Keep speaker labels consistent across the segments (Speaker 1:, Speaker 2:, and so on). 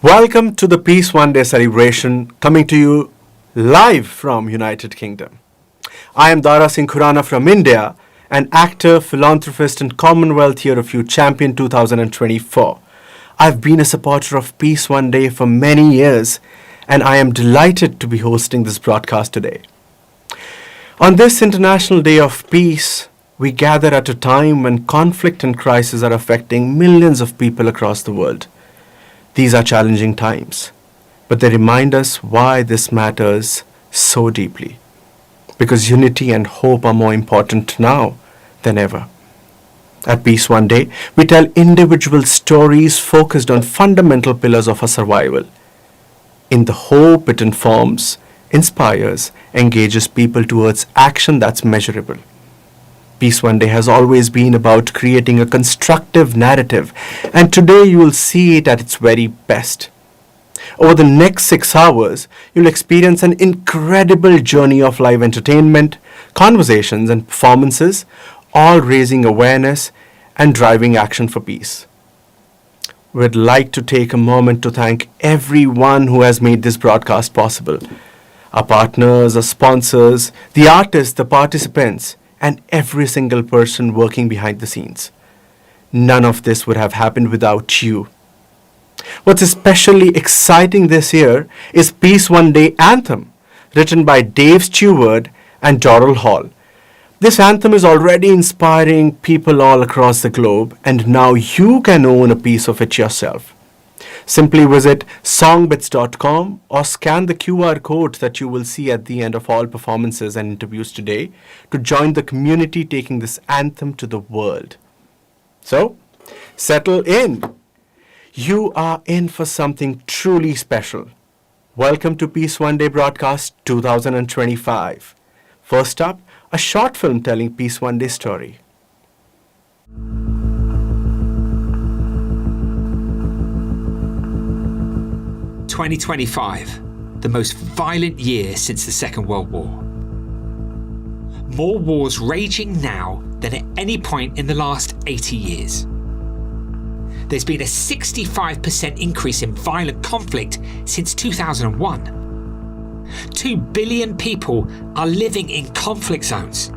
Speaker 1: Welcome to the Peace One Day celebration, coming to you live from United Kingdom. I am Dara Singh Khurana from India, an actor, philanthropist and Commonwealth Year of Youth Champion 2024. I've been a supporter of Peace One Day for many years, and I am delighted to be hosting this broadcast today. On this International Day of Peace, we gather at a time when conflict and crisis are affecting millions of people across the world. These are challenging times, but they remind us why this matters so deeply. Because unity and hope are more important now than ever. At Peace One Day, we tell individual stories focused on fundamental pillars of our survival. In the hope it informs, inspires, engages people towards action that's measurable. Peace One Day has always been about creating a constructive narrative, and today you will see it at its very best. Over the next 6 hours, you'll experience an incredible journey of live entertainment, conversations and performances, all raising awareness and driving action for peace. We'd like to take a moment to thank everyone who has made this broadcast possible. Our partners, our sponsors, the artists, the participants, and every single person working behind the scenes. None of this would have happened without you. What's especially exciting this year is Peace One Day Anthem, written by Stewart and Daryl. This anthem is already inspiring people all across the globe, and now you can own a piece of it yourself. Simply visit songbits.com or scan the QR code that you will see at the end of all performances and interviews today to join the community taking this anthem to the world. So, settle in. You are in for something truly special. Welcome to Peace One Day Broadcast 2025. First up, a short film telling Peace One Day story.
Speaker 2: "2025, the most violent year since the Second World War. More wars raging now than at any point in the last 80 years. There's been a 65% increase in violent conflict since 2001. 2 billion people are living in conflict zones.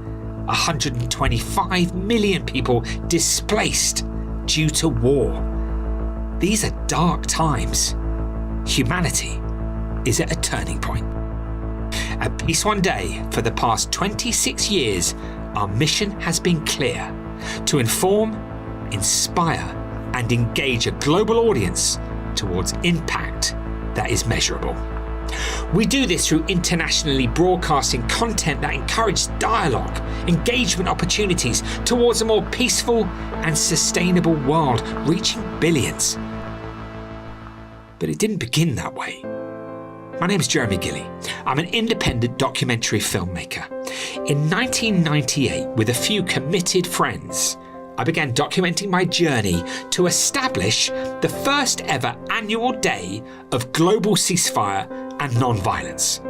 Speaker 2: 125 million people displaced due to war. These are dark times. Humanity is at a turning point. At Peace One Day, for the past 26 years, our mission has been clear: to inform, inspire, and engage a global audience towards impact that is measurable. We do this through internationally broadcasting content that encourages dialogue, engagement opportunities towards a more peaceful and sustainable world, reaching billions. But it didn't begin that way. My name is Jeremy Gilley. I'm an independent documentary filmmaker. In 1998, with a few committed friends, I began documenting my journey to establish the first ever annual day of global ceasefire and non-violence.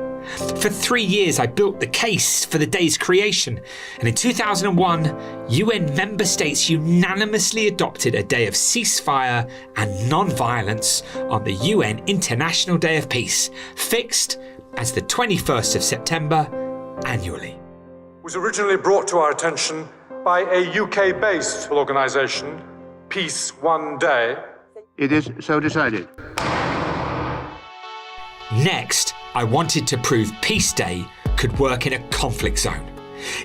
Speaker 2: For 3 years, I built the case for the day's creation, and in 2001, UN member states unanimously adopted a day of ceasefire and non-violence on the UN International Day of Peace, fixed as the 21st of September annually.
Speaker 3: It was originally brought to our attention by a UK-based organisation, Peace One Day.
Speaker 4: It is so decided.
Speaker 2: Next, I wanted to prove Peace Day could work in a conflict zone.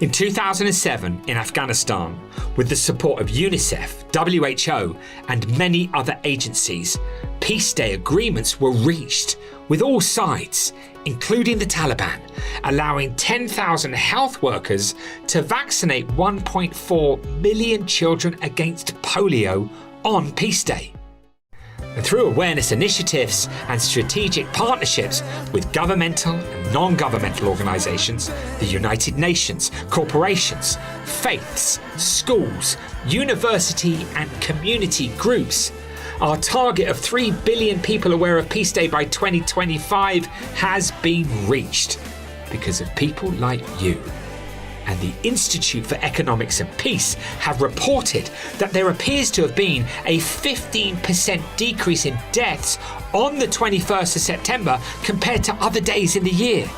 Speaker 2: In 2007, in Afghanistan, with the support of UNICEF, WHO, and many other agencies, Peace Day agreements were reached with all sides, including the Taliban, allowing 10,000 health workers to vaccinate 1.4 million children against polio on Peace Day. And through awareness initiatives and strategic partnerships with governmental and non-governmental organisations, the United Nations, corporations, faiths, schools, university and community groups, our target of 3 billion people aware of Peace Day by 2025 has been reached because of people like you. and the Institute for Economics and Peace have reported that there appears to have been a 15% decrease in deaths on the 21st of September compared to other days in the year.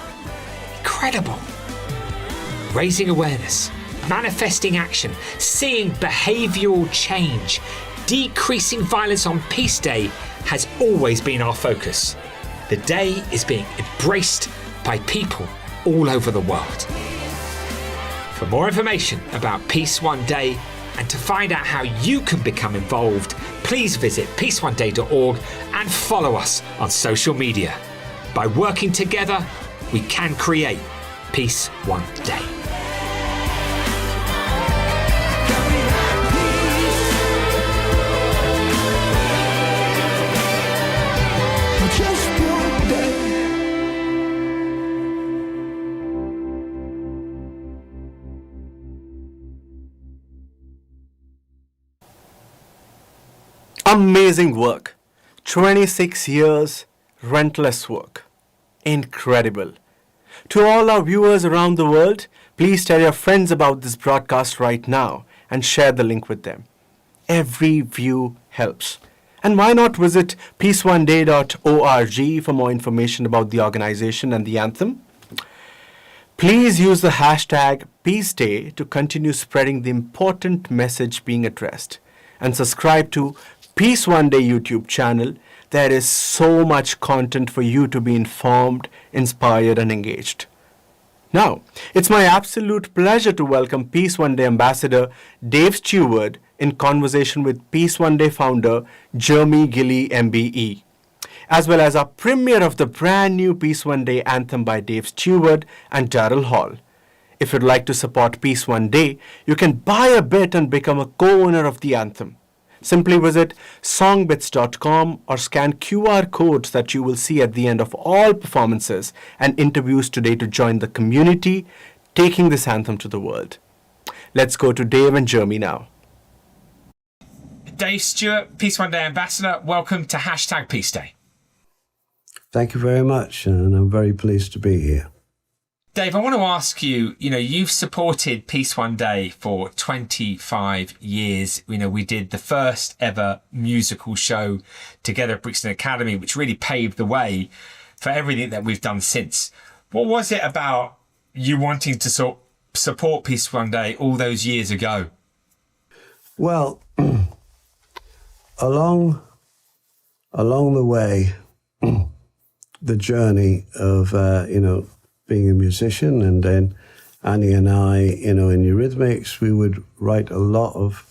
Speaker 2: Incredible. Raising awareness, manifesting action, seeing behavioural change, decreasing violence on Peace Day has always been our focus. The day is being embraced by people all over the world. For more information about Peace One Day and to find out how you can become involved, please visit peaceoneday.org and follow us on social media. By working together, we can create Peace One Day.
Speaker 1: Amazing work. 26 years, relentless work. Incredible. To all our viewers around the world, please tell your friends about this broadcast right now and share the link with them. Every view helps. And why not visit peaceoneday.org for more information about the organization and the anthem? Please use the hashtag Peace Day to continue spreading the important message being addressed. And subscribe to Peace One Day YouTube channel. There is so much content for you to be informed, inspired and engaged. Now, it's my absolute pleasure to welcome Peace One Day Ambassador Dave Stewart in conversation with Peace One Day founder Jeremy Gilly MBE, as well as our premiere of the brand new Peace One Day anthem by Dave Stewart and Daryl Hall. If you'd like to support Peace One Day, you can buy a bit and become a co-owner of the anthem. Simply visit songbits.com or scan QR codes that you will see at the end of all performances and interviews today to join the community taking this anthem to the world. Let's go to Dave and Jeremy now.
Speaker 2: Dave Stewart, Peace One Day Ambassador, welcome to hashtag Peace Day.
Speaker 5: Thank you very much, and I'm very pleased to be here.
Speaker 2: Dave, I want to ask you, you've supported Peace One Day for 25 years. We did the first ever musical show together at Brixton Academy, which really paved the way for everything that we've done since. What was it about you wanting to support Peace One Day all those years ago?
Speaker 5: Well, along the way, the journey of, being a musician, and then Annie and I, in Eurythmics, we would write a lot of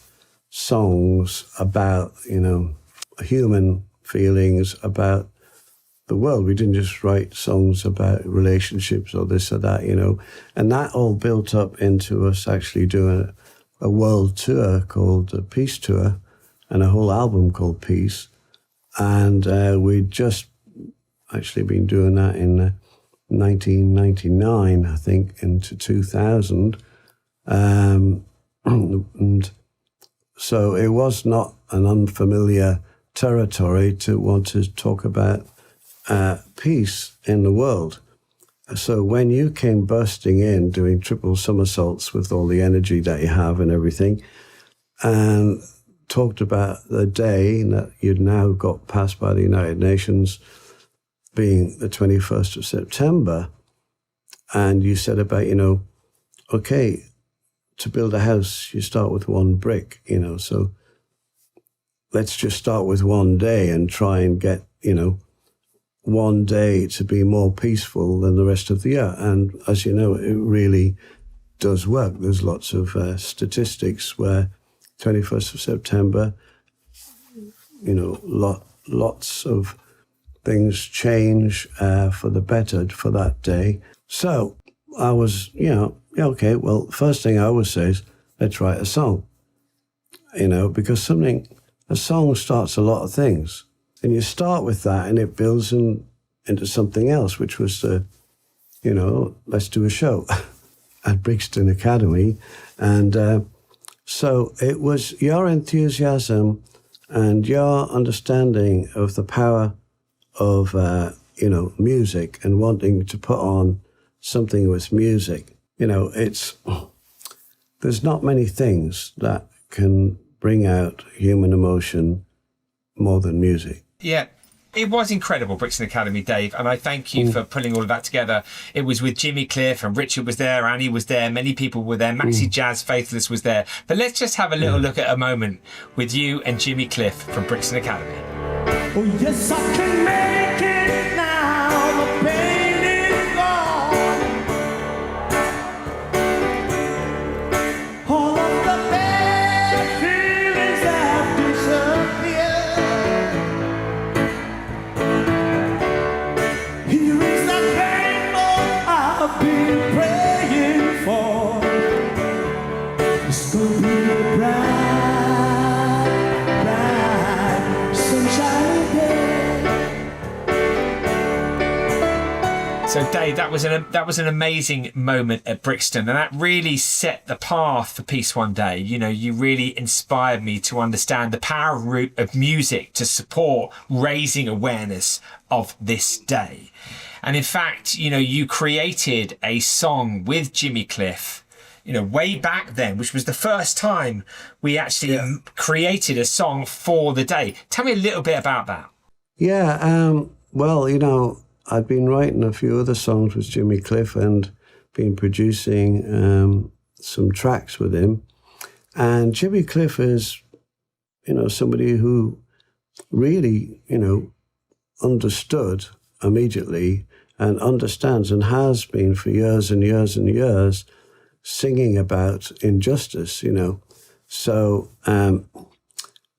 Speaker 5: songs about, human feelings about the world. We didn't just write songs about relationships or this or that, and that all built up into us actually doing a world tour called the Peace Tour and a whole album called Peace. And we'd just actually been doing that in 1999, I think, into 2000. And so it was not an unfamiliar territory to want to talk about peace in the world. So when you came bursting in, doing triple somersaults with all the energy that you have and everything, and talked about the day that you'd now got passed by the United Nations, being the 21st of September, and you said about, okay, to build a house, you start with one brick, so let's just start with one day and try and get, one day to be more peaceful than the rest of the year. And as you know, it really does work. There's lots of statistics where 21st of September, lots of things change for the better for that day. So I was, okay, well, first thing I always say is, let's write a song, because a song starts a lot of things. And you start with that and it builds into something else, which was, let's do a show at Brixton Academy. And so it was your enthusiasm and your understanding of the power of, music and wanting to put on something with music there's not many things that can bring out human emotion more than music.
Speaker 2: Yeah. It was incredible, Brixton Academy, Dave, and I thank you for pulling all of that together. It was with Jimmy Cliff, and Richard was there, Annie was there, many people were there, Maxi Jazz Faithless was there. But let's just have a little look at a moment with you and Jimmy Cliff from Brixton Academy.
Speaker 6: Oh yes, I can make it now, the pain is gone. All of the bad feelings have disappeared. Here is the rainbow I've been praying for. It's gonna be a bright, bright, sunshine day.
Speaker 2: So Dave, that was an amazing moment at Brixton, and that really set the path for Peace One Day. You really inspired me to understand the power of music to support raising awareness of this day. And in fact, you created a song with Jimmy Cliff, way back then, which was the first time we actually created a song for the day. Tell me a little bit about that.
Speaker 5: Yeah, well, I'd been writing a few other songs with Jimmy Cliff and been producing some tracks with him. And Jimmy Cliff is, somebody who really, understood immediately and understands and has been for years and years and years singing about injustice, So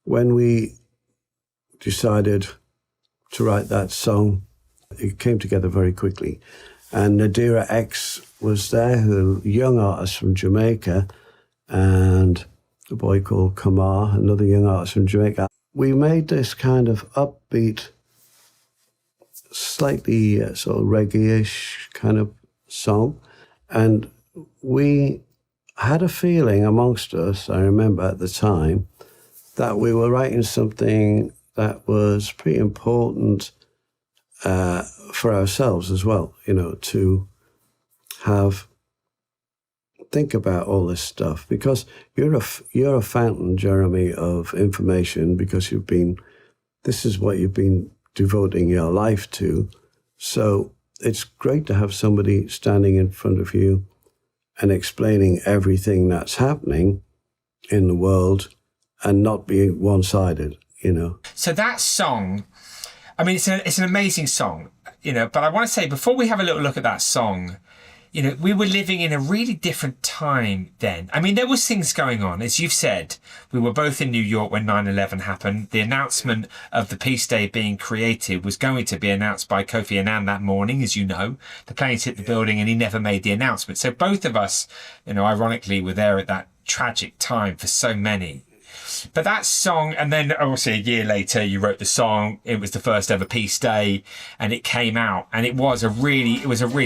Speaker 5: when we decided to write that song, it came together very quickly. And Nadira X was there, a young artist from Jamaica, and a boy called Kamar, another young artist from Jamaica. We made this kind of upbeat, slightly sort of reggae-ish kind of song. And we had a feeling amongst us, I remember at the time, that we were writing something that was pretty important for ourselves as well, to think about all this stuff, because you're a fountain, Jeremy, of information, because this is what you've been devoting your life to. So it's great to have somebody standing in front of you and explaining everything that's happening in the world and not being one-sided,
Speaker 2: So that song, I mean, it's an amazing song, but I want to say, before we have a little look at that song, we were living in a really different time then. I mean, there was things going on. As you've said, we were both in New York when 9/11 happened. The announcement of the Peace Day being created was going to be announced by Kofi Annan that morning, as you know. The planes hit the building and he never made the announcement. So both of us, ironically, were there at that tragic time for so many. But that song, and then obviously a year later you wrote the song. It was the first ever Peace Day, and it came out, and it was a really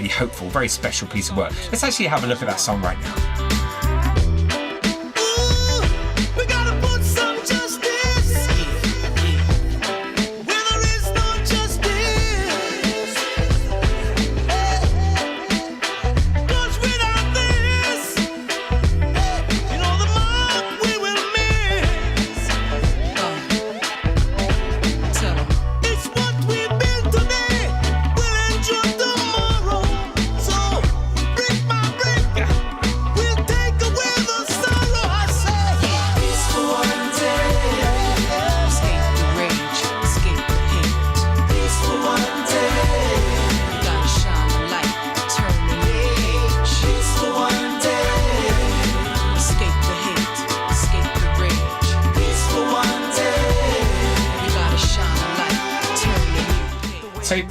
Speaker 2: hopeful, very special piece of work. Let's actually have a look at that song right now. So,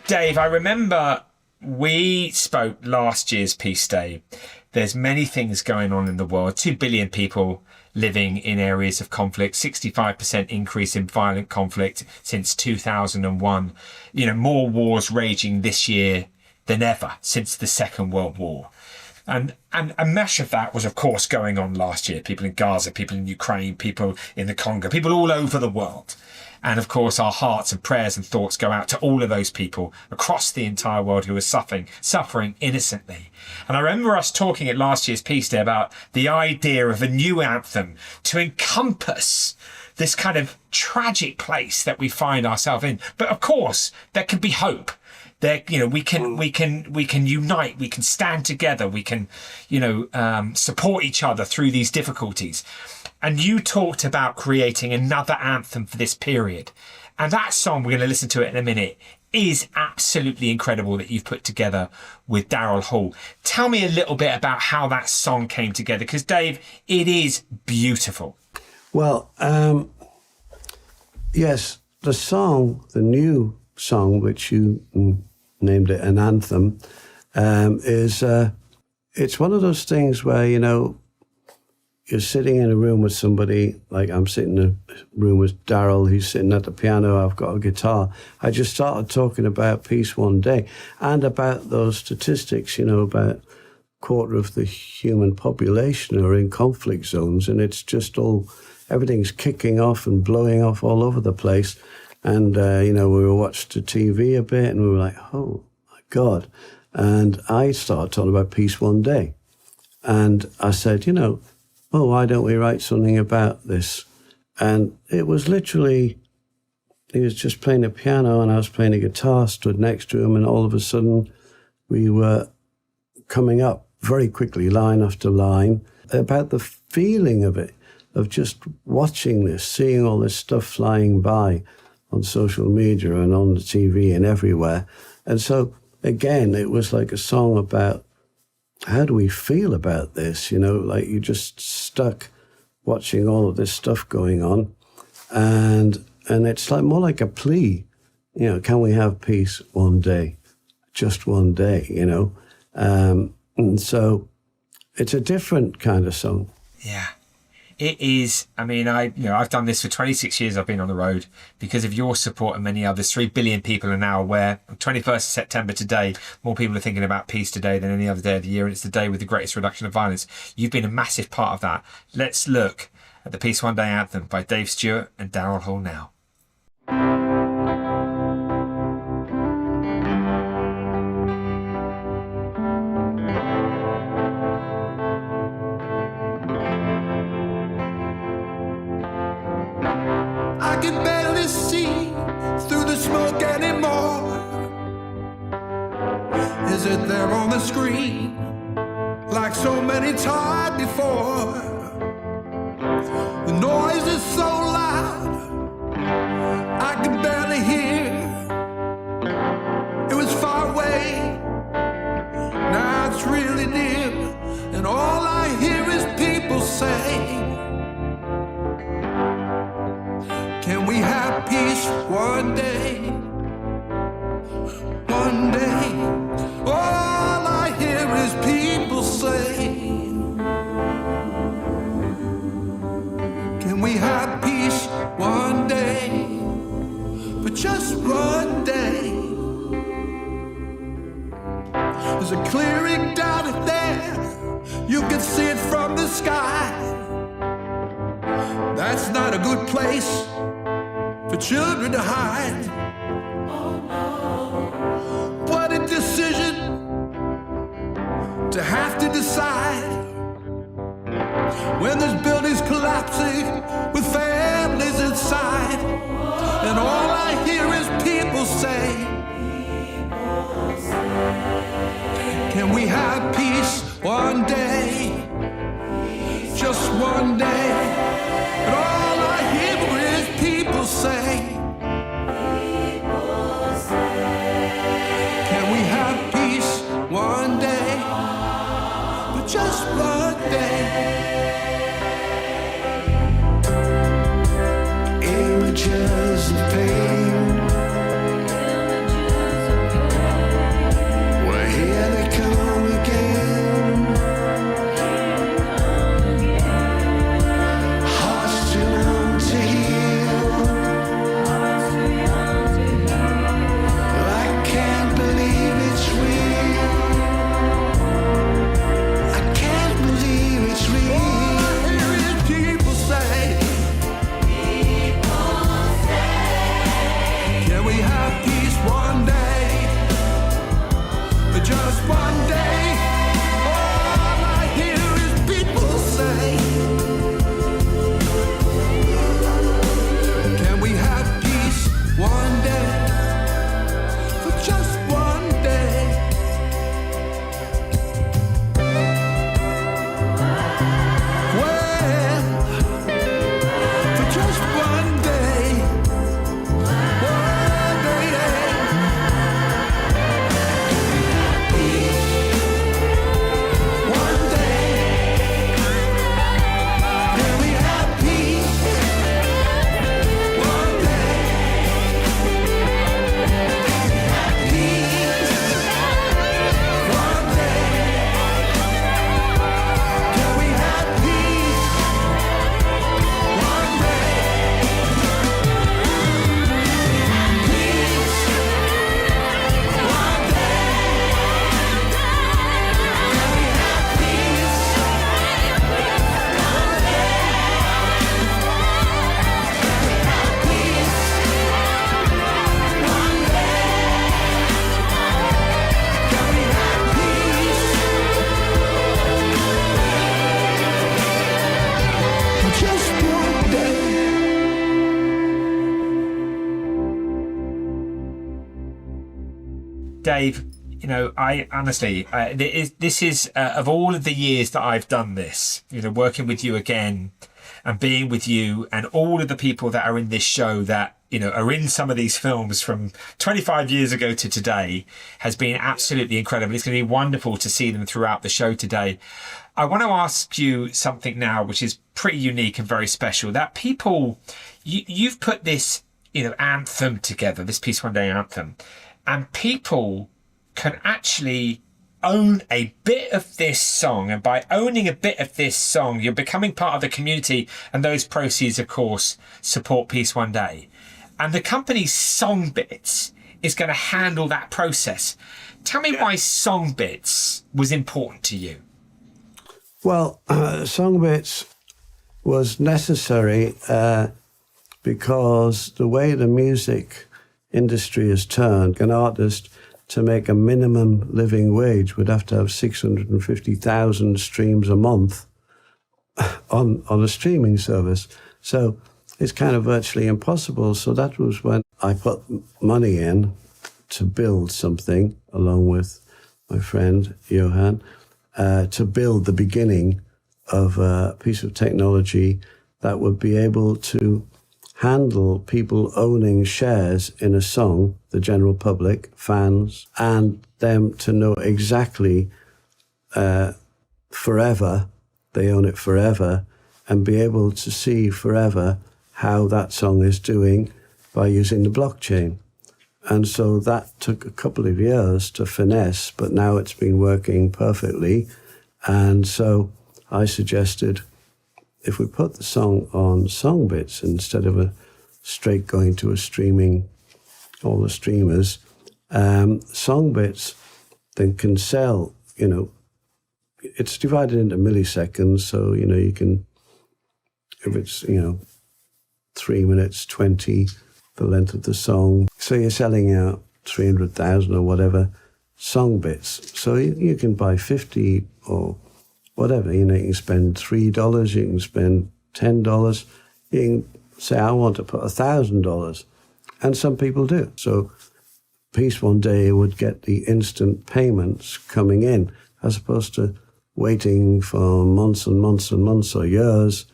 Speaker 2: Dave, I remember we spoke last year's Peace Day. There's many things going on in the world. 2 billion people living in areas of conflict, 65% increase in violent conflict since 2001. More wars raging this year than ever since the Second World War. And a mesh of that was, of course, going on last year. People in Gaza, people in Ukraine, people in the Congo, people all over the world. And of course, our hearts and prayers and thoughts go out to all of those people across the entire world who are suffering innocently. And I remember us talking at last year's Peace Day about the idea of a new anthem to encompass this kind of tragic place that we find ourselves in. But of course, there can be hope. There, we can unite, we can stand together, we can, support each other through these difficulties. And you talked about creating another anthem for this period. And that song, we're going to listen to it in a minute, is absolutely incredible that you've put together with Daryl Hall. Tell me a little bit about how that song came together, because Dave, it is beautiful.
Speaker 5: Well, yes, the new song, which you named it an anthem, is it's one of those things where, you're sitting in a room with somebody, like I'm sitting in a room with Daryl, he's sitting at the piano, I've got a guitar. I just started talking about peace one day and about those statistics, about a quarter of the human population are in conflict zones, and it's just everything's kicking off and blowing off all over the place. And, we watched the TV a bit and we were like, oh my God. And I started talking about peace one day. And I said, why don't we write something about this? And it was literally, he was just playing the piano and I was playing a guitar, stood next to him, and all of a sudden we were coming up very quickly, line after line, about the feeling of it, of just watching this, seeing all this stuff flying by on social media and on the TV and everywhere. And so, again, it was like a song about how do we feel about this? Like you're just stuck watching all of this stuff going on. And it's like more like a plea, can we have peace one day? Just one day, And so it's a different kind of song.
Speaker 2: Yeah. It is, I've done this for 26 years. I've been on the road because of your support and many others. 3 billion people are now aware. 21st of September today, more people are thinking about peace today than any other day of the year. And it's the day with the greatest reduction of violence. You've been a massive part of that. Let's look at the Peace One Day anthem by Dave Stewart and Daryl Hall now.
Speaker 6: I can barely see through the smoke anymore. Is it there on the screen, like so many times before? The noise is so loud, I can barely hear. It was far away, now it's really near, and all I hear is people say, can we have peace one day? One day. All I hear is people say, can we have peace one day? But just one day. There's a clearing down there, you can see it from the sky. That's not a good place for children to hide. What a decision to have to decide when there's buildings collapsing with families inside, and all I hear is people say, can we have peace one day? Just one day. And all I hear is people say, can we have peace one day? But just one day. Images of pain, well, here they come again. Hearts too numb to heal.
Speaker 2: Dave, you know, I honestly, this is of all of the years that I've done this, you know, working with you again and being with you and all of the people that are in this show that, you know, are in some of these films from 25 years ago to today has been absolutely incredible. It's going to be wonderful to see them throughout the show today. I want to ask you something now, which is pretty unique and very special, that people, you've put this, you know, anthem together, this Peace One Day anthem, and people can actually own a bit of this song. And by owning a bit of this song, you're becoming part of the community, and those proceeds, of course, support Peace One Day. And the company's Songbits is going to handle that process. Tell me why Songbits was important to you.
Speaker 5: Well, Songbits was necessary because the way the music industry has turned, an artist to make a minimum living wage would have to have 650,000 streams a month on a streaming service. So it's kind of virtually impossible. So that was when I put money in to build something, along with my friend Johan, to build the beginning of a piece of technology that would be able to handle people owning shares in a song, the general public, fans, and them to know exactly forever, they own it forever, and be able to see forever how that song is doing by using the blockchain. And so that took a couple of years to finesse, but now it's been working perfectly. And so I suggested, if we put the song on Songbits instead of a straight going to a streaming, all the streamers, Songbits then can sell, you know, it's divided into milliseconds. So, you know, you can, if it's, you know, 3 minutes 20, the length of the song. So you're selling out 300,000 or whatever Songbits. So you can buy 50 or whatever, you know, you can spend $3, you can spend $10, you can say, I want to put $1,000. And some people do. So Peace One Day would get the instant payments coming in, as opposed to waiting for months and months and months or years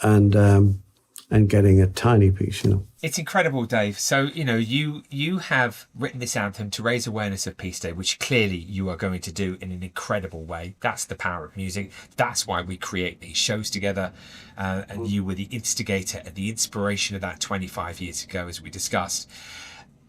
Speaker 5: and getting a tiny piece, you know.
Speaker 2: It's incredible, Dave. So, you know, you have written this anthem to raise awareness of Peace Day, which clearly you are going to do in an incredible way. That's the power of music. That's why we create these shows together. And you were the instigator and the inspiration of that 25 years ago, as we discussed.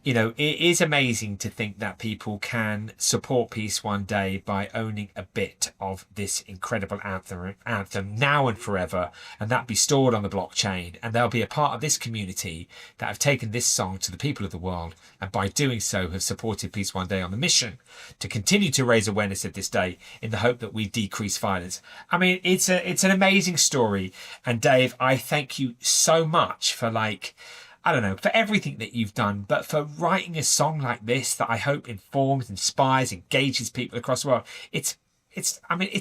Speaker 2: You know, it is amazing to think that people can support Peace One Day by owning a bit of this incredible anthem now and forever, and that be stored on the blockchain, and they'll be a part of this community that have taken this song to the people of the world, and by doing so have supported Peace One Day on the mission to continue to raise awareness of this day in the hope that we decrease violence. I mean, it's an amazing story, and Dave, I thank you so much for, like, I don't know, for everything that you've done, but for writing a song like this that I hope informs, inspires, engages people across the world. It's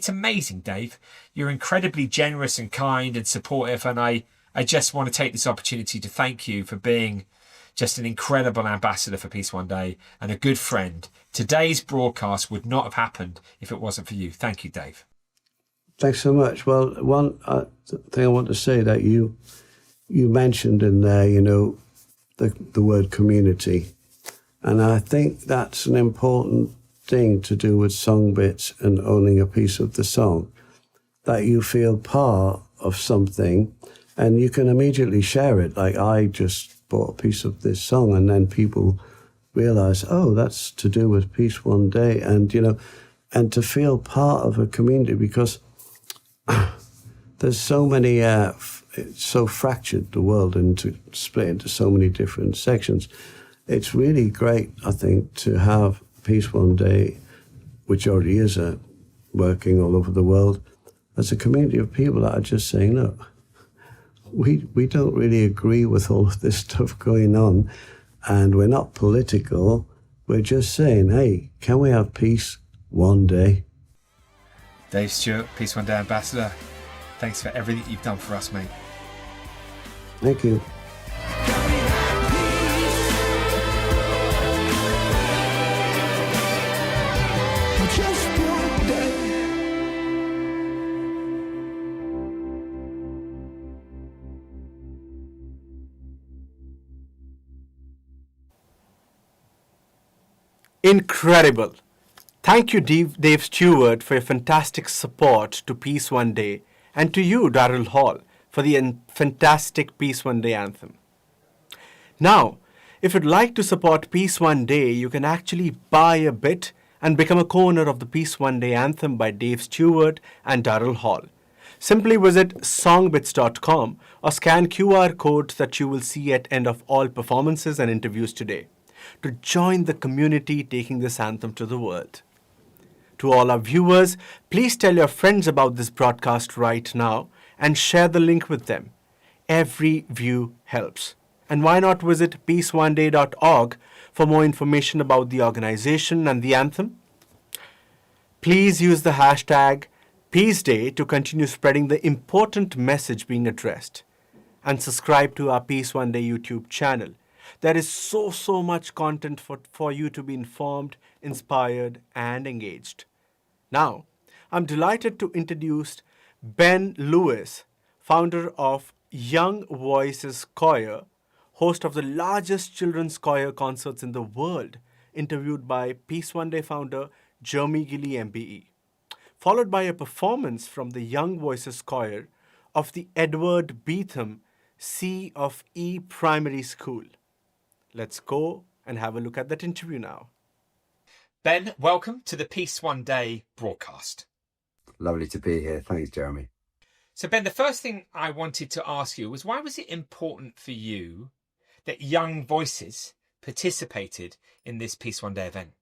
Speaker 2: amazing, Dave. You're incredibly generous and kind and supportive, and I just want to take this opportunity to thank you for being just an incredible ambassador for Peace One Day and a good friend. Today's broadcast would not have happened if it wasn't for you. Thank you, Dave.
Speaker 5: Thanks so much. Well, one thing I want to say that you mentioned in there, you know, the word community. And I think that's an important thing to do with Songbits and owning a piece of the song, that you feel part of something and you can immediately share it. Like, I just bought a piece of this song, and then people realize, oh, that's to do with Peace One Day. And, you know, and to feel part of a community, because there's so many, it's so fractured, the world, into split into so many different sections. It's really great, I think, to have Peace One Day, which already is working all over the world, as a community of people that are just saying, look, we don't really agree with all of this stuff going on, and we're not political. We're just saying, hey, can we have peace one day?
Speaker 2: Dave Stewart, Peace One Day Ambassador, thanks for everything you've done for us, mate.
Speaker 5: Thank you.
Speaker 1: Incredible. Thank you, Dave Stewart, for your fantastic support to Peace One Day, and to you, Daryl Hall, for the fantastic Peace One Day anthem. Now, if you'd like to support Peace One Day, you can actually buy a bit and become a co-owner of the Peace One Day anthem by Dave Stewart and Daryl Hall. Simply visit songbits.com or scan QR codes that you will see at end of all performances and interviews today to join the community taking this anthem to the world. To all our viewers, please tell your friends about this broadcast right now and share the link with them. Every view helps. And why not visit peaceoneday.org for more information about the organization and the anthem? Please use the hashtag Peace Day to continue spreading the important message being addressed. And subscribe to our Peace One Day YouTube channel. There is so much content for you to be informed, inspired, and engaged. Now, I'm delighted to introduce Ben Lewis, founder of Young Voices Choir, host of the largest children's choir concerts in the world, interviewed by Peace One Day founder Jeremy Gilly MBE, followed by a performance from the Young Voices Choir of the Edward Beetham C of E Primary School. Let's go and have a look at that interview now. Ben, welcome to the Peace One Day broadcast.
Speaker 7: Lovely to be here. Thanks, Jeremy.
Speaker 2: So, Ben, the first thing I wanted to ask you was, why was it important for you that Young Voices participated in this Peace One Day event?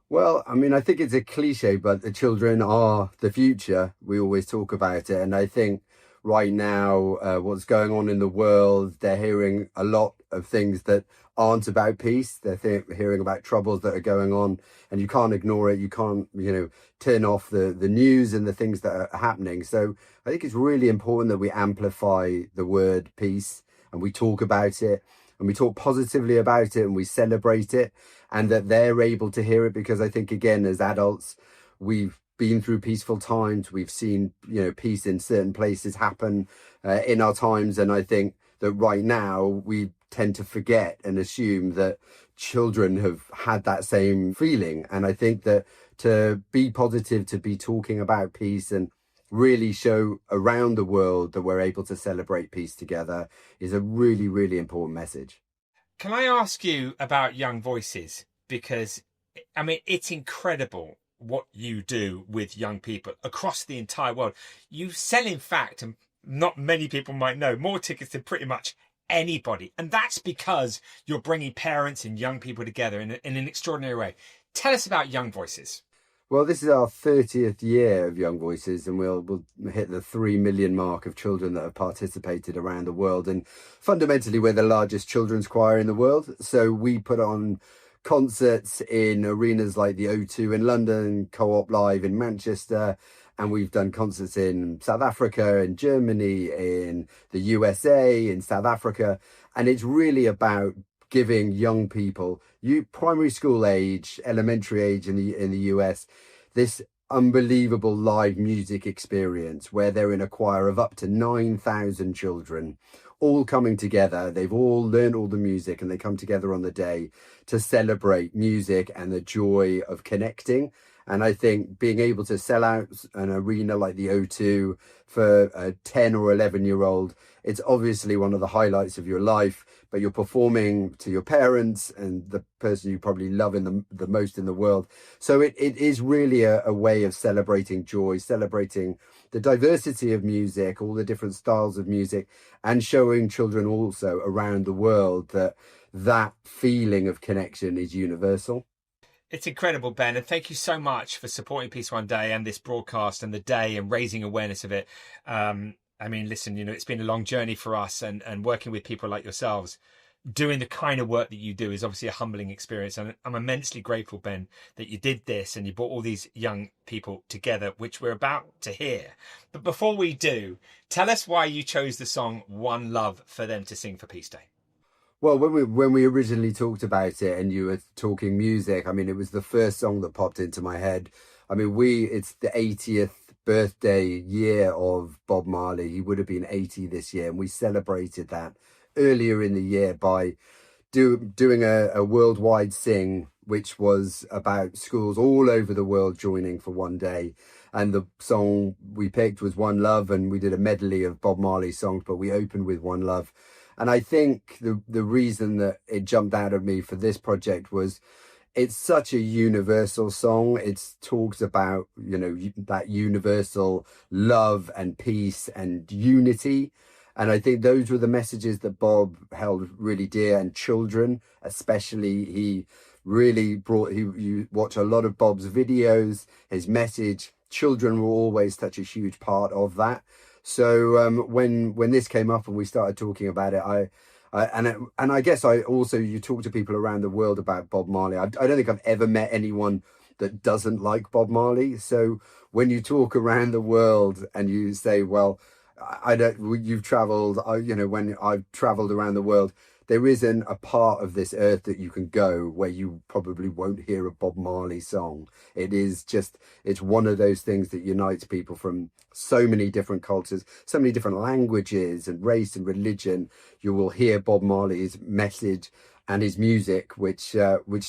Speaker 7: Well, I mean, I think it's a cliche, but the children are the future. We always talk about it. And I think right now, what's going on in the world, they're hearing a lot of things that aren't about peace. They're hearing about troubles that are going on, and you can't ignore it. You can't, turn off the news and the things that are happening. So I think it's really important that we amplify the word peace, and we talk about it, and we talk positively about it, and we celebrate it, and that they're able to hear it. Because I think, again, as adults, we've been through peaceful times. We've seen, peace in certain places happen in our times. And I think that right now we tend to forget and assume that children have had that same feeling. And I think that to be positive, to be talking about peace and really show around the world that we're able to celebrate peace together is a really, really important message.
Speaker 2: Can I ask you about Young Voices? Because, I mean, it's incredible what you do with young people across the entire world. You sell, in fact, and not many people might know, more tickets than pretty much anybody. And that's because you're bringing parents and young people together in an extraordinary way. Tell us about Young Voices.
Speaker 7: Well, this is our 30th year of Young Voices, and we'll hit the 3 million mark of children that have participated around the world. And fundamentally, we're the largest children's choir in the world. So we put on concerts in arenas like the O2 in London, Co-op Live in Manchester, and we've done concerts in South Africa, in Germany, in the USA, in South Africa. And it's really about giving young people, primary school age, elementary age in the US, this unbelievable live music experience where they're in a choir of up to 9,000 children, all coming together. They've all learned all the music, and they come together on the day to celebrate music and the joy of connecting. And I think being able to sell out an arena like the O2 for a 10 or 11-year-old, it's obviously one of the highlights of your life, but you're performing to your parents and the person you probably love the most in the world. So it is really a way of celebrating joy, celebrating the diversity of music, all the different styles of music, and showing children also around the world that feeling of connection is universal.
Speaker 2: It's incredible, Ben, and thank you so much for supporting Peace One Day and this broadcast and the day and raising awareness of it. I mean, listen, it's been a long journey for us, and working with people like yourselves, doing the kind of work that you do is obviously a humbling experience. And I'm immensely grateful, Ben, that you did this and you brought all these young people together, which we're about to hear. But before we do, tell us why you chose the song One Love for them to sing for Peace Day.
Speaker 7: Well, when we originally talked about it and you were talking music, I mean, it was the first song that popped into my head. I mean, it's the 80th birthday year of Bob Marley. He would have been 80 this year, and we celebrated that earlier in the year by doing a worldwide sing which was about schools all over the world joining for one day. And the song we picked was One Love, and we did a medley of Bob Marley songs, but we opened with One Love. And I think the reason that it jumped out at me for this project was it's such a universal song. It talks about, you know, that universal love and peace and unity. And I think those were the messages that Bob held really dear, and children especially. He really brought, you watch a lot of Bob's videos, his message, children were always such a huge part of that. So when this came up and we started talking about it, I guess I also, you talk to people around the world about Bob Marley. I don't think I've ever met anyone that doesn't like Bob Marley. So when you talk around the world and you say, well, you've traveled, you know, when I've traveled around the world, there isn't a part of this earth that you can go where you probably won't hear a Bob Marley song. It's one of those things that unites people from so many different cultures, so many different languages and race and religion. You will hear Bob Marley's message and his music, which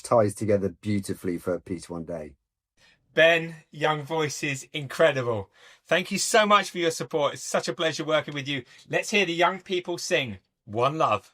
Speaker 7: ties together beautifully for Peace One Day.
Speaker 2: Ben, Young Voices, incredible. Thank you so much for your support. It's such a pleasure working with you. Let's hear the young people sing One Love.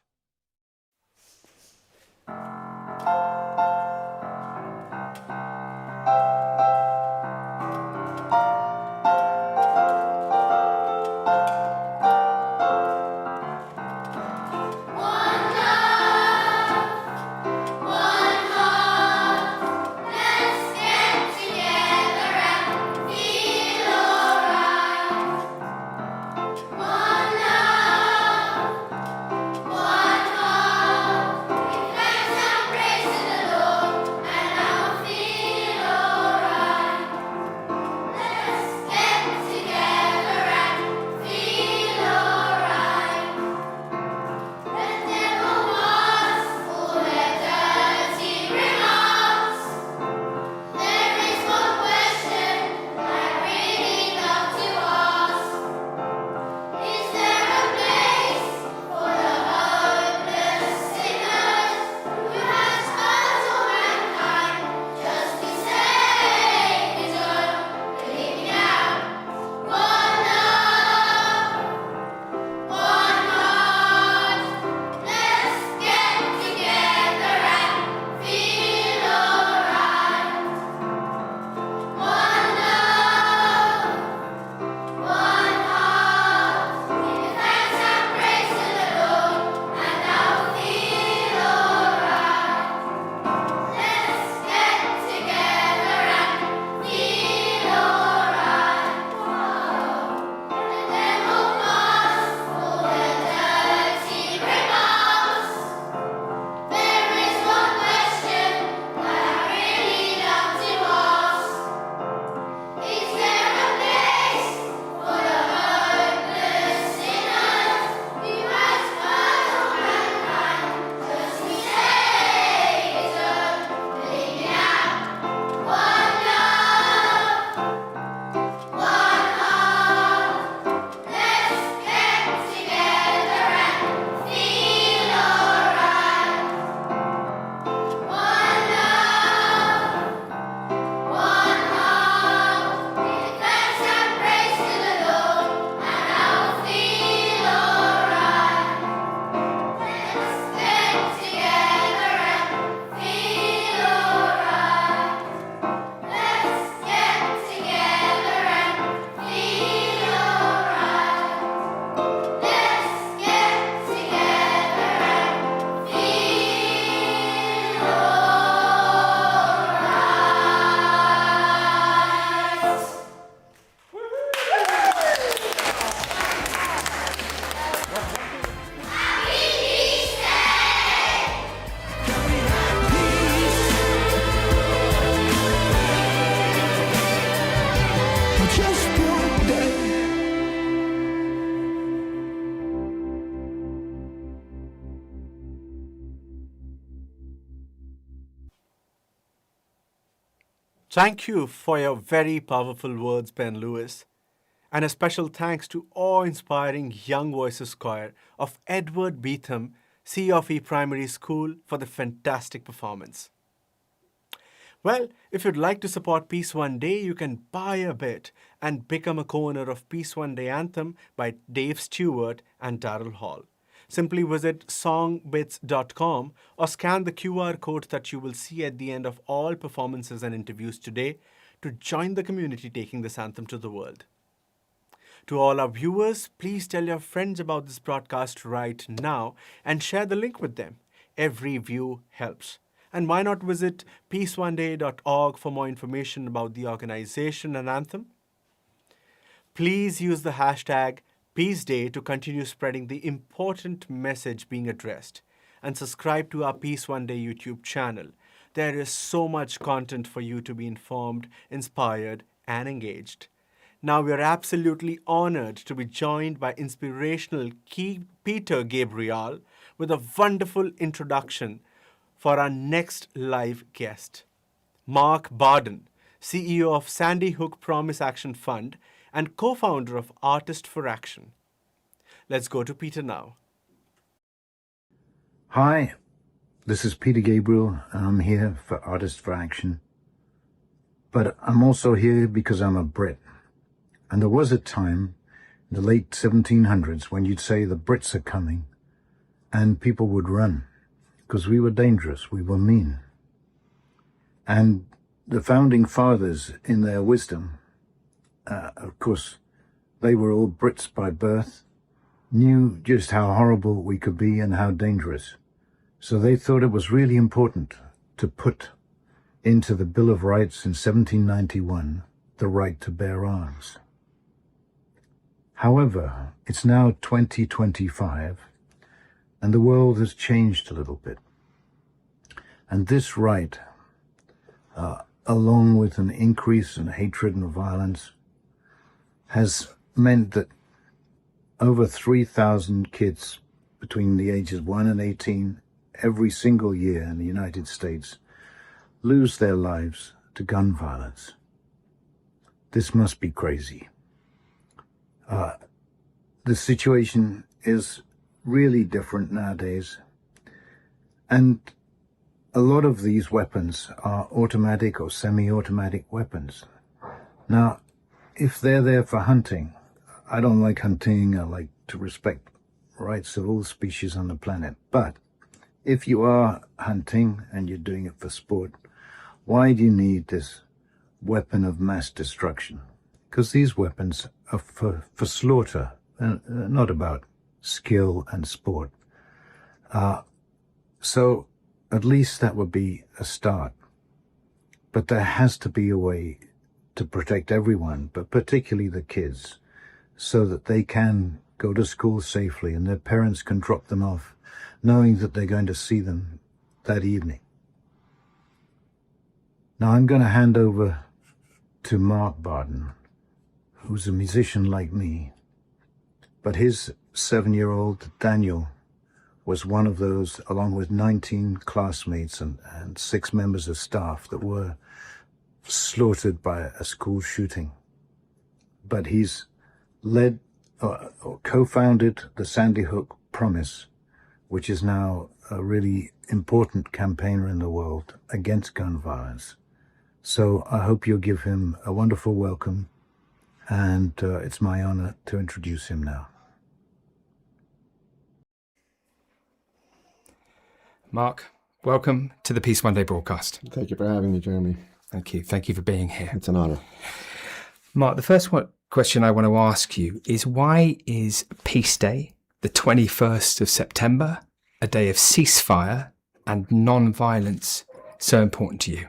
Speaker 1: Thank you for your very powerful words, Ben Lewis. And a special thanks to awe-inspiring Young Voices Choir of Edward Beetham, C of E Primary School, for the fantastic performance. Well, if you'd like to support Peace One Day, you can buy a bit and become a co-owner of Peace One Day Anthem by Dave Stewart and Daryl Hall. Simply visit songbits.com or scan the QR code that you will see at the end of all performances and interviews today to join the community taking this anthem to the world. To all our viewers, please tell your friends about this broadcast right now and share the link with them. Every view helps. And why not visit peaceoneday.org for more information about the organization and anthem? Please use the hashtag Peace Day to continue spreading the important message being addressed. And subscribe to our Peace One Day YouTube channel. There is so much content for you to be informed, inspired, and engaged. Now we are absolutely honored to be joined by inspirational Peter Gabriel with a wonderful introduction for our next live guest. Mark Barden, CEO of Sandy Hook Promise Action Fund and co-founder of Artist for Action. Let's go to Peter now.
Speaker 8: Hi, this is Peter Gabriel, and I'm here for Artist for Action. But I'm also here because I'm a Brit. And there was a time in the late 1700s when you'd say the Brits are coming, and people would run because we were dangerous, we were mean. And the founding fathers, in their wisdom, of course, they were all Brits by birth, knew just how horrible we could be and how dangerous. So they thought it was really important to put into the Bill of Rights in 1791 the right to bear arms. However, it's now 2025, and the world has changed a little bit. And this right, along with an increase in hatred and violence, has meant that over 3,000 kids between the ages 1 and 18 every single year in the United States lose their lives to gun violence. This must be crazy. The situation is really different nowadays, and a lot of these weapons are automatic or semi-automatic weapons. Now, if they're there for hunting, I don't like hunting. I like to respect rights of all species on the planet. But if you are hunting and you're doing it for sport, why do you need this weapon of mass destruction? Because these weapons are for slaughter, not about skill and sport. So at least that would be a start. But there has to be a way to protect everyone, but particularly the kids, so that they can go to school safely and their parents can drop them off, knowing that they're going to see them that evening. Now I'm going to hand over to Mark Barden, who's a musician like me, but his 7-year-old Daniel was one of those, along with 19 classmates and 6 members of staff that were slaughtered by a school shooting. But he's led or co-founded the Sandy Hook Promise, which is now a really important campaigner in the world against gun violence. So I hope you'll give him a wonderful welcome, and it's my honor to introduce him now.
Speaker 9: Mark, welcome to the Peace One Day broadcast.
Speaker 10: Thank you for having me, Jeremy.
Speaker 9: Thank you. Thank you for being here.
Speaker 10: It's an honor.
Speaker 9: Mark, the first question I want to ask you is, why is Peace Day, the 21st of September, a day of ceasefire and non-violence, so important to you?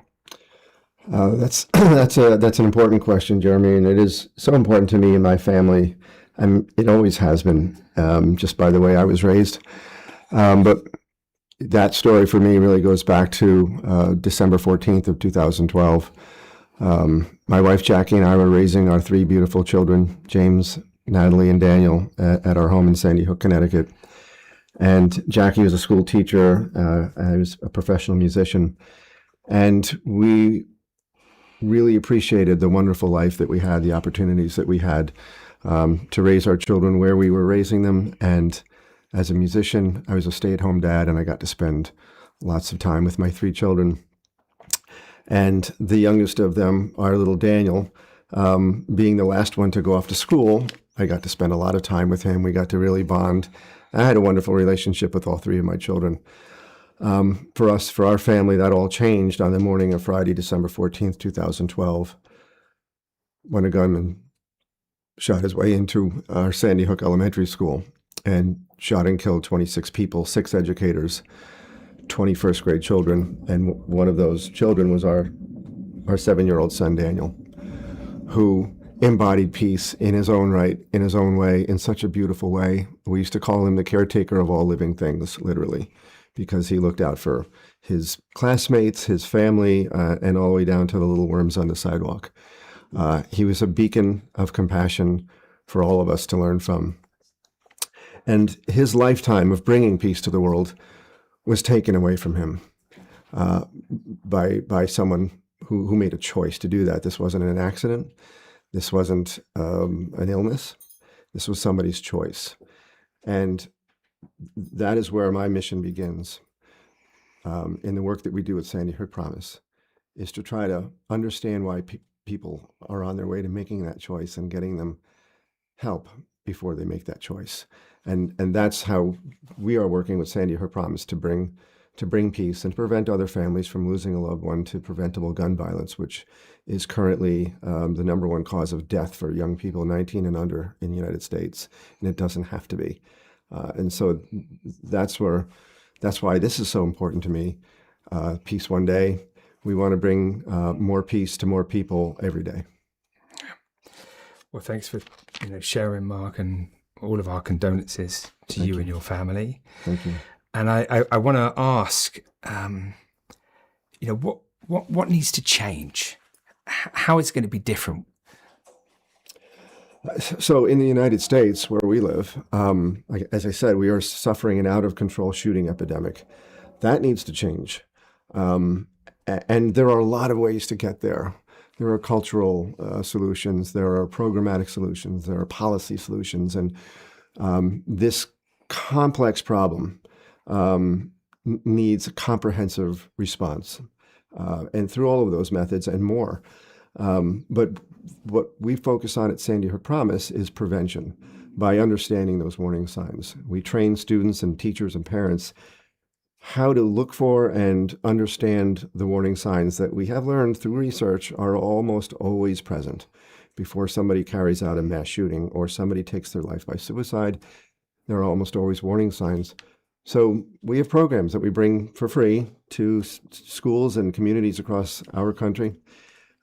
Speaker 10: That's an important question, Jeremy, and it is so important to me and my family. It always has been, just by the way I was raised. But that story for me really goes back to December 14th of 2012. My wife Jackie and I were raising our 3 beautiful children, James, Natalie, and Daniel, at our home in Sandy Hook, Connecticut. And Jackie was a school teacher. I was a professional musician. And we really appreciated the wonderful life that we had, the opportunities that we had to raise our children where we were raising them. And as a musician, I was a stay-at-home dad, and I got to spend lots of time with my 3 children. And the youngest of them, our little Daniel, being the last one to go off to school, I got to spend a lot of time with him. We got to really bond. I had a wonderful relationship with all three of my children. For our family, that all changed on the morning of Friday, December 14th, 2012, when a gunman shot his way into our Sandy Hook Elementary School and shot and killed 26 people, 6 educators, 20 first grade children, and one of those children was our 7-year-old son, Daniel, who embodied peace in his own right, in his own way, in such a beautiful way. We used to call him the caretaker of all living things, literally, because he looked out for his classmates, his family, and all the way down to the little worms on the sidewalk. He was a beacon of compassion for all of us to learn from. And his lifetime of bringing peace to the world was taken away from him by someone who made a choice to do that. This wasn't an accident. This wasn't an illness. This was somebody's choice. And that is where my mission begins in the work that we do at Sandy Hook Promise, is to try to understand why people are on their way to making that choice and getting them help before they make that choice. And that's how we are working with Sandy Hook Promise to bring peace and to prevent other families from losing a loved one to preventable gun violence, which is currently the #1 cause of death for young people 19 and under in the United States, and it doesn't have to be. And so that's why this is so important to me. Peace one day. We want to bring more peace to more people every day.
Speaker 9: Well, thanks for sharing, Mark, and all of our condolences to you and your family.
Speaker 10: Thank you.
Speaker 9: And I want to ask, what needs to change? How is it going to be different?
Speaker 10: So in the United States, where we live, as I said, we are suffering an out-of-control shooting epidemic. That needs to change. And there are a lot of ways to get there. There are cultural solutions, there are programmatic solutions, there are policy solutions, and this complex problem needs a comprehensive response, and through all of those methods and more. But what we focus on at Sandy Hook Promise is prevention by understanding those warning signs. We train students and teachers and parents how to look for and understand the warning signs that we have learned through research are almost always present before somebody carries out a mass shooting or somebody takes their life by suicide. There are almost always warning signs. So we have programs that we bring for free to schools and communities across our country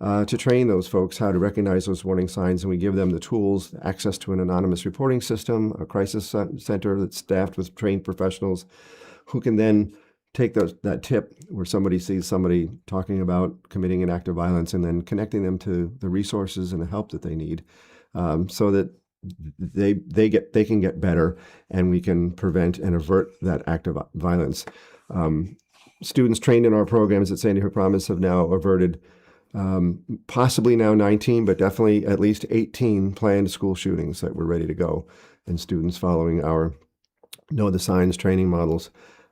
Speaker 10: to train those folks how to recognize those warning signs, and we give them the tools, access to an anonymous reporting system, a crisis center that's staffed with trained professionals who can then take that tip where somebody sees somebody talking about committing an act of violence and then connecting them to the resources and the help that they need, so that they can get better and we can prevent and avert that act of violence. Students trained in our programs at Sandy Hook Promise have now averted possibly now 19, but definitely at least 18 planned school shootings that were ready to go. And students following our Know the Signs training models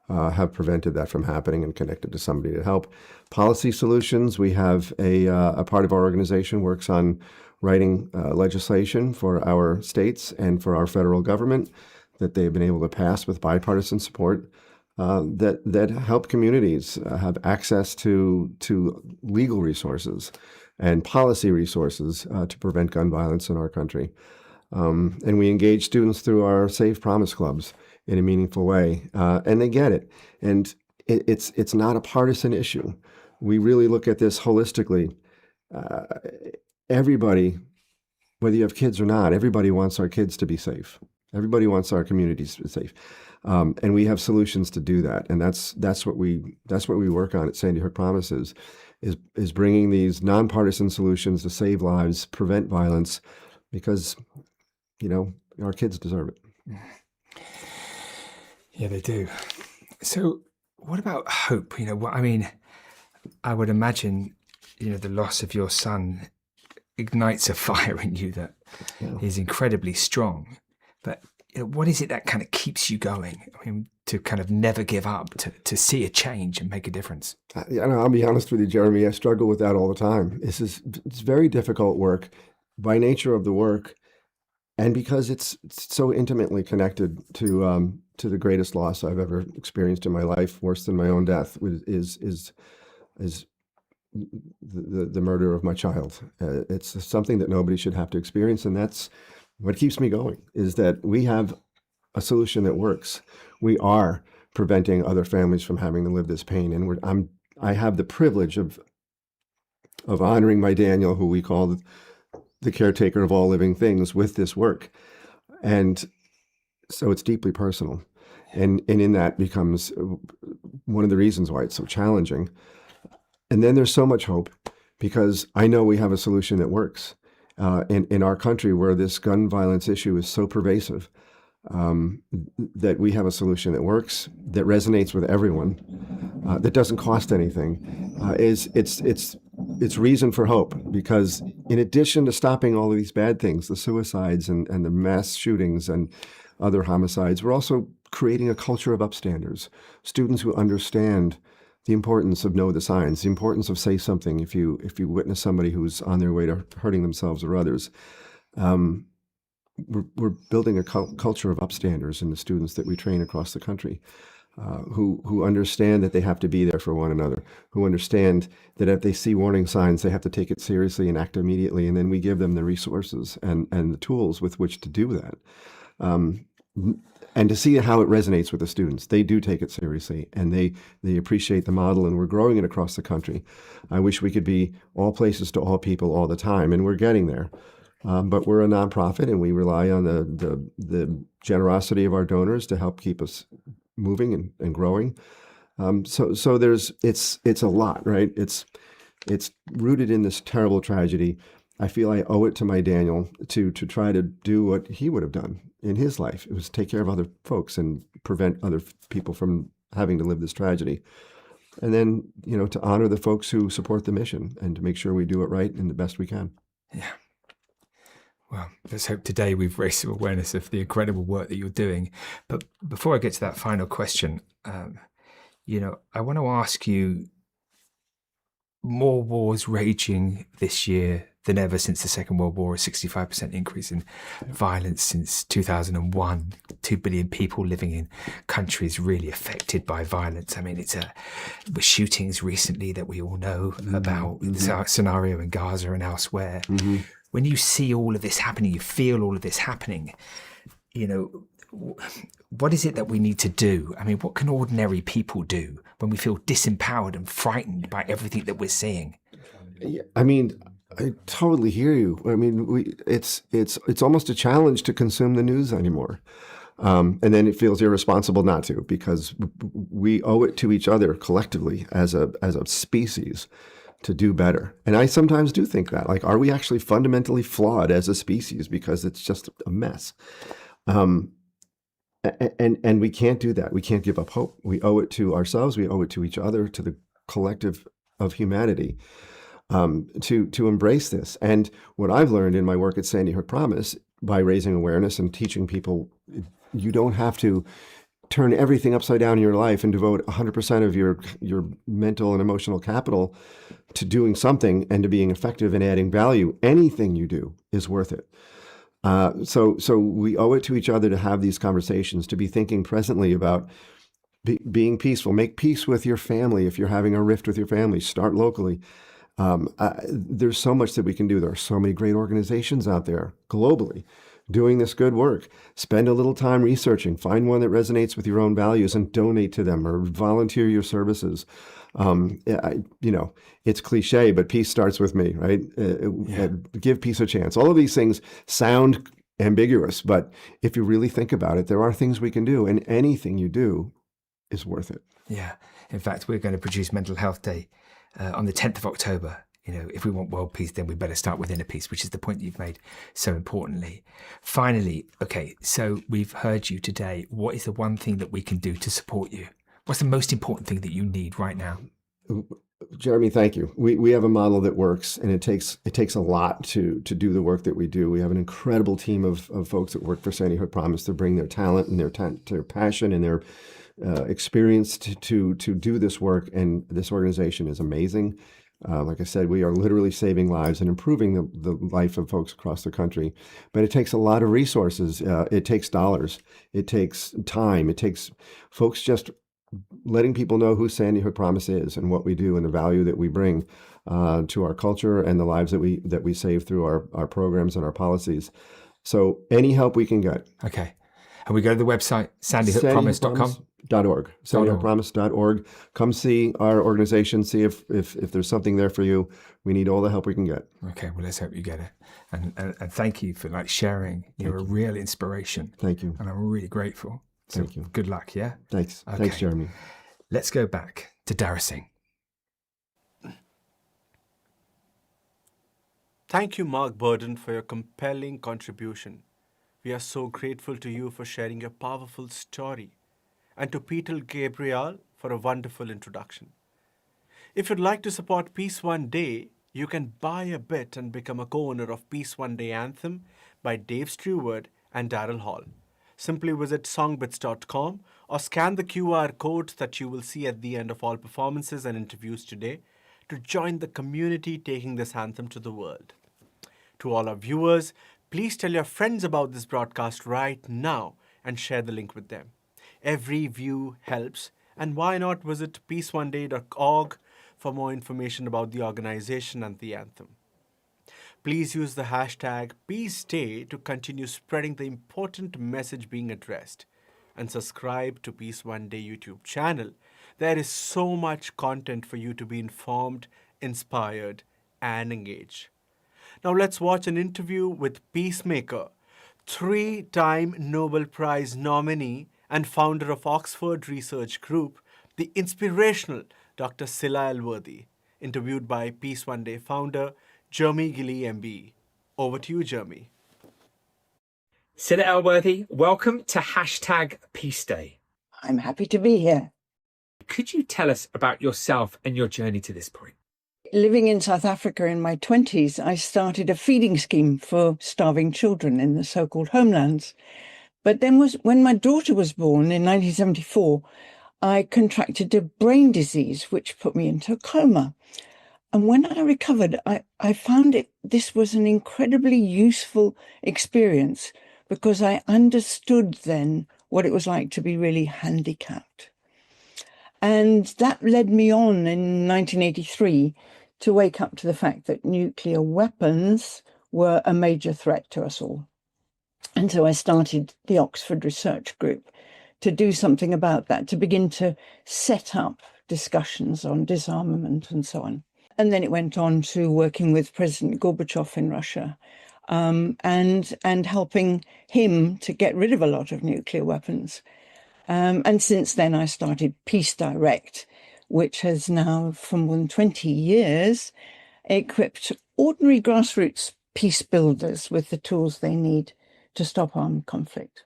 Speaker 10: have prevented that from happening and connected to somebody to help. Policy solutions, we have a part of our organization works on writing legislation for our states and for our federal government that they've been able to pass with bipartisan support that help communities have access to legal resources and policy resources to prevent gun violence in our country. And we engage students through our Safe Promise Clubs in a meaningful way, and they get it. And it's not a partisan issue. We really look at this holistically. Everybody, whether you have kids or not, everybody wants our kids to be safe. Everybody wants our communities to be safe, and we have solutions to do that. And that's what we work on at Sandy Hook Promises, is bringing these nonpartisan solutions to save lives, prevent violence, because our kids deserve it.
Speaker 9: Yeah, they do. So what about hope? I would imagine, the loss of your son ignites a fire in you that is incredibly strong. But what is it that kind of keeps you going? I mean, to kind of never give up, to see a change and make a difference.
Speaker 10: I'll be honest with you, Jeremy. I struggle with that all the time. It's very difficult work by nature of the work, and because it's so intimately connected to the greatest loss I've ever experienced in my life, worse than my own death, is the murder of my child. It's something that nobody should have to experience, and that's what keeps me going, is that we have a solution that works. We are preventing other families from having to live this pain, and I have the privilege of honoring my Daniel, who we call the caretaker of all living things, with this work. And so it's deeply personal, and in that becomes one of the reasons why it's so challenging. And then there's so much hope, because I know we have a solution that works. In our country, where this gun violence issue is so pervasive, that we have a solution that works, that resonates with everyone, that doesn't cost anything. It's reason for hope, because in addition to stopping all of these bad things, the suicides and the mass shootings and other homicides, we're also creating a culture of upstanders, students who understand the importance of know the signs, the importance of say something if you witness somebody who's on their way to hurting themselves or others. We're building a culture of upstanders in the students that we train across the country, who understand that they have to be there for one another, who understand that if they see warning signs, they have to take it seriously and act immediately. And then we give them the resources and the tools with which to do that. And to see how it resonates with the students. They do take it seriously, and they appreciate the model, and we're growing it across the country. I wish we could be all places to all people all the time, and we're getting there. But we're a nonprofit, and we rely on the generosity of our donors to help keep us moving and growing. So it's a lot, right? It's rooted in this terrible tragedy. I feel I owe it to my Daniel to try to do what he would have done in his life. It was take care of other folks and prevent other people from having to live this tragedy. And then, to honor the folks who support the mission and to make sure we do it right and the best we can.
Speaker 9: Yeah. Well, let's hope today we've raised some awareness of the incredible work that you're doing. But before I get to that final question, I want to ask you, more wars raging this year than ever since the Second World War, a 65% increase in violence since 2001, 2 billion people living in countries really affected by violence. I mean, with shootings recently that we all know about, the scenario in Gaza and elsewhere. Mm-hmm. When you see all of this happening, you feel all of this happening, what is it that we need to do? I mean, what can ordinary people do when we feel disempowered and frightened by everything that we're seeing?
Speaker 10: Yeah, I mean, I totally hear you. I mean, it's almost a challenge to consume the news anymore. And then it feels irresponsible not to, because we owe it to each other collectively as a species to do better. And I sometimes do think that, like, are we actually fundamentally flawed as a species because it's just a mess? And we can't do that. We can't give up hope. We owe it to ourselves. We owe it to each other, to the collective of humanity, to embrace this. And what I've learned in my work at Sandy Hook Promise, by raising awareness and teaching people, you don't have to turn everything upside down in your life and devote 100% of your mental and emotional capital to doing something and to being effective and adding value. Anything you do is worth it. So we owe it to each other to have these conversations, to be thinking presently about being peaceful. Make peace with your family. If you're having a rift with your family, start locally. There's so much that we can do. There are so many great organizations out there globally doing this good work. Spend a little time researching, find one that resonates with your own values and donate to them or volunteer your services. It's cliche, but peace starts with me, right? Give peace a chance. All of these things sound ambiguous, but if you really think about it, there are things we can do, and anything you do is worth it.
Speaker 9: Yeah. In fact, we're going to produce Mental Health Day on the 10th of October. If we want world peace, then we better start with inner peace, which is the point you've made so importantly. Finally, okay, so we've heard you today. What is the one thing that we can do to support you? What's the most important thing that you need right now?
Speaker 10: Jeremy, thank you. We have a model that works, and it takes a lot to do the work that we do. We have an incredible team of folks that work for Sandy Hook Promise to bring their talent and their passion and their experience to do this work. And this organization is amazing. Like I said, we are literally saving lives and improving the life of folks across the country. But it takes a lot of resources. It takes dollars. It takes time. It takes folks just letting people know who Sandy Hook Promise is and what we do and the value that we bring to our culture and the lives that we save through our programs and our policies. So any help we can get.
Speaker 9: Okay. And we go to the website, sandyhookpromise.com.
Speaker 10: .org, sandyhookpromise.org. Come see our organization, see if there's something there for you. We need all the help we can get.
Speaker 9: Okay, well, let's hope you get it. And thank you for sharing. You're a real inspiration.
Speaker 10: Thank you.
Speaker 9: And I'm really grateful. So
Speaker 10: Thank you.
Speaker 9: Good luck, yeah?
Speaker 10: Thanks.
Speaker 9: Okay.
Speaker 10: Thanks, Jeremy.
Speaker 9: Let's go back to Daryl.
Speaker 1: Thank you, Mark Burden, for your compelling contribution. We are so grateful to you for sharing your powerful story, and to Peter Gabriel for a wonderful introduction. If you'd like to support Peace One Day, you can buy a bit and become a co-owner of Peace One Day Anthem by Dave Stewart and Daryl Hall. Simply visit songbits.com or scan the QR codes that you will see at the end of all performances and interviews today to join the community taking this anthem to the world. To all our viewers, please tell your friends about this broadcast right now and share the link with them. Every view helps, and why not visit peaceoneday.org for more information about the organization and the anthem. Please use the hashtag PeaceDay to continue spreading the important message being addressed, and subscribe to Peace One Day YouTube channel. There is so much content for you to be informed, inspired, and engaged. Now let's watch an interview with Peacemaker, 3-time Nobel Prize nominee and founder of Oxford Research Group, the inspirational Dr. Silla Elworthy, interviewed by Peace One Day founder Jeremy Gilley, MB. Over to you, Jeremy.
Speaker 2: Silla Elworthy, welcome to #PeaceDay.
Speaker 11: I'm happy to be here.
Speaker 2: Could you tell us about yourself and your journey to this point?
Speaker 11: Living in South Africa in my 20s, I started a feeding scheme for starving children in the so-called homelands. But then when my daughter was born in 1974, I contracted a brain disease, which put me into a coma. And when I recovered, I found this was an incredibly useful experience because I understood then what it was like to be really handicapped. And that led me on in 1983 to wake up to the fact that nuclear weapons were a major threat to us all. And so I started the Oxford Research Group to do something about that, to begin to set up discussions on disarmament and so on. And then it went on to working with President Gorbachev in Russia and helping him to get rid of a lot of nuclear weapons. And since then, I started Peace Direct, which has now, for more than 20 years, equipped ordinary grassroots peace builders with the tools they need to stop armed conflict.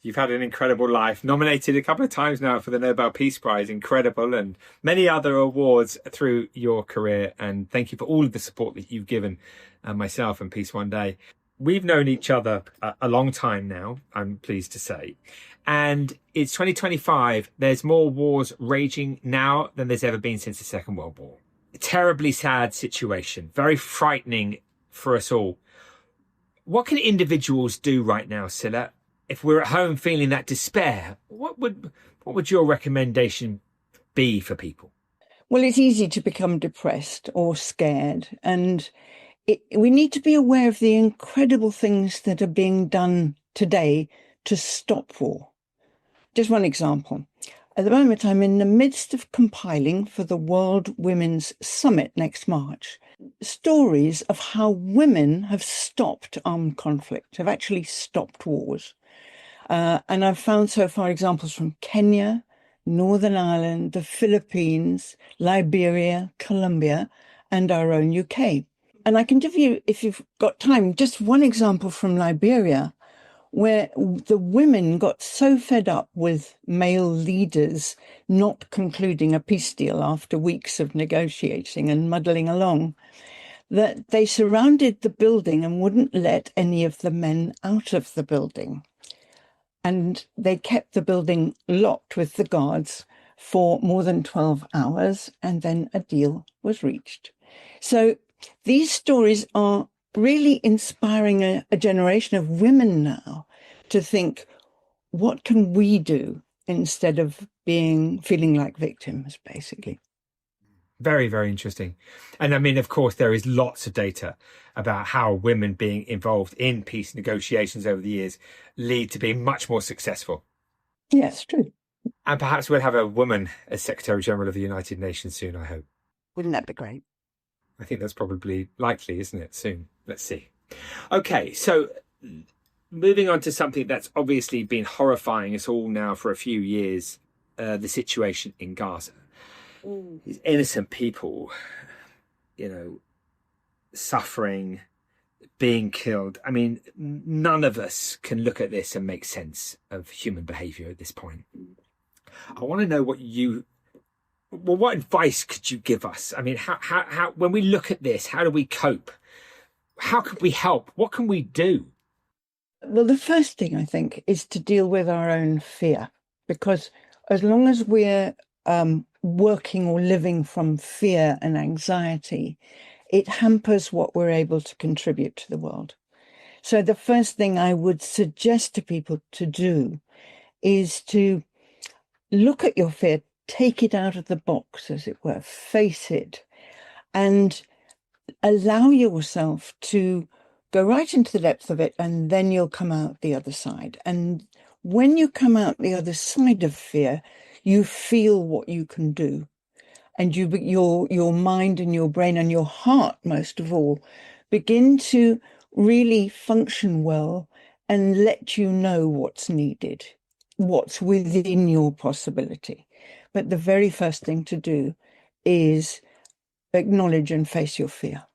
Speaker 2: You've had an incredible life, nominated a couple of times now for the Nobel Peace Prize, incredible, and many other awards through your career. And thank you for all of the support that you've given myself and Peace One Day. We've known each other a long time now, I'm pleased to say. And it's 2025. There's more wars raging now than there's ever been since the Second World War. A terribly sad situation, very frightening for us all. What can individuals do right now, Silla? If we're at home feeling that despair, what would your recommendation be for people?
Speaker 11: Well, it's easy to become depressed or scared, and we need to be aware of the incredible things that are being done today to stop war. Just one example. At the moment, I'm in the midst of compiling for the World Women's Summit next March stories of how women have stopped armed conflict, have actually stopped wars. And I've found so far examples from Kenya, Northern Ireland, the Philippines, Liberia, Colombia, and our own UK. And I can give you, if you've got time, just one example from Liberia, where the women got so fed up with male leaders not concluding a peace deal after weeks of negotiating and muddling along, that they surrounded the building and wouldn't let any of the men out of the building. And they kept the building locked with the guards for more than 12 hours, and then a deal was reached. So these stories are really inspiring a generation of women now to think, what can we do instead of feeling like victims, basically?
Speaker 2: Very, very interesting. And I mean, of course, there is lots of data about how women being involved in peace negotiations over the years lead to being much more successful.
Speaker 11: Yes, true.
Speaker 2: And perhaps we'll have a woman as Secretary General of the United Nations soon, I hope.
Speaker 11: Wouldn't that be great?
Speaker 2: I think that's probably likely, isn't it? Soon. Let's see. Okay, so moving on to something that's obviously been horrifying us all now for a few years, the situation in Gaza. These innocent people, suffering, being killed. I mean, none of us can look at this and make sense of human behaviour at this point. I want to know what advice could you give us? I mean, how when we look at this, how do we cope? How can we help? What can we do?
Speaker 11: Well, the first thing, I think, is to deal with our own fear, because as long as we're working or living from fear and anxiety, it hampers what we're able to contribute to the world. So the first thing I would suggest to people to do is to look at your fear, take it out of the box, as it were, face it, and allow yourself to go right into the depth of it, and then you'll come out the other side. And when you come out the other side of fear, you feel what you can do. And your mind and your brain and your heart, most of all, begin to really function well and let you know what's needed, what's within your possibility. But the very first thing to do is acknowledge and face your fear.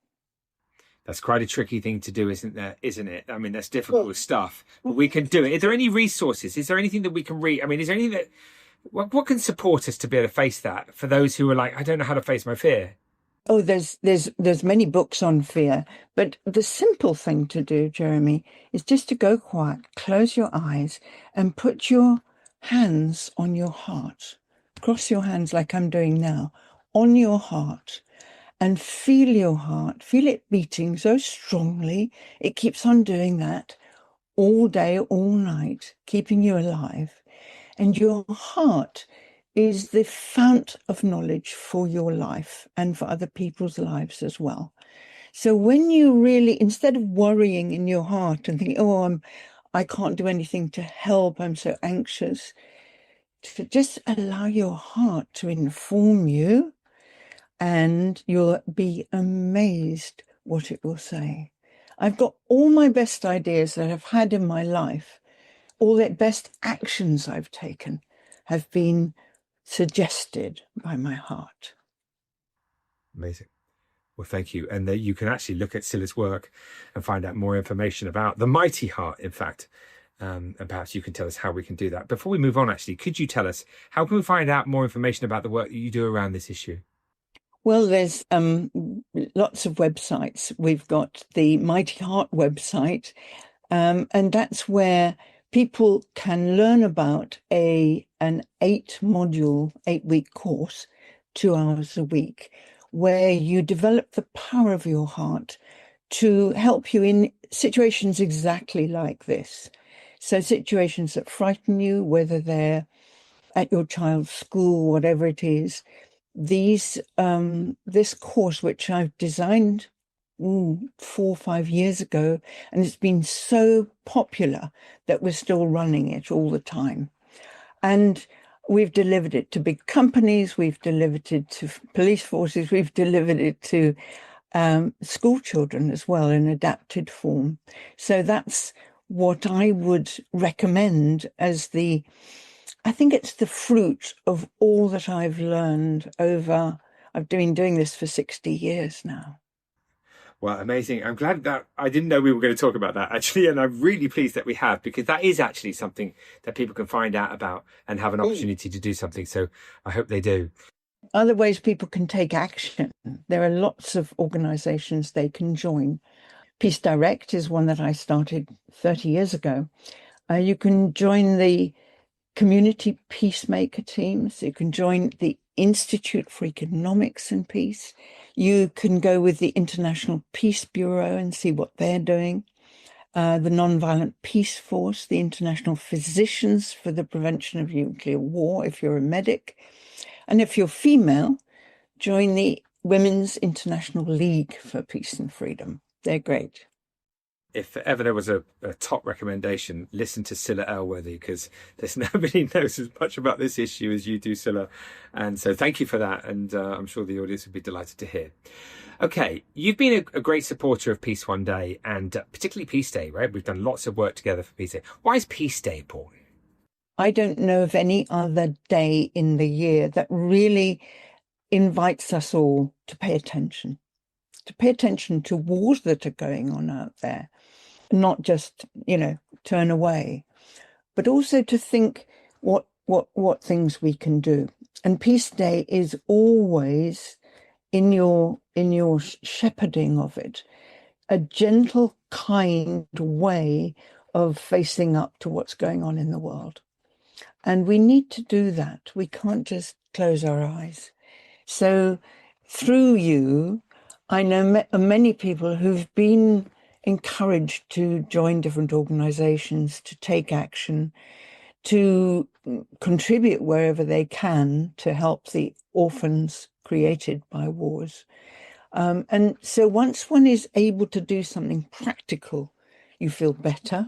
Speaker 2: That's quite a tricky thing to do, isn't it? I mean, that's difficult stuff, but we can do it. Is there any resources? Is there anything that we can read? I mean, is there anything that, what can support us to be able to face that for those who are like, I don't know how to face my fear?
Speaker 11: Oh, there's many books on fear, but the simple thing to do, Jeremy, is just to go quiet, close your eyes and put your hands on your heart. Cross your hands like I'm doing now, on your heart, and feel your heart. Feel it beating so strongly. It keeps on doing that all day, all night, keeping you alive. And your heart is the fount of knowledge for your life and for other people's lives as well. So when you really, instead of worrying in your heart and thinking, I can't do anything to help, I'm so anxious, to just allow your heart to inform you, and you'll be amazed what it will say. I've got all my best ideas that I've had in my life, all the best actions I've taken have been suggested by my heart.
Speaker 2: Amazing. Well, thank you. And you can actually look at Silla's work and find out more information about the mighty heart, in fact. And perhaps you can tell us how we can do that. Before we move on, actually, could you tell us, how can we find out more information about the work that you do around this issue?
Speaker 11: Well, there's lots of websites. We've got the Mighty Heart website, and that's where people can learn about an 8-module, 8-week course, 2 hours a week, where you develop the power of your heart to help you in situations exactly like this. So situations that frighten you, whether they're at your child's school, whatever it is. This course, which I've designed 4 or 5 years ago, and it's been so popular that we're still running it all the time. And we've delivered it to big companies, we've delivered it to police forces, we've delivered it to school children as well in adapted form. So that's what I would recommend as I think it's the fruit of all that I've learned I've been doing this for 60 years now.
Speaker 2: Well, amazing. I'm glad that I didn't know we were going to talk about that, actually. And I'm really pleased that we have, because that is actually something that people can find out about and have an opportunity to do something. So I hope they do.
Speaker 11: Other ways people can take action. There are lots of organisations they can join. Peace Direct is one that I started 30 years ago. You can join the community peacemaker teams. You can join the Institute for Economics and Peace. You can go with the International Peace Bureau and see what they're doing. The Nonviolent Peace Force, the International Physicians for the Prevention of Nuclear War, if you're a medic. And if you're female, join the Women's International League for Peace and Freedom. They're great.
Speaker 2: If ever there was a top recommendation, listen to Silla Elworthy, because there's nobody knows as much about this issue as you do, Silla. And so thank you for that. And I'm sure the audience would be delighted to hear. Okay, you've been a great supporter of Peace One Day, and particularly Peace Day, right? We've done lots of work together for Peace Day. Why is Peace Day important?
Speaker 11: I don't know of any other day in the year that really invites us all to pay attention to wars that are going on out there, not just, turn away, but also to think what things we can do. And Peace Day is always in your shepherding of it, a gentle, kind way of facing up to what's going on in the world. And we need to do that. We can't just close our eyes. So through you, I know many people who've been encouraged to join different organizations, to take action, to contribute wherever they can to help the orphans created by wars. And so once one is able to do something practical, you feel better.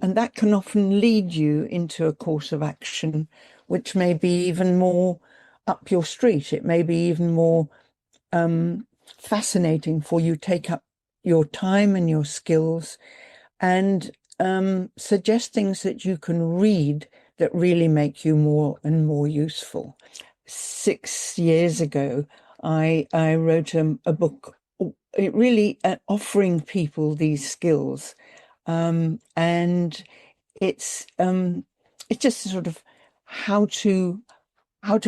Speaker 11: And that can often lead you into a course of action, which may be even more up your street. It may be even more fascinating for you. Take up your time and your skills and suggest things that you can read that really make you more and more useful. 6 years ago, I wrote a book really offering people these skills. And it's just sort of how to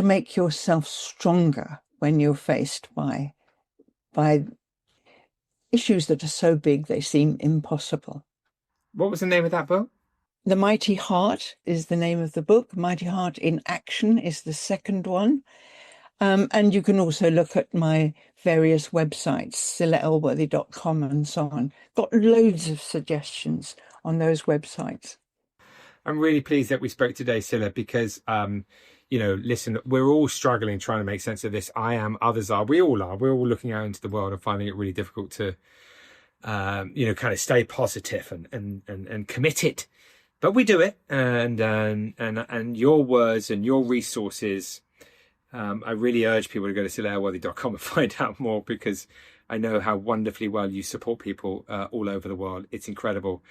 Speaker 11: make yourself stronger when you're faced by issues that are so big they seem impossible.
Speaker 2: What was the name of that book?
Speaker 11: The Mighty Heart is the name of the book. Mighty Heart in Action is the second one. And you can also look at my various websites, sillaelworthy.com and so on. Got loads of suggestions on those websites.
Speaker 2: I'm really pleased that we spoke today, Silla, because, listen, we're all struggling trying to make sense of this. I am, others are, we all are. We're all looking out into the world and finding it really difficult to, kind of stay positive and committed. But we do it. And your words and your resources, I really urge people to go to sillaelworthy.com and find out more, because I know how wonderfully well you support people all over the world. It's incredible.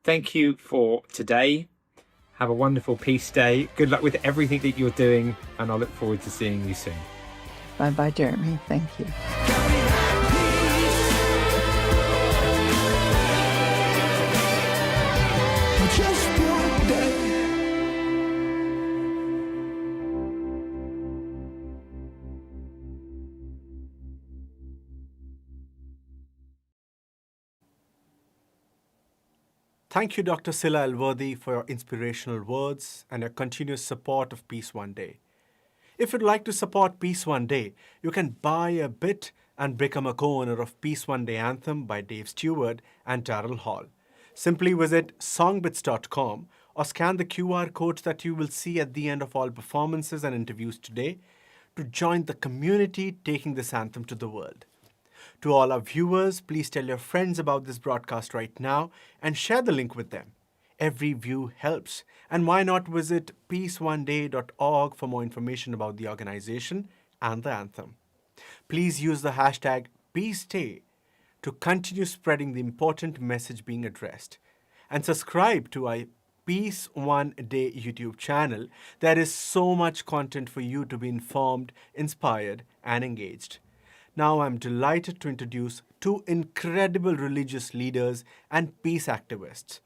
Speaker 2: Thank you for today. Have a wonderful Peace Day. Good luck with everything that you're doing, and I look forward to seeing you soon.
Speaker 11: Bye-bye, Jeremy. Thank you.
Speaker 6: Just one day.
Speaker 1: Thank you, Dr. Silla Elworthy, for your inspirational words and your continuous support of Peace One Day. If you'd like to support Peace One Day, you can buy a bit and become a co-owner of Peace One Day Anthem by Dave Stewart and Daryl Hall. Simply visit songbits.com or scan the QR codes that you will see at the end of all performances and interviews today to join the community taking this anthem to the world. To all our viewers, please tell your friends about this broadcast right now and share the link with them. Every view helps. And why not visit peaceoneday.org for more information about the organization and the anthem. Please use the hashtag PeaceDay to continue spreading the important message being addressed. And subscribe to our Peace One Day YouTube channel. There is so much content for you to be informed, inspired, and engaged. Now I'm delighted to introduce two incredible religious leaders and peace activists,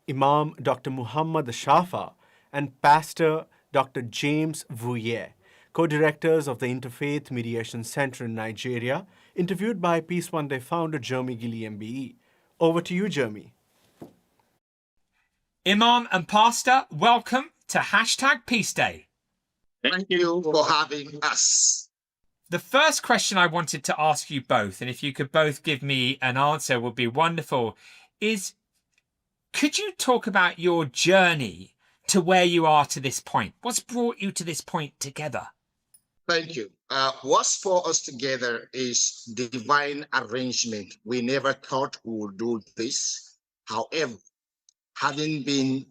Speaker 1: Imam Dr. Muhammad Shafa and Pastor Dr. James Vouye, co-directors of the Interfaith Mediation Center in Nigeria, interviewed by Peace One Day founder Jeremy Gilly MBE. Over to you, Jeremy.
Speaker 2: Imam and Pastor, welcome to #Peace Day.
Speaker 12: Thank you for having us.
Speaker 2: The first question I wanted to ask you both, and if you could both give me an answer would be wonderful, is could you talk about your journey to where you are to this point? What's brought you to this point together?
Speaker 12: Thank you. What's brought us together is divine arrangement. We never thought we would do this. However, having been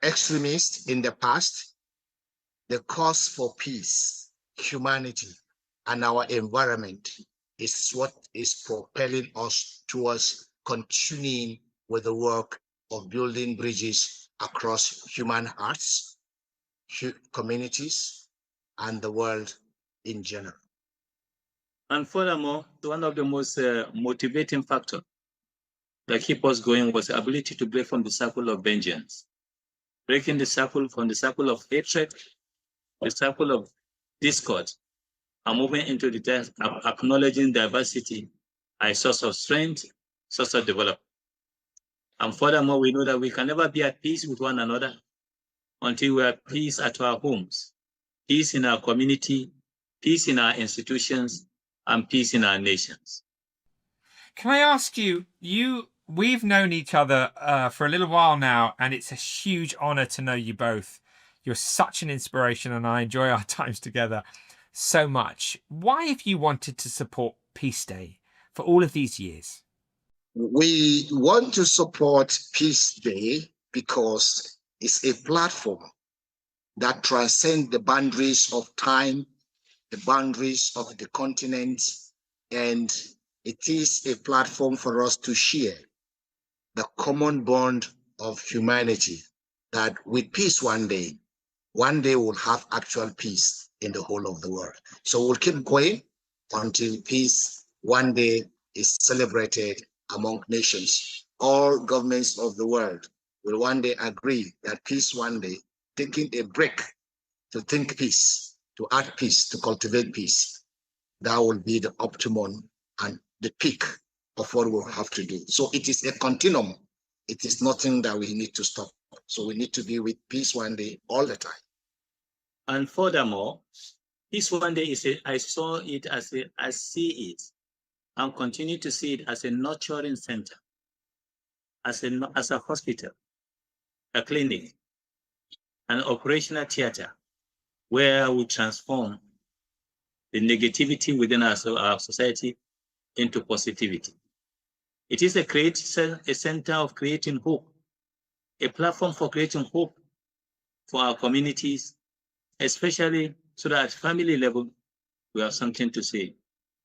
Speaker 12: extremists in the past, the cause for peace, humanity, and our environment is what is propelling us towards continuing with the work of building bridges across human hearts, communities, and the world in general.
Speaker 13: And furthermore, one of the most motivating factors that keep us going was the ability to break from the cycle of vengeance, breaking the cycle from the cycle of hatred, the cycle of discord, and moving into the acknowledging diversity as a source of strength, source of development. And furthermore, we know that we can never be at peace with one another until we are at peace at our homes, peace in our community, peace in our institutions, and peace in our nations.
Speaker 2: Can I ask you, we've known each other for a little while now, and it's a huge honor to know you both. You're such an inspiration, and I enjoy our times together so much. Why have you wanted to support Peace Day for all of these years?
Speaker 12: We want to support Peace Day because it's a platform that transcends the boundaries of time, the boundaries of the continent, and it is a platform for us to share the common bond of humanity, that with peace one day we'll have actual peace in the whole of the world. So we'll keep going until peace one day is celebrated among nations. All governments of the world will one day agree that peace one day, taking a break to think peace, to add peace, to cultivate peace, that will be the optimum and the peak of what we'll have to do. So it is a continuum. It is nothing that we need to stop. So we need to be with peace one day all the time.
Speaker 13: And furthermore, Peace One Day I see it and continue to see it as a nurturing center, as a hospital, a clinic, an operational theater where we transform the negativity within our society into positivity. It is a center of creating hope, a platform for creating hope for our communities, especially so that at family level, we have something to say.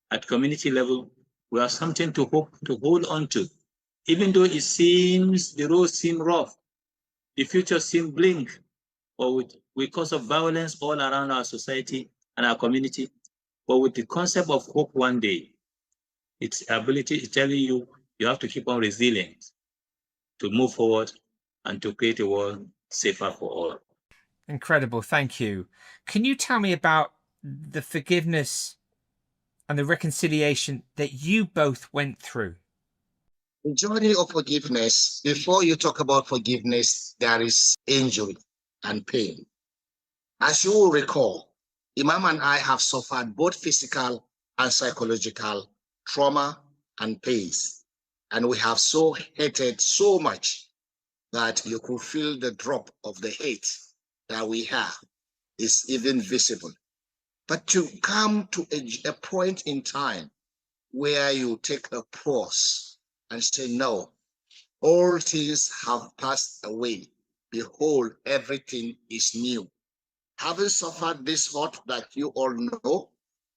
Speaker 13: At community level, we have something to hope to hold on to. Even though the road seems rough, the future seems bleak, or because of violence all around our society and our community, but with the concept of hope one day, its ability is telling you have to keep on resilient to move forward and to create a world safer for all.
Speaker 2: Incredible, thank you. Can you tell me about the forgiveness and the reconciliation that you both went through?
Speaker 12: The journey of forgiveness, before you talk about forgiveness, there is injury and pain. As you will recall, Imam and I have suffered both physical and psychological trauma and pains. And we have so hated so much that you could feel the drop of the hate that we have is even visible. But to come to a point in time where you take a pause and say, no, all things have passed away. Behold, everything is new. Having suffered this hurt that you all know,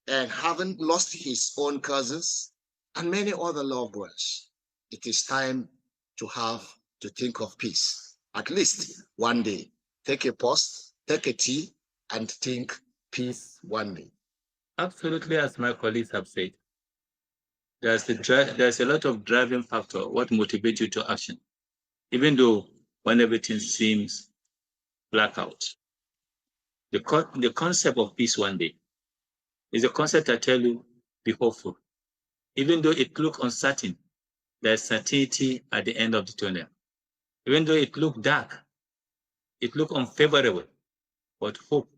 Speaker 12: and having lost his own cousins and many other loved ones, it is time to think of peace. At least one day, take a pause, take a tea, and think peace one day.
Speaker 13: Absolutely, as my colleagues have said, there's a lot of driving factor, what motivates you to action, even though when everything seems blackout. The concept of peace one day is a concept that tells you, be hopeful. Even though it looks uncertain, there's certainty at the end of the tunnel. Even though it looks dark, it looks unfavorable, but hope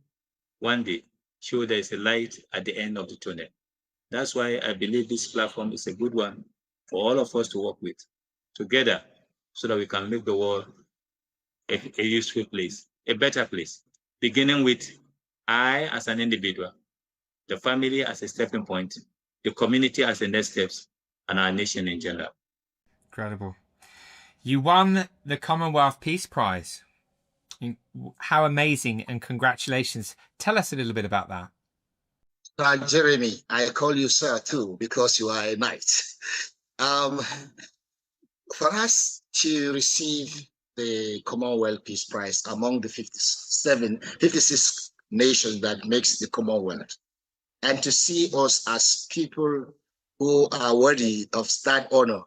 Speaker 13: one day show there is a light at the end of the tunnel. That's why I believe this platform is a good one for all of us to work with together so that we can make the world a useful place, a better place, beginning with I as an individual, the family as a stepping point, the community as the next steps, and our nation in general.
Speaker 2: Incredible. You won the Commonwealth Peace Prize. How amazing, and congratulations. Tell us a little bit about that.
Speaker 12: Jeremy, I call you sir too because you are a knight. For us to receive the Commonwealth Peace Prize among the 56 nations that makes the Commonwealth, and to see us as people who are worthy of that honor,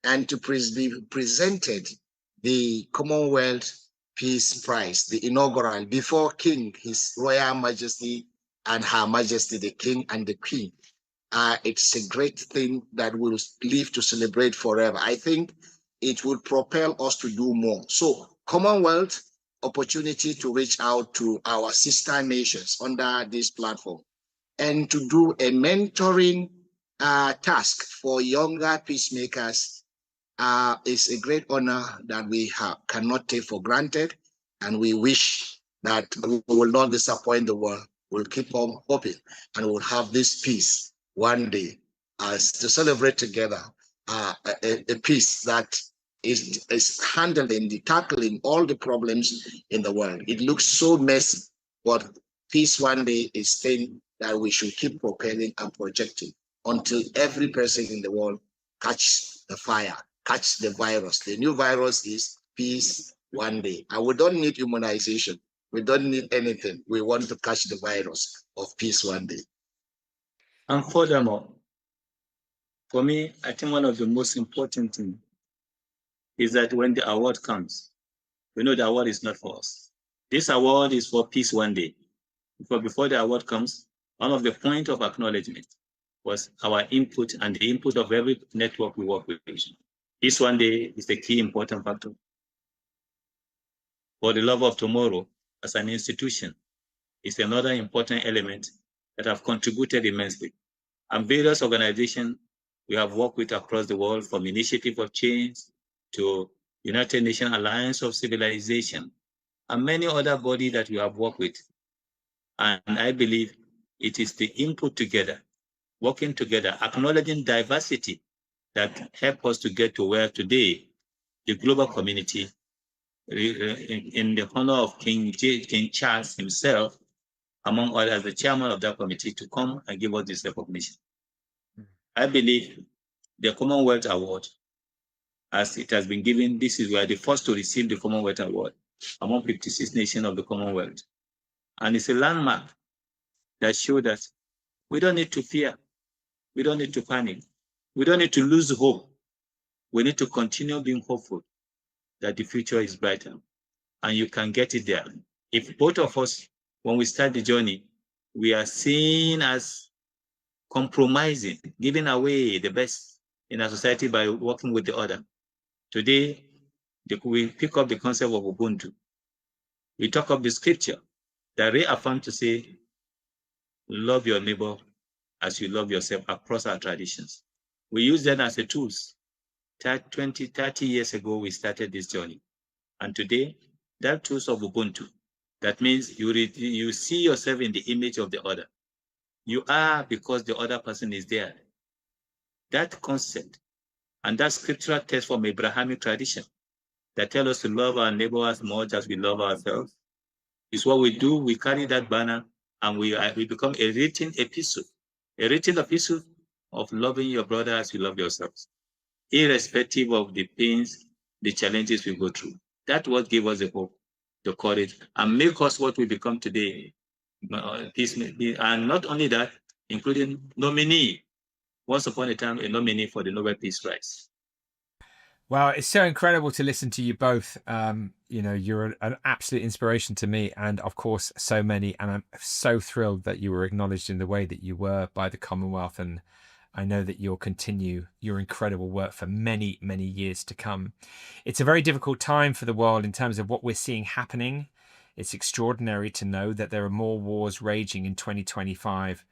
Speaker 12: and to be presented the Commonwealth Peace Prize, the inaugural, before King, His Royal Majesty and Her Majesty, the King and the Queen. It's a great thing that we'll live to celebrate forever. I think it would propel us to do more. So Commonwealth, opportunity to reach out to our sister nations under this platform and to do a mentoring task for younger peacemakers is a great honor that we cannot take for granted. And we wish that we will not disappoint the world. We'll keep on hoping and we'll have this peace one day as to celebrate together a peace that is tackling all the problems in the world. It looks so messy, but peace one day is thing that we should keep propelling and projecting until every person in the world catch the fire, catch the virus. The new virus is peace one day. And we don't need immunization. We don't need anything. We want to catch the virus of peace one day.
Speaker 13: And furthermore, for me, I think one of the most important things is that when the award comes, we know the award is not for us. This award is for peace one day. But before the award comes, one of the points of acknowledgement was our input and the input of every network we work with. Peace one day is the key important factor. For the love of tomorrow as an institution is another important element that have contributed immensely. And various organizations we have worked with across the world, from Initiative of Change to United Nations Alliance of Civilization, and many other bodies that we have worked with. And I believe it is the input together, working together, acknowledging diversity that help us to get to where today the global community, in the honor of King Charles himself, among others, the chairman of that committee, to come and give us this recognition. I believe the Commonwealth Award, as it has been given, this is where the first to receive the Commonwealth Award among 56 nations of the Commonwealth. And it's a landmark that shows that we don't need to fear. We don't need to panic. We don't need to lose hope. We need to continue being hopeful that the future is brighter and you can get it there. If both of us, when we start the journey, we are seen as compromising, giving away the best in our society by working with the other. Today, we pick up the concept of Ubuntu. We talk of the scripture that reaffirms to say, love your neighbor as you love yourself across our traditions. We use them as a tools. 20, 30 years ago, we started this journey. And today, that tools of Ubuntu, that means you see yourself in the image of the other. You are because the other person is there. That concept and that scriptural text from Abrahamic tradition that tell us to love our neighbor as much as we love ourselves is what we do. We carry that banner and we become a written epistle of loving your brother as you love yourselves, irrespective of the pains, the challenges we go through. That's what gave us the hope, the courage, and make us what we become today. And not only that, including nominee, once upon a time a nominee for the Nobel Peace Prize.
Speaker 9: Well, it's so incredible to listen to you both. You're an absolute inspiration to me and, of course, so many. And I'm so thrilled that you were acknowledged in the way that you were by the Commonwealth. And I know that you'll continue your incredible work for many, many years to come. It's a very difficult time for the world in terms of what we're seeing happening. It's extraordinary to know that there are more wars raging in 2025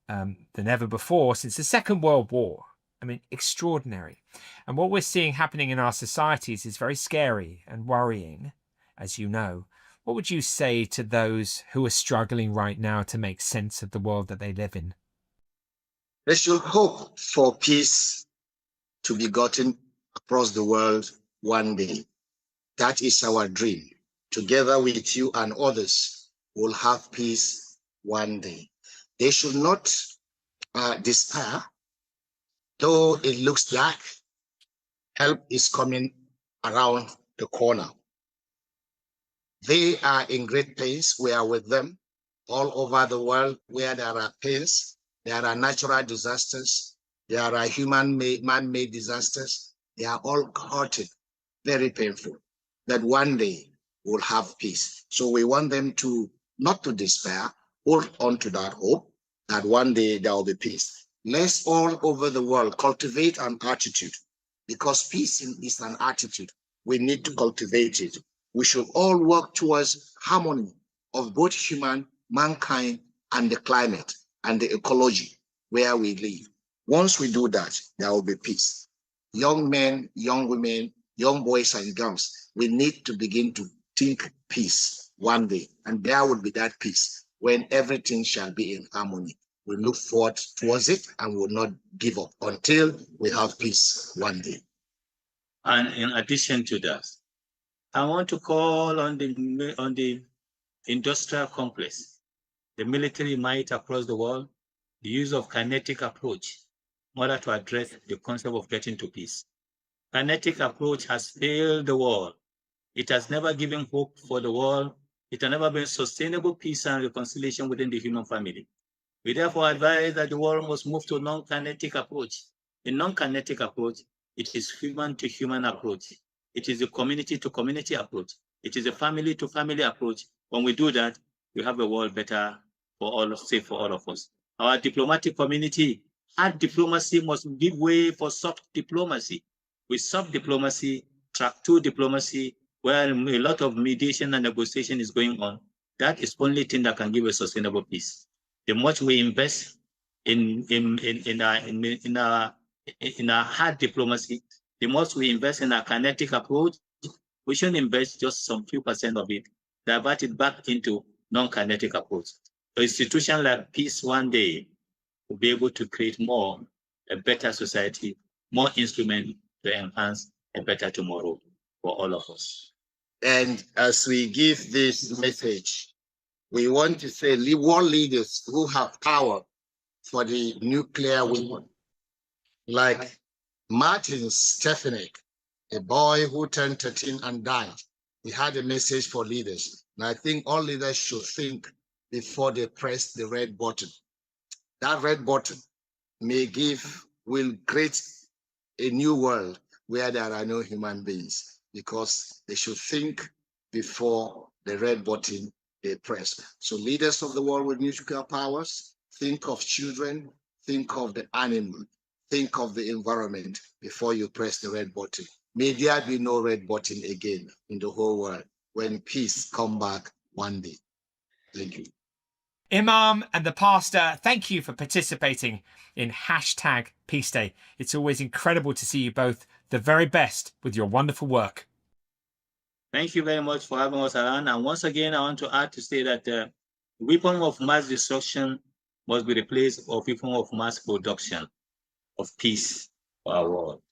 Speaker 9: than ever before since the Second World War. I mean, extraordinary. And what we're seeing happening in our societies is very scary and worrying, as you know. What would you say to those who are struggling right now to make sense of the world that they live in?
Speaker 12: They should hope for peace to be gotten across the world one day. That is our dream. Together with you and others, we'll have peace one day. They should not despair, though it looks like help is coming around the corner. They are in great pains. We are with them all over the world where there are pains. There are natural disasters. There are man-made disasters. They are all hurting, very painful. That one day we'll have peace. So we want them to not to despair, hold on to that hope that one day there will be peace. Let's all over the world cultivate an attitude, because peace is an attitude. We need to cultivate it. We should all work towards harmony of both mankind, and the climate and the ecology where we live. Once we do that, there will be peace. Young men, young women, young boys and girls, we need to begin to think peace one day, and there will be that peace when everything shall be in harmony. We look forward towards it and will not give up until we have peace one day.
Speaker 13: And in addition to that, I want to call on the industrial complex, the military might across the world, the use of kinetic approach in order to address the concept of getting to peace. Kinetic approach has failed the world. It has never given hope for the world. It has never been sustainable peace and reconciliation within the human family. We therefore advise that the world must move to a non-kinetic approach. A non-kinetic approach, it is human-to-human approach. It is a community-to-community approach. It is a family-to-family approach. When we do that, we have a world better for all, safe for all of us. Our diplomatic community, hard diplomacy must give way for soft diplomacy. With soft diplomacy, track 2 diplomacy, where a lot of mediation and negotiation is going on, that is the only thing that can give a sustainable peace. The much we invest in our hard diplomacy, the most we invest in our kinetic approach, we shouldn't invest just some few % of it, divert it back into non-kinetic approach. So institutions like peace one day will be able to create a better society, more instruments to enhance a better tomorrow for all of us.
Speaker 12: And as we give this message, we want to say world leaders who have power for the nuclear weapon, like Martin Stefanik, a boy who turned 13 and died. He had a message for leaders. And I think all leaders should think before they press the red button. That red button will create a new world where there are no human beings, because they should think before the red button they press. So leaders of the world with nuclear powers, think of children, think of the animal, think of the environment before you press the red button. May there be no red button again in the whole world when peace come back one day. Thank you.
Speaker 9: Imam and the pastor, thank you for participating in #Peace Day. It's always incredible to see you both. The very best with your wonderful work.
Speaker 13: Thank you very much for having us around. And once again, I want to add to say that the weapon of mass destruction must be replaced with weapon of mass production of peace for our world.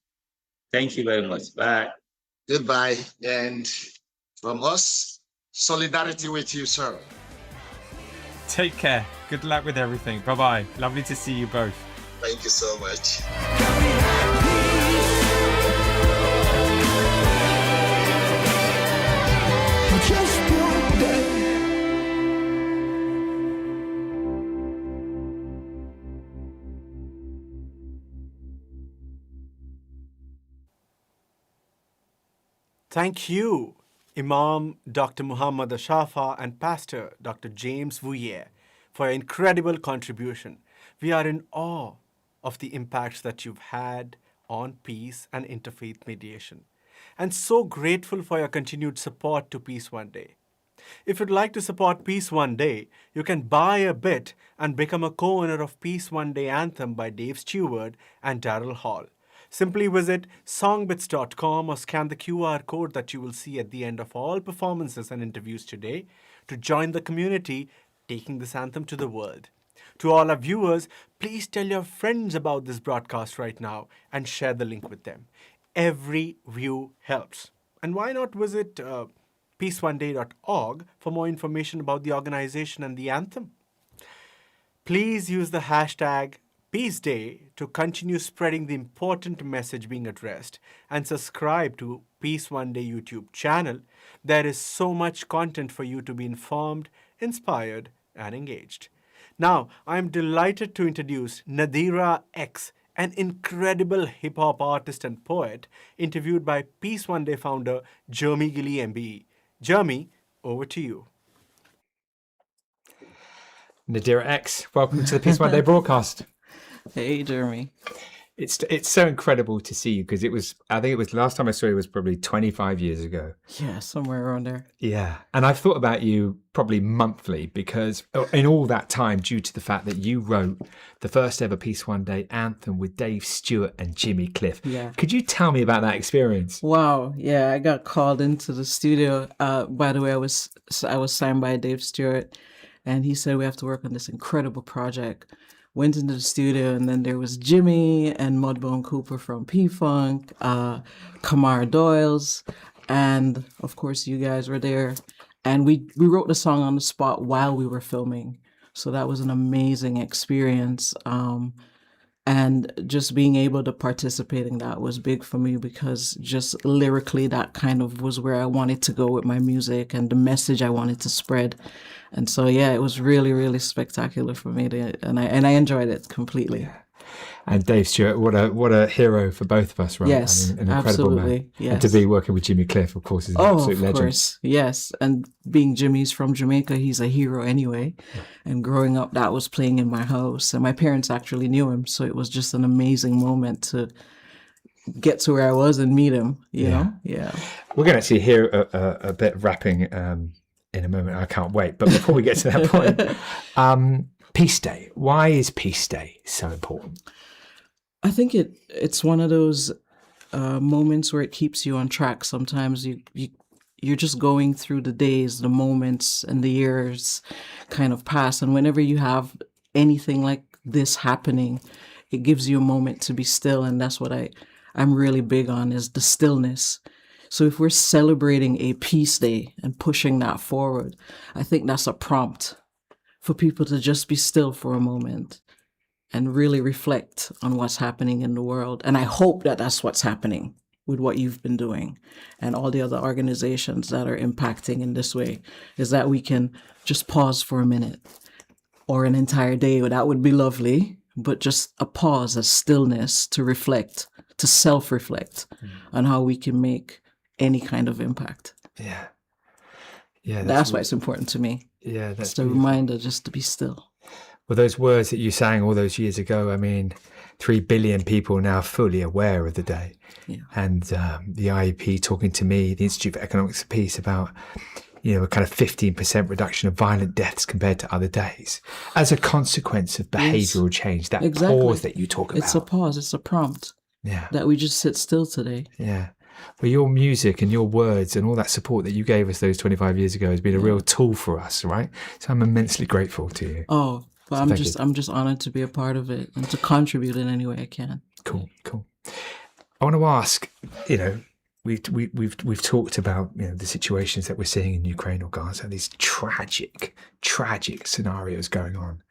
Speaker 13: Thank you very much. Bye.
Speaker 12: Goodbye. And from us, solidarity with you, sir.
Speaker 9: Take care. Good luck with everything. Bye-bye. Lovely to see you both.
Speaker 12: Thank you so much.
Speaker 6: Just one.
Speaker 1: Thank you, Imam Dr. Muhammad Ashafa and Pastor Dr. James Vouillet, for your incredible contribution. We are in awe of the impacts that you've had on peace and interfaith mediation, and so grateful for your continued support to Peace One Day. If you'd like to support Peace One Day, you can buy a bit and become a co-owner of Peace One Day Anthem by Dave Stewart and Daryl Hall. Simply visit songbits.com or scan the QR code that you will see at the end of all performances and interviews today to join the community taking this anthem to the world. To all our viewers, please tell your friends about this broadcast right now and share the link with them. Every view helps. And why not visit peaceoneday.org for more information about the organization and the anthem? Please use the hashtag Peace Day to continue spreading the important message being addressed, and subscribe to Peace One Day YouTube channel. There is so much content for you to be informed, inspired, and engaged. Now, I am delighted to introduce Nadira X, an incredible hip-hop artist and poet, interviewed by Peace One Day founder Jeremy Gilly MBE. Jeremy, over to you.
Speaker 9: Nadira X, welcome to the Peace One Day broadcast.
Speaker 14: Hey, Jeremy.
Speaker 9: It's so incredible to see you, because I think it was last time I saw you was probably 25 years ago.
Speaker 14: Yeah, somewhere around there.
Speaker 9: Yeah. And I've thought about you probably monthly, because in all that time, due to the fact that you wrote the first ever Peace One Day anthem with Dave Stewart and Jimmy Cliff.
Speaker 14: Yeah.
Speaker 9: Could you tell me about that experience?
Speaker 14: Wow. Yeah, I got called into the studio. By the way, I was signed by Dave Stewart, and he said we have to work on this incredible project. Went into the studio, and then there was Jimmy and Mudbone Cooper from P-Funk, Kamar Doyles, and of course you guys were there. And we wrote the song on the spot while we were filming. So that was an amazing experience. And just being able to participate in that was big for me, because just lyrically, that kind of was where I wanted to go with my music and the message I wanted to spread. And so, yeah, it was really, really spectacular for me, and I enjoyed it completely.
Speaker 9: Yeah. And Dave Stewart, what a hero for both of us, right?
Speaker 14: Yes,
Speaker 9: I mean, an incredible
Speaker 14: absolutely.
Speaker 9: man.
Speaker 14: Yes.
Speaker 9: And to be working with Jimmy Cliff, of course, is an absolute legend.
Speaker 14: Of course, yes. And being Jimmy's from Jamaica, he's a hero anyway. Yeah. And growing up, that was playing in my house. And my parents actually knew him. So it was just an amazing moment to get to where I was and meet him, you know? Yeah.
Speaker 9: We're going to actually hear a bit of rapping in a moment. I can't wait. But before we get to that point, Peace Day. Why is Peace Day so important?
Speaker 14: I think it's one of those moments where it keeps you on track. Sometimes you're just going through the days, the moments, and the years kind of pass. And whenever you have anything like this happening, it gives you a moment to be still. And that's what I'm really big on, is the stillness. So if we're celebrating a peace day and pushing that forward, I think that's a prompt for people to just be still for a moment and really reflect on what's happening in the world. And I hope that that's what's happening with what you've been doing and all the other organizations that are impacting in this way, is that we can just pause for a minute or an entire day. That would be lovely, but just a pause, a stillness to reflect, to self-reflect on how we can make any kind of impact.
Speaker 9: Yeah. Yeah.
Speaker 14: That's why it's important to me.
Speaker 9: Yeah. That's
Speaker 14: just a reminder just to be still.
Speaker 9: Well, those words that you sang all those years ago, I mean, 3 billion people now fully aware of the day.
Speaker 14: Yeah.
Speaker 9: And the IEP talking to me, the Institute for Economics of Peace, about, a kind of 15% reduction of violent deaths compared to other days as a consequence of behavioural change, that pause that you talk about.
Speaker 14: It's a pause, it's a prompt.
Speaker 9: Yeah.
Speaker 14: That we just sit still today.
Speaker 9: Yeah. Well, your music and your words and all that support that you gave us those 25 years ago has been a real tool for us, right? So I'm immensely grateful to you.
Speaker 14: Oh, well, I'm just honored to be a part of it and to contribute in any way I can.
Speaker 9: Cool. I want to ask, we've talked about the situations that we're seeing in Ukraine or Gaza, these tragic scenarios going on.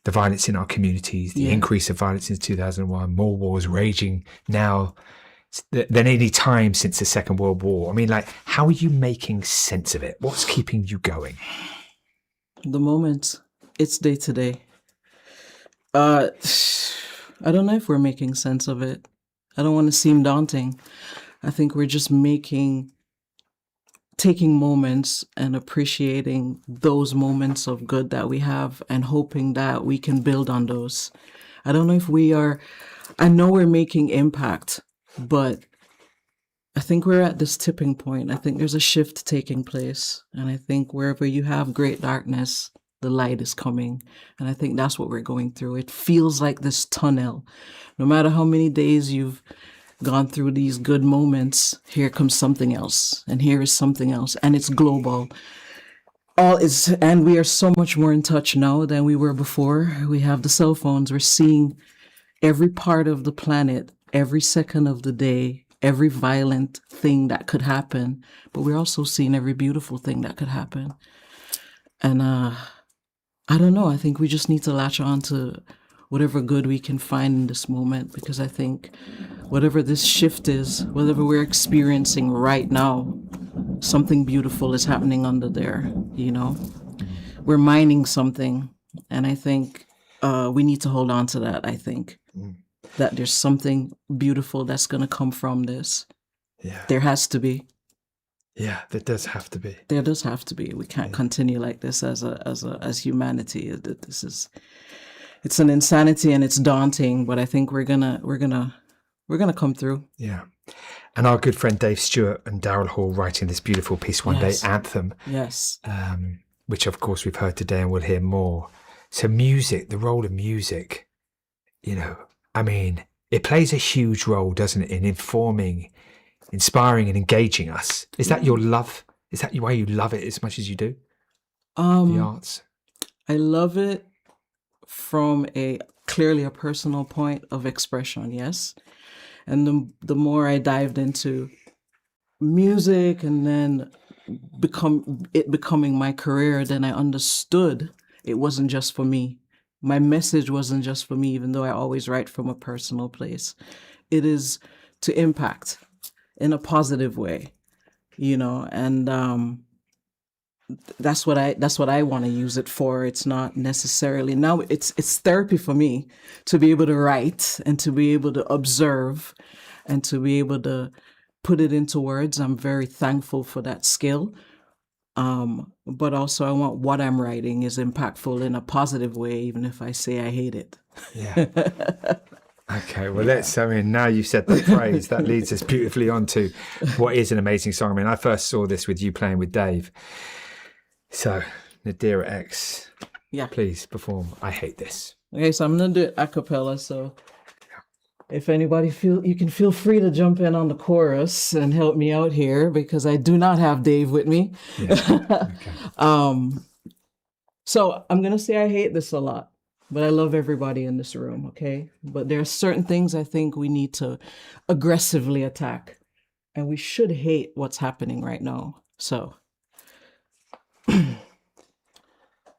Speaker 9: The violence in our communities, the increase of violence since 2001, more wars raging now than any time since the Second World War. I mean, how are you making sense of it? What's keeping you going?
Speaker 14: The moment, it's day to day. I don't know if we're making sense of it. I don't want to seem daunting. I think we're just making taking moments and appreciating those moments of good that we have and hoping that we can build on those. I don't know if I know we're making impact, but I think we're at this tipping point. I think there's a shift taking place. And I think wherever you have great darkness, the light is coming. And I think that's what we're going through. It feels like this tunnel. No matter how many days you've gone through these good moments, here comes something else. And here is something else. And it's global. And we are so much more in touch now than we were before. We have the cell phones. We're seeing every part of the planet, every second of the day, every violent thing that could happen. But we're also seeing every beautiful thing that could happen. And I don't know. I think we just need to latch on to whatever good we can find in this moment, because I think whatever this shift is, whatever we're experiencing right now, something beautiful is happening under there, you know? We're mining something, and I think we need to hold on to that, I think. That there's something beautiful that's going to come from this.
Speaker 9: Yeah.
Speaker 14: There has to be.
Speaker 9: Yeah, there does have to be.
Speaker 14: There does have to be. We can't continue like this as humanity. It's an insanity and it's daunting, but I think we're gonna come through.
Speaker 9: Yeah. And our good friend Dave Stewart and Daryl Hall writing this beautiful piece one day, Anthem.
Speaker 14: Yes.
Speaker 9: Which of course we've heard today and we'll hear more. So music, the role of music, you know, I mean, it plays a huge role, doesn't it, in informing, inspiring and engaging us. Is that your love? Is that why you love it as much as you do? The arts?
Speaker 14: I love it from clearly a personal point of expression, yes. And the more I dived into music and then becoming my career, then I understood it wasn't just for me. My message wasn't just for me, even though I always write from a personal place. It is to impact in a positive way, you know, and that's what I want to use it for. It's not necessarily now. It's therapy for me to be able to write and to be able to observe and to be able to put it into words. I'm very thankful for that skill. But also I want what I'm writing is impactful in a positive way, even if I say I hate it.
Speaker 9: Yeah. Okay, well, now you've said the phrase, that leads us beautifully on to what is an amazing song. I mean, I first saw this with you playing with Dave. So, Nadira X, please perform I Hate This.
Speaker 14: Okay, so I'm going to do it a cappella, so if anybody you can feel free to jump in on the chorus and help me out here, because I do not have Dave with me. Yeah. Okay. So I'm going to say I hate this a lot. But I love everybody in this room, okay? But there are certain things I think we need to aggressively attack. And we should hate what's happening right now. So,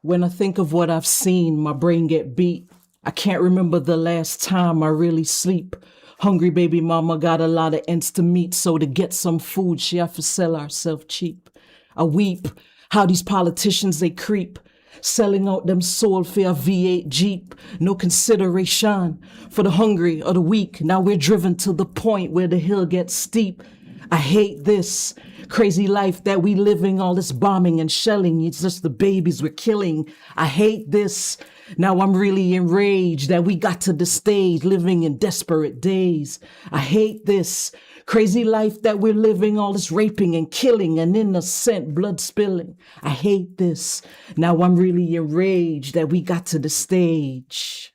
Speaker 14: when I think of what I've seen, my brain get beat. I can't remember the last time I really sleep. Hungry baby mama got a lot of ends to meet, so to get some food, she have to sell herself cheap. I weep how these politicians, they creep. Selling out them soul for a V8 Jeep. No consideration for the hungry or the weak. Now we're driven to the point where the hill gets steep. I hate this crazy life that we living, all this bombing and shelling. It's just the babies we're killing. I hate this. Now I'm really enraged that we got to the stage living in desperate days. I hate this crazy life that we're living, all this raping and killing and innocent blood spilling. I hate this. Now I'm really enraged that we got to the stage.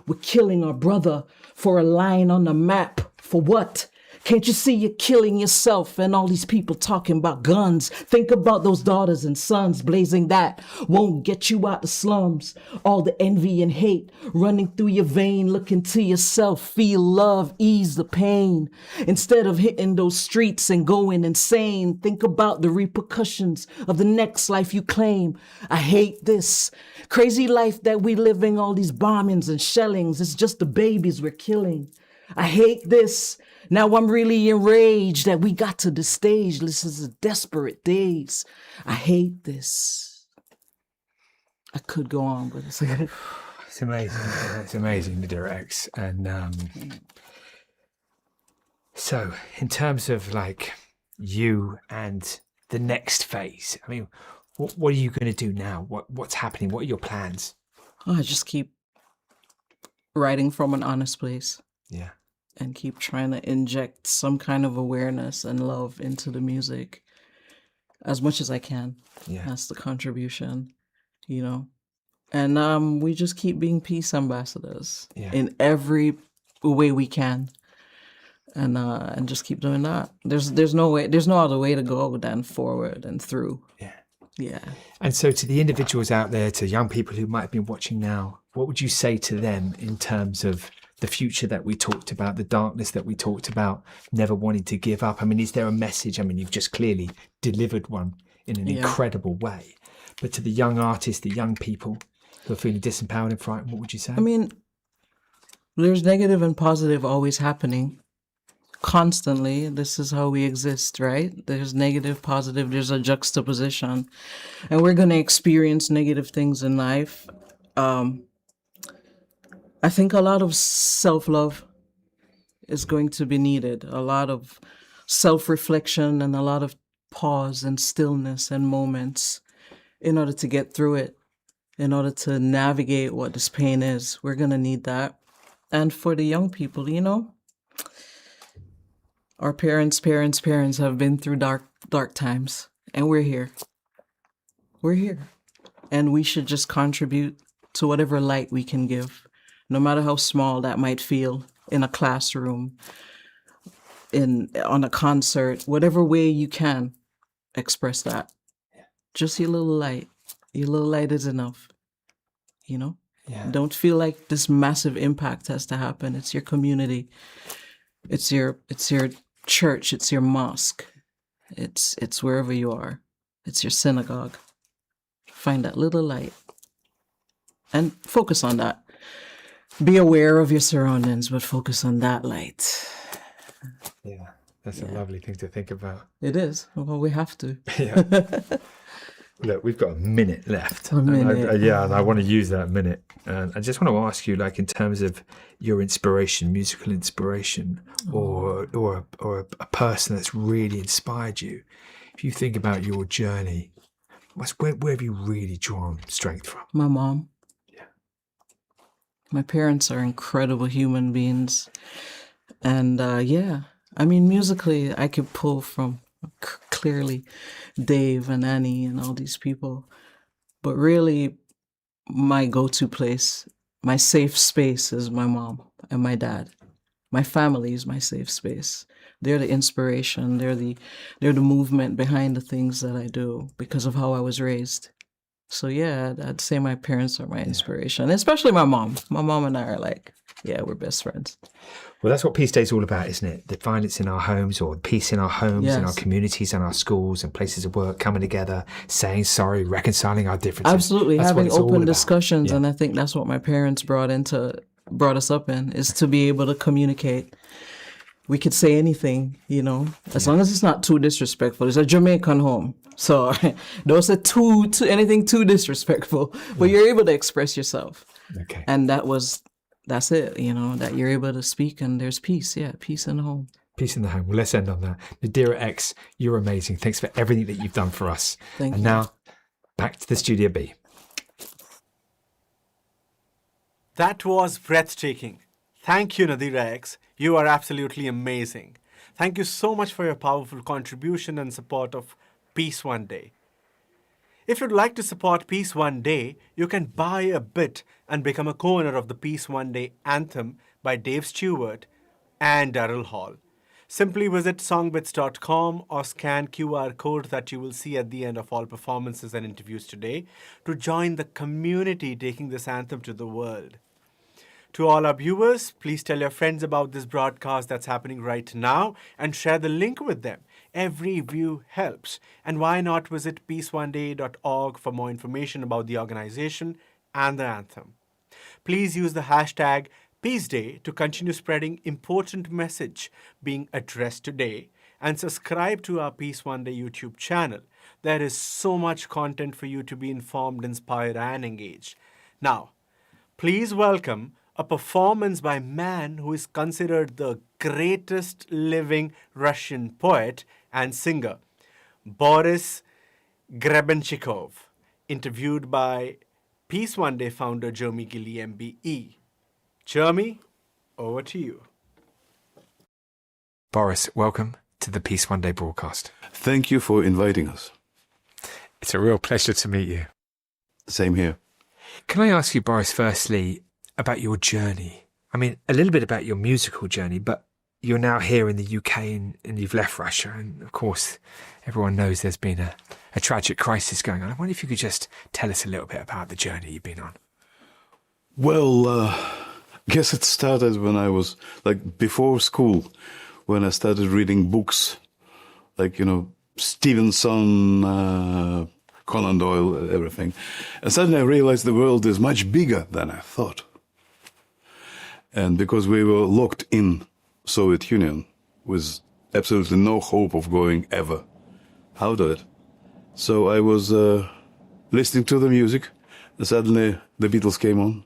Speaker 14: We're killing our brother for a line on the map. For what? Can't you see you're killing yourself and all these people talking about guns? Think about those daughters and sons. Blazing that won't get you out the slums. All the envy and hate running through your vein. Look into yourself, feel love, ease the pain. Instead of hitting those streets and going insane, think about the repercussions of the next life you claim. I hate this crazy life that we living, all these bombings and shellings. It's just the babies we're killing. I hate this. Now I'm really enraged that we got to the stage. This is desperate days. I hate this. I could go on, but it's
Speaker 9: amazing. It's amazing, Nadira X. And so in terms of like you and
Speaker 2: the next phase? I mean, what are you going to do now? What's happening? What are your plans?
Speaker 14: Oh, I just keep writing from an honest place.
Speaker 2: Yeah.
Speaker 14: And keep trying to inject some kind of awareness and love into the music as much as I can.
Speaker 2: Yeah.
Speaker 14: That's the contribution, you know. And we just keep being peace ambassadors in every way we can. And just keep doing that. There's no other way to go than forward and through.
Speaker 2: Yeah.
Speaker 14: Yeah.
Speaker 2: And so to the individuals out there, to young people who might have been watching now, what would you say to them in terms of the future that we talked about, the darkness that we talked about, never wanting to give up? I mean, is there a message? I mean, you've just clearly delivered one in an incredible way. But to the young artists, the young people who are feeling disempowered and frightened, what would you say?
Speaker 14: I mean, there's negative and positive always happening. Constantly. This is how we exist, right? There's negative, positive, there's a juxtaposition. And we're going to experience negative things in life. I think a lot of self-love is going to be needed. A lot of self-reflection and a lot of pause and stillness and moments in order to get through it, in order to navigate what this pain is. We're going to need that. And for the young people, you know, our parents have been through dark times, and we're here. We're here. And we should just contribute to whatever light we can give, no matter how small that might feel, in a classroom, on a concert, whatever way you can express that. Just your little light. Your little light is enough, you know?
Speaker 2: Yeah.
Speaker 14: Don't feel like this massive impact has to happen. It's your community. It's your church, it's your mosque, it's wherever you are, it's your synagogue. Find that little light and focus on that. Be aware of your surroundings, but focus on that light.
Speaker 2: Yeah, that's a lovely thing to think about.
Speaker 14: It is. Well, we have to.
Speaker 2: Yeah. Look, we've got a minute left.
Speaker 14: A minute.
Speaker 2: And I want to use that minute. And I just want to ask you, like, in terms of your inspiration, musical inspiration, or a person that's really inspired you. If you think about your journey, where have you really drawn strength from?
Speaker 14: My mom. Yeah. My parents are incredible human beings. And I mean, musically, I could pull from clearly Dave and Annie and all these people. But really, my go-to place, my safe space is my mom and my dad. My family is my safe space. They're the inspiration. They're the movement behind the things that I do because of how I was raised. So yeah, I'd say my parents are my inspiration, especially my mom. My mom and I are like, we're best friends.
Speaker 2: Well, that's what Peace Day is all about, isn't it? The violence in our homes, or peace in our homes, in our communities, and our schools and places of work, coming together, saying sorry, reconciling our differences.
Speaker 14: Absolutely,
Speaker 2: that's
Speaker 14: having open discussions,
Speaker 2: yeah.
Speaker 14: And I think that's what my parents brought us up in, is to be able to communicate. We could say anything, you know, as long as it's not too disrespectful. It's a Jamaican home, so don't say anything too disrespectful, but you're able to express yourself.
Speaker 2: Okay,
Speaker 14: and that's it, you know, that you're able to speak and there's peace. Yeah, peace in the home.
Speaker 2: Peace in the home. Well, let's end on that. Nadira X, you're amazing. Thanks for everything that you've done for us.
Speaker 14: Thank you.
Speaker 2: And now, back to the Studio B.
Speaker 1: That was breathtaking. Thank you, Nadira X. You are absolutely amazing. Thank you so much for your powerful contribution and support of Peace One Day. If you'd like to support Peace One Day, you can buy a bit and become a co-owner of the Peace One Day Anthem by Dave Stewart and Daryl Hall. Simply visit songbits.com or scan QR code that you will see at the end of all performances and interviews today to join the community taking this anthem to the world. To all our viewers, please tell your friends about this broadcast that's happening right now and share the link with them. Every view helps. And why not visit peaceoneday.org for more information about the organization and the anthem. Please use the hashtag Peace Day to continue spreading important message being addressed today, and subscribe to our Peace One Day YouTube channel. There is so much content for you to be informed, inspired, and engaged. Now, please welcome a performance by a man who is considered the greatest living Russian poet and singer, Boris Grebenshikov, interviewed by Peace One Day founder Jeremy Gilly, MBE. Jeremy, over to you.
Speaker 2: Boris, welcome to the Peace One Day broadcast.
Speaker 15: Thank you for inviting us.
Speaker 2: It's a real pleasure to meet you.
Speaker 15: Same here.
Speaker 2: Can I ask you, Boris, firstly, about your journey? I mean, a little bit about your musical journey, but you're now here in the UK and you've left Russia. And of course, everyone knows there's been a tragic crisis going on. I wonder if you could just tell us a little bit about the journey you've been on.
Speaker 15: Well, I guess it started when I was, before school, when I started reading books, Stevenson, Conan Doyle, everything. And suddenly I realized the world is much bigger than I thought. And because we were locked in Soviet Union with absolutely no hope of going ever out of it. So I was listening to the music, and suddenly the Beatles came on,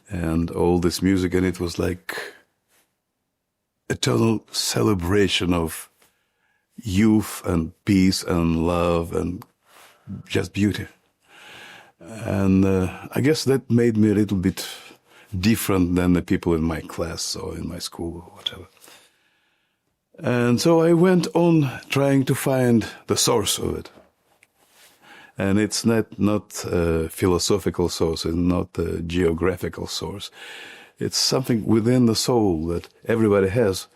Speaker 15: and all this music, and it was like eternal celebration of youth and peace and love and just beauty. And I guess that made me a little bit different than the people in my class or in my school or whatever. And so I went on trying to find the source of it. And it's not a philosophical source, it's not a geographical source. It's something within the soul that everybody has,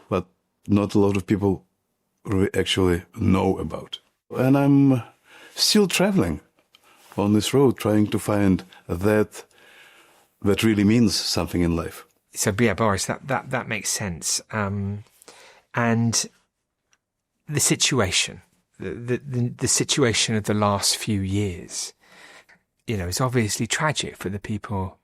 Speaker 15: but not a lot of people actually know about. And I'm still traveling on this road, trying to find that really means something in life.
Speaker 2: So, yeah, Boris, that makes sense. And the situation, the situation of the last few years, is obviously tragic for the people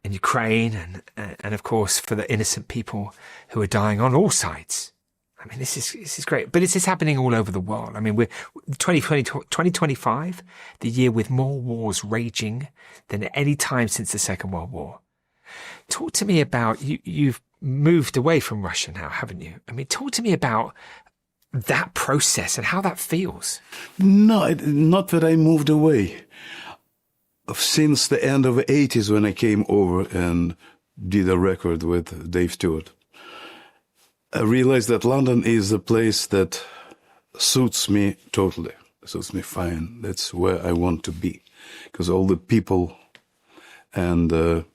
Speaker 2: in Ukraine and of course for the innocent people who are dying on all sides. I mean, this is great, but it's happening all over the world. I mean, we're 2025, the year with more wars raging than at any time since the Second World War. Talk to me about, you've moved away from Russia now, haven't you? I mean, talk to me about that process and how that feels.
Speaker 15: No, not that I moved away. Since the end of the 80s, when I came over and did a record with Dave Stewart, I realized that London is a place that suits me totally, suits me fine. That's where I want to be, because all the people and the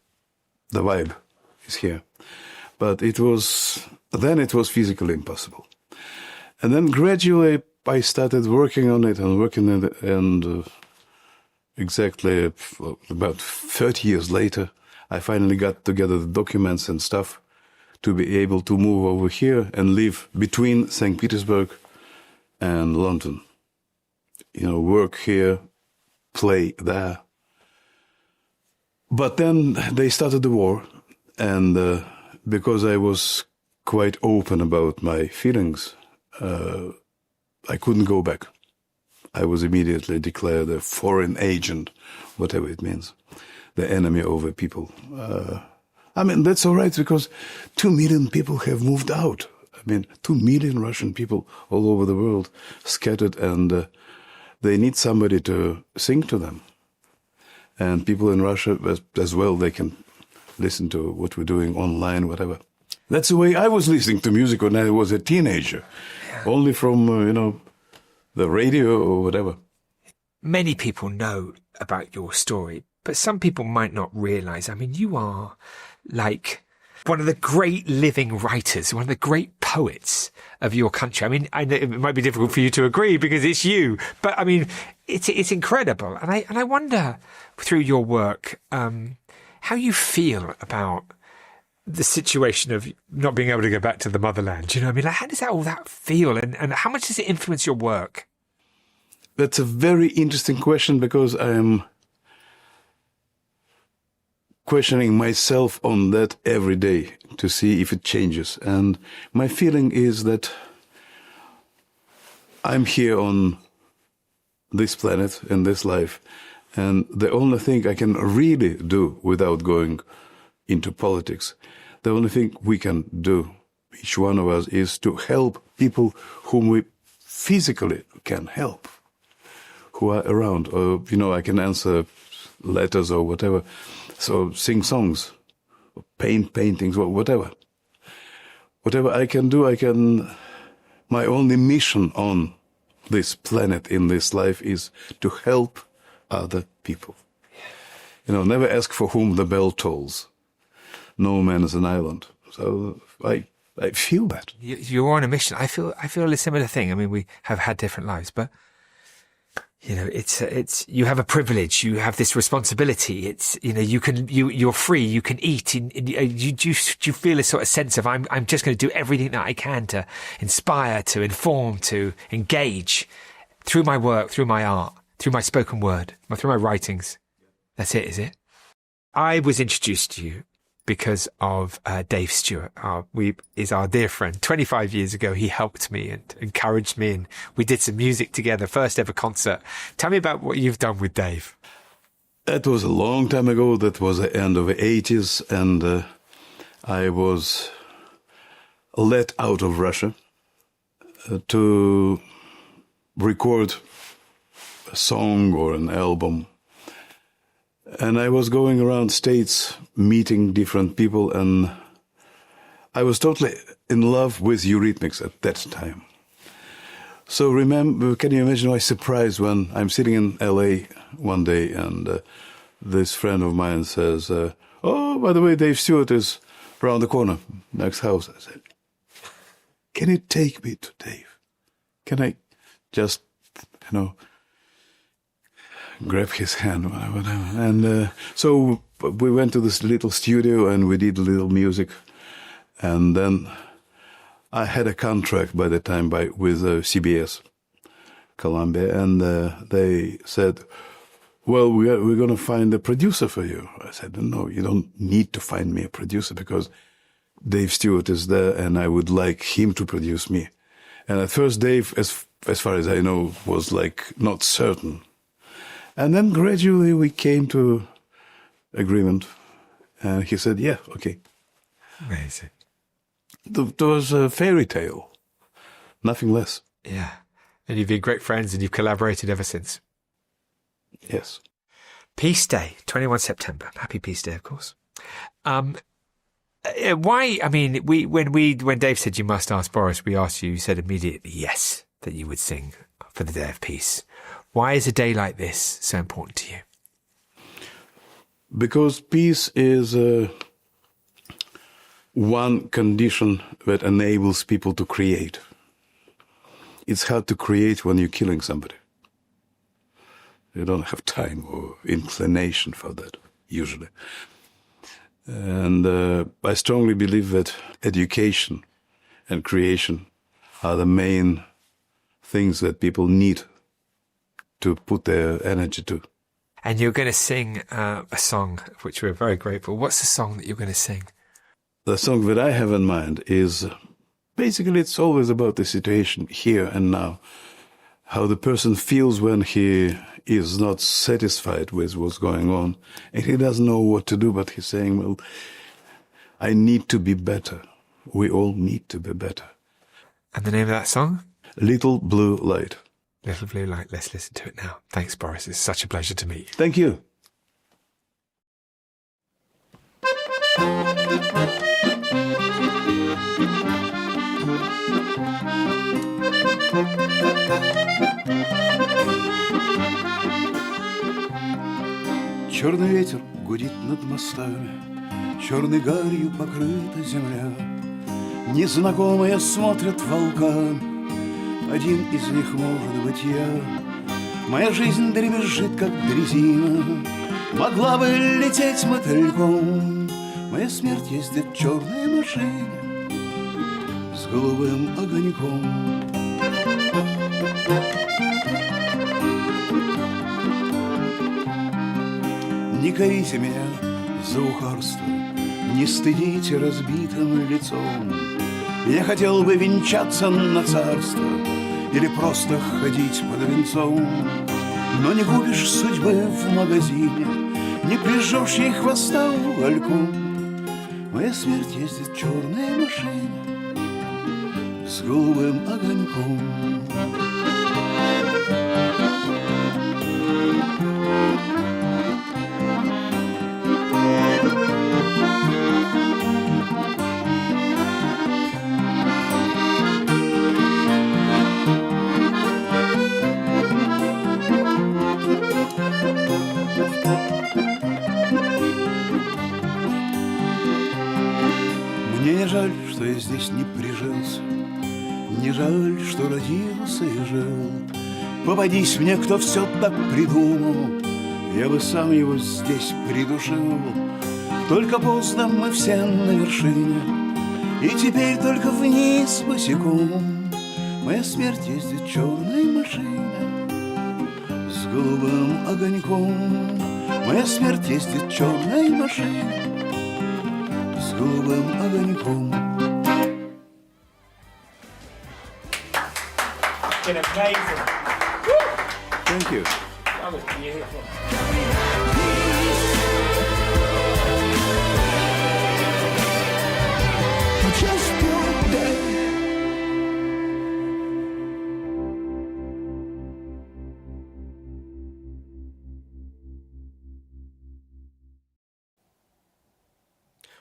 Speaker 15: vibe is here. But it was physically impossible. And then gradually I started working on it and exactly about 30 years later, I finally got together the documents and stuff to be able to move over here and live between St. Petersburg and London. Work here, play there. But then they started the war, and because I was quite open about my feelings, I couldn't go back. I was immediately declared a foreign agent, whatever it means, the enemy of the people. I mean, that's all right, because 2 million people have moved out. I mean, 2 million Russian people all over the world scattered, and they need somebody to sing to them. And people in Russia as well, they can listen to what we're doing online, whatever. That's the way I was listening to music when I was a teenager, only from, the radio or whatever.
Speaker 2: Many people know about your story, but some people might not realize. I mean, you are like one of the great living writers, one of the great poets of your country. I mean, I know it might be difficult for you to agree because it's you, but I mean, it's incredible. And I wonder through your work, how you feel about the situation of not being able to go back to the motherland. I mean, like, how does all that feel, and how much does it influence your work?
Speaker 15: That's a very interesting question, because I'm questioning myself on that every day to see if it changes. And my feeling is that I'm here on this planet, in this life, and the only thing I can really do without going into politics, the only thing we can do, each one of us, is to help people whom we physically can help, who are around. Or, I can answer letters or whatever. So sing songs, paint paintings, or whatever. Whatever I can do, my only mission on this planet, in this life, is to help other people. Never ask for whom the bell tolls. No man is an island. So I feel that.
Speaker 2: You're on a mission. I feel a similar thing. I mean, we have had different lives, but it's you have a privilege. You have this responsibility. It's you're free. You can eat. You feel a sort of sense of I'm just going to do everything that I can to inspire, to inform, to engage through my work, through my art, through my spoken word, through my writings. That's it, is it? I was introduced to you because of Dave Stewart, is our dear friend. 25 years ago, he helped me and encouraged me, and we did some music together, first ever concert. Tell me about what you've done with Dave.
Speaker 15: That was a long time ago. That was the end of the 80s, and I was let out of Russia to record a song or an album. And I was going around states, meeting different people, and I was totally in love with Eurythmics at that time. So can you imagine my surprise when I'm sitting in LA one day and this friend of mine says, oh, by the way, Dave Stewart is around the corner, next house. I said, can you take me to Dave? Can I just, grab his hand, whatever. And so we went to this little studio and we did a little music. And then I had a contract by the time with CBS, Columbia, and they said, well, we're going to find a producer for you. I said, no, you don't need to find me a producer because Dave Stewart is there and I would like him to produce me. And at first Dave, as far as I know, was not certain. And then gradually we came to agreement, and he said, yeah, okay.
Speaker 2: Amazing.
Speaker 15: It was a fairy tale, nothing less.
Speaker 2: Yeah. And you've been great friends and you've collaborated ever since.
Speaker 15: Yes.
Speaker 2: Peace Day, 21 September. Happy Peace Day, of course. Why, I mean, when Dave said you must ask Boris, we asked you, you said immediately yes, that you would sing for the Day of Peace. Why is a day like this so important to you?
Speaker 15: Because peace is one condition that enables people to create. It's hard to create when you're killing somebody. You don't have time or inclination for that, usually. And I strongly believe that education and creation are the main things that people need to put their energy to.
Speaker 2: And you're going to sing a song, which we're very grateful. What's the song that you're going to sing?
Speaker 15: The song that I have in mind is, basically it's always about the situation here and now. How the person feels when he is not satisfied with what's going on. And he doesn't know what to do, but he's saying, well, I need to be better. We all need to be better.
Speaker 2: And the name of that song?
Speaker 15: Little Blue Light.
Speaker 2: Little Blue Light. Let's listen to it now. Thanks, Boris. It's such a pleasure to meet you.
Speaker 15: Thank you.
Speaker 6: Черный ветер гудит над мостами, черной гарью покрыта земля. Незнакомые смотрят волками, один из них может быть я. Моя жизнь дребезжит, как дрезина, могла бы лететь мотыльком. Моя смерть ездит в черной машине с голубым огоньком. Не корите меня за ухарство, не стыдите разбитым лицом. Я хотел бы венчаться на царство или просто ходить под венцом. Но не купишь судьбы в магазине, не прижжешь ей хвоста угольком. Моя смерть ездит в черной машине
Speaker 15: с голубым огоньком. Мне не жаль, что я здесь не прижился, не жаль, что родился и жил. Попадись мне, кто все так придумал, я бы сам его здесь придушил. Только поздно, мы все на вершине, и теперь только вниз босиком. Моя смерть ездит в черной машине с голубым огоньком. Моя смерть ездит в черной машине с голубым огоньком.
Speaker 16: Been amazing.
Speaker 15: Thank you.
Speaker 16: That was beautiful.
Speaker 6: Just one day.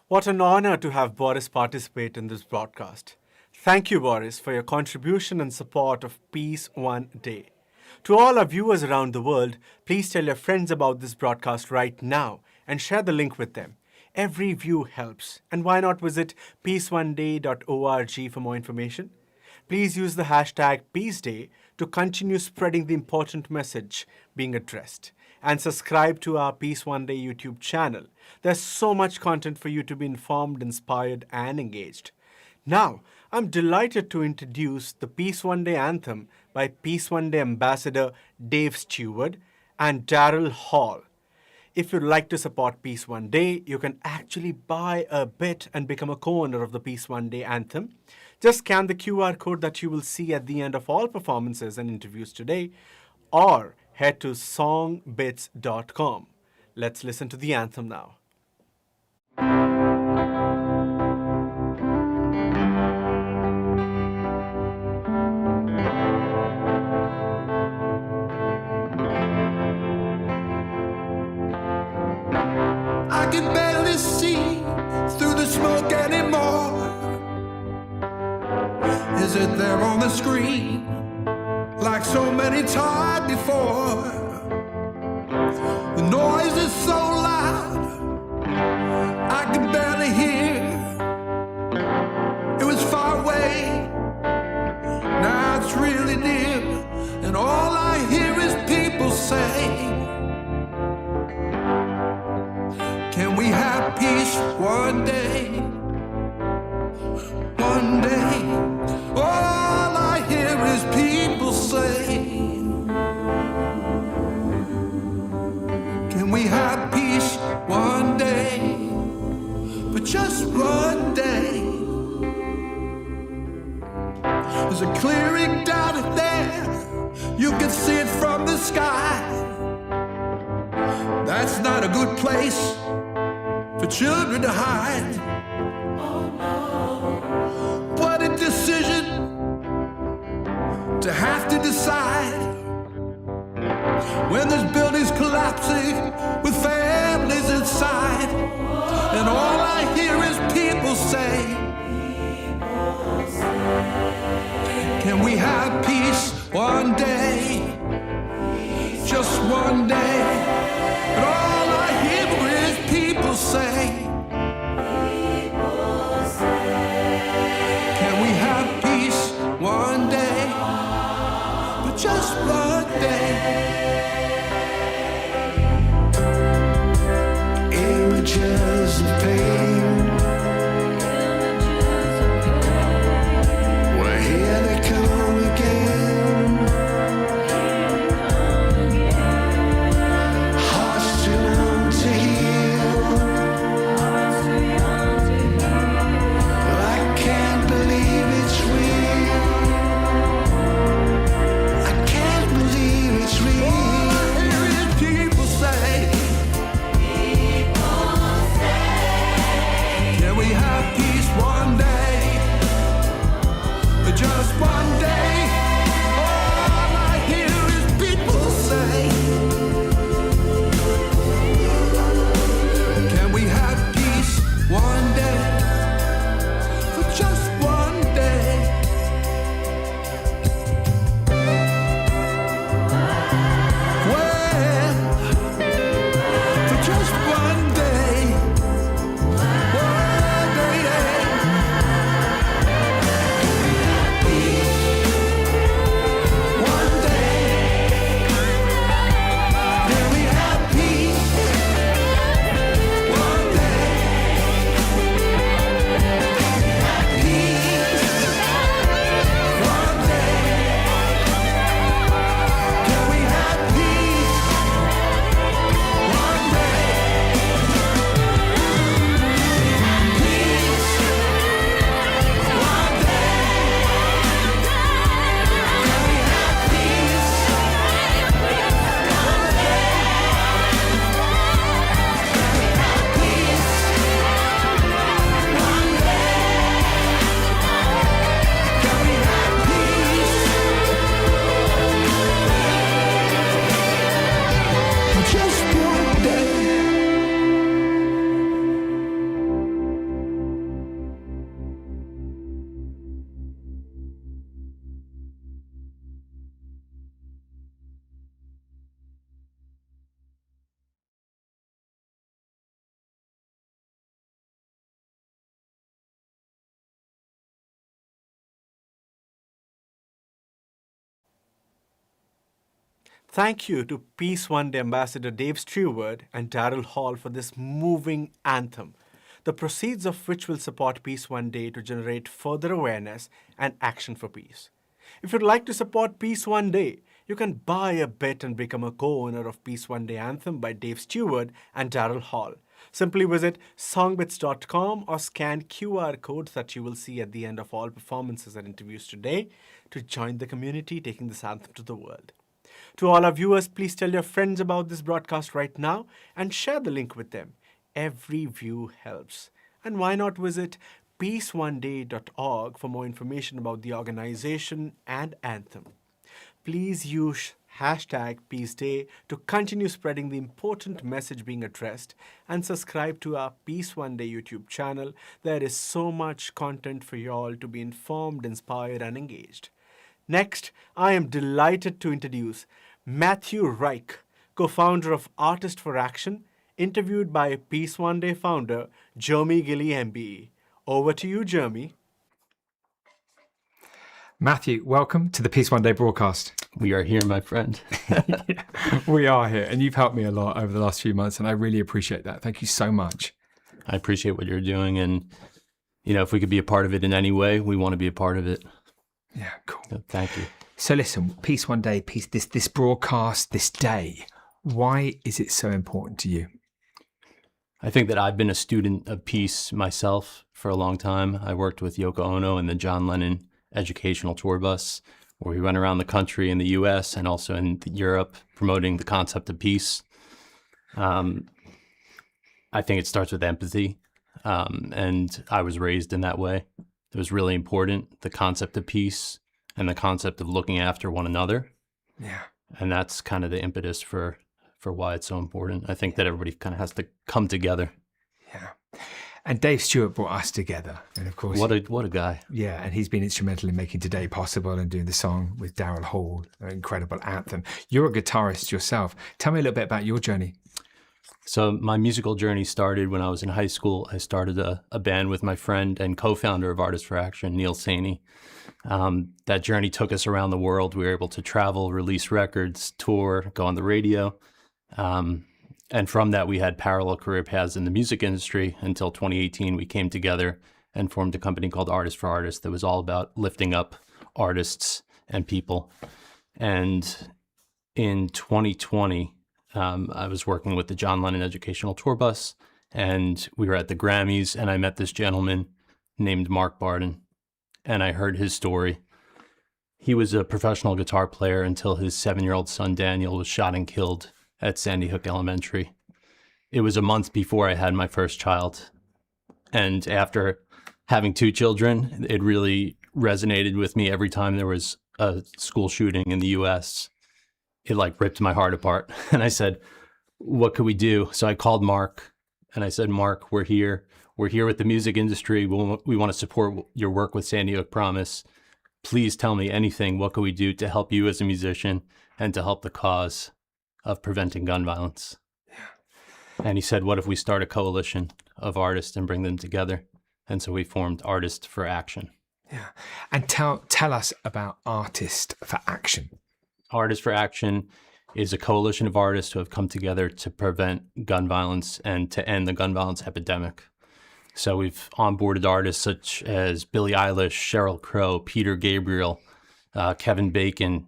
Speaker 1: What an honor to have Boris participate in this broadcast. Thank you, Boris, for your contribution and support of Peace One Day. To all our viewers around the world, please tell your friends about this broadcast right now and share the link with them. Every view helps. And why not visit peaceoneday.org for more information? Please use the hashtag PeaceDay to continue spreading the important message being addressed. And subscribe to our Peace One Day YouTube channel. There's so much content for you to be informed, inspired, and engaged. Now, I'm delighted to introduce the Peace One Day Anthem by Peace One Day Ambassador Dave Stewart and Daryl Hall. If you'd like to support Peace One Day, you can actually buy a bit and become a co-owner of the Peace One Day Anthem. Just scan the QR code that you will see at the end of all performances and interviews today, or head to songbits.com. Let's listen to the anthem now.
Speaker 6: I can barely see through the smoke anymore. Is it there on the screen like so many times before? The noise is so loud I can barely hear. It was far away, now it's really near, and all I hear is people say, can we have peace one day? One day. All I hear is people say, can we have peace one day? But just one day. There's a clearing down there, you can see it from the sky. That's not a good place for children to hide. What a decision to have to decide when there's buildings collapsing with families inside, and all I hear is people say, can we have peace one day? Just one day. And all I hear is people say, can we have peace one day? But just one day. Images of pain, well, here they come again.
Speaker 1: Thank you to Peace One Day Ambassador Dave Stewart and Daryl Hall for this moving anthem, the proceeds of which will support Peace One Day to generate further awareness and action for peace. If you'd like to support Peace One Day, you can buy a bit and become a co-owner of Peace One Day Anthem by Dave Stewart and Daryl Hall. Simply visit songbits.com or scan QR codes that you will see at the end of all performances and interviews today to join the community taking this anthem to the world. To all our viewers, please tell your friends about this broadcast right now and share the link with them. Every view helps. And why not visit peaceoneday.org for more information about the organization and anthem. Please use hashtag Peace Day to continue spreading the important message being addressed, and subscribe to our Peace One Day YouTube channel. There is so much content for you all to be informed, inspired, and engaged. Next, I am delighted to introduce Matthew Reich, co-founder of Artist for Action, interviewed by Peace One Day founder Jeremy Gilly MBE. Over to you, Jeremy.
Speaker 9: Matthew, welcome to the Peace One Day broadcast.
Speaker 17: We are here, my friend.
Speaker 9: Yeah, we are here, and you've helped me a lot over the last few months, and I really appreciate that. Thank you so much.
Speaker 17: I appreciate what you're doing, and if we could be a part of it in any way, we want to be a part of it.
Speaker 9: Yeah, cool.
Speaker 17: So, thank you.
Speaker 9: So listen, Peace One Day, this broadcast, this day, why is it so important to you?
Speaker 17: I think that I've been a student of peace myself for a long time. I worked with Yoko Ono and the John Lennon educational tour bus, where we went around the country in the US and also in Europe promoting the concept of peace. I think it starts with empathy, and I was raised in that way. It was really important, the concept of peace and the concept of looking after one another.
Speaker 9: Yeah.
Speaker 17: And that's kind of the impetus for why it's so important. I think that everybody kind of has to come together.
Speaker 9: Yeah. And Dave Stewart brought us together. And of course,
Speaker 17: what a guy.
Speaker 9: Yeah. And he's been instrumental in making today possible and doing the song with Daryl Hall, an incredible anthem. You're a guitarist yourself. Tell me a little bit about your journey.
Speaker 17: So my musical journey started when I was in high school. I started a band with my friend and co-founder of Artist for Action, Neil Saney. That journey took us around the world. We were able to travel, release records, tour, go on the radio. And from that, we had parallel career paths in the music industry until 2018. We came together and formed a company called Artist for Artists that was all about lifting up artists and people. And in 2020, I was working with the John Lennon educational tour bus, and we were at the Grammys, and I met this gentleman named Mark Barden, and I heard his story. He was a professional guitar player until his 7-year-old son, Daniel, was shot and killed at Sandy Hook Elementary. It was a month before I had my first child. And after having 2 children, it really resonated with me every time there was a school shooting in the US. It ripped my heart apart. And I said, what could we do? So I called Mark and I said, Mark, we're here. We're here with the music industry. We want to support your work with Sandy Hook Promise. Please tell me anything. What can we do to help you as a musician and to help the cause of preventing gun violence? Yeah. And he said, what if we start a coalition of artists and bring them together? And so we formed Artist for Action.
Speaker 9: Yeah. And tell us about Artist for Action.
Speaker 17: Artist for Action is a coalition of artists who have come together to prevent gun violence and to end the gun violence epidemic. So we've onboarded artists such as Billie Eilish, Sheryl Crow, Peter Gabriel, Kevin Bacon.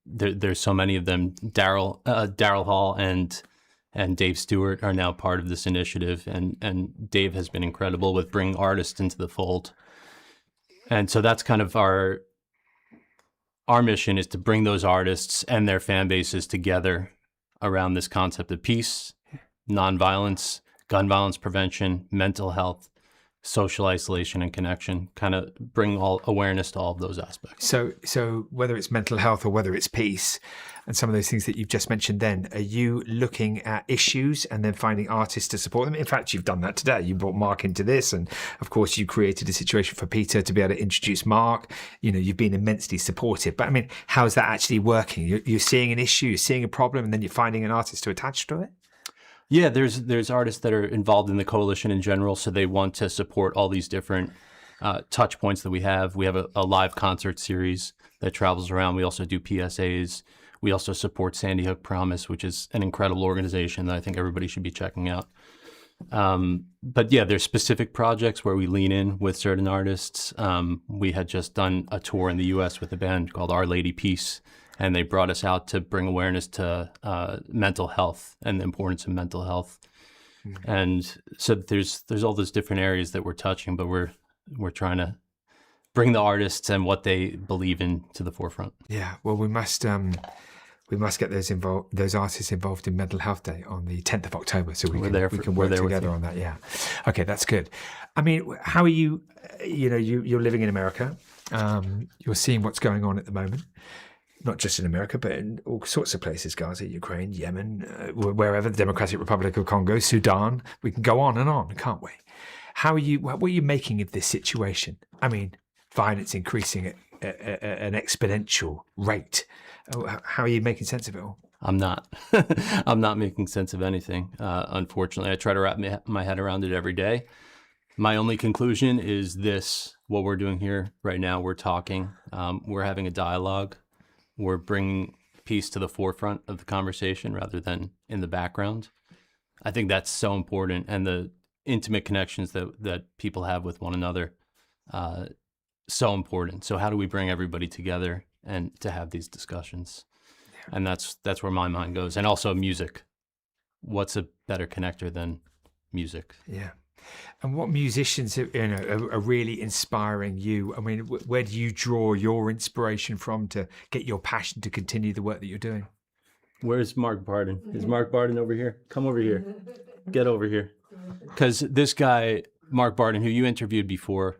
Speaker 17: There's so many of them. Daryl Hall and Dave Stewart are now part of this initiative, and Dave has been incredible with bringing artists into the fold. And so that's kind of our mission, is to bring those artists and their fan bases together around this concept of peace, nonviolence, gun violence prevention, mental health, social isolation and connection, kind of bring all awareness to all of those aspects.
Speaker 9: So whether it's mental health or whether it's peace and some of those things that you've just mentioned then, are you looking at issues and then finding artists to support them? In fact, you've done that today. You brought Mark into this, and of course you created a situation for Peter to be able to introduce Mark. You've been immensely supportive, but I mean, how is that actually working? You're seeing an issue, you're seeing a problem, and then you're finding an artist to attach to it?
Speaker 17: Yeah, there's artists that are involved in the coalition in general, so they want to support all these different touch points that we have. We have a live concert series that travels around. We also do PSAs. We also support Sandy Hook Promise, which is an incredible organization that I think everybody should be checking out. But yeah, there's specific projects where we lean in with certain artists. We had just done a tour in the US with a band called Our Lady Peace, and they brought us out to bring awareness to mental health and the importance of mental health. Mm-hmm. And so there's all those different areas that we're touching, but we're trying to bring the artists and what they believe in to the forefront.
Speaker 2: Yeah, well, we must get those artists involved in Mental Health Day on the 10th of October, so we can work together on that. Yeah, okay, that's good. I mean, how are you? You're living in America. You're seeing what's going on at the moment, not just in America, but in all sorts of places: Gaza, Ukraine, Yemen, wherever, the Democratic Republic of Congo, Sudan. We can go on, can't we? How are you? What are you making of this situation? I mean, violence increasing at an exponential rate. How are you making sense of it all?
Speaker 17: I'm not. I'm not making sense of anything. Unfortunately, I try to wrap my head around it every day. My only conclusion is this: what we're doing here right now, we're talking, we're having a dialogue, we're bringing peace to the forefront of the conversation rather than in the background. I think that's so important, and the intimate connections that people have with one another, so important. So how do we bring everybody together and to have these discussions? Yeah. And that's where my mind goes. And also music. What's a better connector than music?
Speaker 2: Yeah. And what musicians are really inspiring you? I mean, where do you draw your inspiration from to get your passion to continue the work that you're doing?
Speaker 17: Where's Mark Barden? Is Mark Barden over here? Come over here. Get over here. Because this guy, Mark Barden, who you interviewed before,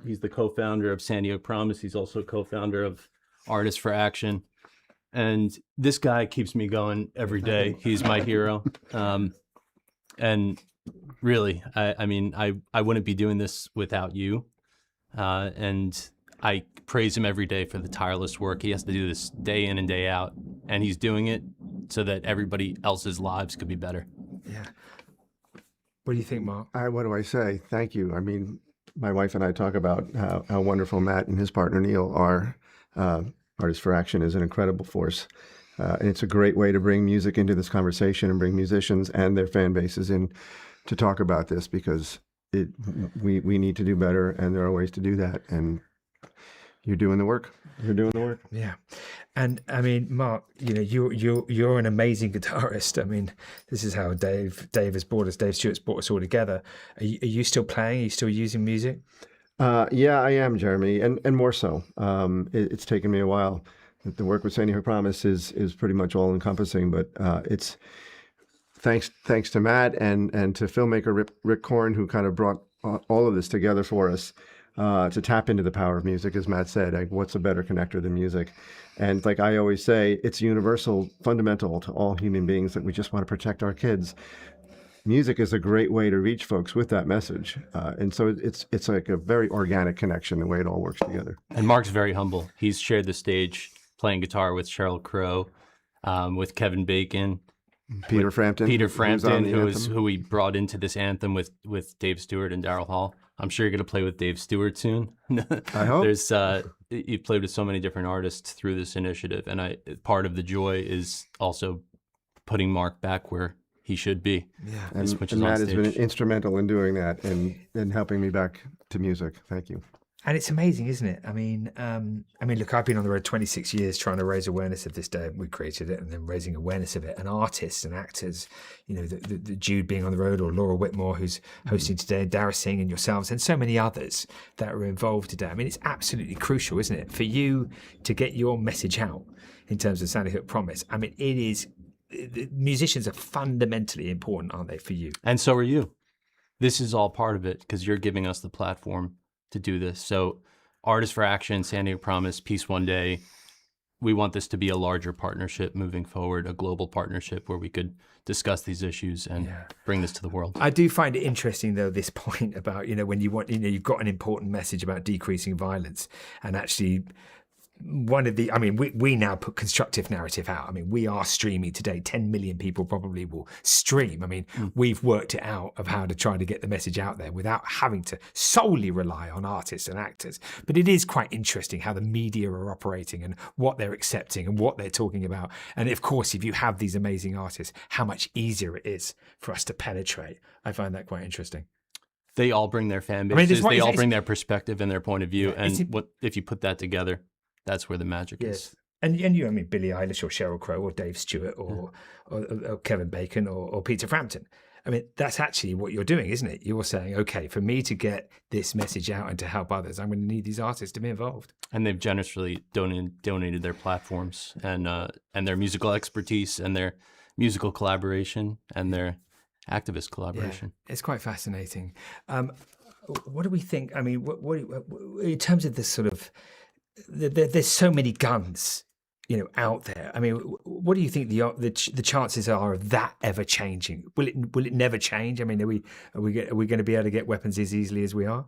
Speaker 17: he's the co-founder of Sandy Hook Promise. He's also co-founder of Artists for Action. And this guy keeps me going every day. He's my hero. And really, I mean, I wouldn't be doing this without you. And I praise him every day for the tireless work. He has to do this day in and day out. And he's doing it so that everybody else's lives could be better.
Speaker 2: Yeah. What do you think, Mark?
Speaker 10: What do I say? Thank you. I mean, my wife and I talk about how wonderful Matt and his partner Neil are. Artists for Action is an incredible force. And it's a great way to bring music into this conversation and bring musicians and their fan bases in to talk about this, because we need to do better, and there are ways to do that. And you're doing the work. You're doing the work.
Speaker 2: Yeah. And I mean, Mark, you're an amazing guitarist. I mean, this is how Dave Stewart's brought us all together. Are you still playing? Are you still using music?
Speaker 10: Yeah, I am, Jeremy, and more so. It's taken me a while. The work with Sandy Hook Promise is pretty much all encompassing, but it's thanks to Matt and to filmmaker Rick Korn, who kind of brought all of this together for us. To tap into the power of music, as Matt said, like, what's a better connector than music? And like I always say, it's universal, fundamental to all human beings that we just want to protect our kids. Music is a great way to reach folks with that message. And so it's like a very organic connection, the way it all works together.
Speaker 17: And Mark's very humble. He's shared the stage playing guitar with Sheryl Crow, with Kevin Bacon,
Speaker 10: Peter Frampton,
Speaker 17: who we brought into this anthem with Dave Stewart and Daryl Hall. I'm sure you're going to play with Dave Stewart soon.
Speaker 10: I hope.
Speaker 17: You've played with so many different artists through this initiative, and part of the joy is also putting Mark back where he should be.
Speaker 10: Yeah, and Matt has been instrumental in doing that and helping me back to music. Thank you.
Speaker 2: And it's amazing, isn't it? I mean, look, I've been on the road 26 years trying to raise awareness of this day. We created it, and then raising awareness of it. And artists and actors, the Jude being on the road, or Laura Whitmore, who's hosting today, Dara Singh, and yourselves, and so many others that are involved today. I mean, it's absolutely crucial, isn't it, for you to get your message out in terms of Sandy Hook Promise. I mean, it is. The musicians are fundamentally important, aren't they, for you?
Speaker 17: And so are you. This is all part of it, because you're giving us the platform to do this. So Artists for Action, Sandy Hook Promise, Peace One Day, we want this to be a larger partnership moving forward, a global partnership where we could discuss these issues and bring this to the world.
Speaker 2: I do find it interesting, though, this point about, when you want, you've got an important message about decreasing violence, and actually
Speaker 9: one of the, I mean, we now put constructive narrative out. I mean, we are streaming today. 10 million people probably will stream. I mean, we've worked it out of how to try to get the message out there without having to solely rely on artists and actors. But it is quite interesting how the media are operating and what they're accepting and what they're talking about. And of course, if you have these amazing artists, how much easier it is for us to penetrate. I find that quite interesting.
Speaker 17: They all bring their fan
Speaker 9: I mean,
Speaker 17: bases. They all bring their perspective and their point of view. And what if you put that together, that's where the magic is.
Speaker 9: And you, I mean, Billie Eilish or Sheryl Crow or Dave Stewart or Kevin Bacon or Peter Frampton. I mean, that's actually what you're doing, isn't it? You're saying, okay, for me to get this message out and to help others, I'm going to need these artists to be involved.
Speaker 17: And they've generously donated their platforms and their musical expertise and their musical collaboration and their activist collaboration.
Speaker 9: Yeah, it's quite fascinating. What do we think? I mean, what in terms of this sort of, there's so many guns, out there. I mean, what do you think the chances are of that ever changing? Will it never change? I mean, are we going to be able to get weapons as easily as we are?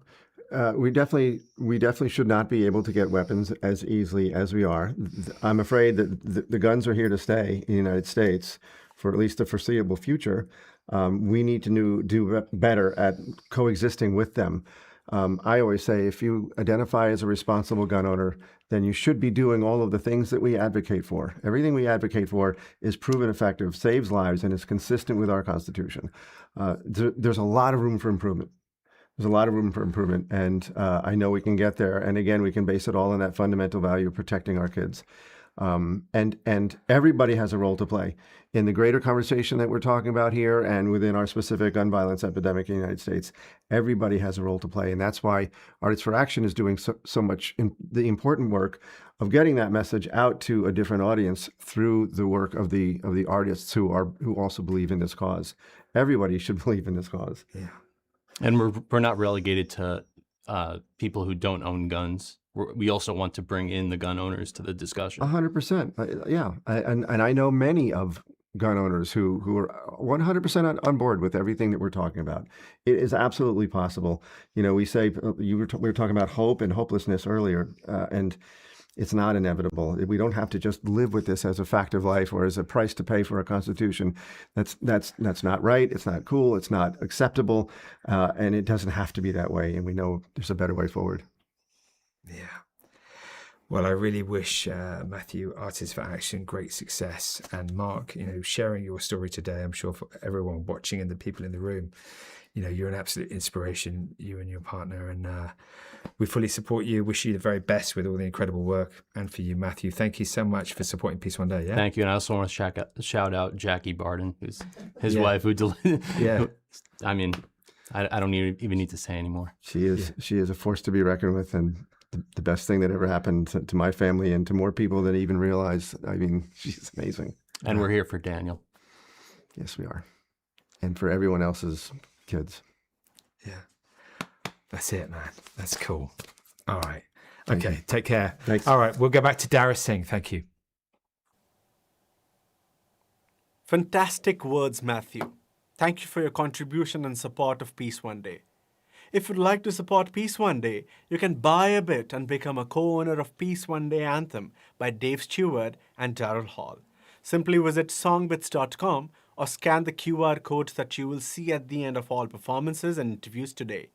Speaker 10: We definitely should not be able to get weapons as easily as we are. I'm afraid that the guns are here to stay in the United States for at least the foreseeable future. We need to do better at coexisting with them. I always say, if you identify as a responsible gun owner, then you should be doing all of the things that we advocate for. Everything we advocate for is proven effective, saves lives, and is consistent with our Constitution. There's a lot of room for improvement. There's a lot of room for improvement, and I know we can get there. And again, we can base it all on that fundamental value of protecting our kids. And everybody has a role to play in the greater conversation that we're talking about here and within our specific gun violence epidemic in the United States. Everybody has a role to play. And that's why Artists for Action is doing so much the important work of getting that message out to a different audience through the work of the artists who also believe in this cause. Everybody should believe in this cause.
Speaker 9: Yeah.
Speaker 17: And we're not relegated to people who don't own guns. We also want to bring in the gun owners to the discussion.
Speaker 10: 100%. Yeah. And I know many of gun owners who are 100% on board with everything that we're talking about. It is absolutely possible. We say, we were talking about hope and hopelessness earlier, and it's not inevitable. We don't have to just live with this as a fact of life or as a price to pay for a constitution. That's not right. It's not cool. It's not acceptable. And it doesn't have to be that way. And we know there's a better way forward.
Speaker 9: Yeah. Well, I really wish Matthew, Artists for Action, great success. And Mark, sharing your story today, I'm sure for everyone watching and the people in the room, you're an absolute inspiration, you and your partner. And we fully support you. Wish you the very best with all the incredible work. And for you, Matthew, thank you so much for supporting Peace One Day. Yeah.
Speaker 17: Thank you. And I also want to shout out Jackie Barden, who's his wife, I mean, I don't even need to say anymore.
Speaker 10: She is a force to be reckoned with, and the best thing that ever happened to my family and to more people than even realize. I mean, she's amazing.
Speaker 17: And we're here for Daniel.
Speaker 10: Yes, we are. And for everyone else's kids.
Speaker 9: Yeah. That's it, man. That's cool. All right. Okay. Take care.
Speaker 10: Thanks.
Speaker 9: All right. We'll go back to Daryl Singh. Thank you.
Speaker 1: Fantastic words, Matthew. Thank you for your contribution and support of Peace One Day. If you'd like to support Peace One Day, you can buy a bit and become a co-owner of Peace One Day Anthem by Dave Stewart and Daryl Hall. Simply visit songbits.com or scan the QR codes that you will see at the end of all performances and interviews today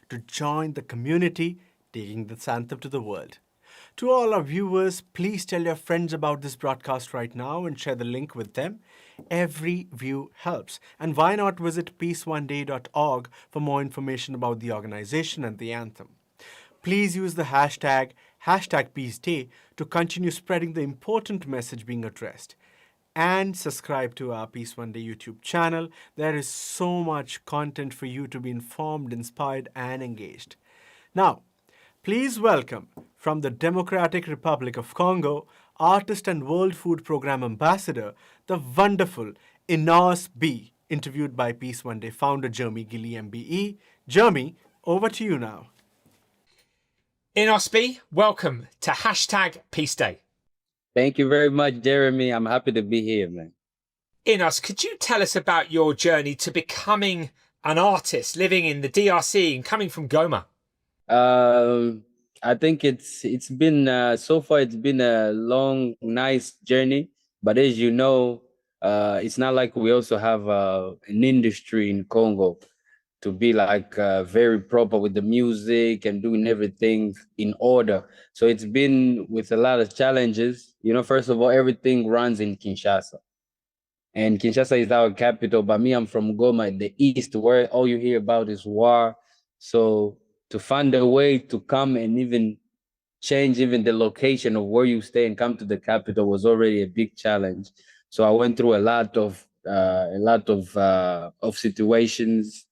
Speaker 1: to join the community taking this anthem to the world. To all our viewers, please tell your friends about this broadcast right now and share the link with them. Every view helps. And why not visit peaceoneday.org for more information about the organization and the anthem. Please use the hashtag #PeaceDay to continue spreading the important message being addressed. And subscribe to our Peace One Day YouTube channel. There is so much content for you to be informed, inspired, and engaged. Now, please welcome, from the Democratic Republic of Congo, artist and World Food Program Ambassador, the wonderful Enos B, interviewed by Peace One Day founder Jeremy Gilly MBE. Jeremy, over to you now.
Speaker 2: Enos B, welcome to #Peace Day.
Speaker 18: Thank you very much, Jeremy. I'm happy to be here, man.
Speaker 2: Enos, could you tell us about your journey to becoming an artist living in the DRC and coming from Goma?
Speaker 18: I think it's been so far it's been a long, nice journey. But as you know, it's not like we also have an industry in Congo to be like very proper with the music and doing everything in order. So it's been with a lot of challenges. You know, first of all, everything runs in Kinshasa. And Kinshasa is our capital, but me, I'm from Goma, the east, where all you hear about is war. So to find a way to come and even change even the location of where you stay and come to the capital was already a big challenge. So I went through a lot of situations.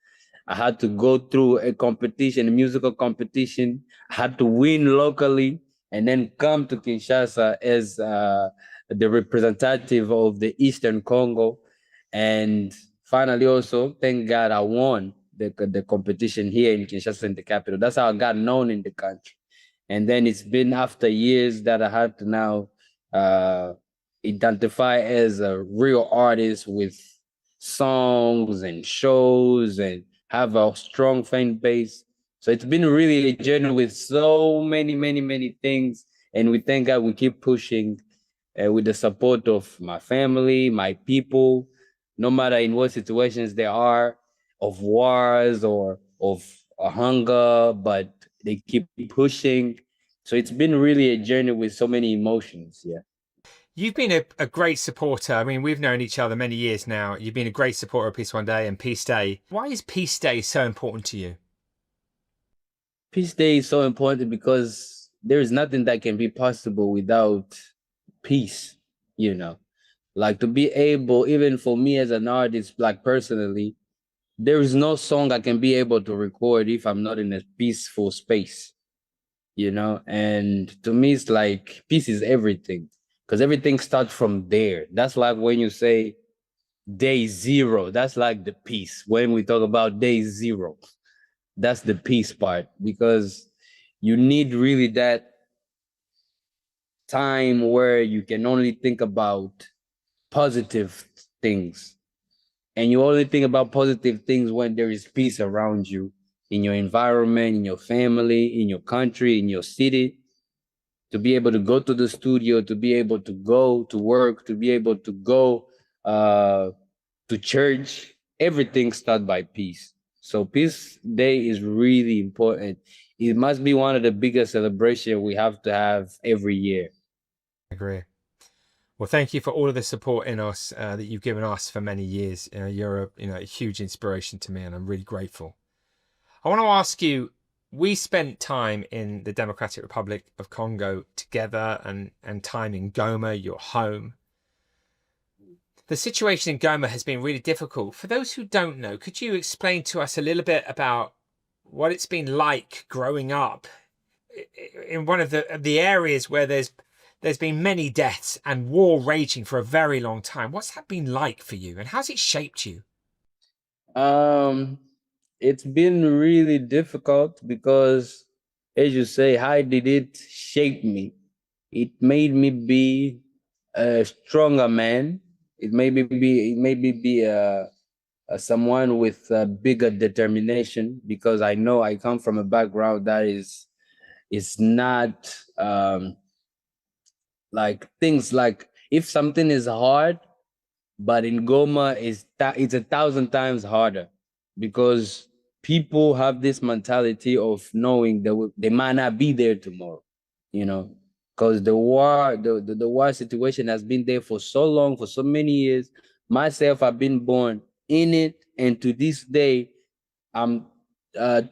Speaker 18: I had to go through a competition, a musical competition. I had to win locally and then come to Kinshasa as the representative of the Eastern Congo. And finally also, thank God I won the competition here in Kinshasa in the capital. That's how I got known in the country. And then it's been after years that I had to now identify as a real artist with songs and shows and have a strong fan base. So it's been really a journey with so many things. And we thank God we keep pushing with the support of my family, my people, no matter in what situations there are, of wars or of hunger, but they keep pushing. So it's been really a journey with so many emotions. Yeah.
Speaker 2: You've been a great supporter. I mean, we've known each other many years now. You've been a great supporter of Peace One Day and Peace Day. Why is Peace Day so important to you?
Speaker 18: Peace Day is so important because there is nothing that can be possible without peace, you know. Like to be able, even for me as an artist, like personally, there is no song I can be able to record if I'm not in a peaceful space, you know? And to me, it's like peace is everything because everything starts from there. That's like when you say day zero, that's like the peace. When we talk about day zero, that's the peace part because you need really that time where you can only think about positive things. And you only think about positive things when there is peace around you, in your environment, in your family, in your country, in your city. To be able to go to the studio, to be able to go to work, to be able to go to church, everything starts by peace. So Peace Day is really important. It must be one of the biggest celebrations we have to have every year.
Speaker 2: I agree. Well, thank you for all of the support in us that you've given us for many years. You're a huge inspiration to me, and I'm really grateful. I want to ask you, we spent time in the Democratic Republic of Congo together and time in Goma, your home. The situation in Goma has been really difficult. For those who don't know, could you explain to us a little bit about what it's been like growing up in one of the areas where there's been many deaths and war raging for a very long time? What's that been like for you, and how's it shaped you?
Speaker 18: It's been really difficult because, as you say, how did it shape me? It made me be a stronger man. It made me be someone with a bigger determination because I know I come from a background that is not like things like if something is hard, but in Goma it's 1,000 times harder because people have this mentality of knowing that they might not be there tomorrow, you know, because the war situation has been there for so long, for so many years. Myself, I've been born in it, and to this day, I'm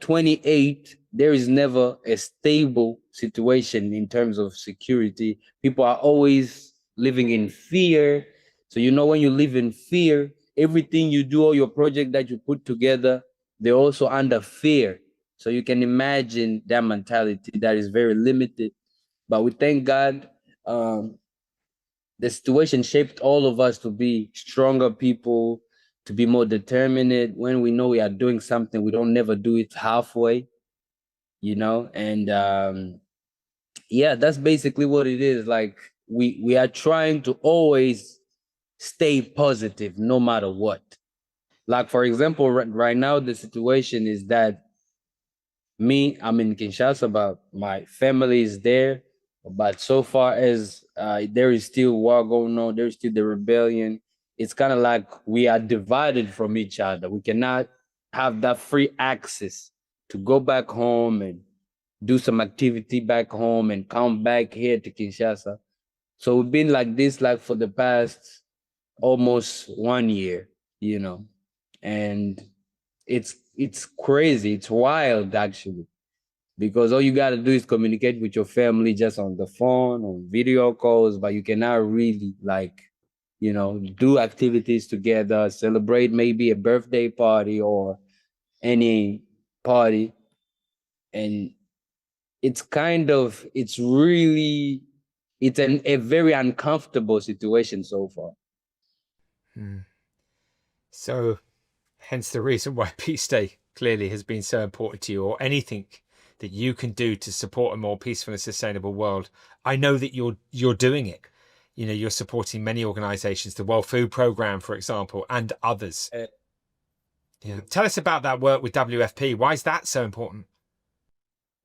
Speaker 18: 28. There is never a stable situation in terms of security. People are always living in fear. So you know, when you live in fear, everything you do, all your project that you put together, they're also under fear. So you can imagine that mentality that is very limited. But we thank God, the situation shaped all of us to be stronger people, to be more determined. When we know we are doing something, we don't never do it halfway, you know? And yeah, that's basically what it is. Like we are trying to always stay positive no matter what. Like, for example, right now, the situation is that Me, I'm in Kinshasa, but my family is there. But so far as there is still war going on, there's still the rebellion. It's kind of like we are divided from each other. We cannot have that free access to go back home and do some activity back home and come back here to Kinshasa. So we've been like this like for the past almost 1 year, you know, and it's crazy. It's wild actually, because all you got to do is communicate with your family just on the phone, on video calls, but you cannot really like, you know, do activities together, celebrate maybe a birthday party or any party. And it's a very uncomfortable situation so far.
Speaker 2: So hence the reason why Peace Day clearly has been so important to you, or anything that you can do to support a more peaceful and sustainable world. I know that you're doing it. You know, you're supporting many organizations, the World Food Programme, for example, and others. Yeah. Tell us about that work with WFP. Why is that so important?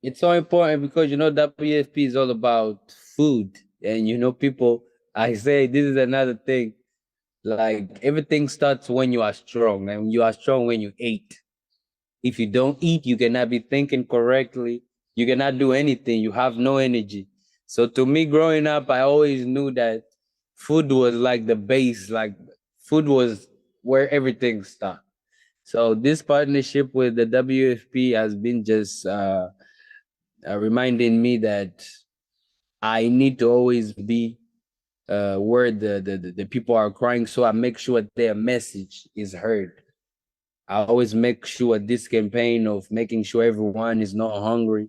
Speaker 18: It's so important because, you know, WFP is all about food. And, you know, people, I say this is another thing. Like, everything starts when you are strong, and you are strong when you eat. If you don't eat, you cannot be thinking correctly. You cannot do anything. You have no energy. So to me, growing up, I always knew that food was like the base, like food was where everything started. So this partnership with the WFP has been just reminding me that I need to always be where the people are crying, so I make sure their message is heard. I always make sure this campaign of making sure everyone is not hungry,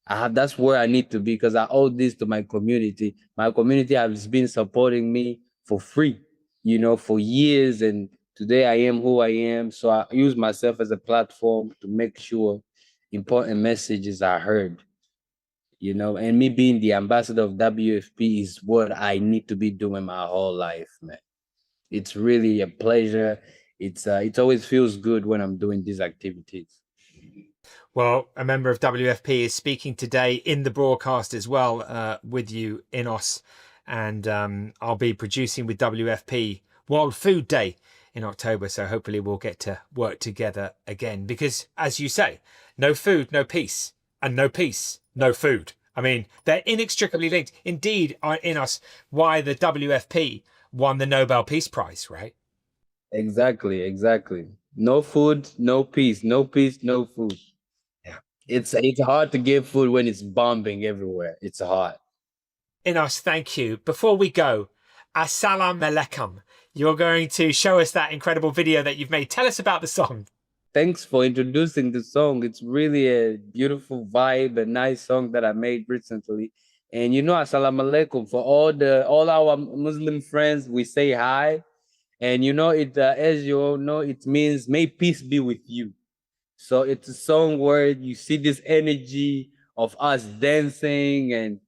Speaker 18: that's where I need to be, because I owe this to my community. My community has been supporting me for free, you know, for years, and today I am who I am. So I use myself as a platform to make sure important messages are heard. You know, and me being the ambassador of WFP is what I need to be doing my whole life, man. It's really a pleasure. It always feels good when I'm doing these activities.
Speaker 2: Well, a member of WFP is speaking today in the broadcast as well with you, Inos, and I'll be producing with WFP World Food Day in October. So hopefully we'll get to work together again, because as you say, no food, no peace, and no peace, no food. I mean, they're inextricably linked. Indeed, Inos, why the WFP won the Nobel Peace Prize, right?
Speaker 18: Exactly. No food, no peace. No peace, no food. Yeah. It's hard to get food when it's bombing everywhere. It's hard.
Speaker 2: Inos, thank you. Before we go, Assalamu alaikum. You're going to show us that incredible video that you've made. Tell us about the song.
Speaker 18: Thanks for introducing the song. It's really a beautiful vibe, a nice song that I made recently. And you know, Assalamu alaikum, for all our Muslim friends, we say hi. And you know, it as you all know, it means may peace be with you. So it's a song where you see this energy of us dancing and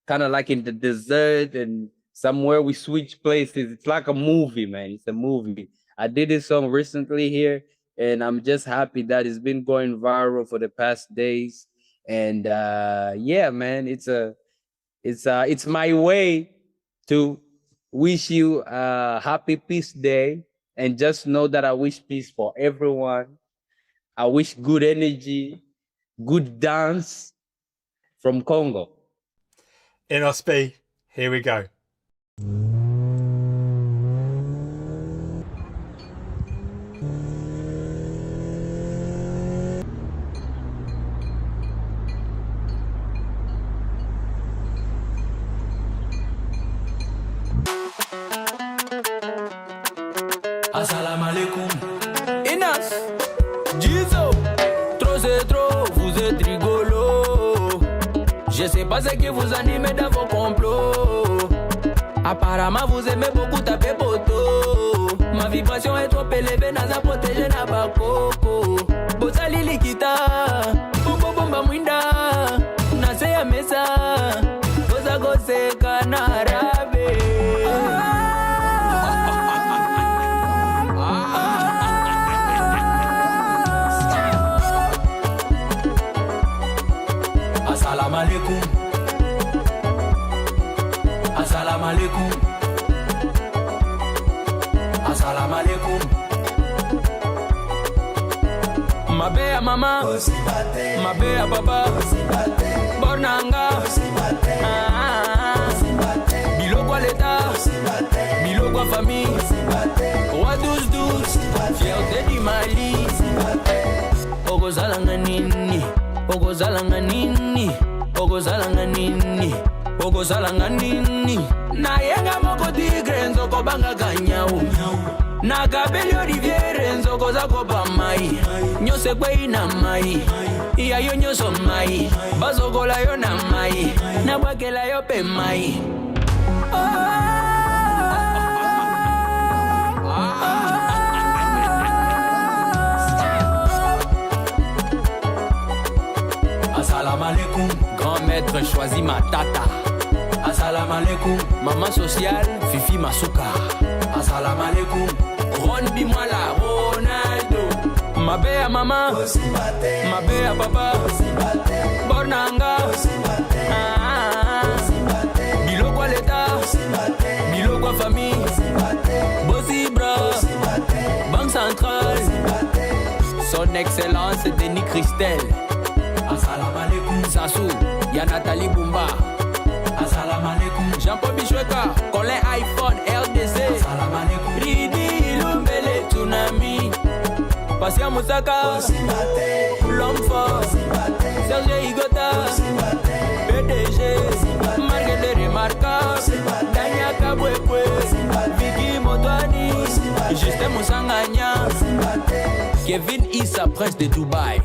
Speaker 18: kind of like in the desert, and somewhere we switch places. It's like a movie, man. It's a movie. I did this song recently here, and I'm just happy that it's been going viral for the past days. And yeah, man, it's my way to wish you a happy Peace Day, and just know that I wish peace for everyone. I wish good energy, good dance from Congo.
Speaker 2: Inos B, here we go.
Speaker 19: Assalamu alaikum. Inas, Jizo, trop c'est trop, vous êtes rigolo. Je sais pas ce qui vous anime dans vos complots. Apparemment vous aimez beaucoup taper poteau. Ma vibration est trop élevée, n'a pas protégé n'a pas coco. Bosali likita, bombo bomba mwinda. Nase ya mesa, goza goze kanarabe. Assalamu alaikum. Assalamu alaikum. Assalamu alaikum. Mabea mama, mabea baba, bornanga, bilogwa leta, bilogwa famille, wa 12-12, fierté du Mali. Ogozalanga nini, ogozalanga nini, ogozalanga nini, ogozalanga nini. Na yenga moko tigre nzoko banga kanyau. Na gabeli olivier nzoko zako pa mai. Nyose kwe ina mai. Iya yo nyoso mai. Bazogola yo na mai. Na wakela yo pe mai. Assalamu alaikum.
Speaker 18: Grand maître choisi ma tata.
Speaker 19: Assalamu alaikum.
Speaker 18: Maman sociale, Fifi Masuka.
Speaker 19: Assalamu alaikum.
Speaker 18: Ron Bimwala, Ronaldo. Mabea mama, mabea papa, bornanga, bilogwa leta, bilogwa famille, Bosi bra, Banque Centrale, Son Excellence Denis Christel.
Speaker 19: Assalamu alaikum.
Speaker 18: Sassou, ya Nathalie Bumba.
Speaker 19: Assalamu alaikum.
Speaker 18: Jean-Paul Bichweka, Colin iPhone, RDC.
Speaker 19: Assalamu alaikum.
Speaker 18: Ridi Lumbele Tsunami. Passia Moussaka, l'homme fort, Serge Igota, PDG, Marguerite Remarquable, Dania Kabwekwe, Vicky Motwani, Justin Moussanganya, Kevin Issa, prince de Dubaï.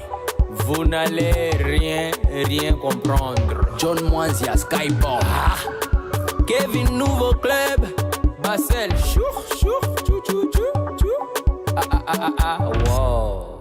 Speaker 18: Vous n'allez rien comprendre. John Mwanzia, Skyborn. Kevin Nouveau Club, Basel, chour, chou, chou, chou, chou. Wow.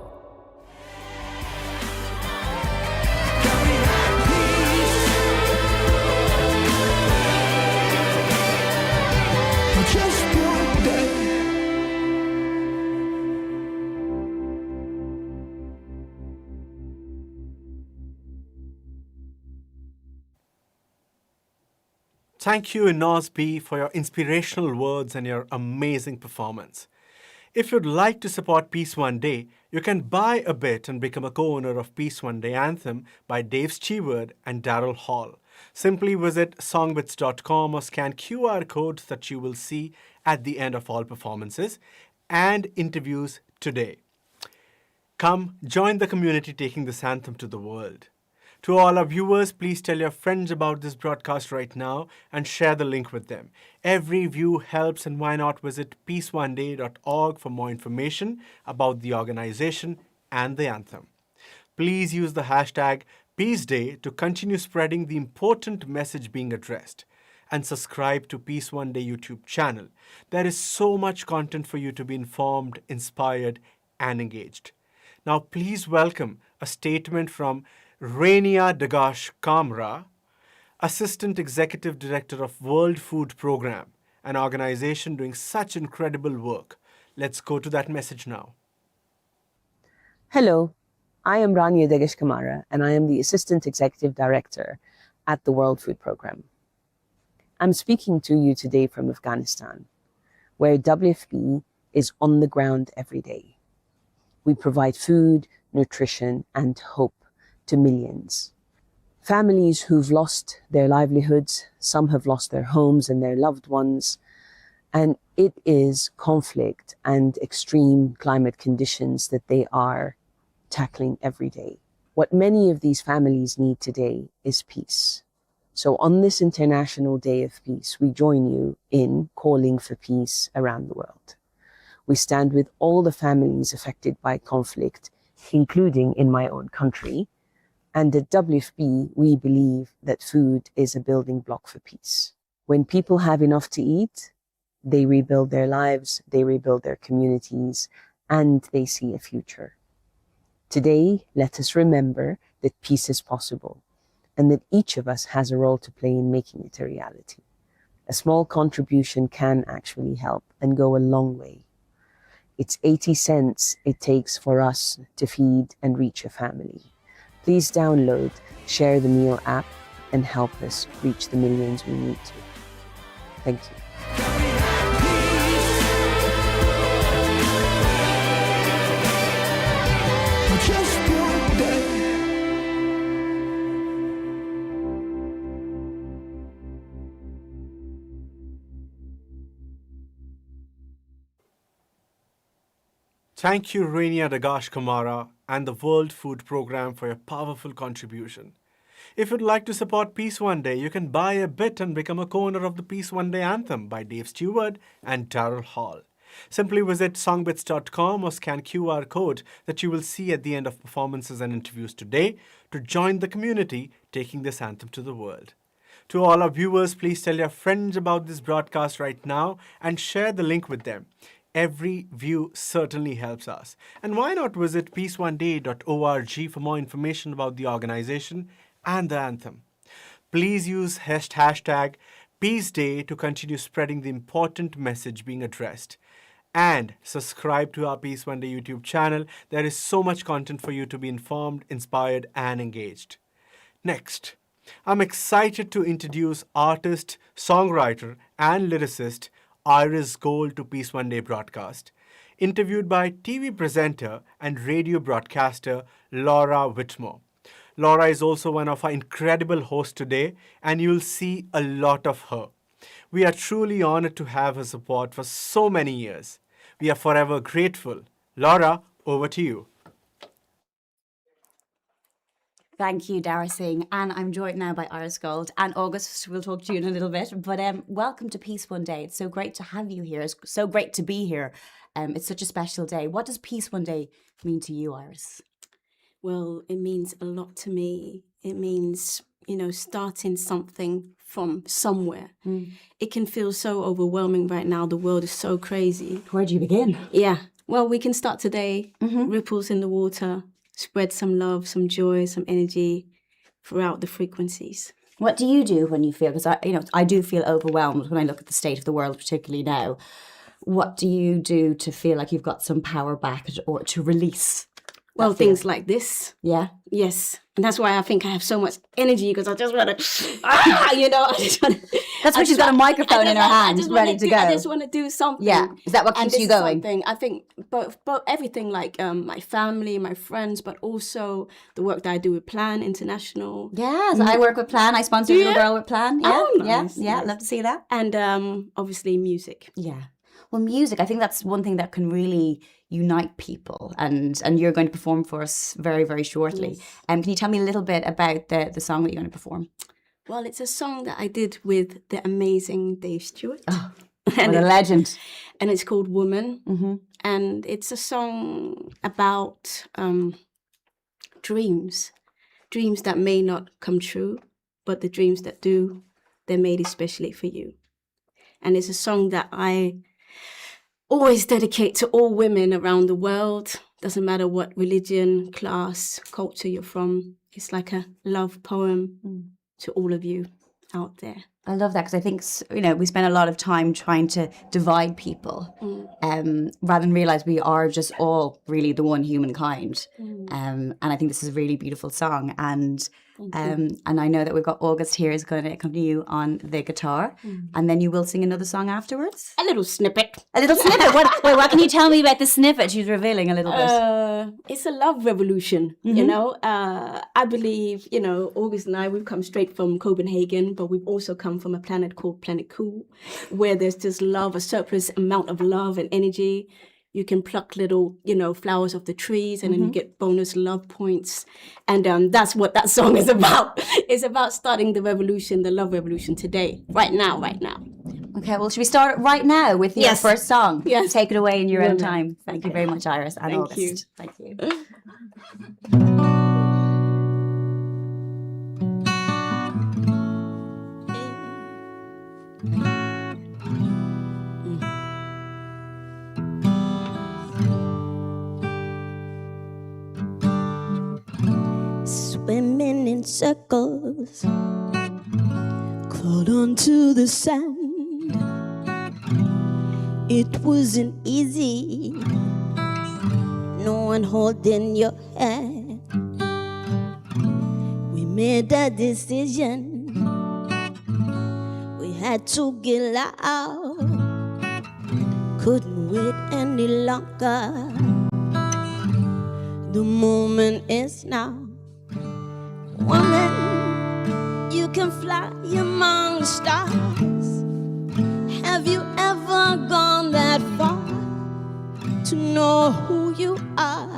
Speaker 1: Thank you, Nos B, for your inspirational words and your amazing performance. If you'd like to support Peace One Day, you can buy a bit and become a co-owner of Peace One Day Anthem by Dave Stewart and Daryl Hall. Simply visit songbits.com or scan QR codes that you will see at the end of all performances and interviews today. Come, join the community taking this anthem to the world. To all our viewers, please tell your friends about this broadcast right now and share the link with them. Every view helps, and why not visit peaceoneday.org for more information about the organization and the anthem. Please use the hashtag #PeaceDay to continue spreading the important message being addressed. And subscribe to Peace One Day YouTube channel. There is so much content for you to be informed, inspired, and engaged. Now please welcome a statement from Rania Dagash Kamra, Assistant Executive Director of World Food Program, an organization doing such incredible work. Let's go to that message now.
Speaker 20: Hello, I am Rania Dagash Kamara, and I am the Assistant Executive Director at the World Food Program. I'm speaking to you today from Afghanistan, where WFP is on the ground every day. We provide food, nutrition, and hope to millions. Families who've lost their livelihoods, some have lost their homes and their loved ones, and it is conflict and extreme climate conditions that they are tackling every day. What many of these families need today is peace. So on this International Day of Peace, we join you in calling for peace around the world. We stand with all the families affected by conflict, including in my own country. And at WFP, we believe that food is a building block for peace. When people have enough to eat, they rebuild their lives, they rebuild their communities, and they see a future. Today, let us remember that peace is possible and that each of us has a role to play in making it a reality. A small contribution can actually help and go a long way. It's 80 cents it takes for us to feed and reach a family. Please download share the Kneel app, and help us reach the millions we need to. Thank you.
Speaker 6: Just one day.
Speaker 1: Thank you, Rania Dagash Kamara and the World Food Programme for your powerful contribution. If you'd like to support Peace One Day, you can buy a bit and become a co-owner of the Peace One Day Anthem by Dave Stewart and Daryl Hall. Simply visit songbits.com or scan QR code that you will see at the end of performances and interviews today to join the community taking this anthem to the world. To all our viewers, please tell your friends about this broadcast right now and share the link with them. Every view certainly helps us. And why not visit peaceoneday.org for more information about the organization and the anthem. Please use hashtag Peace Day to continue spreading the important message being addressed. And subscribe to our Peace One Day YouTube channel. There is so much content for you to be informed, inspired, and engaged. Next, I'm excited to introduce artist, songwriter, and lyricist Iris Gold to Peace One Day broadcast, interviewed by TV presenter and radio broadcaster Laura Whitmore. Laura is also one of our incredible hosts today, and you'll see a lot of her. We are truly honored to have her support for so many years. We are forever grateful. Laura, over to you.
Speaker 21: Thank you, Dara Singh. And I'm joined now by Iris Gold and August. We'll talk to you in a little bit. But welcome to Peace One Day. It's so great to have you here. It's so great to be here. It's such a special day. What does Peace One Day mean to you, Iris?
Speaker 22: Well, it means a lot to me. It means, starting something from somewhere. It can feel so overwhelming right now. The world is so crazy.
Speaker 21: Where do you begin?
Speaker 22: Yeah. Well, we can start today. Ripples in the water. Spread some love, some joy, some energy throughout the frequencies.
Speaker 21: What do you do when you feel, because I do feel overwhelmed when I look at the state of the world, particularly now. What do you do to feel like you've got some power back or to release?
Speaker 22: Well, things like this.
Speaker 21: Yeah?
Speaker 22: Yes. And that's why I think I have so much energy, because I just want to, I just want to.
Speaker 21: That's why she's got a microphone in her hand, ready to go.
Speaker 22: I just want to do something.
Speaker 21: Yeah. Is that what keeps you going?
Speaker 22: I think both everything, like my family, my friends, but also the work that I do with Plan International.
Speaker 21: Yes, I work with Plan. I sponsor a little girl with Plan. Yeah,
Speaker 22: oh, nice,
Speaker 21: yeah,
Speaker 22: nice.
Speaker 21: Love to see that.
Speaker 22: And obviously music.
Speaker 21: Yeah. Well, music, I think that's one thing that can really unite people, and you're going to perform for us very, very shortly.
Speaker 22: Yes.
Speaker 21: Can you tell me a little bit about the song that you're going to perform?
Speaker 22: Well, it's a song that I did with the amazing Dave Stewart.
Speaker 21: Oh, what a legend.
Speaker 22: And it's called Woman. And it's a song about dreams that may not come true, but the dreams that do, they're made especially for you. And it's a song that I always dedicate to all women around the world. Doesn't matter what religion, class, culture you're from. It's like a love poem to all of you out there.
Speaker 21: I love that, because I think, we spend a lot of time trying to divide people rather than realize we are just all really the one humankind. And I think this is a really beautiful song. And I know that we've got August here is going to accompany you on the guitar, and then you will sing another song afterwards.
Speaker 22: A little snippet.
Speaker 21: A little snippet. What can you tell me about the snippet? She's revealing a little bit.
Speaker 22: It's a love revolution. I believe August and I, we've come straight from Copenhagen, but we've also come from a planet called Planet Cool, where there's just love, a surplus amount of love and energy. You can pluck little, flowers off the trees, and then you get bonus love points. And that's what that song is about. It's about starting the revolution, the love revolution today, right now.
Speaker 21: Okay, well, should we start right now with your first song?
Speaker 22: Yes.
Speaker 21: Take it away in your own time. Thank you very much, Iris and August.
Speaker 22: Thank you.
Speaker 23: Swimming in circles, crawled onto the sand. It wasn't easy, no one holding your hand. We made a decision. We had to get out, couldn't wait any longer. The moment is now. Woman, you can fly among the stars. Have you ever gone that far to know who you are?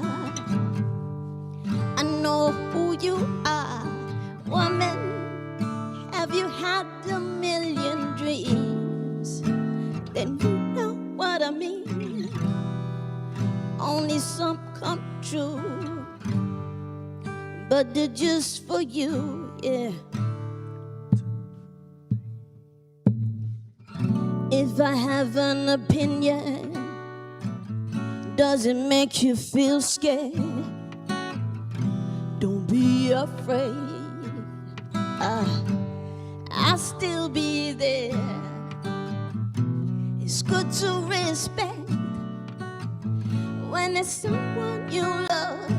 Speaker 23: I know who you are. Woman, have you had a million dreams? Then you know what I mean. Only some come true, but they're just for you, yeah. If I have an opinion, does it make you feel scared? Don't be afraid, I'll still be there. It's good to respect when it's someone you love.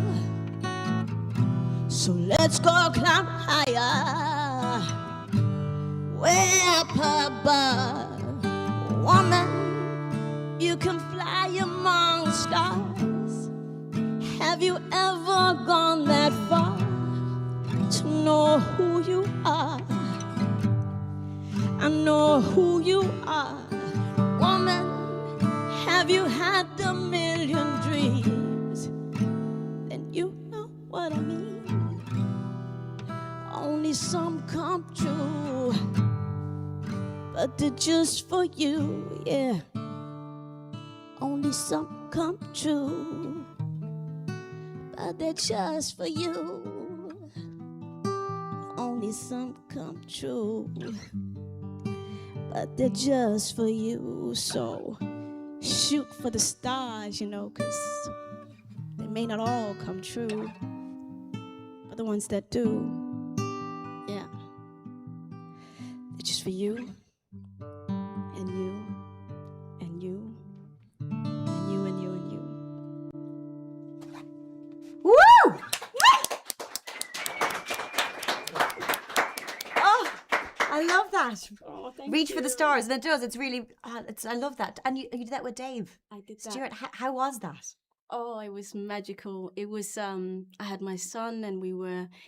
Speaker 23: So let's go climb higher, way up above. Woman, you can fly among the stars. Have you ever gone that far to know who you are? I know who you are. Woman, have you had a million dreams? Then you know what I mean. Only some come true, but they're just for you, yeah. Only some come true, but they're just for you. Only some come true, but they're just for you. So shoot for the stars, you know, 'cause they may not all come true, but the ones that do, yeah, they're just for you. And you, and you, and you, and you, and you.
Speaker 21: Woo! Oh, I love that.
Speaker 22: Oh, thank
Speaker 21: Reach
Speaker 22: you.
Speaker 21: for the stars, and it does. It's really, I love that. And you did that with Dave.
Speaker 22: I did that.
Speaker 21: Stewart, how was that?
Speaker 22: Oh, it was magical. It was, I had my son and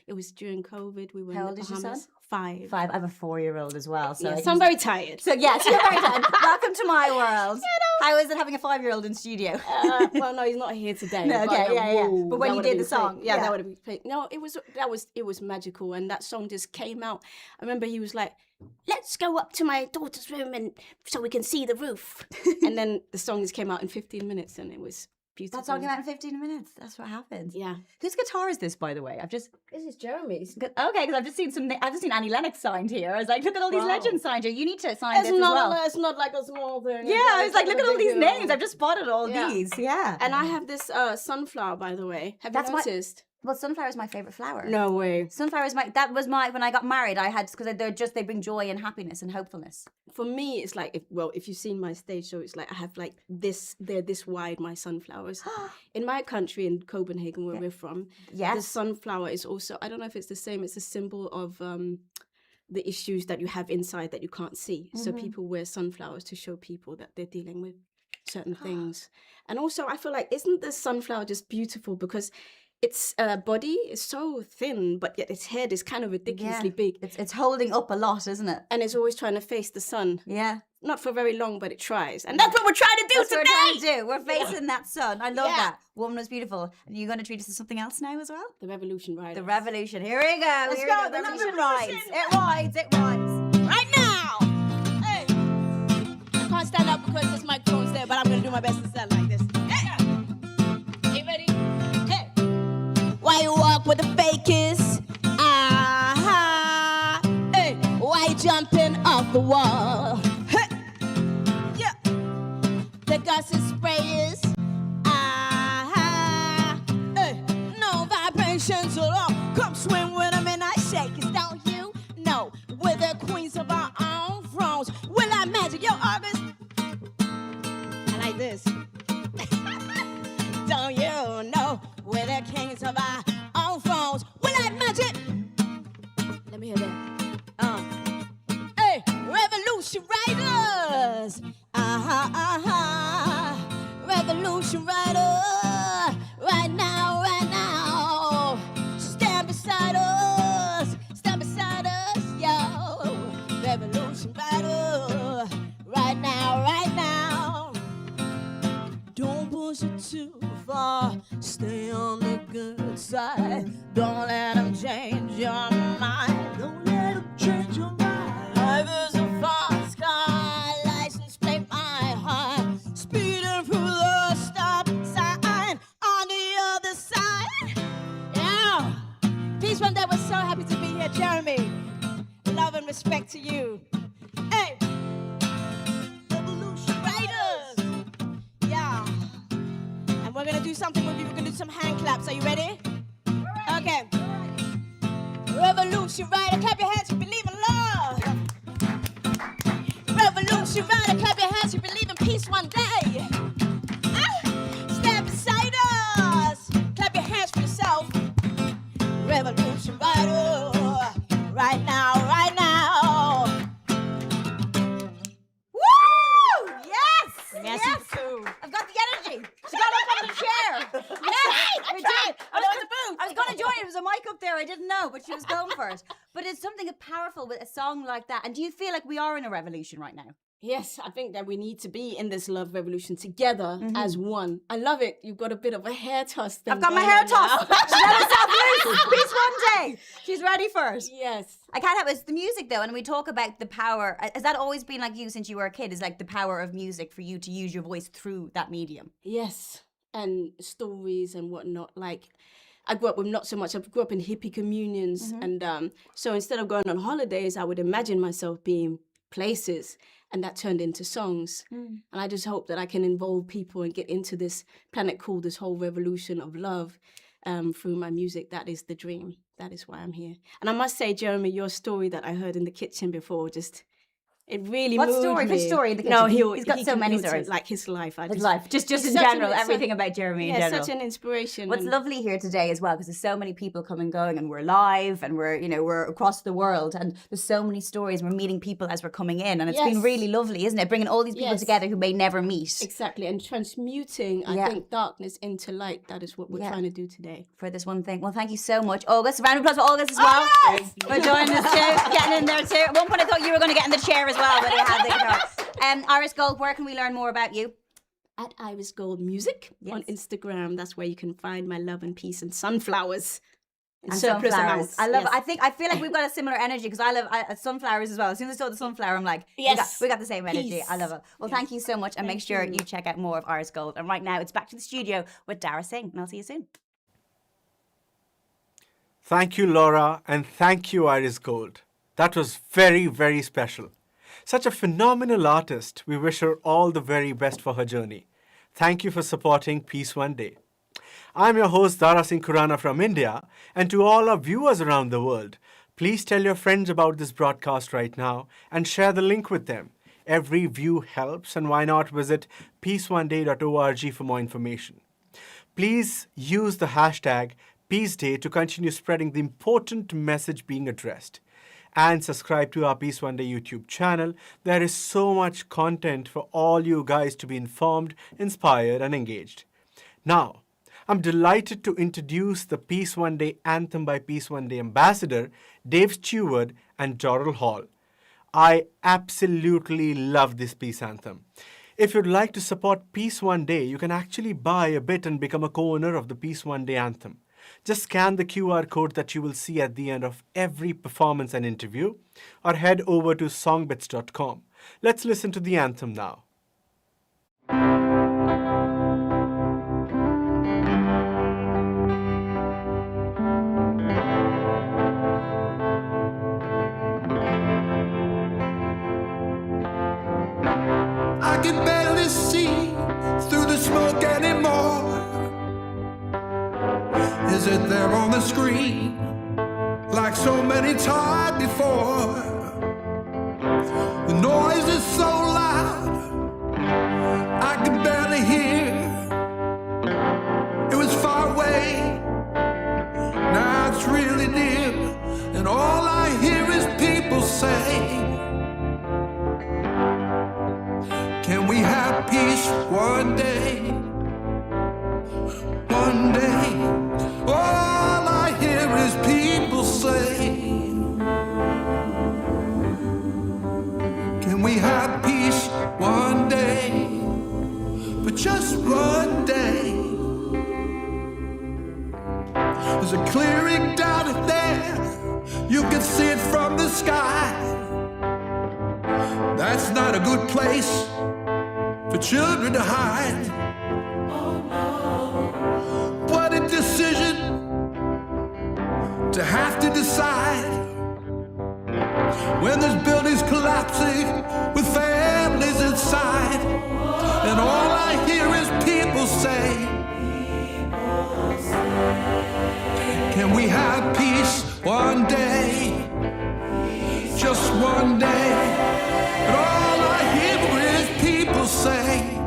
Speaker 22: it was during COVID. We were
Speaker 21: How
Speaker 22: in
Speaker 21: old
Speaker 22: the
Speaker 21: is your
Speaker 22: Bahamas.
Speaker 21: son?
Speaker 22: 5.
Speaker 21: I have a 4-year-old as well. So,
Speaker 22: Yes, I'm very tired.
Speaker 21: So yes, you're very tired. Welcome to my world. How is it having a 5-year-old in studio?
Speaker 22: Well, no, he's not here today.
Speaker 21: No, okay,
Speaker 22: but,
Speaker 21: yeah. But when
Speaker 22: that
Speaker 21: you
Speaker 22: would've
Speaker 21: did
Speaker 22: been
Speaker 21: the song,
Speaker 22: great.
Speaker 21: yeah.
Speaker 22: That would have been great. No, it was magical, and that song just came out. I remember he was like, "Let's go up to my daughter's room and so we can see the roof." And then the song just came out in 15 minutes, and it was beautiful.
Speaker 21: That song came out in 15 minutes. That's what happened.
Speaker 22: Yeah.
Speaker 21: Whose guitar is this, by the way?
Speaker 22: This is Jeremy's.
Speaker 21: Okay, because I've just seen Annie Lennox signed here. I was like, look at all these
Speaker 22: Wow.
Speaker 21: legends signed here. You need to sign
Speaker 22: It's
Speaker 21: this
Speaker 22: not,
Speaker 21: as well.
Speaker 22: it's not like a small thing.
Speaker 21: Yeah, I was like, look at all these names. I've just spotted all these. Yeah.
Speaker 22: And I have this sunflower, by the way. Have you noticed?
Speaker 21: Well, sunflower is my favorite flower.
Speaker 22: No way.
Speaker 21: Sunflower is when I got married, I had, because they bring joy and happiness and hopefulness.
Speaker 22: For me, it's like, if you've seen my stage show, it's like I have like this, they're this wide, my sunflowers. In my country, in Copenhagen, where we're from, the sunflower is also, I don't know if it's the same, it's a symbol of the issues that you have inside that you can't see. So people wear sunflowers to show people that they're dealing with certain things. And also, I feel like, isn't the sunflower just beautiful? Because its body is so thin, but yet its head is kind of ridiculously big.
Speaker 21: It's holding up a lot, isn't it?
Speaker 22: And it's always trying to face the sun.
Speaker 21: Yeah.
Speaker 22: Not for very long, but it tries. And that's what we're trying to do today!
Speaker 21: What we're trying to do. We're facing that sun. I love that. Woman was beautiful. And you're going to treat us to something else now as well?
Speaker 22: The Revolution Riders.
Speaker 21: The Revolution. Here we go.
Speaker 22: Let's
Speaker 21: Here
Speaker 22: go.
Speaker 21: we
Speaker 22: The
Speaker 21: Revolution
Speaker 22: Revolution.
Speaker 21: rides. It rides. It rides.
Speaker 22: Right now! Hey! I can't stand up because this microphone's there, but I'm going to do my best to stand like this. Hey! You ready? Hey! Why you walk with the fakest? Ah-ha! Hey! Why you jumping off the wall? Hey! Yeah! The gas is sprayers. Ah-ha! Hey! No vibrations at all. Come swim with them and I shake it, don't you? No, we're the queens of our own thrones. Will I magic your August? I like this. Don't you know we're the kings of our own thrones? Will I magic?
Speaker 23: closer too far. Stay on the good side. Don't let them change your mind. Don't let them change your mind. Life is a fast car. License plate my heart. Speeding through the stop sign on the other side. Yeah. Peace One Day was so happy to be here, Jeremy. Love and respect to you. Hey. We're gonna do something with you. We're gonna do some hand claps. Are you ready? Okay. Revolution rider, clap your hands. You believe in love. Revolution rider, clap your hands. You believe in peace one day. Stand beside us. Clap your hands for yourself. Revolution rider, right now, right now. Woo! Yes! Yes! I've got the energy. She got up on the chair. Yes, we did. I was going to join. There was a mic up there. I didn't know, but she was going for it. But it's something powerful with a song like that. And do you feel like we are in a revolution right now? Yes, I think that we need to be in this love revolution together as one. I love it. You've got a bit of a hair toss thing. I've got my hair tossed. She let herself loose. Peace One Day. She's ready for it. Yes. I can't help it. It's the music though, and we talk about the power. Has that always been like you since you were a kid? Is like the power of music for you to use your voice through that medium? Yes, and stories and whatnot. Like, I grew up with not so much. I grew up in hippie communions, and so instead of going on holidays, I would imagine myself being places. And that turned into songs. And I just hope that I can involve people and get into this Planet Cool, this whole revolution of love through my music. That is the dream. That is why I'm here. And I must say, Jeremy, your story that I heard in the kitchen before, it really moved me. What story? Which story in the kitchen? No, he's got so many stories. Like his life. His life. Just in general, everything about Jeremy in general. Yeah, such an inspiration. What's lovely here today as well, because there's so many people coming and going, and we're live, and we're across the world, and there's so many stories. We're meeting people as we're coming in, and it's been really lovely, isn't it? Bringing all these people together who may never meet. Exactly, and transmuting, I think, darkness into light. That is what we're trying to do today. For this one thing. Well, thank you so much, August. A round of applause for August as well. For joining us too, getting in there too. At one point I thought you were going to get in the chair as well, but you had the guitar. Iris Gold, where can we learn more about you? At Iris Gold Music on Instagram. That's where you can find my love and peace and sunflowers. And surplus amounts. I love it. I feel like we've got a similar energy because I love sunflowers as well. As soon as I saw the sunflower, I'm like, we got the same energy. Peace. I love it. Well, thank you so much, and make sure you check out more of Iris Gold. And right now, it's back to the studio with Dara Singh, and I'll see you soon.
Speaker 1: Thank you, Laura, and thank you, Iris Gold. That was very, very special. Such a phenomenal artist. We wish her all the very best for her journey. Thank you for supporting Peace One Day. I'm your host, Dara Singh Khurana from India, and to all our viewers around the world, please tell your friends about this broadcast right now and share the link with them. Every view helps, and why not visit peaceoneday.org for more information. Please use the hashtag Peace Day to continue spreading the important message being addressed. And subscribe to our Peace One Day YouTube channel. There is so much content for all you guys to be informed, inspired, and engaged. Now, I'm delighted to introduce the Peace One Day Anthem by Peace One Day Ambassador, Dave Stewart and Daryl Hall. I absolutely love this peace anthem. If you'd like to support Peace One Day, you can actually buy a bit and become a co-owner of the Peace One Day Anthem. Just scan the QR code that you will see at the end of every performance and interview, or head over to songbits.com. Let's listen to the anthem now.
Speaker 6: I can barely see through the smoke anymore. Is it there on the screen, like so many times before? The noise is so loud, I can barely hear. It was far away, now it's really near, and all I hear is people say, can we have peace one day? One day. All I hear is people say, can we have peace one day? But just one day. from the sky. That's not a good place for children to hide. What a decision to have to decide when there's buildings collapsing with families inside, and all I hear is people say, can we have peace one day, just one day? And all I hear is people say,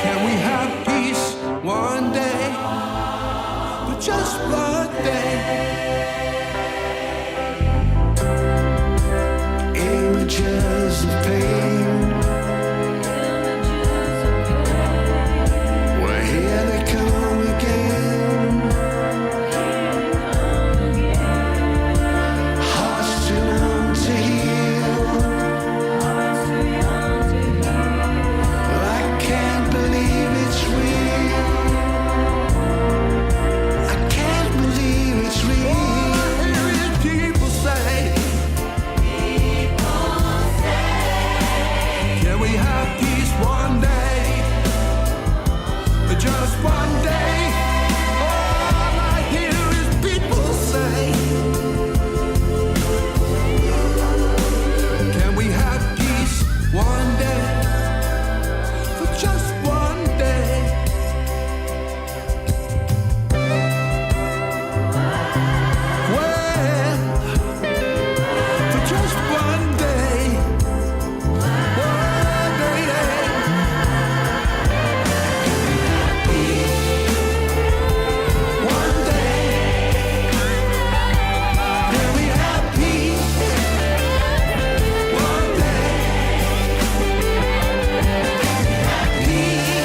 Speaker 6: can we have peace one day, but just one day? Images of pain, well, here they come again. Hearts too young to heal. I can't believe it's real. I can't believe it's real. Oh, I hear people say, can we have peace one day? Just one day. All I hear is people say, can we have peace one day? For just one day. Well, for just one day. One day. One day. Can we have peace? One day. Peace. One day. Can we have peace? One day.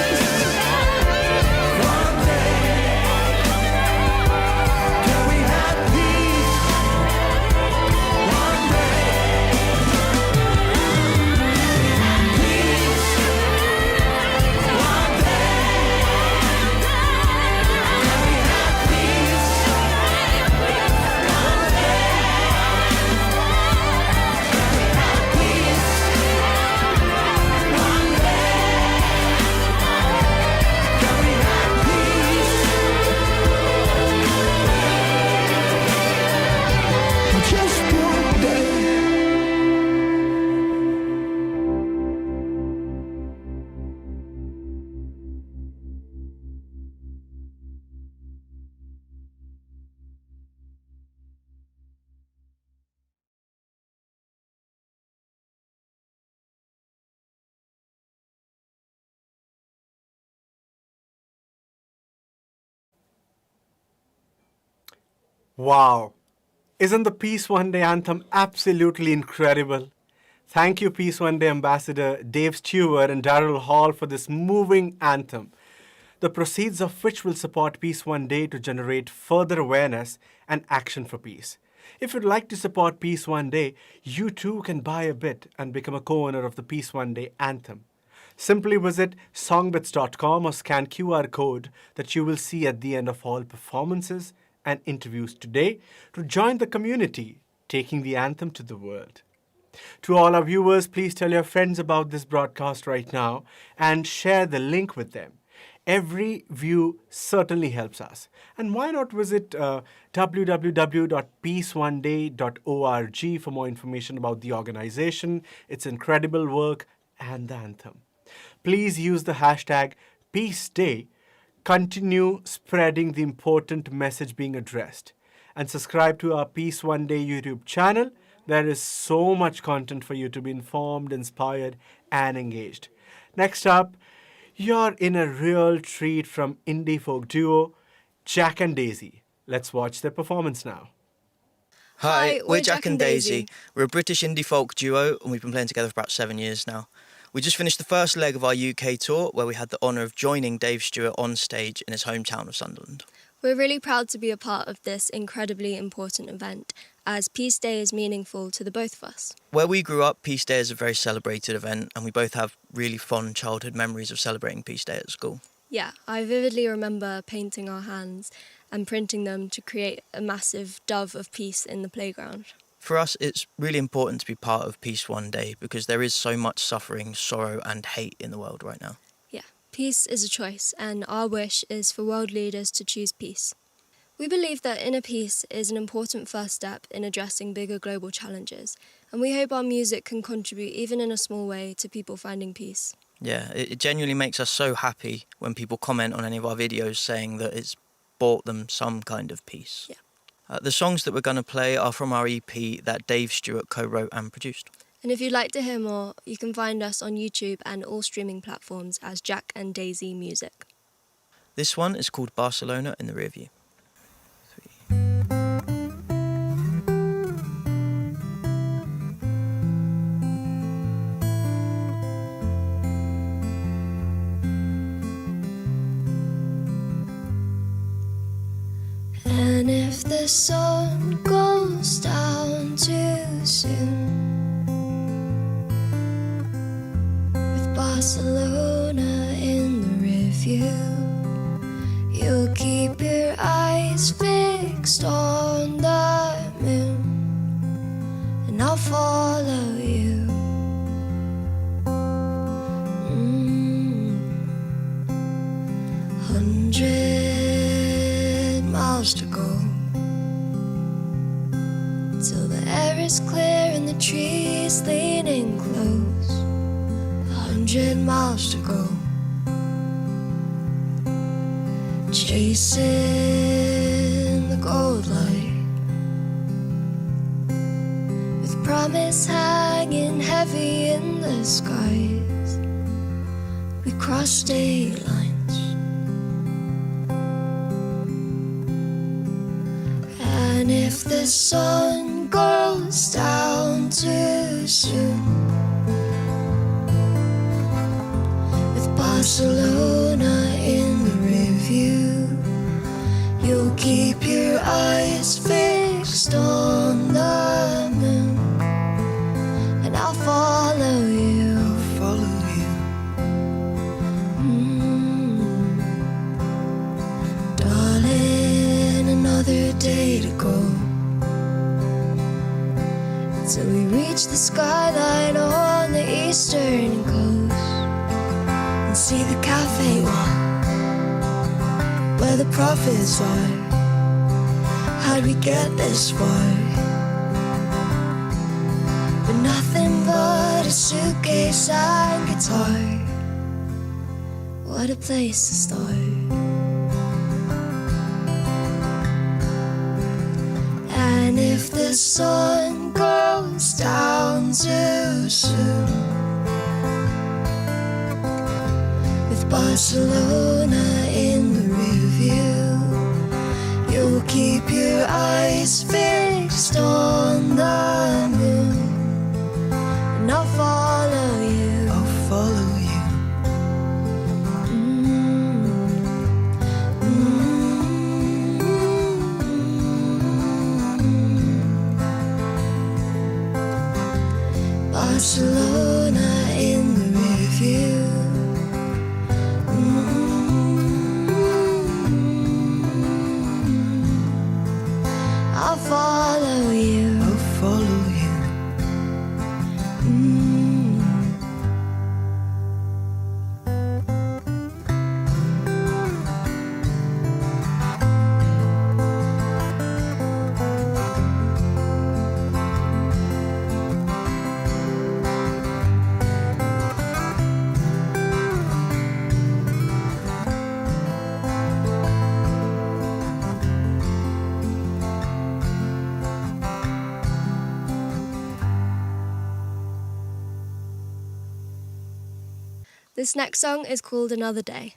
Speaker 6: Peace. One just one day.
Speaker 1: Wow. Isn't the Peace One Day anthem absolutely incredible? Thank you, Peace One Day Ambassador Dave Stewart and Daryl Hall for this moving anthem, the proceeds of which will support Peace One Day to generate further awareness and action for peace. If you'd like to support Peace One Day, you too can buy a bit and become a co-owner of the Peace One Day anthem. Simply visit songbits.com or scan QR code that you will see at the end of all performances and interviews today to join the community taking the anthem to the world. To all our viewers, please tell your friends about this broadcast right now and share the link with them. Every view certainly helps us. And why not visit www.peaceoneday.org for more information about the organization, its incredible work, and the anthem. Please use the hashtag #PeaceDay. Continue spreading the important message being addressed. And subscribe to our Peace One Day YouTube channel. There is so much content for you to be informed, inspired, and engaged. Next up, you're in a real treat from indie folk duo Jack and Daisy. Let's watch their performance now.
Speaker 3: Hi, we're Jack and Daisy. We're a British indie folk duo and we've been playing together for about 7 years now. We just finished the first leg of our UK tour where we had the honour of joining Dave Stewart on stage in his hometown of Sunderland.
Speaker 4: We're really proud to be a part of this incredibly important event, as Peace Day is meaningful to the both of us.
Speaker 3: Where we grew up, Peace Day is a very celebrated event and we both have really fond childhood memories of celebrating Peace Day at school.
Speaker 4: Yeah, I vividly remember painting our hands and printing them to create a massive dove of peace in the playground.
Speaker 3: For us, it's really important to be part of Peace One Day because there is so much suffering, sorrow and hate in the world right now.
Speaker 4: Yeah, peace is a choice, and our wish is for world leaders to choose peace. We believe that inner peace is an important first step in addressing bigger global challenges, and we hope our music can contribute even in a small way to people finding peace.
Speaker 3: Yeah, it genuinely makes us so happy when people comment on any of our videos saying that it's brought them some kind of peace.
Speaker 4: Yeah.
Speaker 3: The songs that we're going to play are from our EP that Dave Stewart co-wrote and produced.
Speaker 4: And if you'd like to hear more, you can find us on YouTube and all streaming platforms as Jack and Daisy Music.
Speaker 3: This one is called Barcelona in the Rearview.
Speaker 5: And if the sun goes down too soon, with Barcelona in the review, you'll keep your eyes fixed on the moon, and I'll follow you. 100 miles to go till the air is clear and the trees leaning close. 100 miles to go, chasing the gold light, with promise hanging heavy in the skies. We cross state lines, and if the sun goes down too soon, with Barcelona in the review, you'll keep your eyes fixed on the moon, and I'll follow you.
Speaker 3: I'll follow you.
Speaker 5: Darling, another day to go till we reach the skyline on the eastern coast and see the cafe walk where the prophets are. How'd we get this far? But nothing but a suitcase and guitar. What a place to start. And if the sun goes down too soon, with Barcelona in the review, you'll keep your eyes fixed on the moon, and I'll follow you.
Speaker 3: I'll follow you.
Speaker 5: Barcelona in the review. I'll follow you.
Speaker 3: I'll follow you.
Speaker 4: This next song is called Another Day.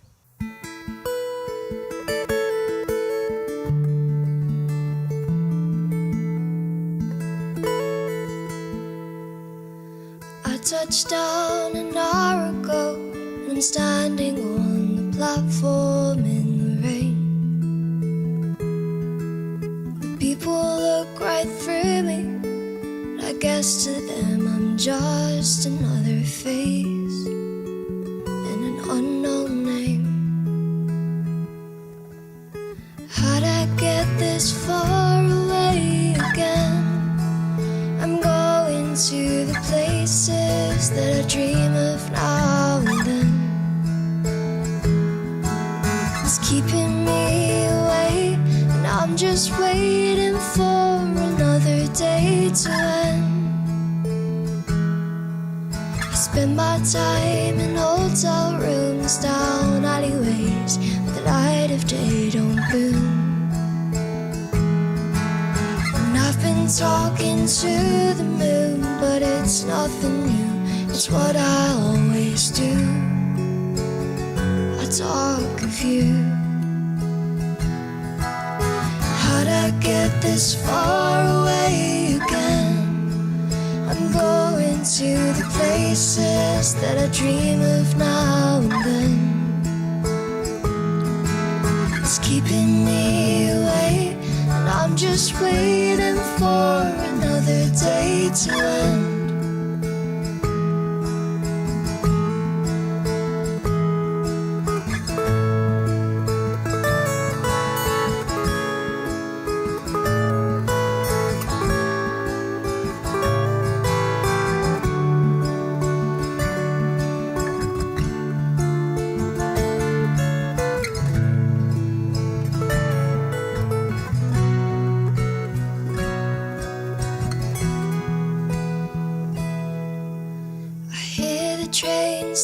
Speaker 5: I touched down an hour ago, and I'm standing on the platform in the rain. The people look right through me, but I guess to them I'm just another face and an unknown name. How'd I this far away again. I'm going to the places that I dream of now and then. It's keeping me away, and I'm just waiting for another day to end. I spend my time in hotel rooms, down alleyways where the light of day don't bloom. And I've been talking to the moon, but it's nothing new, it's what I always do. I talk of you. How'd I get this far away again? I'm going to the places that I dream of now and then. It's keeping me away, and I'm just waiting for another day to end.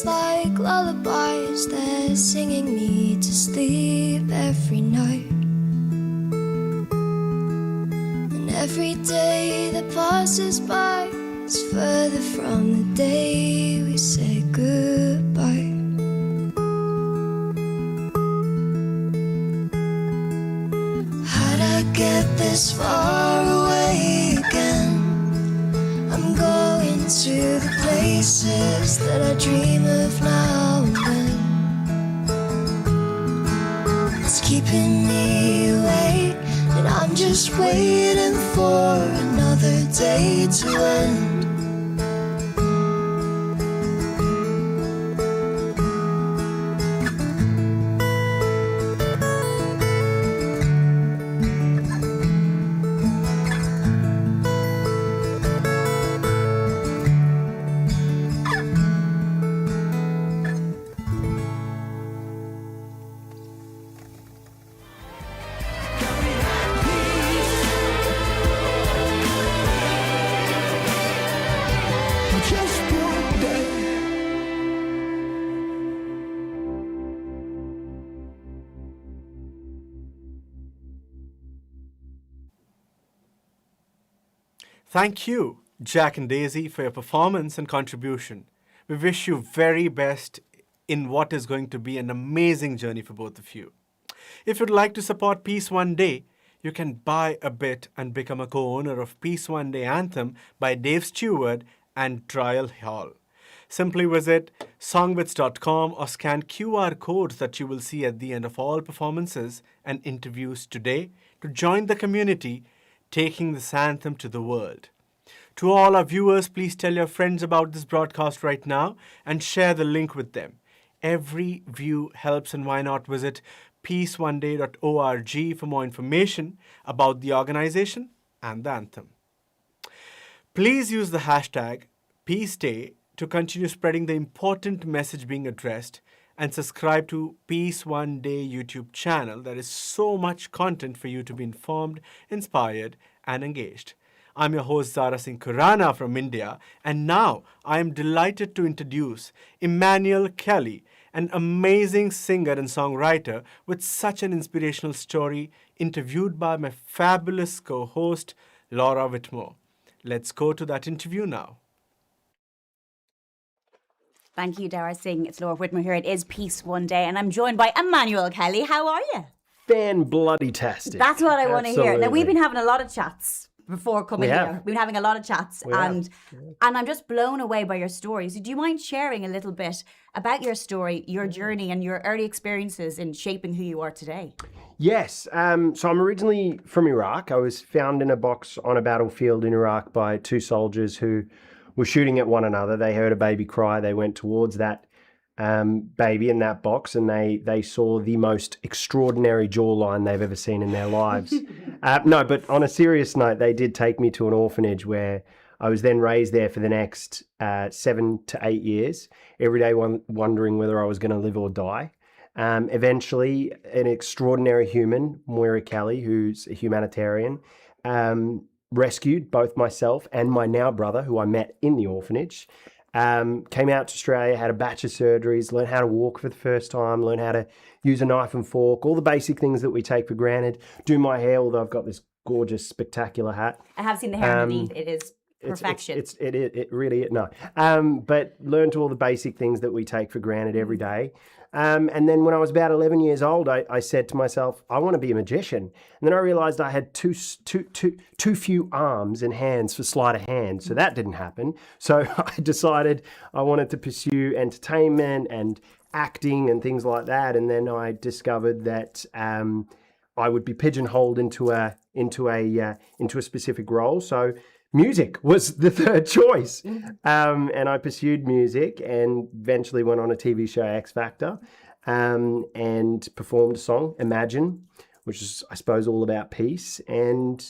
Speaker 5: Like lullabies, they're singing me to sleep every night. And every day that passes by is further from the day we say goodbye. How'd I get this far away again? I'm going to the places that I dream of now and then. It's keeping me away, and I'm just waiting for another day to end.
Speaker 1: Thank you, Jack and Daisy, for your performance and contribution. We wish you very best in what is going to be an amazing journey for both of you. If you'd like to support Peace One Day, you can buy a bit and become a co-owner of Peace One Day Anthem by Dave Stewart and Daryl Hall. Simply visit songbits.com or scan QR codes that you will see at the end of all performances and interviews today to join the community taking this anthem to the world. To all our viewers, please tell your friends about this broadcast right now and share the link with them. Every view helps, and why not visit peaceoneday.org for more information about the organization and the anthem. Please use the hashtag PeaceDay to continue spreading the important message being addressed, and subscribe to Peace One Day YouTube channel. There is so much content for you to be informed, inspired, and engaged. I'm your host Zara Singh Khurana from India, and now I am delighted to introduce Emmanuel Kelly, an amazing singer and songwriter with such an inspirational story, interviewed by my fabulous co-host Laura Whitmore. Let's go to that interview now.
Speaker 21: Thank you, Dara Singh. It's Laura Whitmore here. It is Peace One Day, and I'm joined by Emmanuel Kelly. How are you?
Speaker 7: Fan-bloody-tastic.
Speaker 21: That's what I want to hear. Now, we've been having a lot of chats before coming here. We've been having a lot of chats, and I'm just blown away by your story. So do you mind sharing a little bit about your story, your journey, and your early experiences in shaping who you are today?
Speaker 7: Yes. So I'm originally from Iraq. I was found in a box on a battlefield in Iraq by two soldiers who were shooting at one another. They heard a baby cry. They went towards that baby in that box, and they saw the most extraordinary jawline they've ever seen in their lives. No, but on a serious note, they did take me to an orphanage where I was then raised there for the next 7 to 8 years, every day wondering whether I was going to live or die. Eventually, an extraordinary human, Emmanuel Kelly, who's a humanitarian, rescued both myself and my now brother, who I met in the orphanage. Came out to Australia, had a batch of surgeries, learned how to walk for the first time, learned how to use a knife and fork, all the basic things that we take for granted. Do my hair, although I've got this gorgeous, spectacular hat.
Speaker 21: I have seen the hair underneath. It is perfection.
Speaker 7: It really is. No. But learned all the basic things that we take for granted every day. And then when I was about 11 years old, I said to myself, I want to be a magician. And then I realized I had too few arms and hands for sleight of hand. So that didn't happen. So I decided I wanted to pursue entertainment and acting and things like that. And then I discovered that I would be pigeonholed into a specific role. So music was the third choice. And I pursued music and eventually went on a TV show, X Factor, and performed a song, Imagine, which is, I suppose, all about peace. And,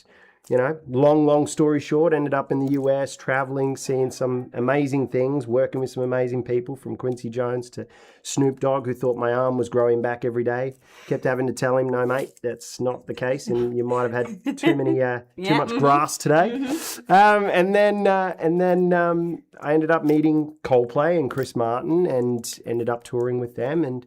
Speaker 7: you know, long story short, ended up in the US, traveling, seeing some amazing things, working with some amazing people, from Quincy Jones to Snoop Dogg, who thought my arm was growing back every day. Kept having to tell him, no, mate, that's not the case, and you might have had too much grass today. And then I ended up meeting Coldplay and Chris Martin, and ended up touring with them. And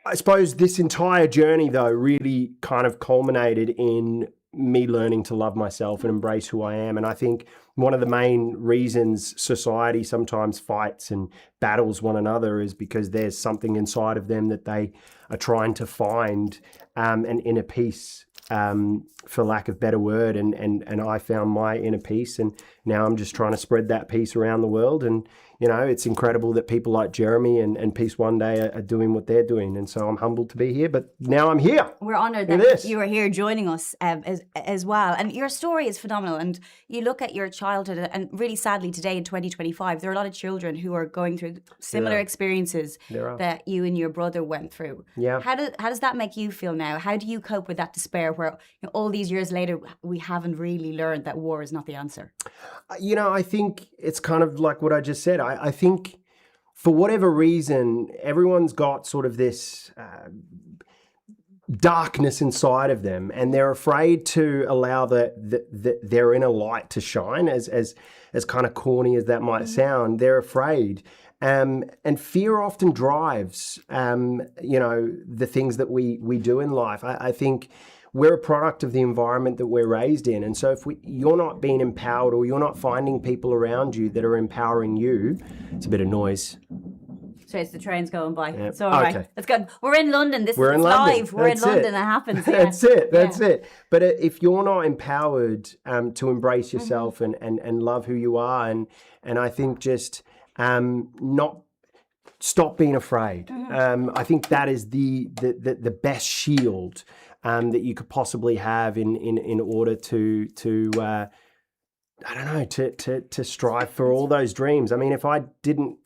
Speaker 7: I suppose this entire journey, though, really kind of culminated in me learning to love myself and embrace who I am. And I think one of the main reasons society sometimes fights and battles one another is because there's something inside of them that they are trying to find an inner peace, for lack of better word. And I found my inner peace, and now I'm just trying to spread that peace around the world. And, you know, it's incredible that people like Jeremy and Peace One Day are doing what they're doing. And so I'm humbled to be here, but now I'm here.
Speaker 21: We're honoured that you are here joining us as well. And your story is phenomenal. And you look at your childhood, and really sadly today in 2025, there are a lot of children who are going through similar experiences that you and your brother went through.
Speaker 7: Yeah.
Speaker 21: How does that make you feel now? How do you cope with that despair where, you know, all these years later, we haven't really learned that war is not the answer?
Speaker 7: You know, I think it's kind of like what I just said. I think for whatever reason, everyone's got sort of this darkness inside of them, and they're afraid to allow their inner light to shine, as kind of corny as that might sound. They're afraid. And fear often drives, you know, the things that we do in life. I think we're a product of the environment that we're raised in. And so if you're not being empowered, or you're not finding people around you that are empowering you, it's a bit of noise.
Speaker 21: So it's the trains going by.
Speaker 7: Yeah.
Speaker 21: It's all right.
Speaker 7: Okay.
Speaker 21: Let's go. We're in London.
Speaker 7: We're in London.
Speaker 21: Live. We're in London. It happens. Yeah.
Speaker 7: That's it. But if you're not empowered to embrace yourself and love who you are, and I think just not stop being afraid. I think that is the best shield that you could possibly have in order to I don't know, to strive for all those dreams. I mean, if I didn't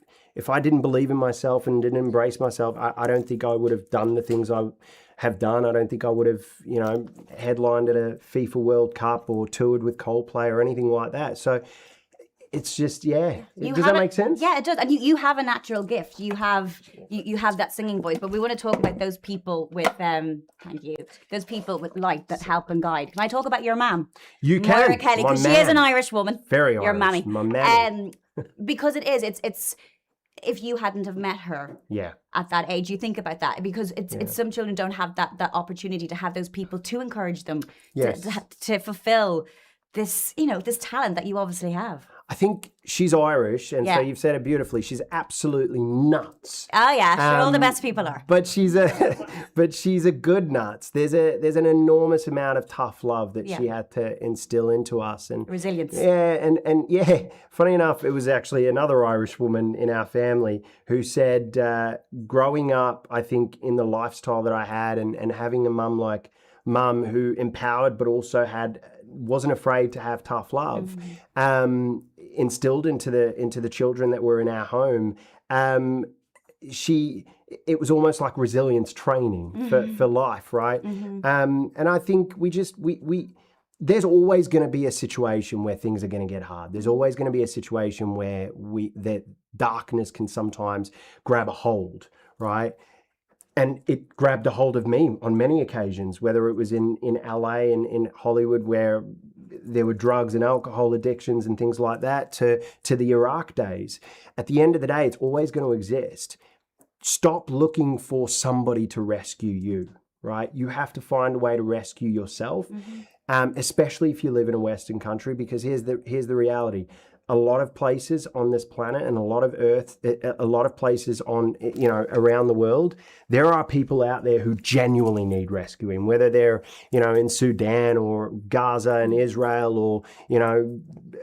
Speaker 7: believe in myself and didn't embrace myself, I don't think I would have done the things I have done. I don't think I would have, you know, headlined at a FIFA World Cup or toured with Coldplay or anything like that. So it's just, does that make sense?
Speaker 21: Yeah, it does. And you have a natural gift. You have that singing voice. But we want to talk about those people with those people with light that help and guide. Can I talk about your mum?
Speaker 7: You can.
Speaker 21: Nadira Kelly, because she is an Irish woman.
Speaker 7: Very
Speaker 21: your
Speaker 7: Irish.
Speaker 21: mammy.
Speaker 7: My mammy.
Speaker 21: Because it's if you hadn't have met her at that age, you think about that, because it's some children don't have that opportunity to have those people to encourage them to fulfill this, you know, this talent that you obviously have.
Speaker 7: I think she's Irish, and so you've said it beautifully. She's absolutely nuts.
Speaker 21: Oh yeah, sure, all the best people are.
Speaker 7: But she's a good nuts. There's an enormous amount of tough love that she had to instill into us, and
Speaker 21: resilience.
Speaker 7: Yeah, and funny enough, it was actually another Irish woman in our family who said, growing up, I think in the lifestyle that I had, and having a mum like Mum who empowered but also wasn't afraid to have tough love, instilled into the children that were in our home. it was almost like resilience training for life, right? And I think there's always going to be a situation where things are going to get hard. There's always going to be a situation where that darkness can sometimes grab a hold, right? And it grabbed a hold of me on many occasions, whether it was in LA and in Hollywood, where there were drugs and alcohol addictions and things like that, to the Iraq days. At the end of the day, it's always going to exist. Stop looking for somebody to rescue you, right? You have to find a way to rescue yourself, especially if you live in a Western country, because here's the reality. A lot of places on this planet and a lot of places on, around the world, there are people out there who genuinely need rescuing, whether they're, in Sudan or Gaza and Israel or,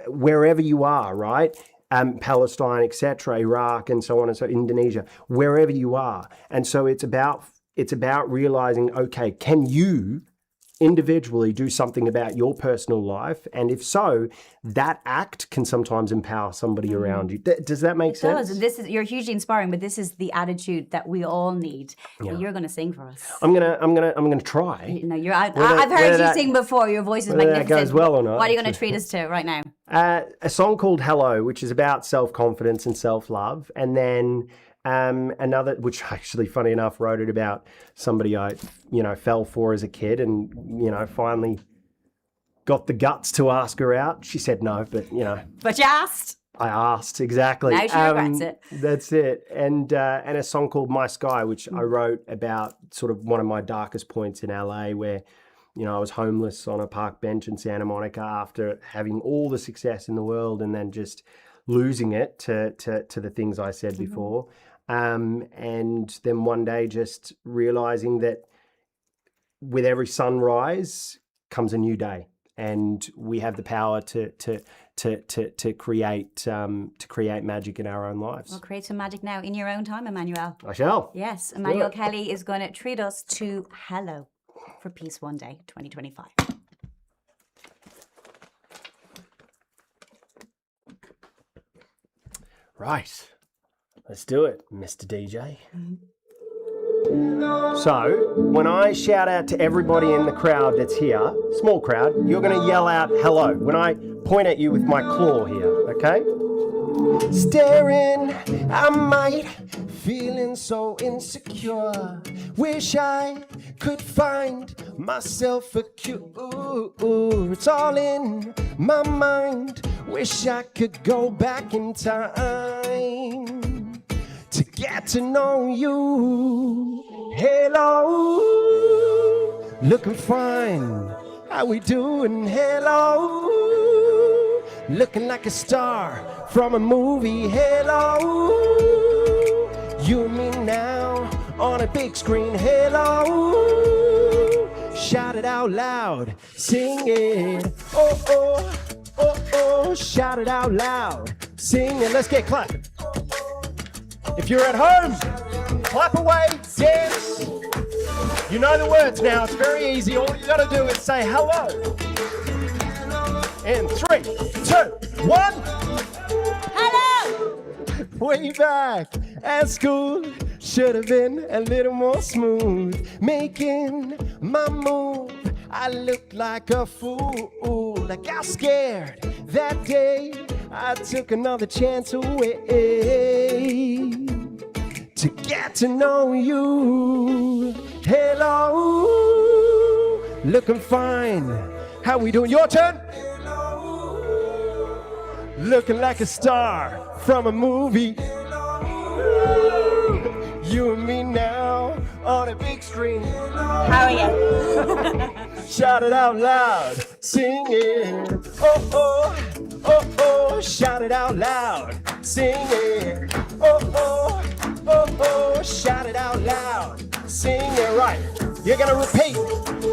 Speaker 7: wherever you are, right? Palestine, etc., Iraq, and so on and so, Indonesia, wherever you are. And so it's about realizing, okay, can you individually do something about your personal life? And if so, that act can sometimes empower somebody around you. Does that make sense?
Speaker 21: It does. You're hugely inspiring, but this is the attitude that we all need.
Speaker 7: Yeah.
Speaker 21: You're going to sing for us.
Speaker 7: I'm gonna try.
Speaker 21: No, I've heard you sing before. Your voice is magnificent.
Speaker 7: That goes well or not.
Speaker 21: What are you going to treat us to right now?
Speaker 7: A song called Hello, which is about self-confidence and self-love, and then another, which actually, funny enough, wrote it about somebody I, fell for as a kid, and finally got the guts to ask her out. She said no, but
Speaker 21: But you asked.
Speaker 7: I asked, exactly.
Speaker 21: Now she regrets it.
Speaker 7: That's it. And a song called My Sky, which I wrote about sort of one of my darkest points in LA, where I was homeless on a park bench in Santa Monica after having all the success in the world, and then just losing it to the things I said before. And then one day just realizing that with every sunrise comes a new day, and we have the power to create magic in our own lives.
Speaker 21: Well, create some magic now in your own time, Emmanuel.
Speaker 7: I shall.
Speaker 21: Yes, Emmanuel Kelly is going to treat us to Hello for Peace One Day 2025.
Speaker 7: Right. Let's do it, Mr. DJ. So, when I shout out to everybody in the crowd that's here, small crowd, you're going to yell out hello when I point at you with my claw here, okay? Staring at my feeling so insecure. Wish I could find myself a cure. It's all in my mind. Wish I could go back in time to get to know you. Hello, looking fine. How we doing? Hello, looking like a star from a movie. Hello, you and me now on a big screen. Hello, shout it out loud, sing it. Oh, oh, oh, oh, shout it out loud, sing it. Let's get clapping. If you're at home, clap away, dance. You know the words now, it's very easy. All you gotta do is say hello. In 3, 2, 1.
Speaker 21: Hello!
Speaker 7: Way back at school, should have been a little more smooth. Making my move, I looked like a fool. I got scared that day, I took another chance away to get to know you. Hello, looking fine. How we doing? Your turn. Looking like a star from a movie. You and me now on a big screen.
Speaker 21: How are you?
Speaker 7: Shout it out loud, sing it. Oh, oh, oh, oh, shout it out loud, sing it. Oh, oh, oh, oh, shout it out loud, sing it. Right, you're gonna repeat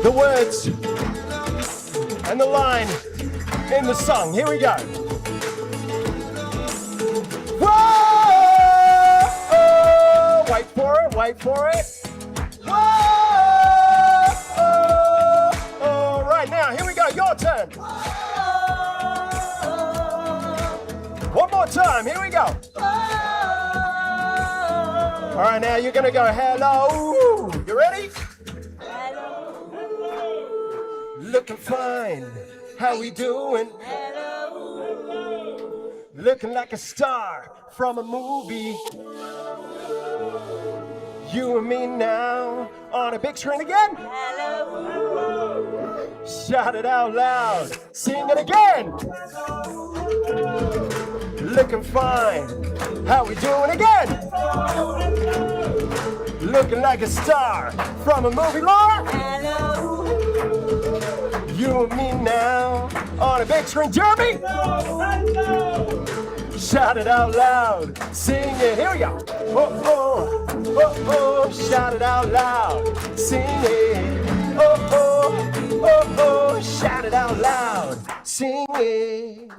Speaker 7: the words and the line in the song. Here we go. Whoa, oh, wait for it, wait for it. Whoa, oh, oh, right now, here we go, your turn. One more time, here we go. All right, now you're gonna go hello. You ready? Looking fine. How we doing? Looking like a star from a movie. You and me now on a big screen again. Shout it out loud. Sing it again. Looking fine. How we doing again? Looking like a star from a movie, Laura. You and me now on a big screen, Jeremy. Shout it out loud. Sing it. Here we go. Oh, oh, oh, oh. Shout it out loud. Sing it. Oh, oh, oh, oh. Shout it out loud. Sing it.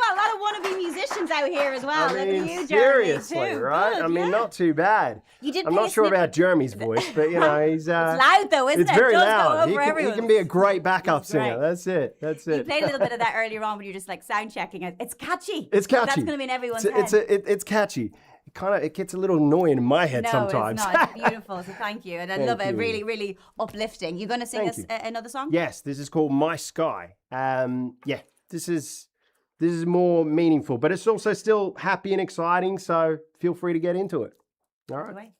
Speaker 21: A lot of wannabe musicians out here as well.
Speaker 7: I mean,
Speaker 21: look at you, Jeremy,
Speaker 7: seriously,
Speaker 21: too.
Speaker 7: right?
Speaker 21: Good,
Speaker 7: I mean,
Speaker 21: yeah.
Speaker 7: not too bad.
Speaker 21: You did
Speaker 7: I'm
Speaker 21: play
Speaker 7: not
Speaker 21: a
Speaker 7: sure
Speaker 21: snippet.
Speaker 7: about Jeremy's voice, but you know, he's.
Speaker 21: It's loud though, isn't
Speaker 7: it's
Speaker 21: it?
Speaker 7: very
Speaker 21: It does
Speaker 7: loud.
Speaker 21: go over
Speaker 7: He
Speaker 21: everyone.
Speaker 7: can be a great backup
Speaker 21: He's
Speaker 7: singer.
Speaker 21: great.
Speaker 7: That's it. That's
Speaker 21: You
Speaker 7: it.
Speaker 21: played a little bit of that earlier on when you were just like sound checking it. It's catchy.
Speaker 7: It's catchy.
Speaker 21: That's going to be in everyone's
Speaker 7: it's,
Speaker 21: head.
Speaker 7: It's catchy. It gets a little annoying in my head
Speaker 21: No,
Speaker 7: sometimes.
Speaker 21: it's not. It's beautiful. So thank you, and I
Speaker 7: Thank
Speaker 21: love it.
Speaker 7: you.
Speaker 21: Really, really uplifting. You going to sing
Speaker 7: Thank
Speaker 21: us
Speaker 7: you.
Speaker 21: another song?
Speaker 7: Yes, this is called My Sky. Yeah, this is more meaningful, but it's also still happy and exciting. So feel free to get into it. All right.
Speaker 21: Away.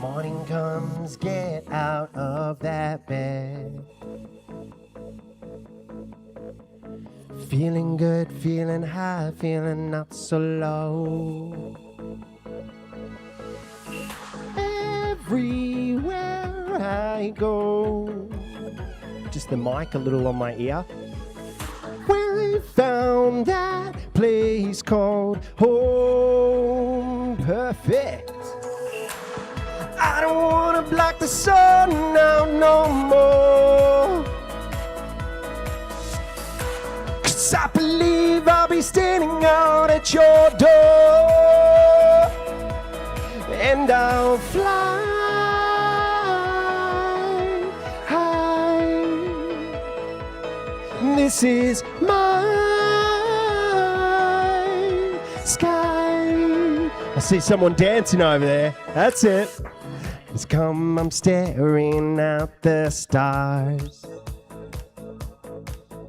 Speaker 7: Morning comes, get out of that bed. Feeling good, feeling high, feeling not so low. Everywhere I go, just the mic a little on my ear. Well, I found that place called home. Perfect. I don't wanna block the sun out no more. 'Cause I believe I'll be standing out at your door. And I'll fly high. This is my sky. I see someone dancing over there. That's it. It's come, I'm staring at the stars.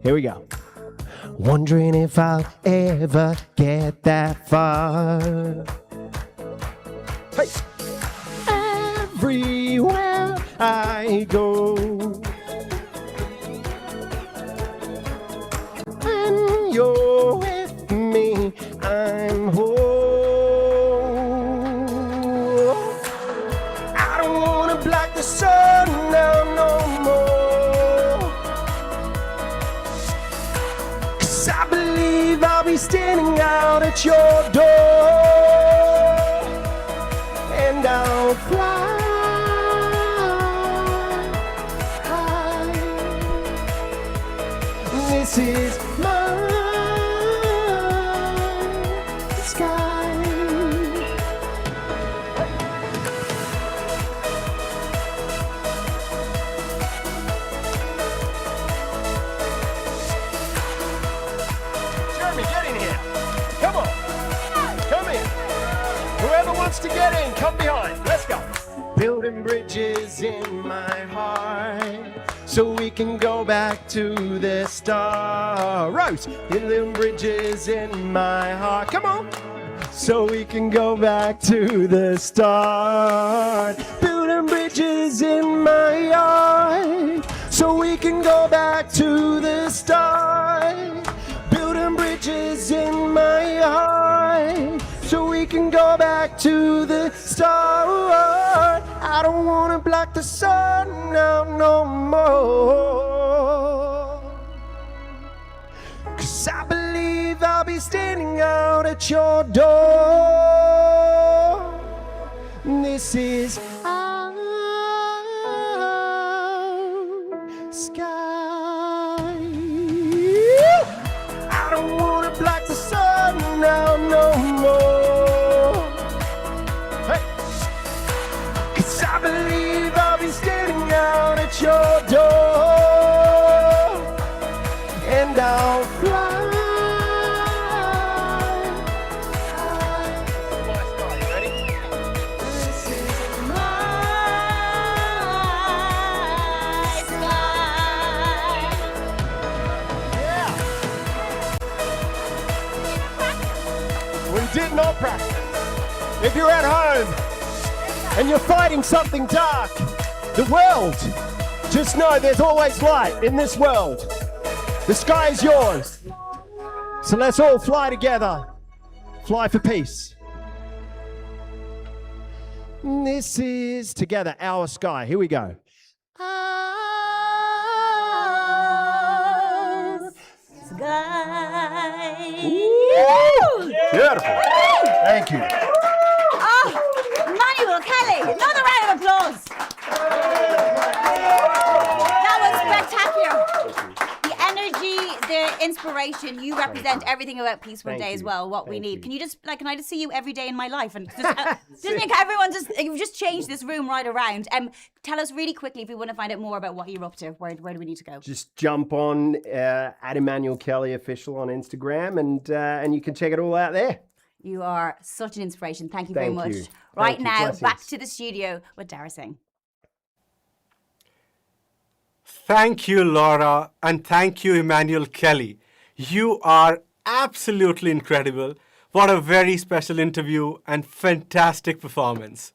Speaker 7: Here we go. Wondering if I'll ever get that far. Hey! Everywhere I go, when you're with me, I'm home. I don't wanna block the sun out no more. 'Cause I believe I'll be standing out at your door. And I'll fly high. This is my sky. Jeremy, get in here. Come on. Come in. Whoever wants to get in, come behind. Let's go. Building bridges in my heart so we can go back to the start. Rose, building bridges in my heart. Come on. So we can go back to the start. Building bridges in my heart so we can go back to the start. Building bridges in my heart so we can go back to the start. I don't wanna block the sun out no more. 'Cause I believe I'll be standing out at your door. This is our sky. I don't wanna block the sun out no more. Hey, come down, fly. We did not practice. If you're at home and you're fighting something dark, the world, just know there's always light in this world. The sky is yours. So let's all fly together. Fly for peace. This is together our sky. Here we go. Beautiful. Thank you.
Speaker 21: Oh, Emmanuel Kelly, another round of applause. That was spectacular. The energy, the inspiration, you represent everything about Peace One Day as well, what we need. Can you just, can I just see you every day in my life? And just make everyone you've just changed this room right around. Tell us really quickly if we want to find out more about what you're up to. Where do we need to go?
Speaker 7: Just jump on at Emmanuel Kelly Official on Instagram and you can check it all out there.
Speaker 21: You are such an inspiration. Thank you very much.
Speaker 7: You.
Speaker 21: Right
Speaker 7: Thank you.
Speaker 21: now,
Speaker 7: Blessings.
Speaker 21: back to the studio with Daryl Singh.
Speaker 1: Thank you, Laura, and thank you, Emmanuel Kelly. You are absolutely incredible. What a very special interview and fantastic performance.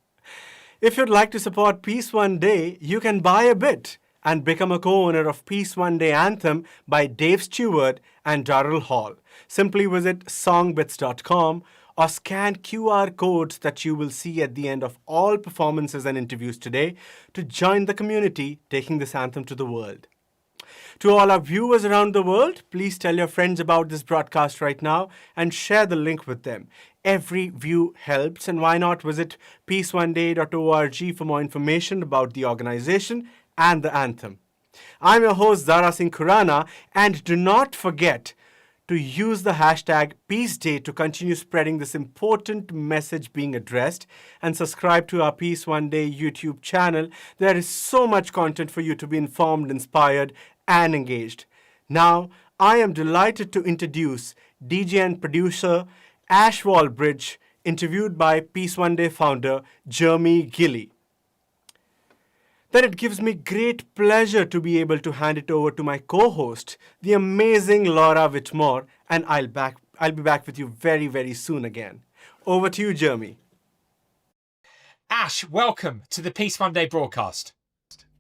Speaker 1: If you'd like to support Peace One Day, you can buy a bit and become a co-owner of Peace One Day Anthem by Dave Stewart and Daryl Hall. Simply visit songbits.com or scan QR codes that you will see at the end of all performances and interviews today to join the community taking this anthem to the world. To all our viewers around the world, please tell your friends about this broadcast right now and share the link with them. Every view helps, and why not visit peaceoneday.org for more information about the organization and the anthem. I'm your host, Dara Singh Khurana, and do not forget to use the hashtag Peace Day to continue spreading this important message being addressed, and subscribe to our Peace One Day YouTube channel. There is so much content for you to be informed, inspired, and engaged. Now, I am delighted to introduce DJ and producer Ash Walbridge, interviewed by Peace One Day founder Jeremy Gilley. Then it gives me great pleasure to be able to hand it over to my co-host, the amazing Laura Whitmore, and I'll be back with you very, very soon again. Over to you, Jeremy.
Speaker 2: Ash, welcome to the Peace One Day broadcast.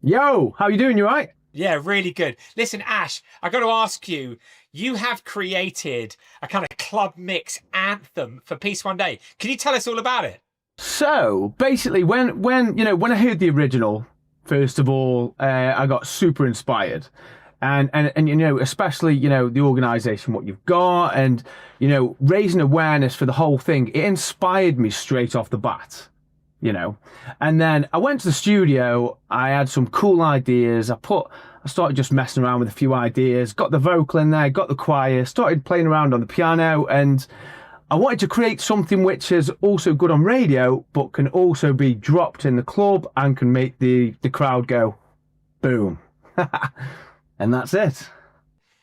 Speaker 8: Yo, how you doing? You all right?
Speaker 2: Yeah, really good. Listen, Ash, I got to ask you, you have created a kind of club mix anthem for Peace One Day. Can you tell us all about it?
Speaker 8: So basically, when I heard the original, first of all, I got super inspired, and especially the organisation, what you've got, and raising awareness for the whole thing. It inspired me straight off the bat. And then I went to the studio, I had some cool ideas, I started just messing around with a few ideas, got the vocal in there, got the choir, started playing around on the piano, and I wanted to create something which is also good on radio, but can also be dropped in the club and can make the crowd go, boom. And that's it.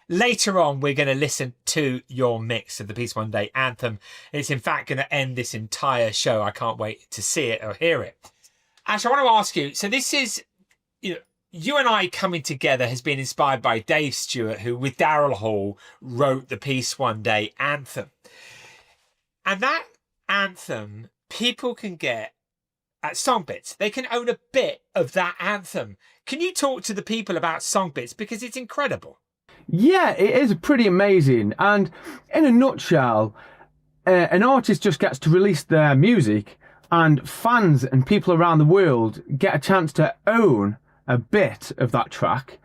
Speaker 2: Later on, we're going to listen to your mix of the Peace One Day anthem. It's in fact going to end this entire show. I can't wait to see it or hear it. Ash, I want to ask you, so this is, you and I coming together has been inspired by Dave Stewart, who with Daryl Hall wrote the Peace One Day anthem. And that anthem, people can get at Songbits. They can own a bit of that anthem. Can you talk to the people about Songbits? Because it's incredible.
Speaker 8: Yeah, it is pretty amazing. And in a nutshell, an artist just gets to release their music, and fans and people around the world get a chance to own a bit of that track,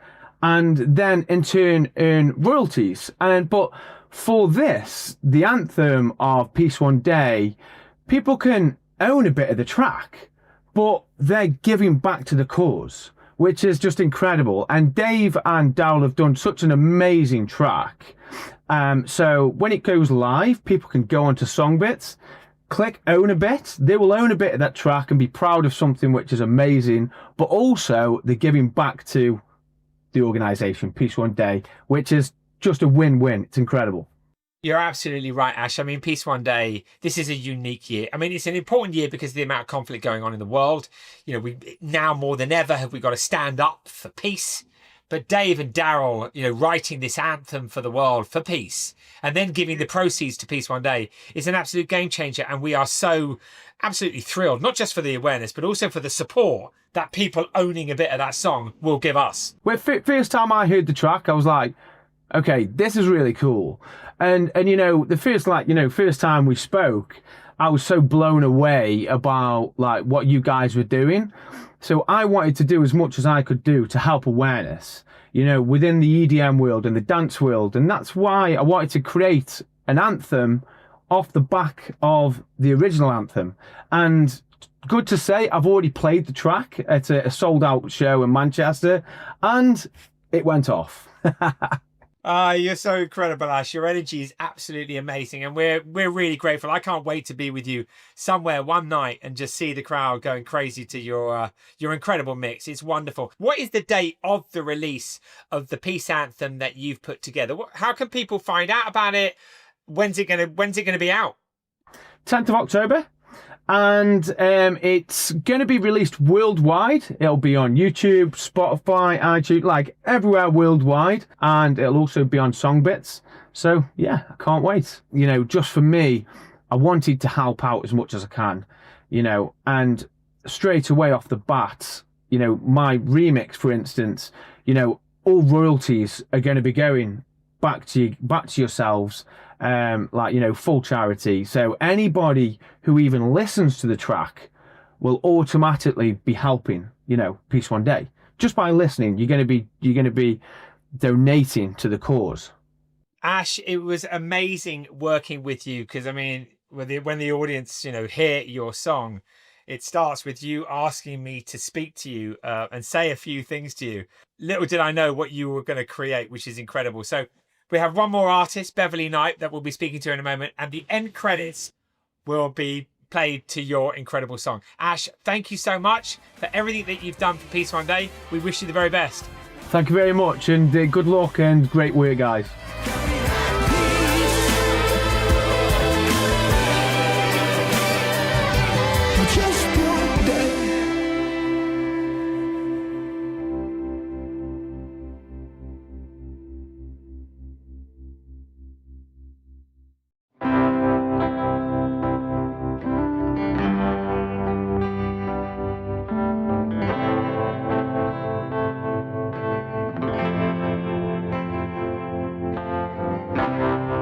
Speaker 8: and then in turn earn royalties. But for this, the anthem of Peace One Day, people can own a bit of the track, but they're giving back to the cause, which is just incredible. And Dave and Daryl have done such an amazing track. So when it goes live, people can go onto Songbits, click own a bit. They will own a bit of that track and be proud of something which is amazing, but also they're giving back to the organisation, Peace One Day, which is just a win-win. It's incredible.
Speaker 2: You're absolutely right, Ash. I mean, Peace One Day, this is a unique year. I mean, it's an important year because of the amount of conflict going on in the world. You know, we now more than ever have we got to stand up for peace. But Dave and Daryl, you know, writing this anthem for the world for peace and then giving the proceeds to Peace One Day is an absolute game changer. And we are so absolutely thrilled, not just for the awareness, but also for the support that people owning a bit of that song will give us.
Speaker 8: Well, first time I heard the track, I was like, okay, this is really cool. And you know, the first time we spoke, I was so blown away about like what you guys were doing. So I wanted to do as much as I could do to help awareness, you know, within the EDM world and the dance world. And that's why I wanted to create an anthem off the back of the original anthem. And good to say, I've already played the track at a sold out show in Manchester and it went off.
Speaker 2: You're so incredible, Ash. Your energy is absolutely amazing, and we're really grateful. I can't wait to be with you somewhere one night and just see the crowd going crazy to your incredible mix. It's wonderful. What is the date of the release of the peace anthem that you've put together? How can people find out about it? When's it gonna be out?
Speaker 8: 10th of October. And it's going to be released worldwide. It'll be on YouTube, Spotify, iTunes, like everywhere worldwide. And it'll also be on Songbits. So, yeah, I can't wait. You know, just for me, I wanted to help out as much as I can, you know, and straight away off the bat, you know, my remix, for instance, you know, all royalties are going to be going back to yourselves. Like, you know, full charity. So anybody who even listens to the track will automatically be helping, you know, Peace One Day. Just by listening, you're going to be donating to the cause.
Speaker 2: Ash, it was amazing working with you because, I mean, when the audience, you know, hear your song, it starts with you asking me to speak to you and say a few things to you. Little did I know what you were going to create, which is incredible. So we have one more artist, Beverley Knight, that we'll be speaking to in a moment, and the end credits will be played to your incredible song. Ash, thank you so much for everything that you've done for Peace One Day. We wish you the very best.
Speaker 8: Thank you very much, and good luck and great work, guys.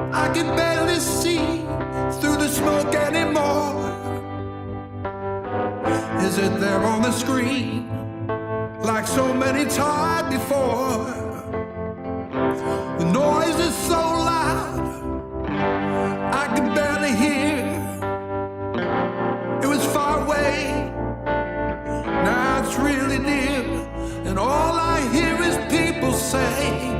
Speaker 6: I can barely see through the smoke anymore. Is it there on the screen, like so many times before? The noise is so loud, I can barely hear. It was far away, now it's really near, and all I hear is people say,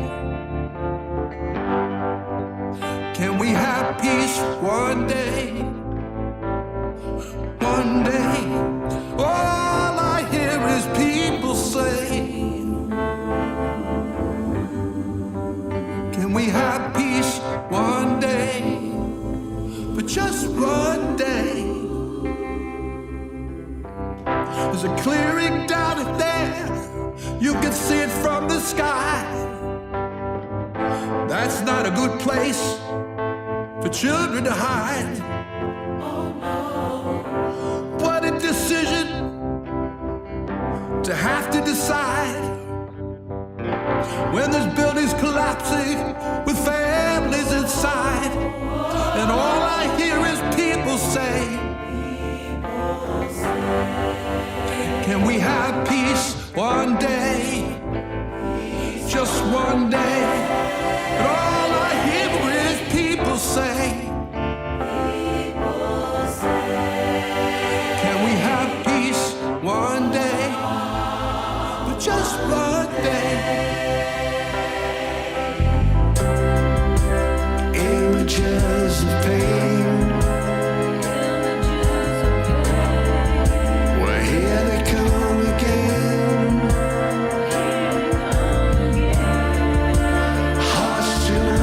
Speaker 6: can we have peace one day? One day. All I hear is people say, can we have peace one day? But just one day. There's a clearing down there, you can see it from the sky. That's not a good place for children to hide. What a decision to have to decide when there's buildings collapsing with families inside, and all I hear is people say, can we have peace one day? Just one day. And all I hear is people say, can we have peace one day? But just one day. Images of pain, well, here they come again. Hearts still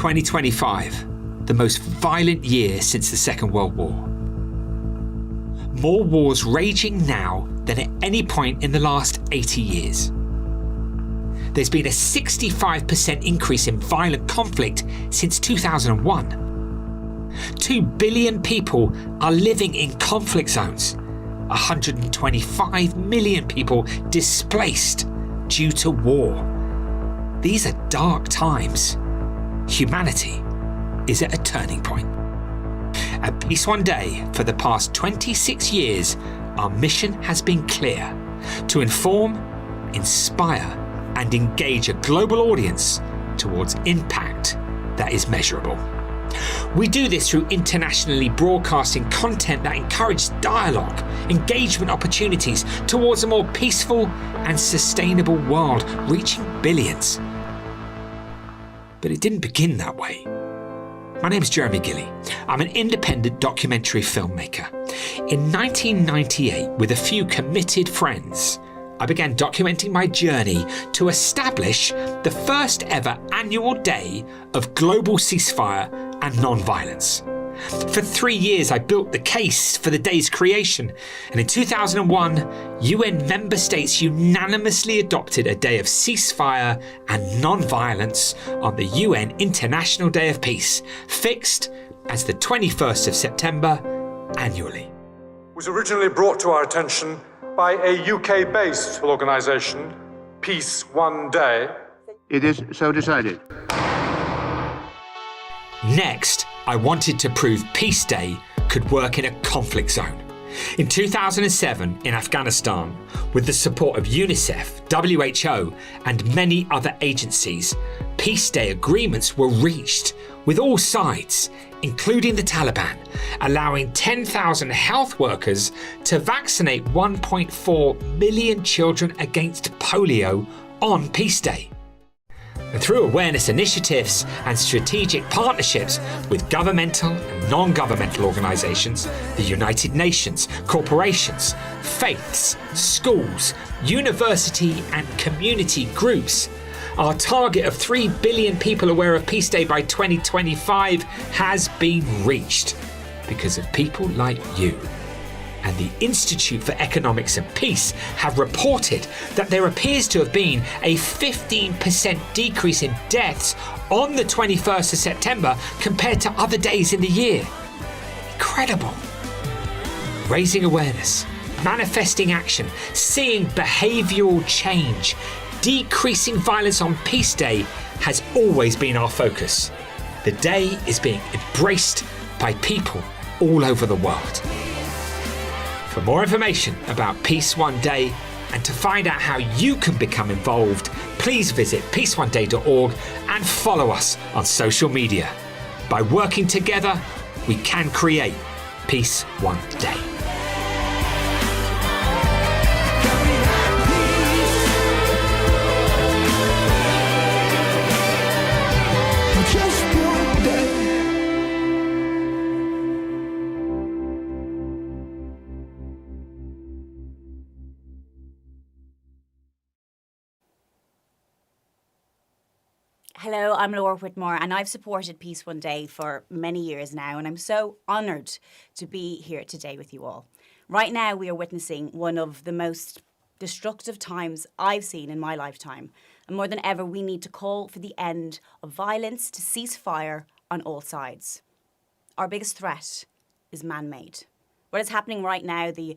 Speaker 2: 2025, the most violent year since the Second World War. More wars raging now than at any point in the last 80 years. There's been a 65% increase in violent conflict since 2001. 2 billion people are living in conflict zones. 125 million people displaced due to war. These are dark times. Humanity is at a turning point. At Peace One Day, for the past 26 years, our mission has been clear: to inform, inspire, and engage a global audience towards impact that is measurable. We do this through internationally broadcasting content that encourages dialogue, engagement opportunities towards a more peaceful and sustainable world, reaching billions. But it didn't begin that way. My name's Jeremy Gilly. I'm an independent documentary filmmaker. In 1998, with a few committed friends, I began documenting my journey to establish the first ever annual day of global ceasefire and non-violence. For 3 years, I built the case for the day's creation, and in 2001, UN member states unanimously adopted a day of ceasefire and non-violence on the UN International Day of Peace, fixed as the 21st of September annually.
Speaker 11: It was originally brought to our attention by a UK-based organisation, Peace One Day.
Speaker 12: It is so decided.
Speaker 2: Next, I wanted to prove Peace Day could work in a conflict zone. In 2007, in Afghanistan, with the support of UNICEF, WHO, and many other agencies, Peace Day agreements were reached with all sides, including the Taliban, allowing 10,000 health workers to vaccinate 1.4 million children against polio on Peace Day. And through awareness initiatives and strategic partnerships with governmental and non-governmental organisations, the United Nations, corporations, faiths, schools, university and community groups, our target of 3 billion people aware of Peace Day by 2025 has been reached because of people like you. And the Institute for Economics and Peace have reported that there appears to have been a 15% decrease in deaths on the 21st of September compared to other days in the year. Incredible. Raising awareness, manifesting action, seeing behavioural change, decreasing violence on Peace Day has always been our focus. The day is being embraced by people all over the world. For more information about Peace One Day and to find out how you can become involved, please visit peaceoneday.org and follow us on social media. By working together, we can create Peace One Day.
Speaker 21: Hello, I'm Laura Whitmore and I've supported Peace One Day for many years now, and I'm so honoured to be here today with you all. Right now we are witnessing one of the most destructive times I've seen in my lifetime, and more than ever we need to call for the end of violence, to cease fire on all sides. Our biggest threat is man-made. What is happening right now, the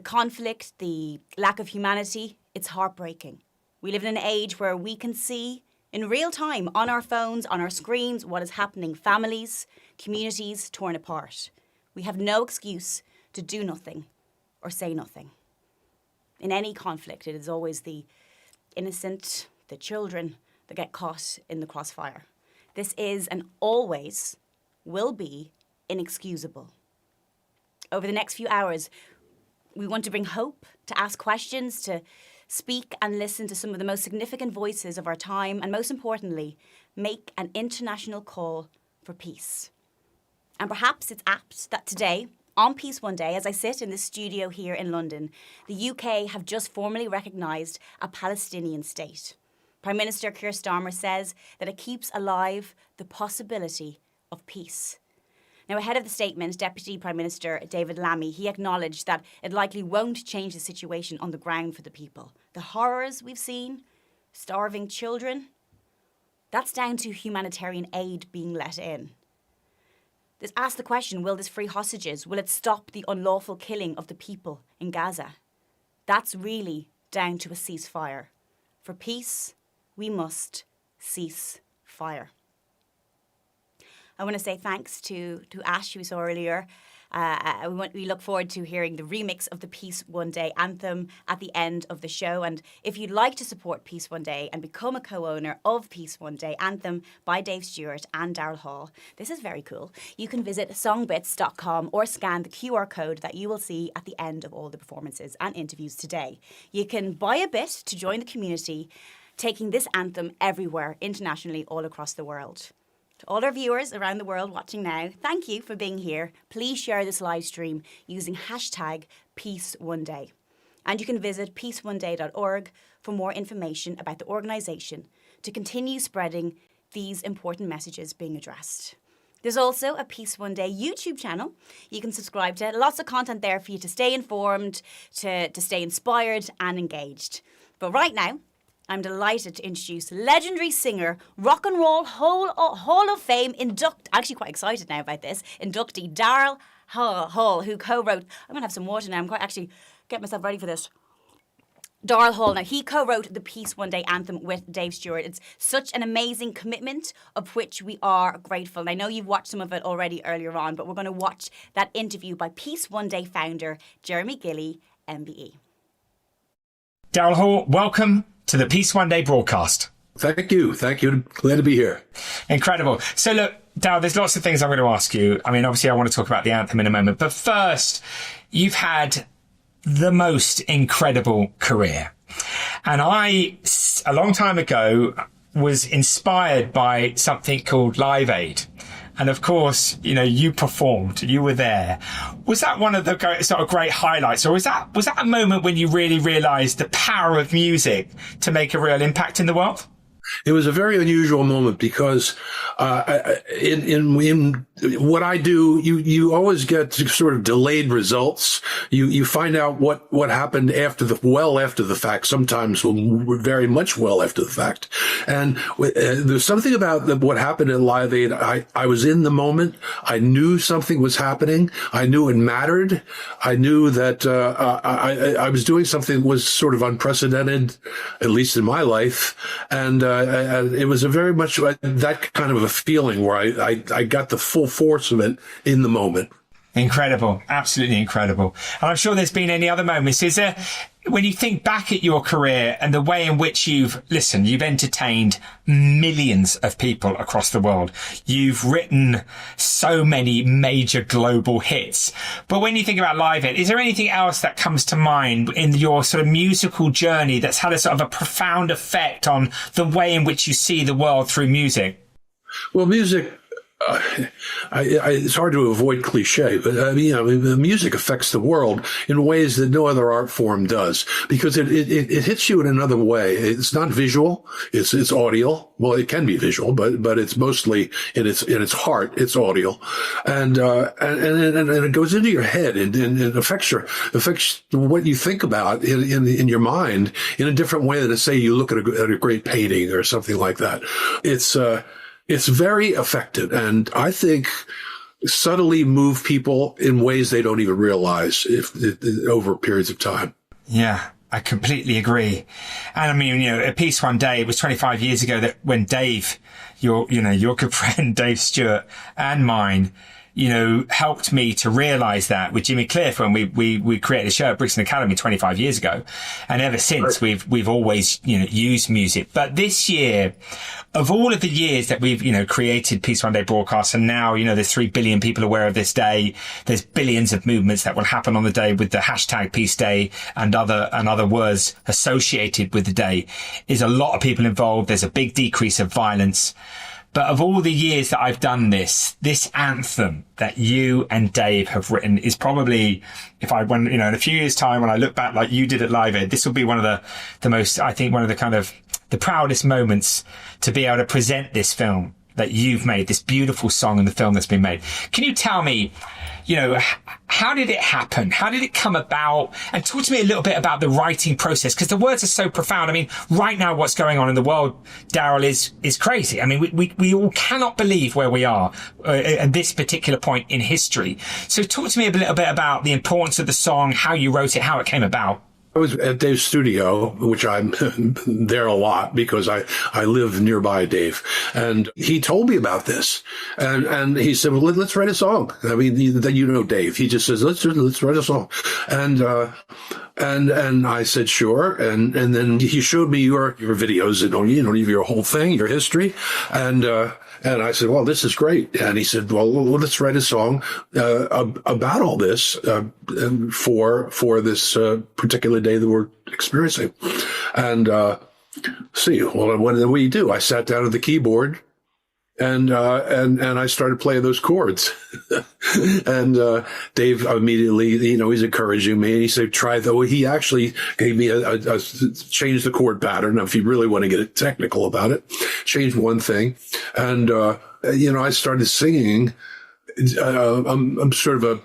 Speaker 21: conflict, the lack of humanity, it's heartbreaking. We live in an age where we can see in real time, on our phones, on our screens, what is happening. Families, communities torn apart. We have no excuse to do nothing or say nothing. In any conflict, it is always the innocent, the children that get caught in the crossfire. This is and always will be inexcusable. Over the next few hours, we want to bring hope, to ask questions, to speak and listen to some of the most significant voices of our time, and most importantly, make an international call for peace. And perhaps it's apt that today, on Peace One Day, as I sit in this studio here in London, the UK have just formally recognised a Palestinian state. Prime Minister Keir Starmer says that it keeps alive the possibility of peace. Now, ahead of the statement, Deputy Prime Minister David Lammy, he acknowledged that it likely won't change the situation on the ground for the people. The horrors we've seen, starving children, that's down to humanitarian aid being let in. This asks the question, will this free hostages? Will it stop the unlawful killing of the people in Gaza? That's really down to a ceasefire. For peace, we must cease fire. I want to say thanks to Ash, who we saw earlier. We look forward to hearing the remix of the Peace One Day anthem at the end of the show. And if you'd like to support Peace One Day and become a co-owner of Peace One Day anthem by Dave Stewart and Daryl Hall, this is very cool. You can visit songbits.com or scan the QR code that you will see at the end of all the performances and interviews today. You can buy a bit to join the community, taking this anthem everywhere, internationally, all across the world. To all our viewers around the world watching now, thank you for being here. Please share this live stream using hashtag #PeaceOneDay. And you can visit peaceoneday.org for more information about the organisation to continue spreading these important messages being addressed. There's also a Peace One Day YouTube channel you can subscribe to. Lots of content there for you to stay informed, to stay inspired and engaged. But right now, I'm delighted to introduce legendary singer, Rock and Roll Hall of Fame actually quite excited now about this, inductee Daryl Hall, who co-wrote, I'm going to have some water now, I'm quite actually get myself ready for this. Daryl Hall, now he co-wrote the Peace One Day anthem with Dave Stewart. It's such an amazing commitment of which we are grateful. And I know you've watched some of it already earlier on, but we're going to watch that interview by Peace One Day founder Jeremy Gilley, MBE.
Speaker 2: Daryl Hall, welcome to the Peace One Day broadcast.
Speaker 13: Thank you. Glad to be here.
Speaker 2: Incredible. So look, Daryl, there's lots of things I'm going to ask you. I mean, obviously I want to talk about the anthem in a moment, but first, you've had the most incredible career. And I, a long time ago, was inspired by something called Live Aid. And of course, you know, you performed, you were there. Was that one of the great highlights, or was that a moment when you really realized the power of music to make a real impact in the world?
Speaker 13: It was a very unusual moment because in what I do, you always get sort of delayed results. You find out what happened after the fact, sometimes very much well after the fact. And there's something about what happened at Live Aid. I was in the moment. I knew something was happening. I knew it mattered. I knew that I was doing something that was sort of unprecedented, at least in my life. And it was a very much that kind of a feeling where I got the full force of it in the moment.
Speaker 2: Incredible. Absolutely incredible. And I'm sure there's been any other moments. Is there, when you think back at your career and the way in which you've entertained millions of people across the world, you've written so many major global hits. But when you think about Live Aid, is there anything else that comes to mind in your sort of musical journey that's had a sort of a profound effect on the way in which you see the world through music?
Speaker 13: Well, music, it's hard to avoid cliche, but music affects the world in ways that no other art form does, because it hits you in another way. It's not visual; it's audio. Well, it can be visual, but it's mostly in its heart. It's audio, and it goes into your head and it affects what you think about in your mind in a different way than, say, you look at a great painting or something like that. It's very effective, and I think subtly move people in ways they don't even realize over periods of time.
Speaker 2: Yeah, I completely agree. And I mean, a Peace One Day, it was 25 years ago that when Dave, your good friend Dave Stewart and mine, helped me to realize that with Jimmy Cliff when we created a show at Brixton Academy 25 years ago. And ever since we've always, used music. But this year, of all of the years that we've, created Peace One Day broadcasts, and now, there's 3 billion people aware of this day. There's billions of movements that will happen on the day with the hashtag Peace Day and other words associated with the day. Is a lot of people involved. There's a big decrease of violence. But of all the years that I've done this anthem that you and Dave have written is probably, in a few years' time when I look back like you did at Live Aid, this will be one of the most, I think, one of the kind of the proudest moments to be able to present this film that you've made, this beautiful song and the film that's been made. Can you tell me, how did it happen? How did it come about? And talk to me a little bit about the writing process, because the words are so profound. I mean, right now what's going on in the world, Daryl, is crazy. I mean, we all cannot believe where we are at this particular point in history. So talk to me a little bit about the importance of the song, how you wrote it, how it came about.
Speaker 13: I was at Dave's studio, which I'm there a lot because I live nearby Dave. And he told me about this. And he said, well, let's write a song. I mean, Dave. He just says, let's write a song. And I said, sure. And then he showed me your videos and, your whole thing, your history. And I said, well, this is great. And he said, well, let's write a song about all this for this particular day that we're experiencing. And what did we do? I sat down at the keyboard and I started playing those chords. And Dave immediately, he's encouraging me. And he said, try though. He actually gave me a change the chord pattern. If you really want to get technical about it, change one thing. And, I started singing. I'm sort of a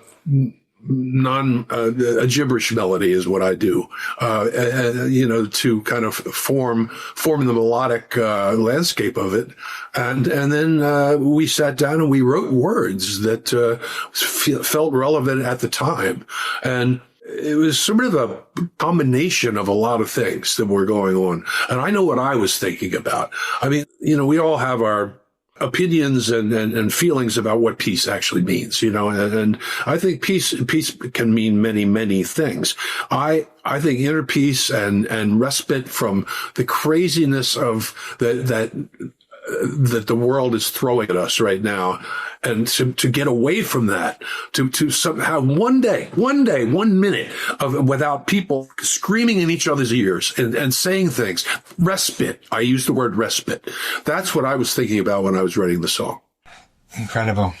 Speaker 13: gibberish melody is what I do, to kind of form the melodic landscape of it. And then we sat down and we wrote words that felt relevant at the time. And it was sort of a combination of a lot of things that were going on. And I know what I was thinking about. I mean, we all have our opinions and feelings about what peace actually means, and I think peace can mean many, many things. I think inner peace and respite from the craziness of that the world is throwing at us right now, and to get away from that, to somehow one minute without people screaming in each other's ears and saying things. Respite. I use the word respite. That's what I was thinking about when I was writing the song.
Speaker 2: Incredible.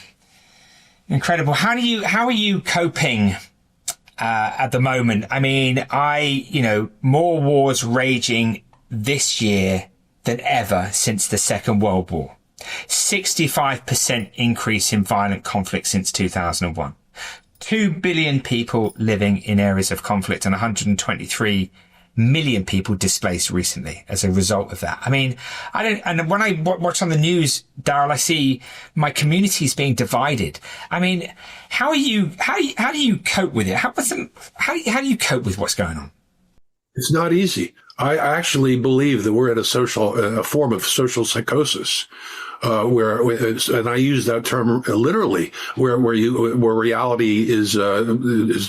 Speaker 2: How are you coping at the moment? I mean, more wars raging this year than ever since the Second World War. 65% increase in violent conflict since 2001. 2 billion people living in areas of conflict and 123 million people displaced recently as a result of that. I mean, and when I watch on the news, Daryl, I see my communities being divided. I mean, how do you cope with it? How do you cope with what's going on?
Speaker 13: It's not easy. I actually believe that we're at a form of social psychosis, and I use that term literally, where reality is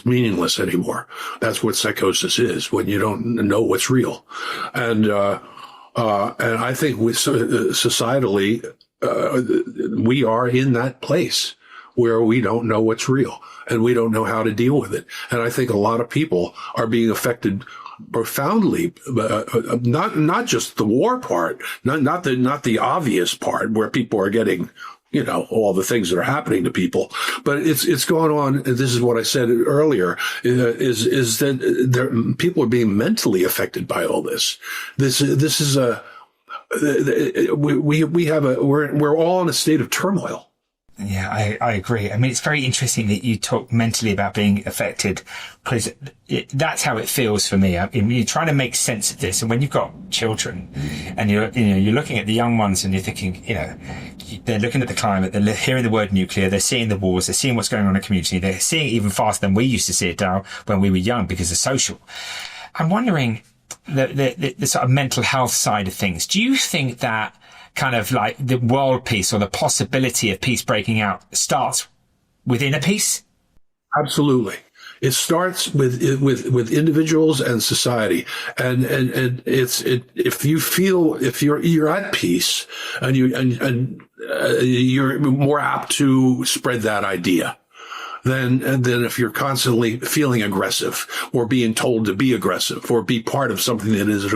Speaker 13: meaningless anymore. That's what psychosis is, when you don't know what's real. And I think societally, we are in that place where we don't know what's real and we don't know how to deal with it. And I think a lot of people are being affected profoundly, not just the war part, not the obvious part where people are getting, all the things that are happening to people, but it's going on. This is what I said earlier, is that people are being mentally affected by all this. This is we're all in a state of turmoil.
Speaker 2: Yeah, I agree. I mean, it's very interesting that you talk mentally about being affected, because that's how it feels for me. I mean, you're trying to make sense of this, and when you've got children, and you're looking at the young ones, and you're thinking, they're looking at the climate, they're hearing the word nuclear, they're seeing the wars, they're seeing what's going on in the community, they're seeing it even faster than we used to see it, Daryl, when we were young, because of social. I'm wondering the sort of mental health side of things. Do you think that kind of like the world peace or the possibility of peace breaking out starts within a peace?
Speaker 13: Absolutely. It starts with individuals and society. And if you're at peace and you're more apt to spread that idea than if you're constantly feeling aggressive or being told to be aggressive or be part of something that is an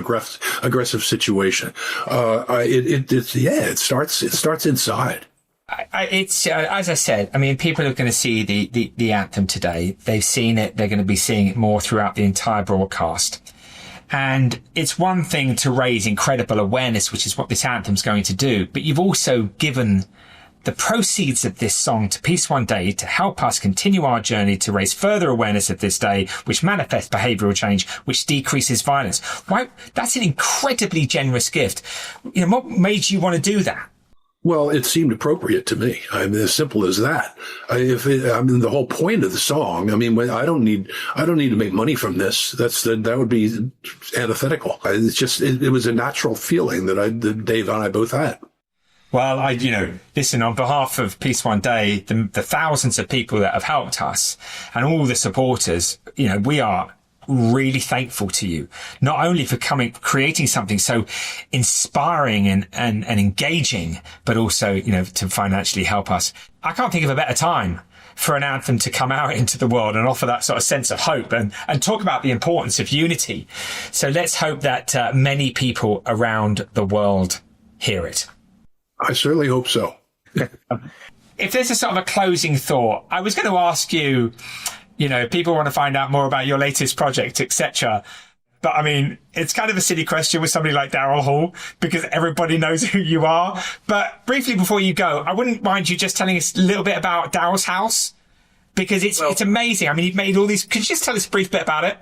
Speaker 13: aggressive situation. It starts inside.
Speaker 2: It's as I said, I mean, people are going to see the anthem today. They've seen it. They're going to be seeing it more throughout the entire broadcast. And it's one thing to raise incredible awareness, which is what this anthem's going to do, but you've also given the proceeds of this song to Peace One Day to help us continue our journey to raise further awareness of this day, which manifests behavioural change, which decreases violence. Why? That's an incredibly generous gift. You know, what made you want to do that?
Speaker 13: Well, it seemed appropriate to me. I mean, as simple as that. The whole point of the song. I mean, I don't need to make money from this. That would be antithetical. It's just it was a natural feeling that Dave and I both had.
Speaker 2: Well, listen, on behalf of Peace One Day, the thousands of people that have helped us and all the supporters, we are really thankful to you, not only for creating something so inspiring and engaging, but also, to financially help us. I can't think of a better time for an anthem to come out into the world and offer that sort of sense of hope and talk about the importance of unity. So let's hope that many people around the world hear it.
Speaker 13: I certainly hope so.
Speaker 2: If there's a sort of a closing thought, I was going to ask you, people want to find out more about your latest project, etc. But I mean, it's kind of a silly question with somebody like Daryl Hall because everybody knows who you are. But briefly before you go, I wouldn't mind you just telling us a little bit about Daryl's house because it's amazing. I mean, you've made all these. Could you just tell us a brief bit about it?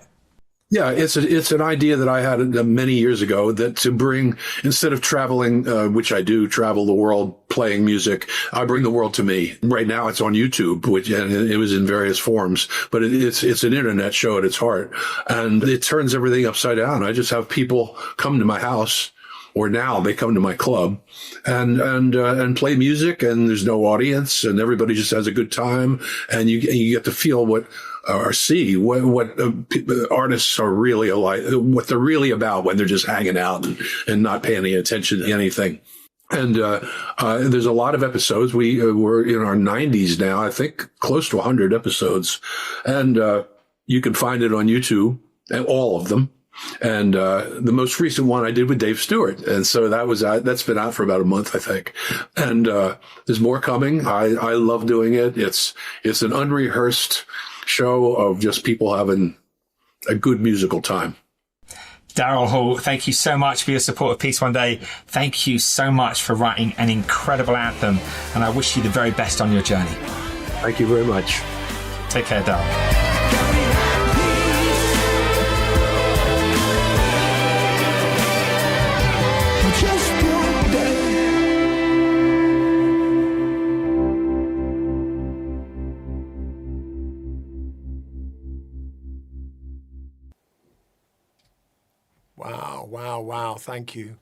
Speaker 13: Yeah, it's an idea that I had many years ago that to bring, instead of traveling, which I do, travel the world playing music, I bring the world to me. Right now it's on YouTube, and it was in various forms, but it's an internet show at its heart. And it turns everything upside down. I just have people come to my house, or now they come to my club and play music, and there's no audience, and everybody just has a good time, and you get to feel what artists are really like, what they're really about when they're just hanging out and not paying any attention to anything. And there's a lot of episodes. We're in our 90s now, I think close to 100 episodes. And you can find it on YouTube, and all of them. And the most recent one I did with Dave Stewart. And so that's been out for about a month, I think. And there's more coming. I love doing it. It's an unrehearsed show of just people having a good musical time.
Speaker 2: Daryl Hall, thank you so much for your support of Peace One Day. Thank you so much for writing an incredible anthem, and I wish you the very best on your journey.
Speaker 13: Thank you very much.
Speaker 2: Take care, Daryl.
Speaker 1: Wow. Thank you,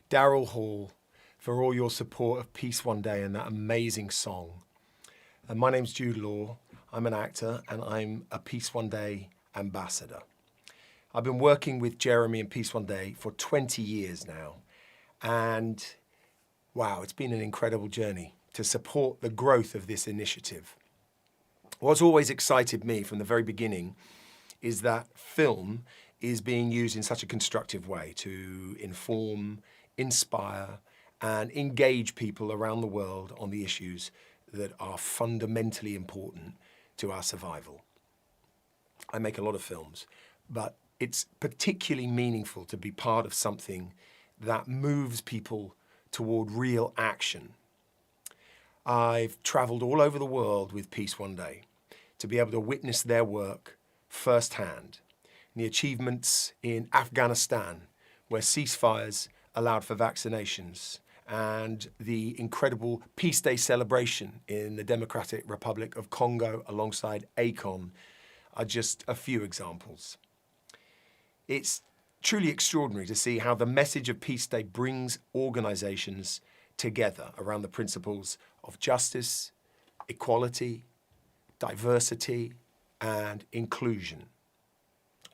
Speaker 1: Daryl Hall, for all your support of Peace One Day and that amazing song. And my name's Jude Law. I'm an actor and I'm a Peace One Day ambassador. I've been working with Jeremy and Peace One Day for 20 years now. And wow, it's been an incredible journey to support the growth of this initiative. What's always excited me from the very beginning is that film is being used in such a constructive way to inform, inspire, and engage people around the world on the issues that are fundamentally important to our survival. I make a lot of films, but it's particularly meaningful to be part of something that moves people toward real action. I've traveled all over the world with Peace One Day to be able to witness their work firsthand. The achievements in Afghanistan, where ceasefires allowed for vaccinations, and the incredible Peace Day celebration in the Democratic Republic of Congo alongside ACON are just a few examples. It's truly extraordinary to see how the message of Peace Day brings organizations together around the principles of justice, equality, diversity, and inclusion.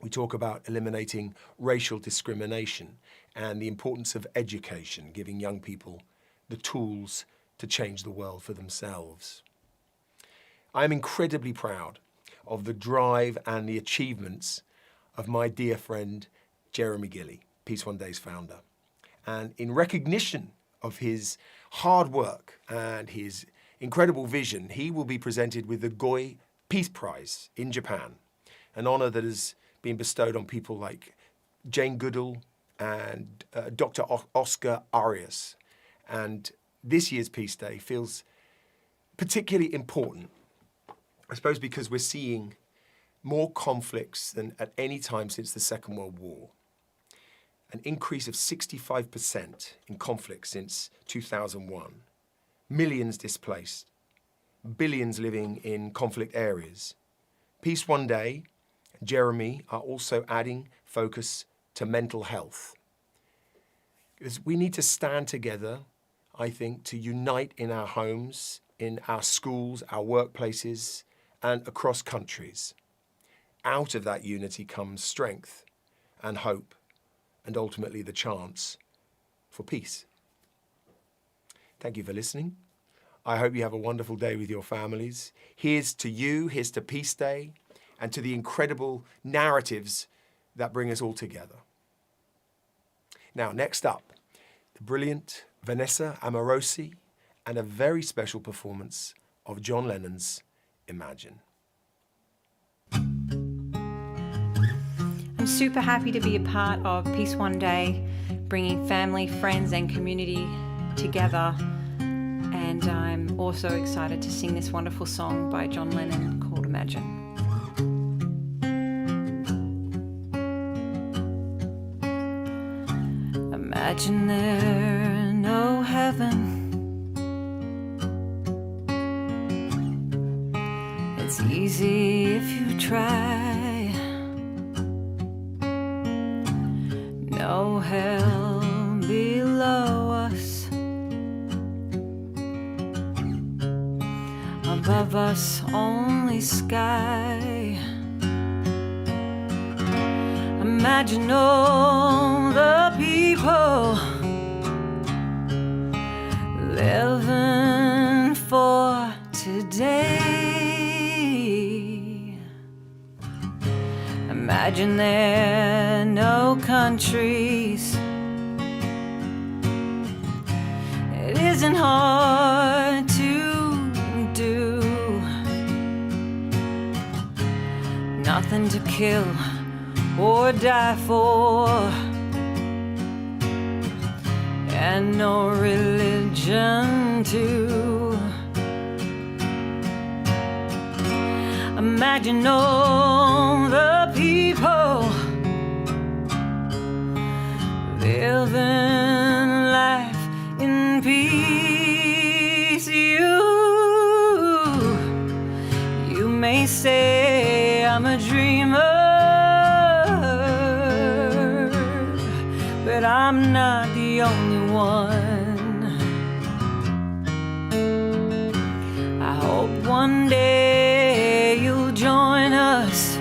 Speaker 1: We talk about eliminating racial discrimination and the importance of education, giving young people the tools to change the world for themselves. I am incredibly proud of the drive and the achievements of my dear friend, Jeremy Gilley, Peace One Day's founder. And in recognition of his hard work and his incredible vision, he will be presented with the Goi Peace Prize in Japan, an honor that has been bestowed on people like
Speaker 14: Jane Goodall, and Dr. Oscar Arias. And this year's Peace Day feels particularly important, I suppose, because we're seeing more conflicts than at any time since the Second World War. An increase of 65% in conflict since 2001. Millions displaced. Billions living in conflict areas. Peace One Day and Jeremy are also adding focus to mental health. Because we need to stand together, I think, to unite in our homes, in our schools, our workplaces, and across countries. Out of that unity comes strength and hope, and ultimately the chance for peace. Thank you for listening. I hope you have a wonderful day with your families. Here's to you, here's to Peace Day, and to the incredible narratives that bring us all together. Now, next up, the brilliant Vanessa Amorosi and a very special performance of John Lennon's Imagine.
Speaker 15: I'm super happy to be a part of Peace One Day, bringing family, friends and community together. And I'm also excited to sing this wonderful song by John Lennon called Imagine. Imagine there no heaven. It's easy if you try. No hell below us. Above us only sky. Imagine all the people living for today. Imagine there are no countries. It isn't hard to do. Nothing to kill or die for, and no religion too. Imagine all the people living life in peace. You may say I'm a dreamer, but I'm not the only one. I hope one day you'll join us,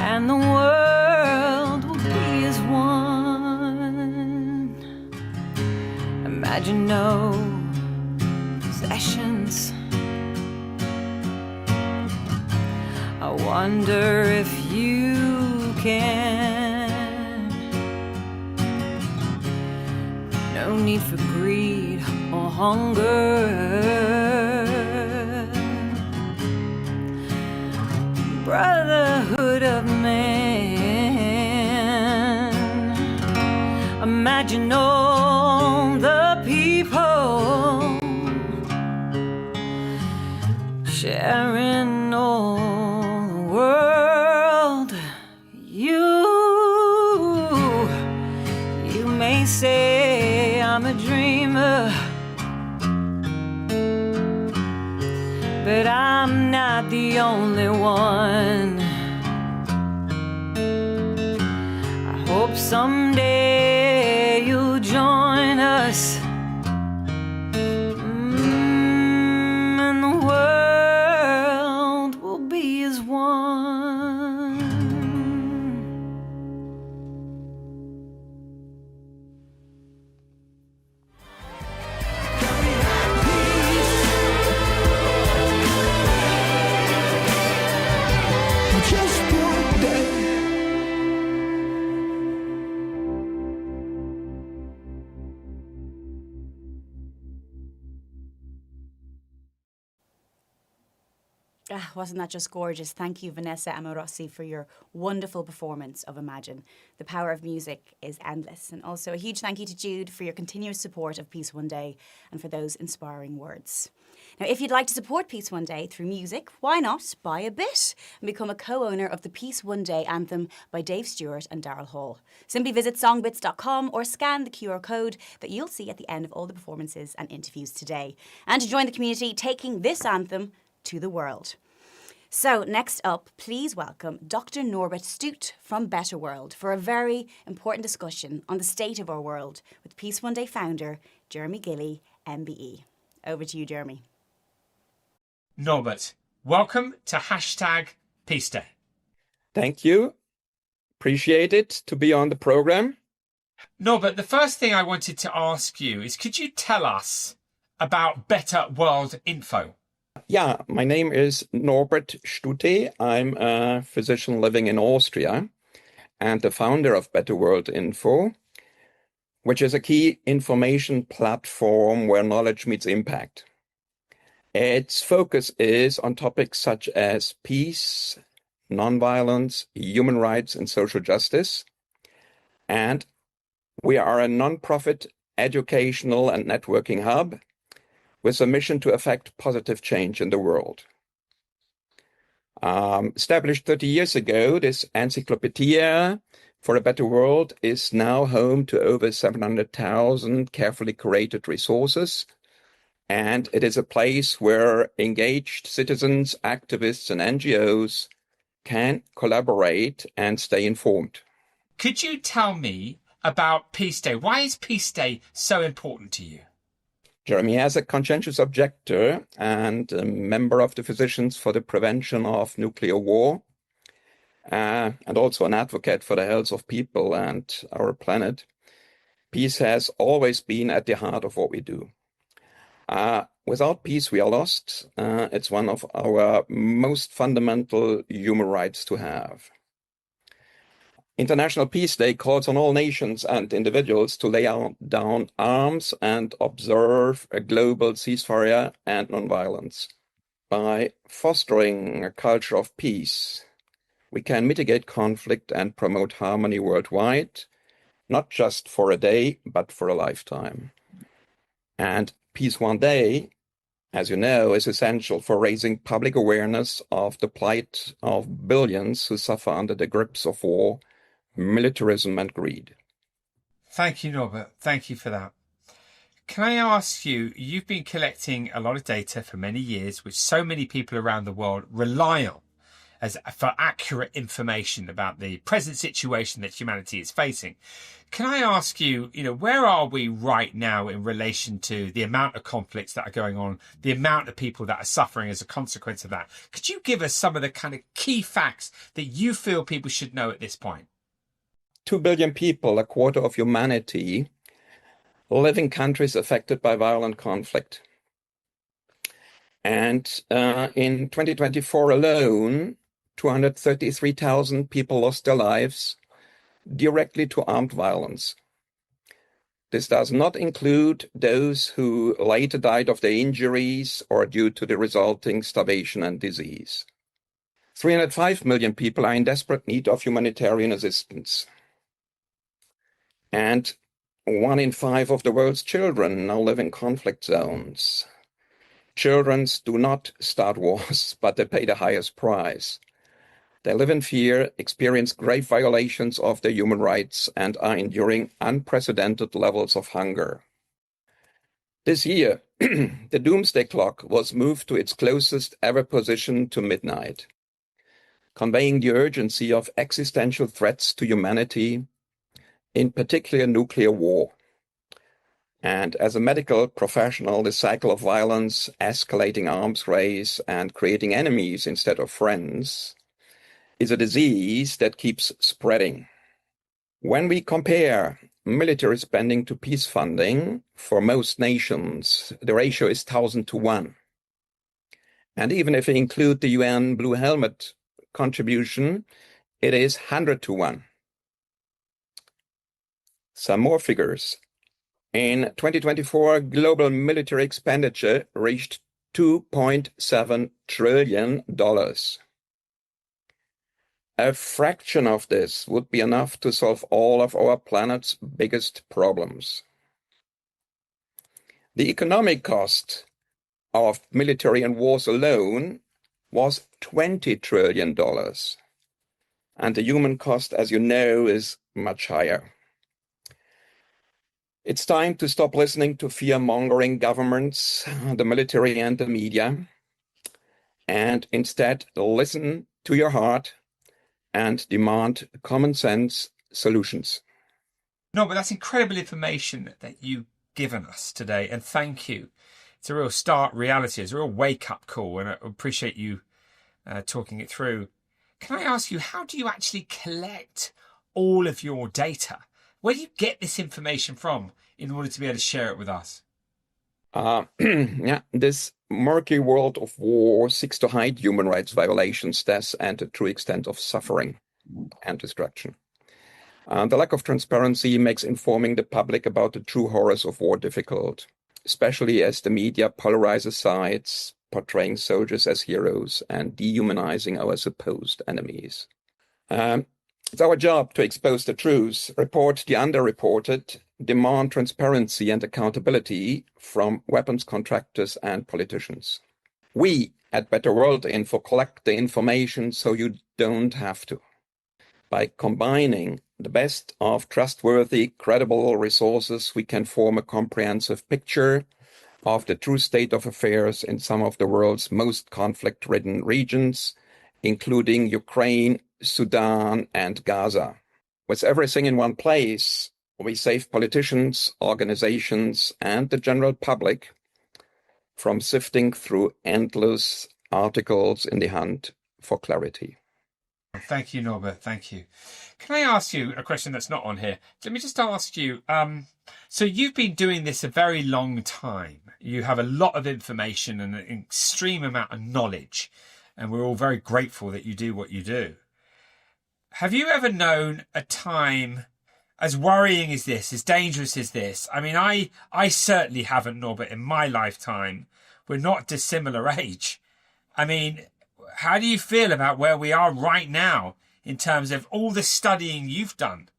Speaker 15: and the world will be as one. Imagine no possessions. I wonder if you can. No need for greed or hunger. Brotherhood of man. Imagine all the people sharing all the world. You may say I'm a dreamer, but I'm not the only one. I hope someday you'll join us, and the world will be as one.
Speaker 6: Just one day.
Speaker 10: Wasn't that just gorgeous? Thank you, Vanessa Amorosi, for your wonderful performance of Imagine. The power of music is endless. And also a huge thank you to Jude for your continuous support of Peace One Day and for those inspiring words. Now, if you'd like to support Peace One Day through music, why not buy a bit and become a co-owner of the Peace One Day Anthem by Dave Stewart and Daryl Hall. Simply visit songbits.com or scan the QR code that you'll see at the end of all the performances and interviews today. And to join the community taking this anthem to the world. So next up, please welcome Dr. Norbert Stewart from Better World for a very important discussion on the state of our world with Peace One Day founder Jeremy Gilley, MBE. Over to you, Jeremy.
Speaker 2: Norbert, welcome to #PeaceDay.
Speaker 16: Thank you. Appreciate it to be on the program.
Speaker 2: Norbert, the first thing I wanted to ask you is, could you tell us about Better World Info?
Speaker 16: Yeah, my name is Norbert Stute. I'm a physician living in Austria and the founder of Better World Info, which is a key information platform where knowledge meets impact. Its focus is on topics such as peace, nonviolence, human rights, and social justice. And we are a non-profit educational and networking hub with a mission to effect positive change in the world. Established 30 years ago, this encyclopedia for a better world is now home to over 700,000 carefully curated resources. And it is a place where engaged citizens, activists, and NGOs can collaborate and stay informed.
Speaker 2: Could you tell me about Peace Day? Why is Peace Day so important to you?
Speaker 16: Jeremy, as a conscientious objector and a member of the Physicians for the Prevention of Nuclear War, and also an advocate for the health of people and our planet, peace has always been at the heart of what we do. Without peace, we are lost. It's one of our most fundamental human rights to have. International Peace Day calls on all nations and individuals to lay down arms and observe a global ceasefire and nonviolence. By fostering a culture of peace, we can mitigate conflict and promote harmony worldwide, not just for a day, but for a lifetime. And Peace One Day, as you know, is essential for raising public awareness of the plight of billions who suffer under the grips of war, militarism, and greed.
Speaker 2: Thank you, Norbert. Thank you for that. Can I ask you, you've been collecting a lot of data for many years, which so many people around the world rely on for accurate information about the present situation that humanity is facing. Can I ask you, where are we right now in relation to the amount of conflicts that are going on, the amount of people that are suffering as a consequence of that? Could you give us some of the kind of key facts that you feel people should know at this point?
Speaker 16: 2 billion people, a quarter of humanity, live in countries affected by violent conflict. And in 2024 alone, 233,000 people lost their lives directly to armed violence. This does not include those who later died of their injuries or due to the resulting starvation and disease. 305 million people are in desperate need of humanitarian assistance. And 1 in 5 of the world's children now live in conflict zones. Children do not start wars, but they pay the highest price. They live in fear, experience grave violations of their human rights, and are enduring unprecedented levels of hunger. This year, the doomsday clock was moved to its closest ever position to midnight, conveying the urgency of existential threats to humanity, in particular nuclear war. And as a medical professional, the cycle of violence, escalating arms race, and creating enemies instead of friends is a disease that keeps spreading. When we compare military spending to peace funding for most nations, the ratio is 1,000 to 1. And even if we include the UN Blue Helmet contribution, it is 100 to 1. Some more figures. In 2024, global military expenditure reached $2.7 trillion. A fraction of this would be enough to solve all of our planet's biggest problems. The economic cost of military and wars alone was $20 trillion. And the human cost, as you know, is much higher. It's time to stop listening to fear-mongering governments, the military and the media, and instead listen to your heart and demand common sense solutions.
Speaker 2: No, but that's incredible information that you've given us today, and thank you. It's a real stark reality. It's a real wake-up call, and I appreciate you talking it through. Can I ask you, how do you actually collect all of your data? Where do you get this information from in order to be able to share it with us?
Speaker 16: Yeah, this murky world of war seeks to hide human rights violations, deaths, and the true extent of suffering and destruction. The lack of transparency makes informing the public about the true horrors of war difficult, especially as the media polarizes sides, portraying soldiers as heroes and dehumanizing our supposed enemies. It's our job to expose the truth, report the underreported, demand transparency and accountability from weapons contractors and politicians. We at Better World Info collect the information so you don't have to. By combining the best of trustworthy, credible resources, we can form a comprehensive picture of the true state of affairs in some of the world's most conflict-ridden regions, including Ukraine, Sudan, and Gaza. With everything in one place, we save politicians, organizations, and the general public from sifting through endless articles in the hunt for clarity.
Speaker 2: Thank you, Norbert. Thank you. Can I ask you a question that's not on here? Let me just ask you, so you've been doing this a very long time. You have a lot of information and an extreme amount of knowledge, and we're all very grateful that you do what you do. Have you ever known a time as worrying as this, as dangerous as this? I mean, I certainly haven't, Norbert, in my lifetime. We're not dissimilar age. I mean, how do you feel about where we are right now in terms of all the studying you've done?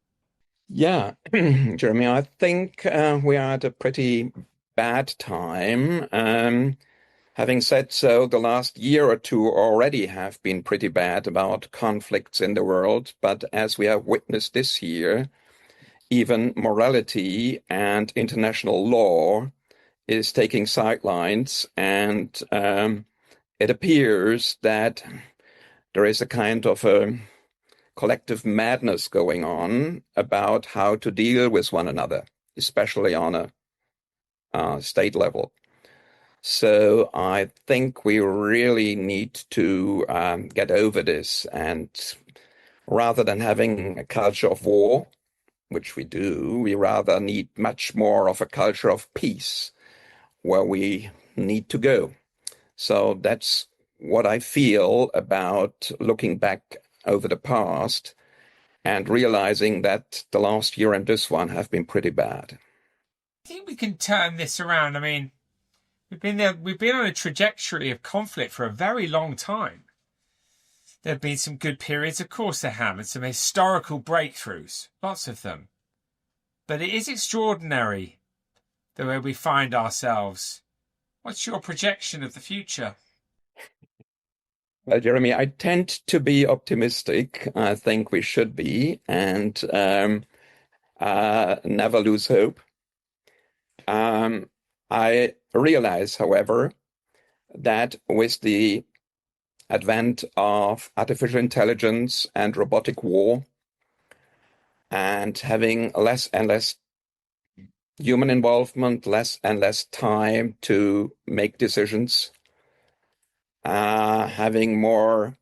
Speaker 16: Yeah, Jeremy, I think we are at a pretty bad time. Having said so, the last year or two already have been pretty bad about conflicts in the world. But as we have witnessed this year, even morality and international law is taking sidelines, and it appears that there is a kind of a collective madness going on about how to deal with one another, especially on a state level. So I think we really need to get over this, and rather than having a culture of war, which we do, we rather need much more of a culture of peace, where we need to go. So that's what I feel about looking back over the past and realizing that the last year and this one have been pretty bad.
Speaker 2: I think we can turn this around. I mean, we've been on a trajectory of conflict for a very long time. There have been some good periods, of course there have, and some historical breakthroughs, lots of them. But it is extraordinary the way we find ourselves. What's your projection of the future?
Speaker 16: Well, Jeremy, I tend to be optimistic. I think we should be, and never lose hope. I realize, however, that with the advent of artificial intelligence and robotic war, and having less and less human involvement, less and less time to make decisions, having more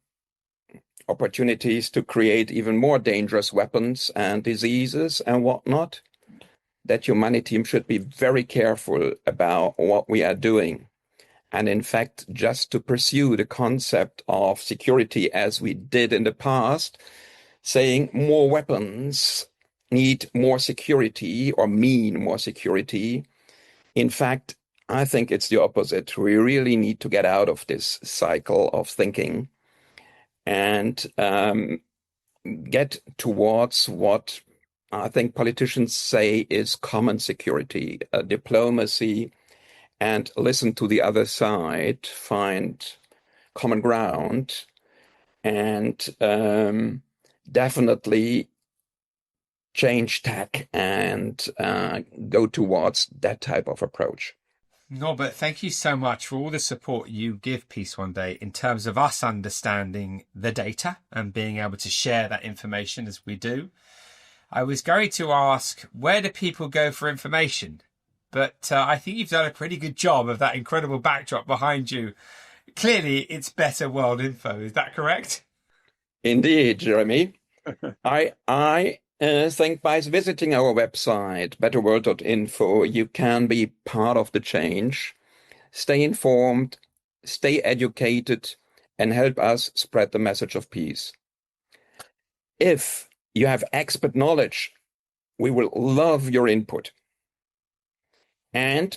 Speaker 16: opportunities to create even more dangerous weapons and diseases and whatnot, that humanity should be very careful about what we are doing. And in fact, just to pursue the concept of security as we did in the past, saying more weapons need more security or mean more security, in fact, I think it's the opposite. We really need to get out of this cycle of thinking and get towards what I think politicians say is common security, diplomacy, and listen to the other side, find common ground, and definitely change tack and go towards that type of approach.
Speaker 2: Norbert, thank you so much for all the support you give Peace One Day in terms of us understanding the data and being able to share that information as we do. I was going to ask, where do people go for information? But I think you've done a pretty good job of that incredible backdrop behind you. Clearly, it's better world info. Is that correct?
Speaker 16: Indeed, Jeremy. I think by visiting our website, betterworld.info, you can be part of the change, stay informed, stay educated, and help us spread the message of peace. If you have expert knowledge, we will love your input. And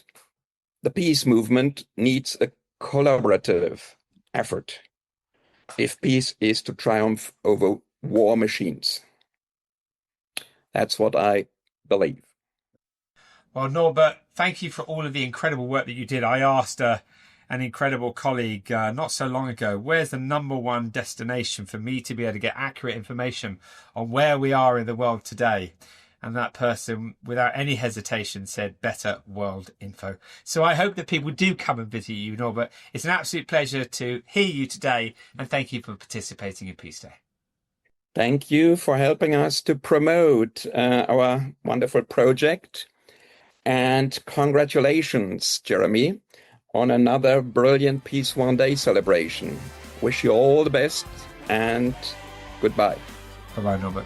Speaker 16: the peace movement needs a collaborative effort if peace is to triumph over war machines. That's what I believe.
Speaker 2: Well, Norbert, thank you for all of the incredible work that you did. I asked an incredible colleague not so long ago, where's the #1 destination for me to be able to get accurate information on where we are in the world today? And that person, without any hesitation, said Better World Info. So I hope that people do come and visit you, Norbert. It's an absolute pleasure to hear you today, and thank you for participating in Peace Day.
Speaker 16: Thank you for helping us to promote our wonderful project. And congratulations, Jeremy, on another brilliant Peace One Day celebration. Wish you all the best and goodbye.
Speaker 2: Bye-bye, Norbert.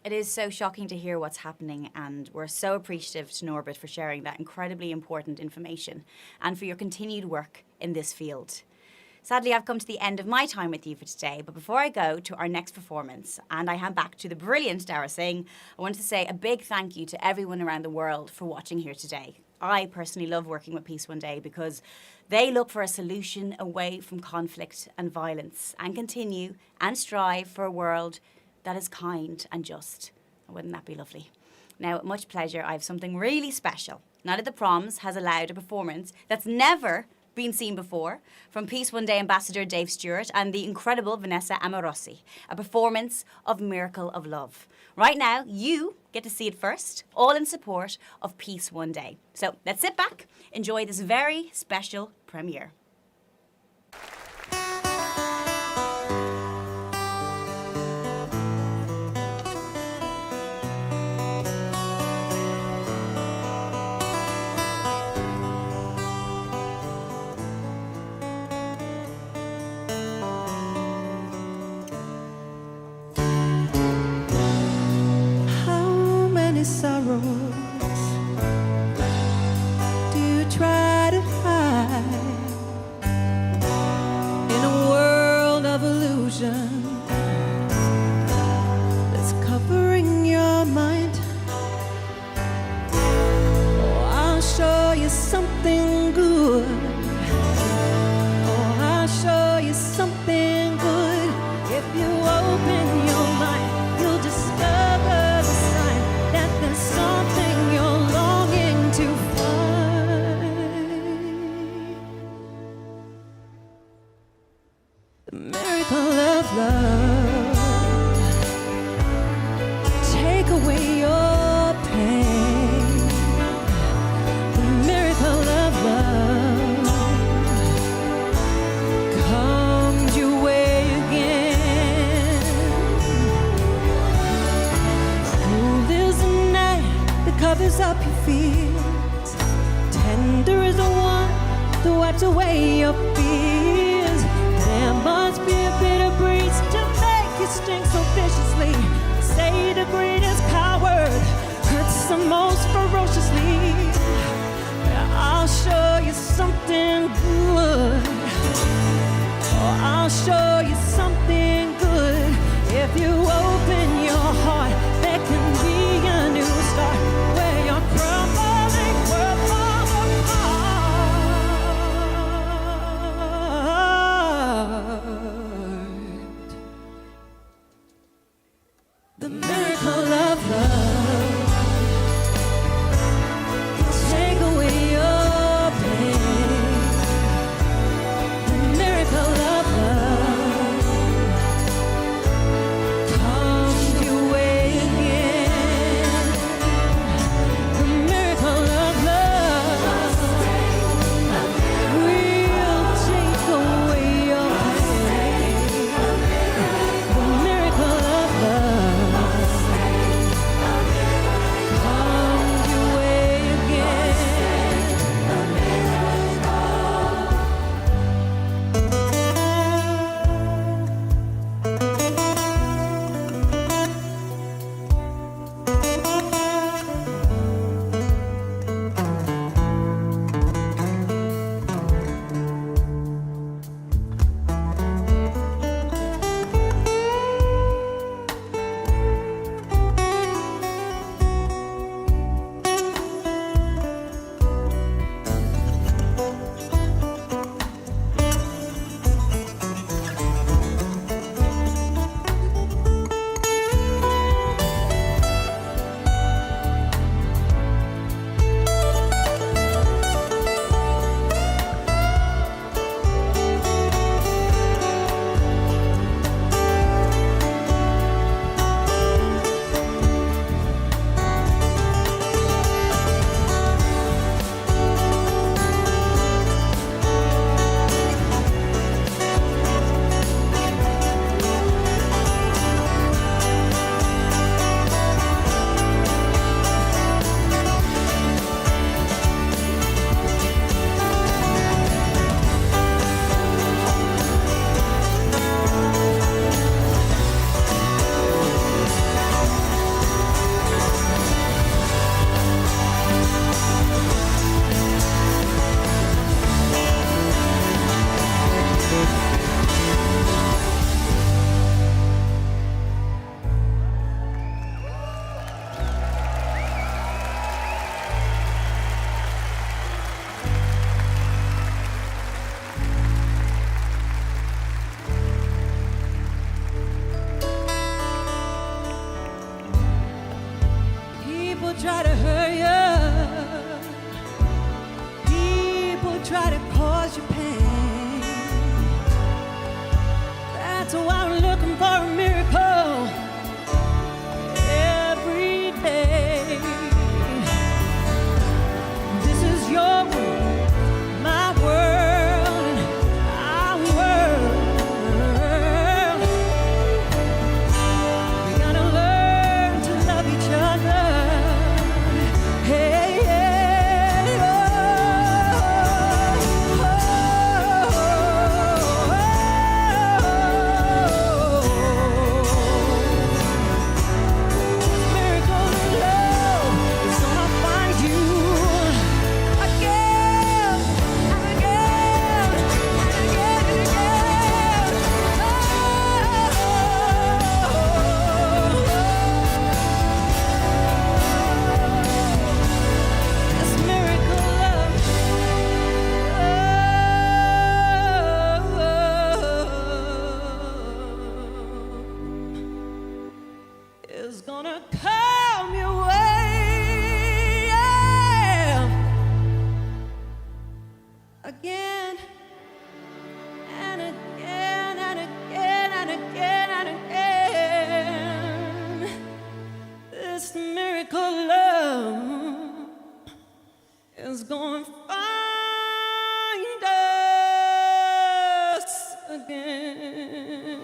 Speaker 10: It is so shocking to hear what's happening, and we're so appreciative to Norbert for sharing that incredibly important information and for your continued work in this field. Sadly, I've come to the end of my time with you for today, but before I go to our next performance and I hand back to the brilliant Daryl Singh, I want to say a big thank you to everyone around the world for watching here today. I personally love working with Peace One Day because they look for a solution away from conflict and violence and continue and strive for a world that is kind and just. Wouldn't that be lovely? Now, much pleasure, I have something really special. Night at the Proms has allowed a performance that's never been seen before from Peace One Day Ambassador Dave Stewart and the incredible Vanessa Amorosi, a performance of Miracle of Love. Right now, you get to see it first, all in support of Peace One Day. So let's sit back, enjoy this very special premiere.
Speaker 5: Sorrows do you try to hide in a world of illusion that's covering your mind? Oh, I'll show you something good. Oh, I'll show you something good. If you open your mind, you'll discover something you're longing to find. The miracle of love. Take away your pain. The miracle of love comes your way again. Cool is the night that covers up your fears. Tender is the one that wipes away your fears. There must be a bitter breeze to make you sting so viciously. Say the greatest coward hurts
Speaker 23: the most ferociously. I'll show you something good. Oh, I'll show you something good. If you open your heart, there can be a new start where you're crumbling world falls apart. The miracle of love will take away your pain. The miracle of love comes your way again. The miracle of love will take away your pain. The miracle of love comes your way again. People try to hurt you. People try to cause you pain. That's why I'm looking for a miracle every day. This is your world, my world, our world. We gotta learn to love each other. Hey, hey, oh, oh, miracle of love is gonna find you again and again and again and again. This miracle is gonna come your way, yeah. Again and again and again and again and again. This miracle love is gonna find us again.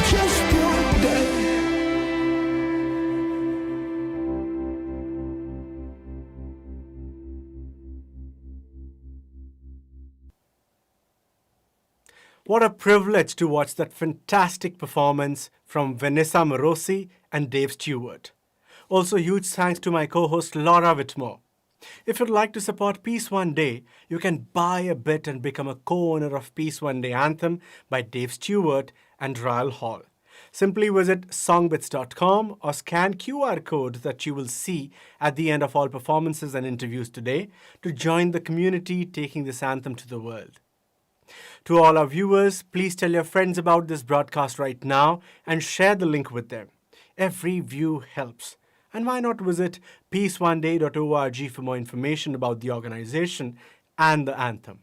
Speaker 6: just one day.
Speaker 1: What a privilege to watch that fantastic performance from Vanessa Amorosi and Dave Stewart. Also, huge thanks to my co-host Laura Whitmore. If you'd like to support Peace One Day, you can buy a bit and become a co-owner of Peace One Day Anthem by Dave Stewart and Daryl Hall. Simply visit songbits.com or scan QR code that you will see at the end of all performances and interviews today to join the community taking this anthem to the world. To all our viewers, please tell your friends about this broadcast right now and share the link with them. Every view helps. And why not visit peaceoneday.org for more information about the organization and the anthem.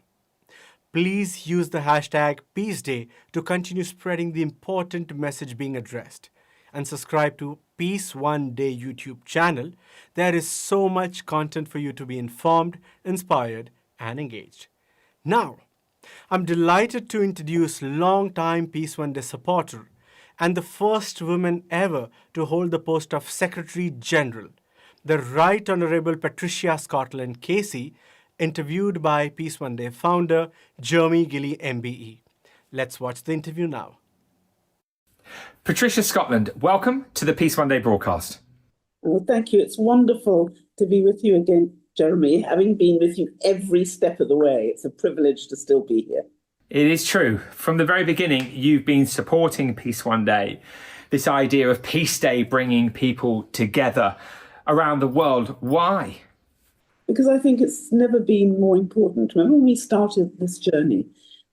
Speaker 1: Please use the hashtag Peace Day to continue spreading the important message being addressed. And subscribe to Peace One Day YouTube channel. There is so much content for you to be informed, inspired, and engaged. Now, I'm delighted to introduce longtime Peace One Day supporter and the first woman ever to hold the post of Secretary General, the Right Honourable Patricia Scotland Casey, interviewed by Peace One Day founder Jeremy Gilly MBE. Let's watch the interview now.
Speaker 2: Patricia Scotland, welcome to the Peace One Day broadcast.
Speaker 9: Well, thank you. It's wonderful to be with you again, Jeremy. Having been with you every step of the way, it's a privilege to still be here.
Speaker 2: It is true. From the very beginning, you've been supporting Peace One Day, this idea of Peace Day bringing people together around the world. Why?
Speaker 9: Because I think it's never been more important. Remember when we started this journey,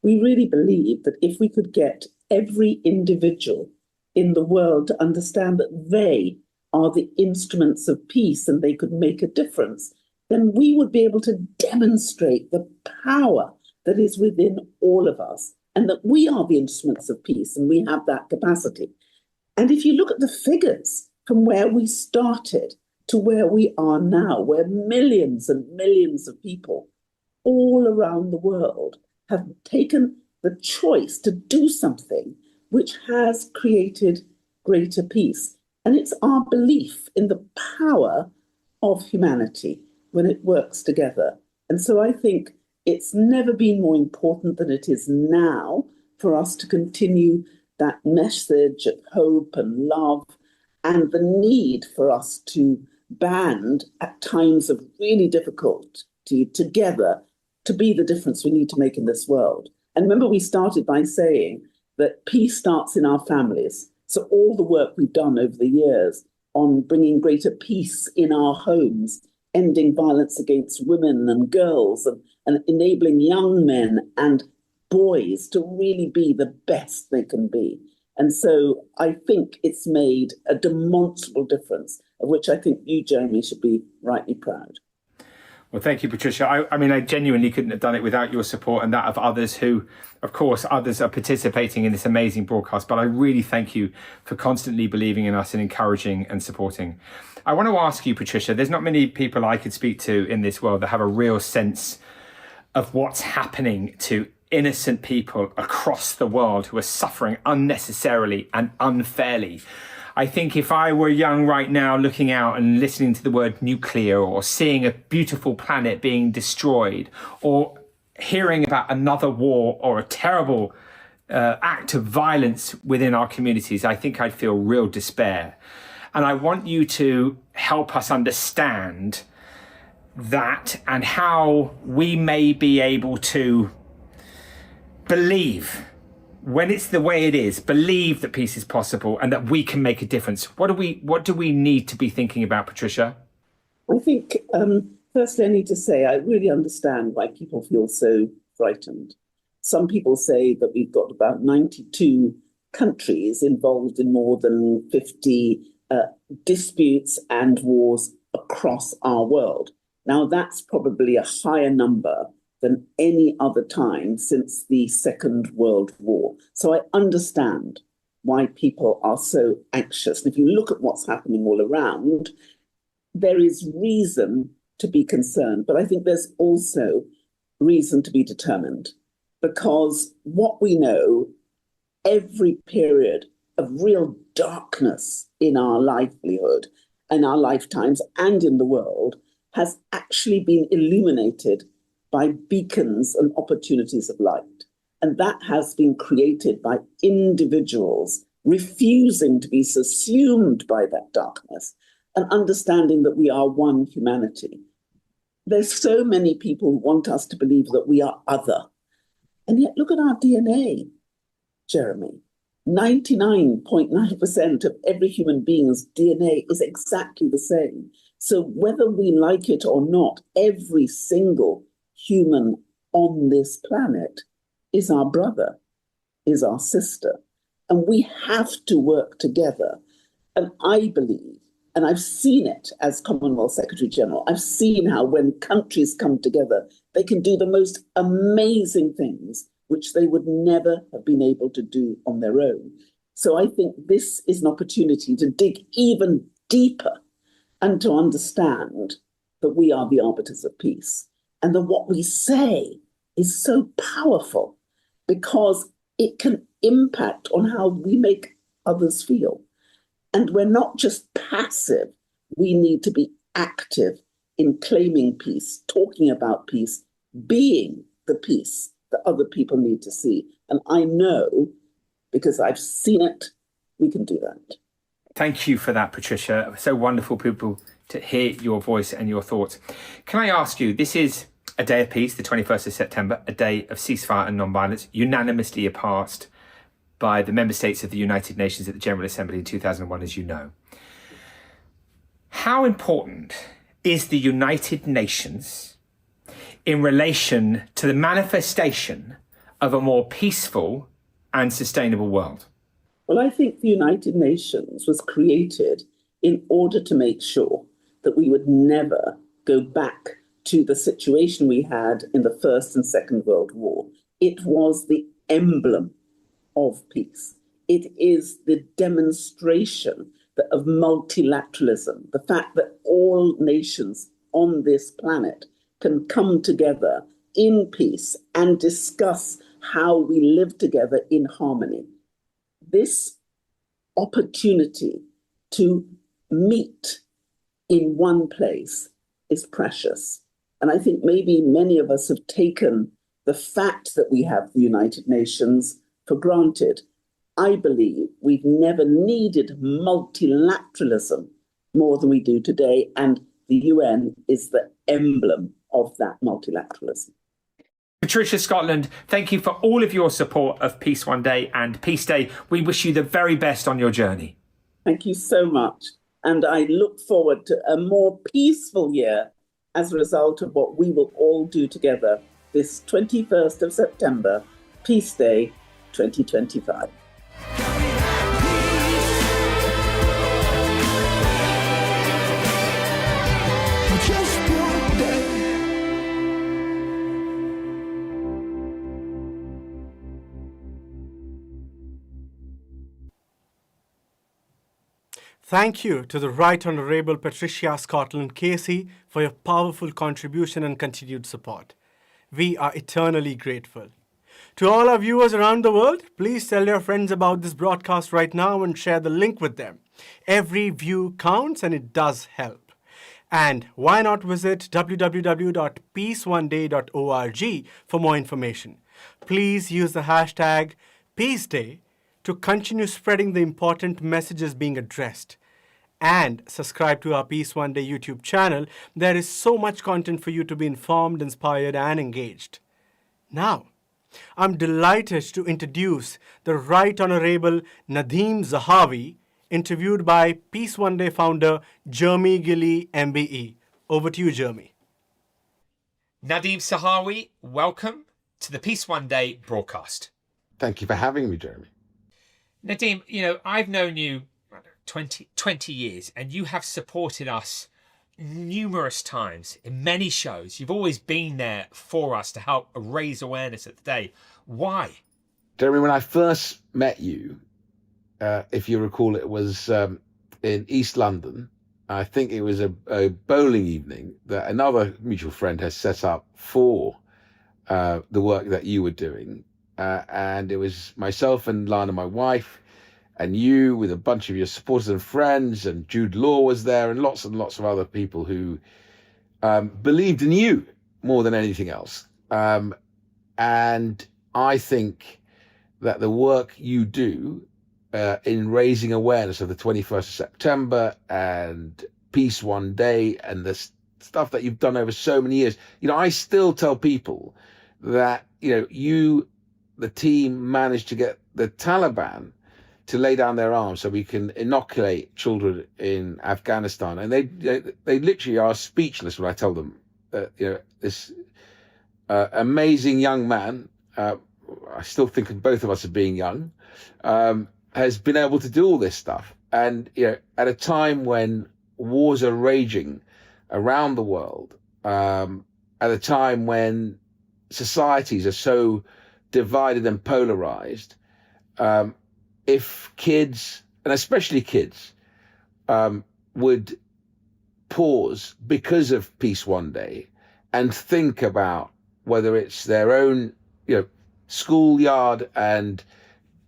Speaker 9: we really believed that if we could get every individual in the world to understand that they are the instruments of peace and they could make a difference, then we would be able to demonstrate the power that is within all of us and that we are the instruments of peace and we have that capacity. And if you look at the figures from where we started to where we are now, where millions and millions of people all around the world have taken the choice to do something which has created greater peace. And it's our belief in the power of humanity when it works together. And so I think it's never been more important than it is now for us to continue that message of hope and love and the need for us to band at times of really difficulty together to be the difference we need to make in this world. And remember, we started by saying that peace starts in our families. So all the work we've done over the years on bringing greater peace in our homes, ending violence against women and girls, and enabling young men and boys to really be the best they can be. And so I think it's made a demonstrable difference, of which I think you, Jeremy, should be rightly proud.
Speaker 2: Well, thank you, Patricia. I mean, I genuinely couldn't have done it without your support and that of others who, of course, others are participating in this amazing broadcast. But I really thank you for constantly believing in us and encouraging and supporting. I want to ask you, Patricia, there's not many people I could speak to in this world that have a real sense of what's happening to innocent people across the world who are suffering unnecessarily and unfairly. I think if I were young right now, looking out and listening to the word nuclear or seeing a beautiful planet being destroyed or hearing about another war or a terrible act of violence within our communities, I think I'd feel real despair. And I want you to help us understand that and how we may be able to believe when it's the way it is, believe that peace is possible and that we can make a difference. What do we need to be thinking about, Patricia?
Speaker 9: I think, firstly, I need to say I really understand why people feel so frightened. Some people say that we've got about 92 countries involved in more than 50 disputes and wars across our world. Now, that's probably a higher number than any other time since the Second World War. So I understand why people are so anxious. And if you look at what's happening all around, there is reason to be concerned, but I think there's also reason to be determined, because what we know, every period of real darkness in our livelihood, in our lifetimes, and in the world, has actually been illuminated by beacons and opportunities of light. And that has been created by individuals refusing to be subsumed by that darkness and understanding that we are one humanity. There's so many people who want us to believe that we are other. And yet look at our DNA, Jeremy. 99.9% of every human being's DNA is exactly the same. So whether we like it or not, every single human on this planet is our brother, is our sister. And we have to work together. And I believe, and I've seen it as Commonwealth Secretary General, I've seen how when countries come together, they can do the most amazing things which they would never have been able to do on their own. So I think this is an opportunity to dig even deeper and to understand that we are the arbiters of peace and that what we say is so powerful because it can impact on how we make others feel. And we're not just passive, we need to be active in claiming peace, talking about peace, being the peace that other people need to see. And I know, because I've seen it, we can do that.
Speaker 2: Thank you for that, Patricia. So wonderful, people, to hear your voice and your thoughts. Can I ask you, this is a day of peace, the 21st of September, a day of ceasefire and non-violence, unanimously passed by the member states of the United Nations at the General Assembly in 2001, as you know. How important is the United Nations in relation to the manifestation of a more peaceful and sustainable world?
Speaker 9: Well, I think the United Nations was created in order to make sure that we would never go back to the situation we had in the First and Second World War. It was the emblem of peace. It is the demonstration of multilateralism, the fact that all nations on this planet can come together in peace and discuss how we live together in harmony. This opportunity to meet in one place is precious. And I think maybe many of us have taken the fact that we have the United Nations for granted. I believe we've never needed multilateralism more than we do today, and the UN is the emblem of that multilateralism.
Speaker 2: Patricia Scotland, thank you for all of your support of Peace One Day and Peace Day. We wish you the very best on your journey.
Speaker 9: Thank you so much. And I look forward to a more peaceful year as a result of what we will all do together this 21st of September, Peace Day 2025.
Speaker 1: Thank you to the Right Honourable Patricia Scotland Casey for your powerful contribution and continued support. We are eternally grateful. To all our viewers around the world, please tell your friends about this broadcast right now and share the link with them. Every view counts and it does help. And why not visit www.peaceoneday.org for more information. Please use the hashtag #PeaceDay to continue spreading the important messages being addressed. And subscribe to our Peace One Day YouTube channel. There is so much content for you to be informed, inspired, and engaged. Now, I'm delighted to introduce the Right Honourable Nadim Zahavi, interviewed by Peace One Day founder Jeremy Gilly, MBE. Over to you, Jeremy.
Speaker 2: Nadim Zahavi, welcome to the Peace One Day broadcast.
Speaker 17: Thank you for having me, Jeremy.
Speaker 2: Nadim, I've known you 20 years, and you have supported us numerous times in many shows. You've always been there for us to help raise awareness of the day. Why?
Speaker 17: Jeremy, when I first met you, if you recall, it was in East London. I think it was a bowling evening that another mutual friend has set up for the work that you were doing. And it was myself and Lana, my wife, and you with a bunch of your supporters and friends, and Jude Law was there, and lots of other people who believed in you more than anything else. And I think that the work you do in raising awareness of the 21st of September and Peace One Day and the stuff that you've done over so many years, I still tell people that, you, the team, managed to get the Taliban to lay down their arms so we can inoculate children in Afghanistan. And they literally are speechless when I tell them that, this amazing young man, I still think of both of us as being young, has been able to do all this stuff. And, at a time when wars are raging around the world, at a time when societies are so divided and polarized, if kids, and especially kids, would pause because of Peace One Day and think about whether it's their own, schoolyard and,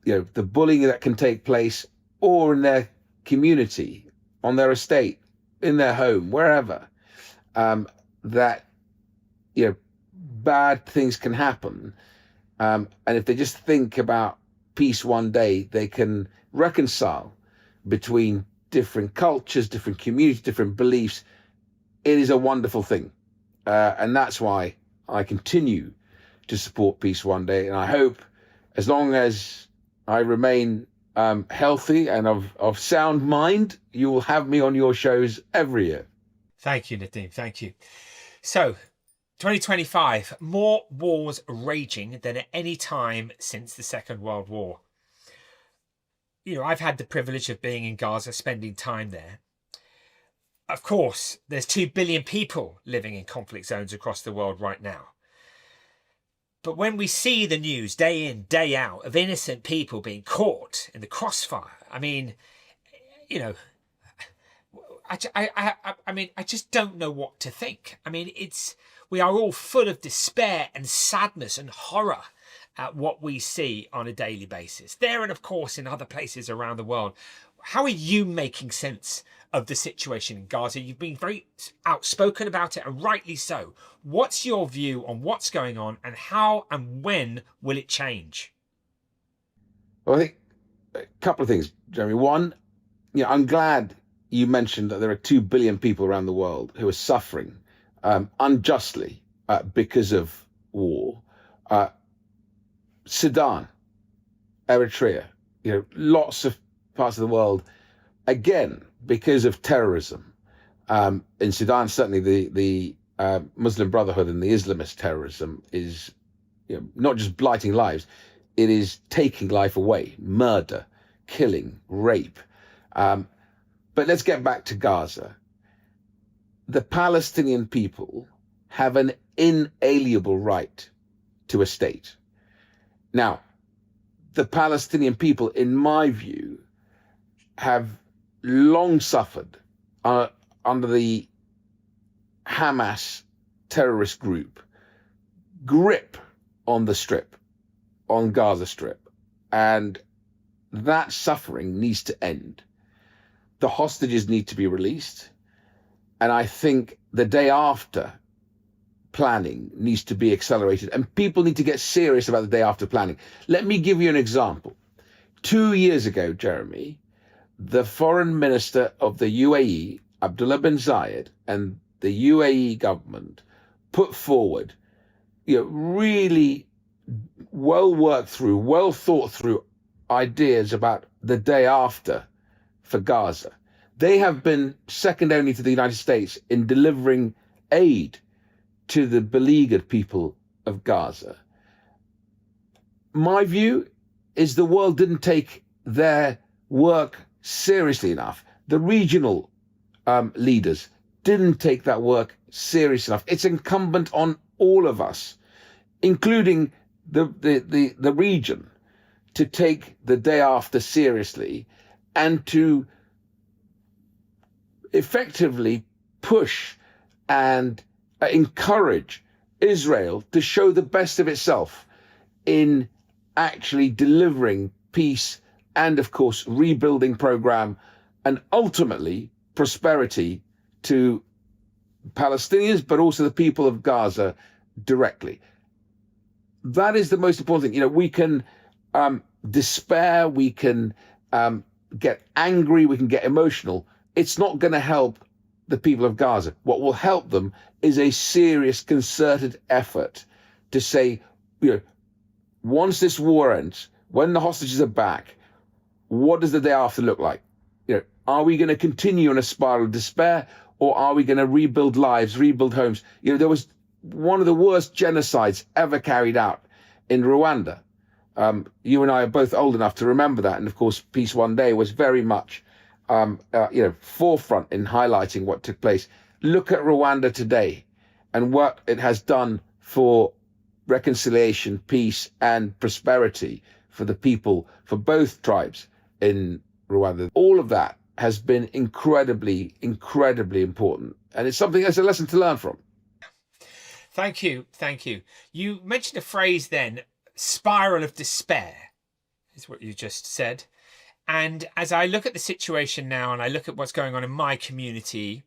Speaker 17: the bullying that can take place, or in their community, on their estate, in their home, wherever, that, bad things can happen. And if they just think about Peace One Day, they can reconcile between different cultures, different communities, different beliefs. It is a wonderful thing. And that's why I continue to support Peace One Day. And I hope, as long as I remain healthy and of sound mind, you will have me on your shows every year.
Speaker 2: Thank you, Nadim. Thank you. So, 2025, more wars raging than at any time since the Second World War. I've had the privilege of being in Gaza, spending time there. Of course, there's 2 billion people living in conflict zones across the world right now. But when we see the news day in, day out of innocent people being caught in the crossfire, I just don't know what to think. We are all full of despair and sadness and horror at what we see on a daily basis. There and, of course, in other places around the world. How are you making sense of the situation in Gaza? You've been very outspoken about it, and rightly so. What's your view on what's going on, and how and when will it change?
Speaker 17: Well, I think a couple of things, Jeremy. One, I'm glad you mentioned that there are 2 billion people around the world who are suffering unjustly because of war. Sudan, Eritrea, lots of parts of the world, again, because of terrorism. In Sudan, certainly the Muslim Brotherhood and the Islamist terrorism is not just blighting lives, it is taking life away, murder, killing, rape. But let's get back to Gaza. The Palestinian people have an inalienable right to a state. Now, the Palestinian people, in my view, have long suffered under the Hamas terrorist group grip on the Strip, on Gaza Strip, and that suffering needs to end. The hostages need to be released, and I think the day after planning needs to be accelerated, and people need to get serious about the day after planning. Let me give you an example. 2 years ago, Jeremy, the foreign minister of the UAE, Abdullah bin Zayed, and the UAE government put forward, really well worked through, well thought through ideas about the day after for Gaza. They have been second only to the United States in delivering aid to the beleaguered people of Gaza. My view is the world didn't take their work seriously enough. The regional leaders didn't take that work serious enough. It's incumbent on all of us, including the region, to take the day after seriously and to effectively push and encourage Israel to show the best of itself in actually delivering peace and of course, rebuilding program, and ultimately prosperity to Palestinians, but also the people of Gaza directly. That is the most important thing. We can despair, we can get angry, we can get emotional. It's not going to help the people of Gaza. What will help them is a serious, concerted effort to say, once this war ends, when the hostages are back, what does the day after look like? Are we going to continue in a spiral of despair, or are we going to rebuild lives, rebuild homes? There was one of the worst genocides ever carried out in Rwanda. You and I are both old enough to remember that. And of course, Peace One Day was very much, forefront in highlighting what took place. Look at Rwanda today and what it has done for reconciliation, peace, and prosperity for the people, for both tribes in Rwanda. All of that has been incredibly, incredibly important. And it's something that's a lesson to learn from.
Speaker 2: Thank you. Thank you. You mentioned a phrase then, spiral of despair, is what you just said. And as I look at the situation now, and I look at what's going on in my community,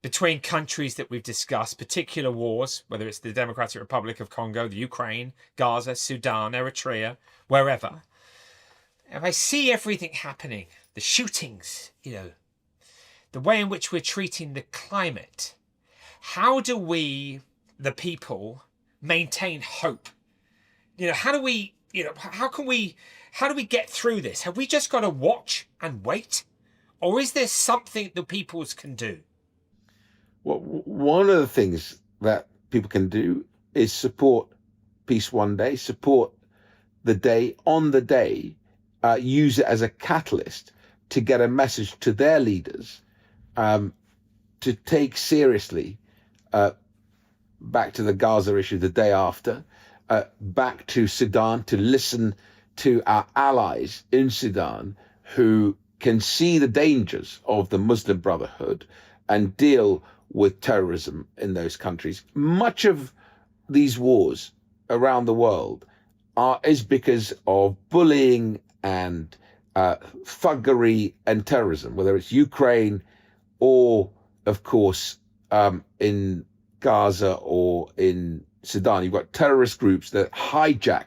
Speaker 2: between countries that we've discussed, particular wars, whether it's the Democratic Republic of Congo, the Ukraine, Gaza, Sudan, Eritrea, wherever, if I see everything happening, the shootings, the way in which we're treating the climate, how do we, the people, maintain hope? How do we, how do we get through this? Have we just got to watch and wait? Or is there something the peoples can do?
Speaker 17: Well, one of the things that people can do is support Peace One Day, support the day, on the day, use it as a catalyst to get a message to their leaders to take seriously, back to the Gaza issue the day after, back to Sudan, to listen to our allies in Sudan who can see the dangers of the Muslim Brotherhood and deal with terrorism in those countries. Much of these wars around the world is because of bullying and thuggery and terrorism, whether it's Ukraine or, of course, in Gaza or in Sudan. You've got terrorist groups that hijack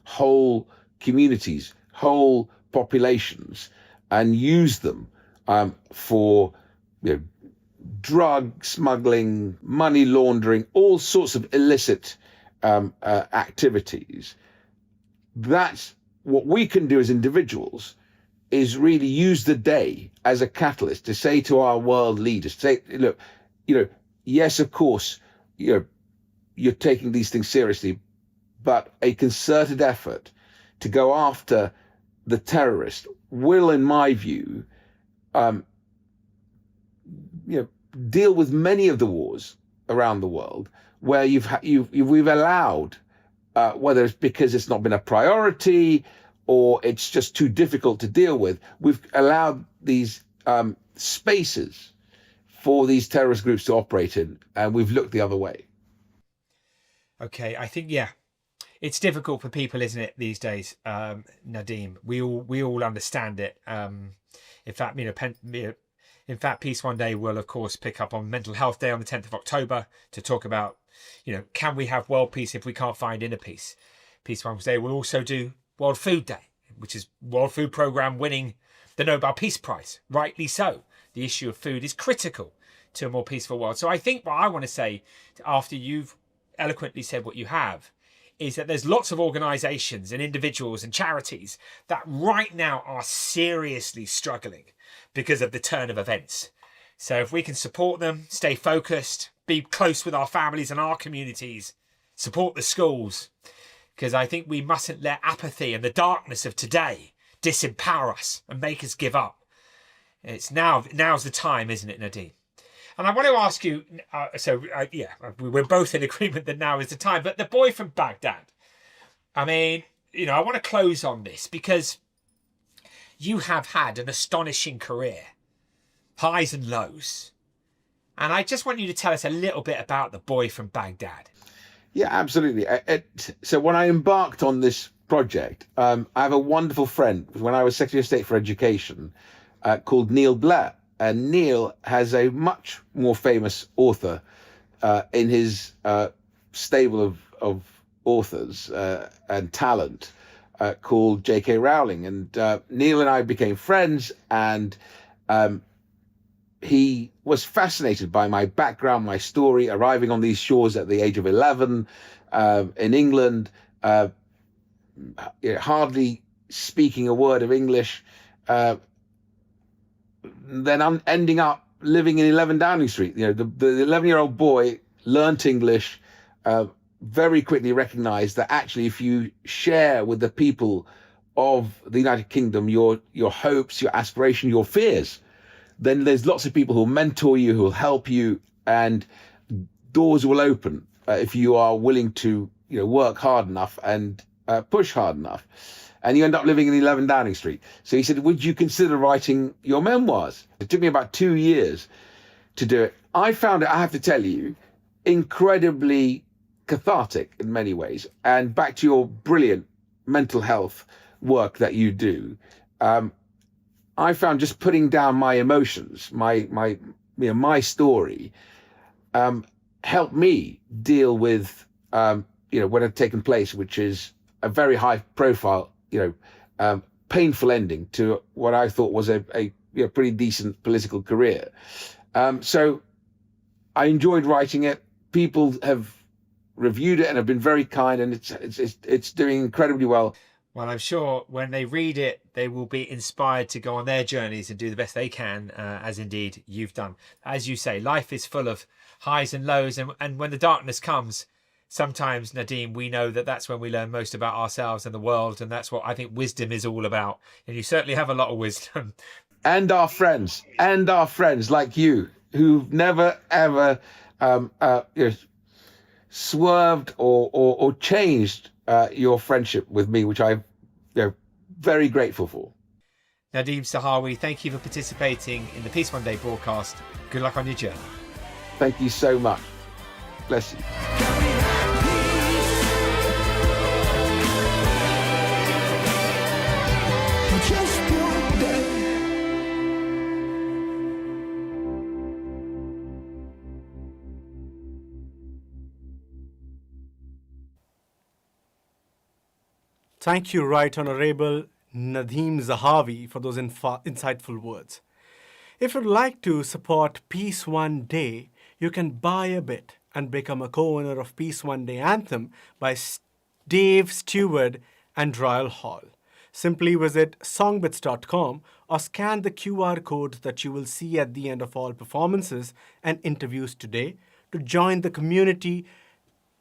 Speaker 17: whole communities, whole populations, and use them for drug smuggling, money laundering, all sorts of illicit activities. That's what we can do as individuals, is really use the day as a catalyst to say to our world leaders, say, look, yes, of course, you're taking these things seriously, but a concerted effort to go after the terrorist will, in my view, deal with many of the wars around the world where we've allowed, whether it's because it's not been a priority or it's just too difficult to deal with, we've allowed these spaces for these terrorist groups to operate in, and we've looked the other way.
Speaker 2: Okay, I think, it's difficult for people, isn't it, these days, Nadim? We all understand it. In fact, Peace One Day will, of course, pick up on Mental Health Day on the 10th of October to talk about, can we have world peace if we can't find inner peace? Peace One Day will also do World Food Day, which is World Food Programme winning the Nobel Peace Prize. Rightly so. The issue of food is critical to a more peaceful world. So I think what I want to say, after you've eloquently said what you have, is that there's lots of organisations and individuals and charities that right now are seriously struggling because of the turn of events. So if we can support them, stay focused, be close with our families and our communities, support the schools, because I think we mustn't let apathy and the darkness of today disempower us and make us give up. It's now's the time, isn't it, Nadim? And I want to ask you, we're both in agreement that now is the time, but the boy from Baghdad, I mean, I want to close on this because you have had an astonishing career, highs and lows. And I just want you to tell us a little bit about the boy from Baghdad.
Speaker 17: Yeah, absolutely. So when I embarked on this project. I have a wonderful friend when I was Secretary of State for Education called Neil Blair. And Neil has a much more famous author in his stable of authors and talent called J.K. Rowling. And Neil and I became friends, and he was fascinated by my background, my story, arriving on these shores at the age of 11 in England, hardly speaking a word of English, then ending up living in 11 Downing Street. The 11-year-old boy learnt English, very quickly recognized that actually if you share with the people of the United Kingdom your hopes, your aspiration, your fears, then there's lots of people who'll mentor you, who'll help you, and doors will open if you are willing to work hard enough and push hard enough. And you end up living in 11 Downing Street. So he said, would you consider writing your memoirs? It took me about 2 years to do it. I found it, I have to tell you, incredibly cathartic in many ways. And back to your brilliant mental health work that you do, I found just putting down my emotions, my story, helped me deal with what had taken place, which is a very high profile, painful ending to what I thought was a pretty decent political career. So I enjoyed writing it. People have reviewed it and have been very kind, and it's doing incredibly well.
Speaker 2: Well, I'm sure when they read it, they will be inspired to go on their journeys and do the best they can, as indeed you've done. As you say, life is full of highs and lows, and when the darkness comes, sometimes, Nadim, we know that that's when we learn most about ourselves and the world, and that's what I think wisdom is all about. And you certainly have a lot of wisdom.
Speaker 17: And our friends like you, who've never, ever swerved or changed your friendship with me, which I'm very grateful for.
Speaker 2: Nadim Zahavi, thank you for participating in the Peace One Day broadcast. Good luck on your journey.
Speaker 17: Thank you so much. Bless you.
Speaker 1: Thank you, Right Honourable Nadim Zahavi, for those insightful words. If you'd like to support Peace One Day, you can buy a bit and become a co-owner of Peace One Day Anthem by Dave, Stewart and Daryl Hall. Simply visit songbits.com or scan the QR code that you will see at the end of all performances and interviews today to join the community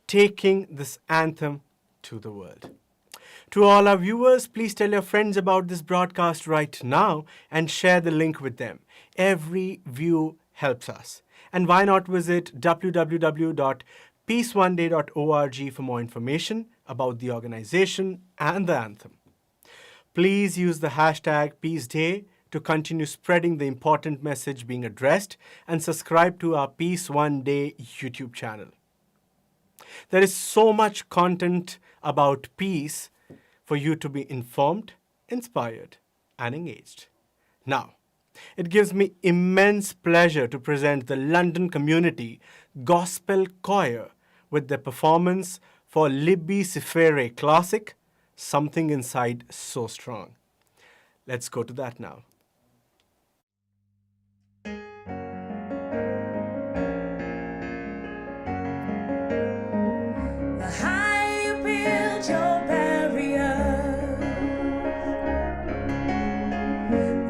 Speaker 1: taking this anthem to the world. To all our viewers, please tell your friends about this broadcast right now and share the link with them. Every view helps us. And why not visit www.peaceoneday.org for more information about the organization and the anthem. Please use the hashtag #PeaceDay to continue spreading the important message being addressed, and subscribe to our Peace One Day YouTube channel. There is so much content about peace for you to be informed, inspired, and engaged. Now, it gives me immense pleasure to present the London Community Gospel Choir with their performance for Libby Sifere classic, Something Inside So Strong. Let's go to that now.
Speaker 5: The higher you build your barrier,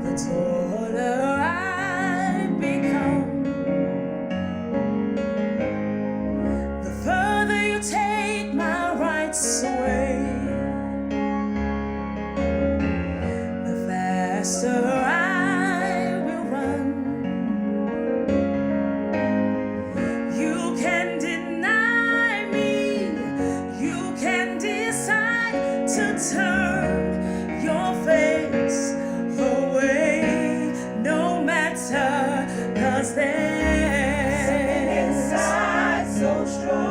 Speaker 5: the taller I become. The further you take my rights away, the faster I will run. You can deny me, you can decide to turn your face away, no matter, 'cause there's something inside so strong.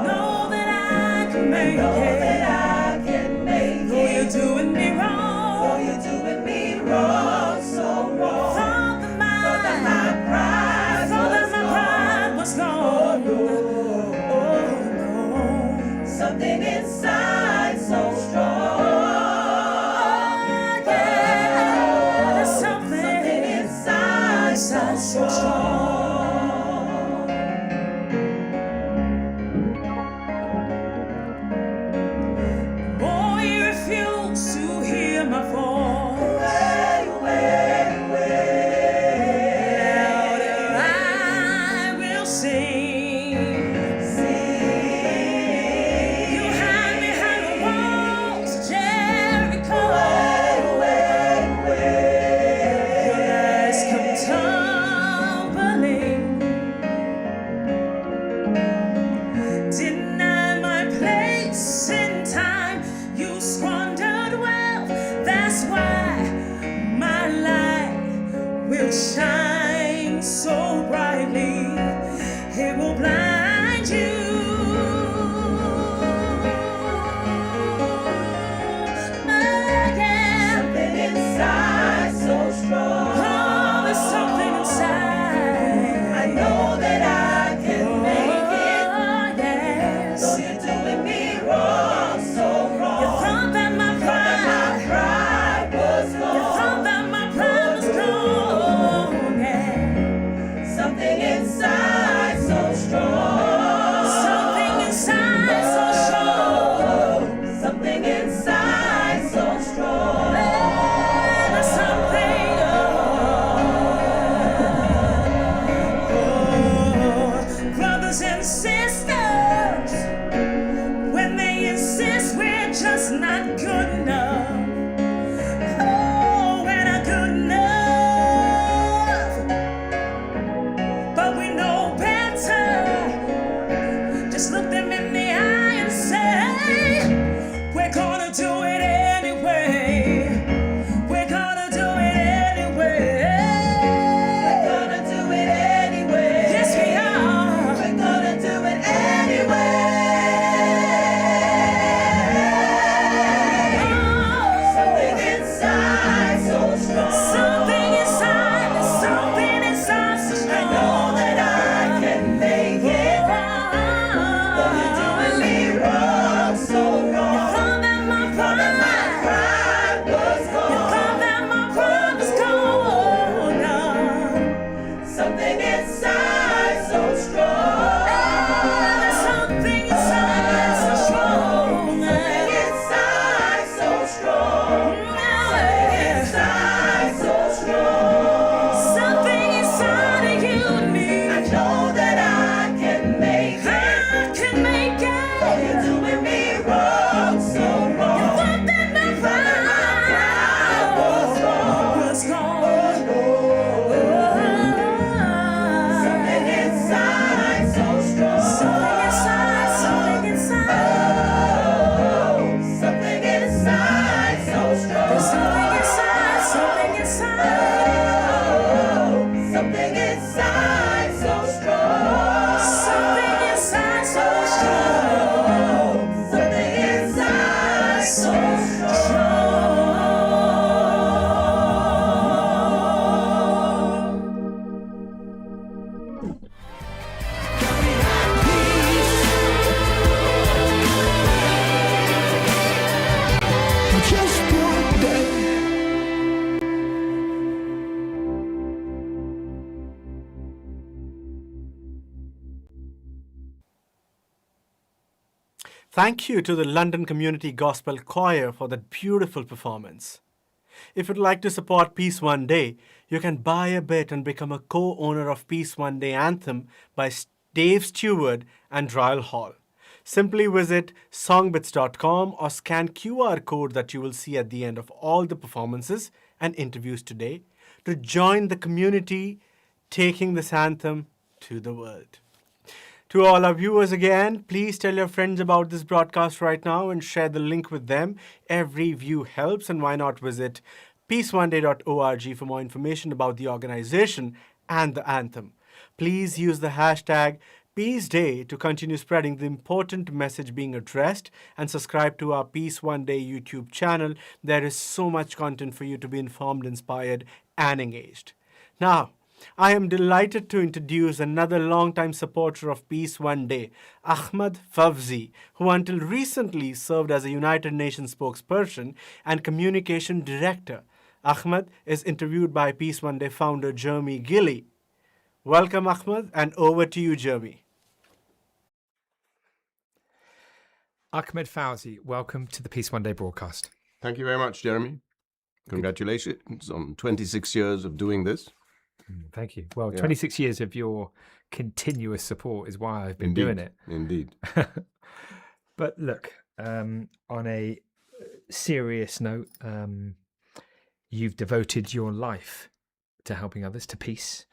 Speaker 5: Know that I can make it.
Speaker 1: Thank you to the London Community Gospel Choir for that beautiful performance. If you'd like to support Peace One Day, you can buy a bit and become a co-owner of Peace One Day Anthem by Dave Stewart and Daryl Hall. Simply visit songbits.com or scan QR code that you will see at the end of all the performances and interviews today to join the community taking this anthem to the world. To all our viewers again, please tell your friends about this broadcast right now and share the link with them. Every view helps, and why not visit peaceoneday.org for more information about the organization and the anthem. Please use the hashtag Peace Day to continue spreading the important message being addressed, and subscribe to our Peace One Day YouTube channel. There is so much content for you to be informed, inspired, and engaged. Now, I am delighted to introduce another long-time supporter of Peace One Day, Ahmed Fousy, who until recently served as a United Nations spokesperson and communication director. Ahmed is interviewed by Peace One Day founder Jeremy Gilly. Welcome, Ahmed, and over to you, Jeremy.
Speaker 2: Ahmed Fousy, welcome to the Peace One Day broadcast.
Speaker 18: Thank you very much, Jeremy. Congratulations on 26 years of doing this.
Speaker 2: Thank you. Well, 26 years of your continuous support is why I've been doing it.
Speaker 18: Indeed.
Speaker 2: But look, on a serious note, you've devoted your life to helping others, to peace,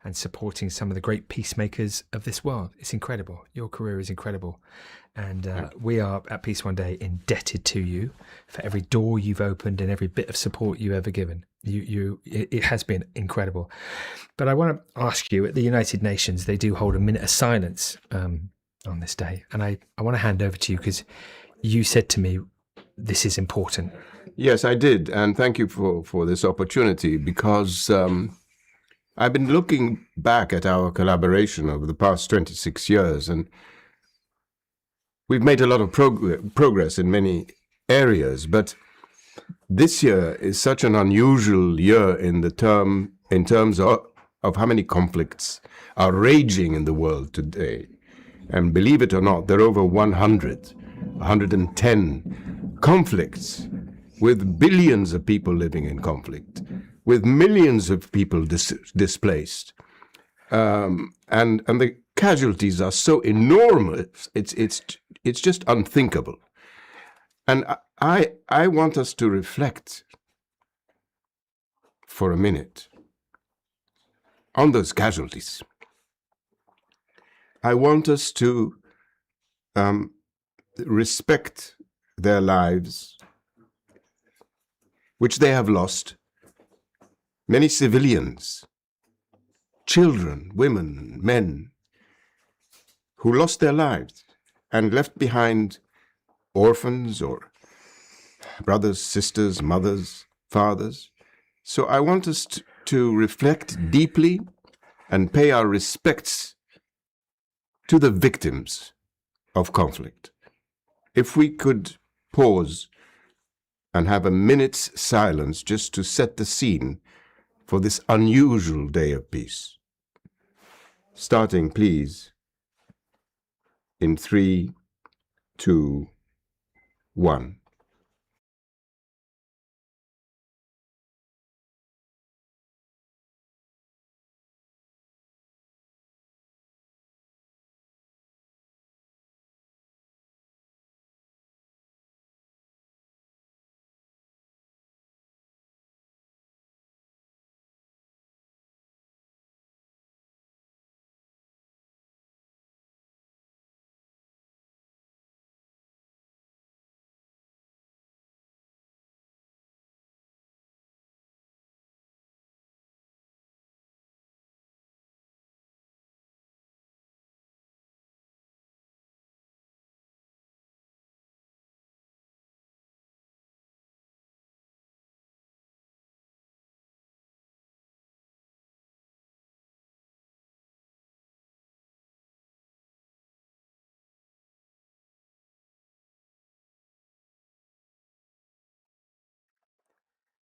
Speaker 2: and supporting some of the great peacemakers of this world. It's incredible. Your career is incredible. And we are at Peace One Day indebted to you for every door you've opened and every bit of support you've ever given. It has been incredible. But I want to ask you, at the United Nations, they do hold a minute of silence on this day. And I want to hand over to you because you said to me, this is important.
Speaker 18: Yes, I did. And thank you for this opportunity, because I've been looking back at our collaboration over the past 26 years, and we've made a lot of progress in many areas, but this year is such an unusual year in terms of how many conflicts are raging in the world today. And believe it or not, there are over 110 conflicts, with billions of people living in conflict, with millions of people displaced. And the casualties are so enormous, it's just unthinkable. And I want us to reflect for a minute on those casualties. I want us to respect their lives, which they have lost. Many civilians, children, women, men, who lost their lives and left behind orphans or brothers, sisters, mothers, fathers. So I want us to reflect deeply and pay our respects to the victims of conflict. If we could pause and have a minute's silence just to set the scene for this unusual day of peace. Starting, please, in 3, 2, 1.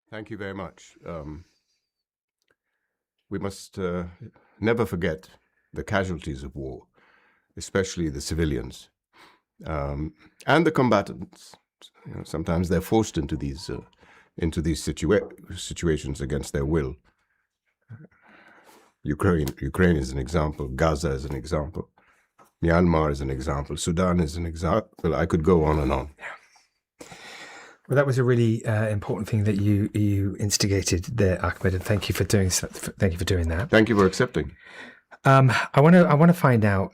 Speaker 18: Thank you very much. We must never forget the casualties of war, especially the civilians. and the combatants. Sometimes they're forced into these situations against their will. Ukraine is an example. Gaza is an example. Myanmar is an example. Sudan is an example. I could go on and on.
Speaker 19: Well, that was a really important thing that you instigated there, Ahmed, and thank you for doing that.
Speaker 18: Thank you for accepting.
Speaker 19: I want to find out.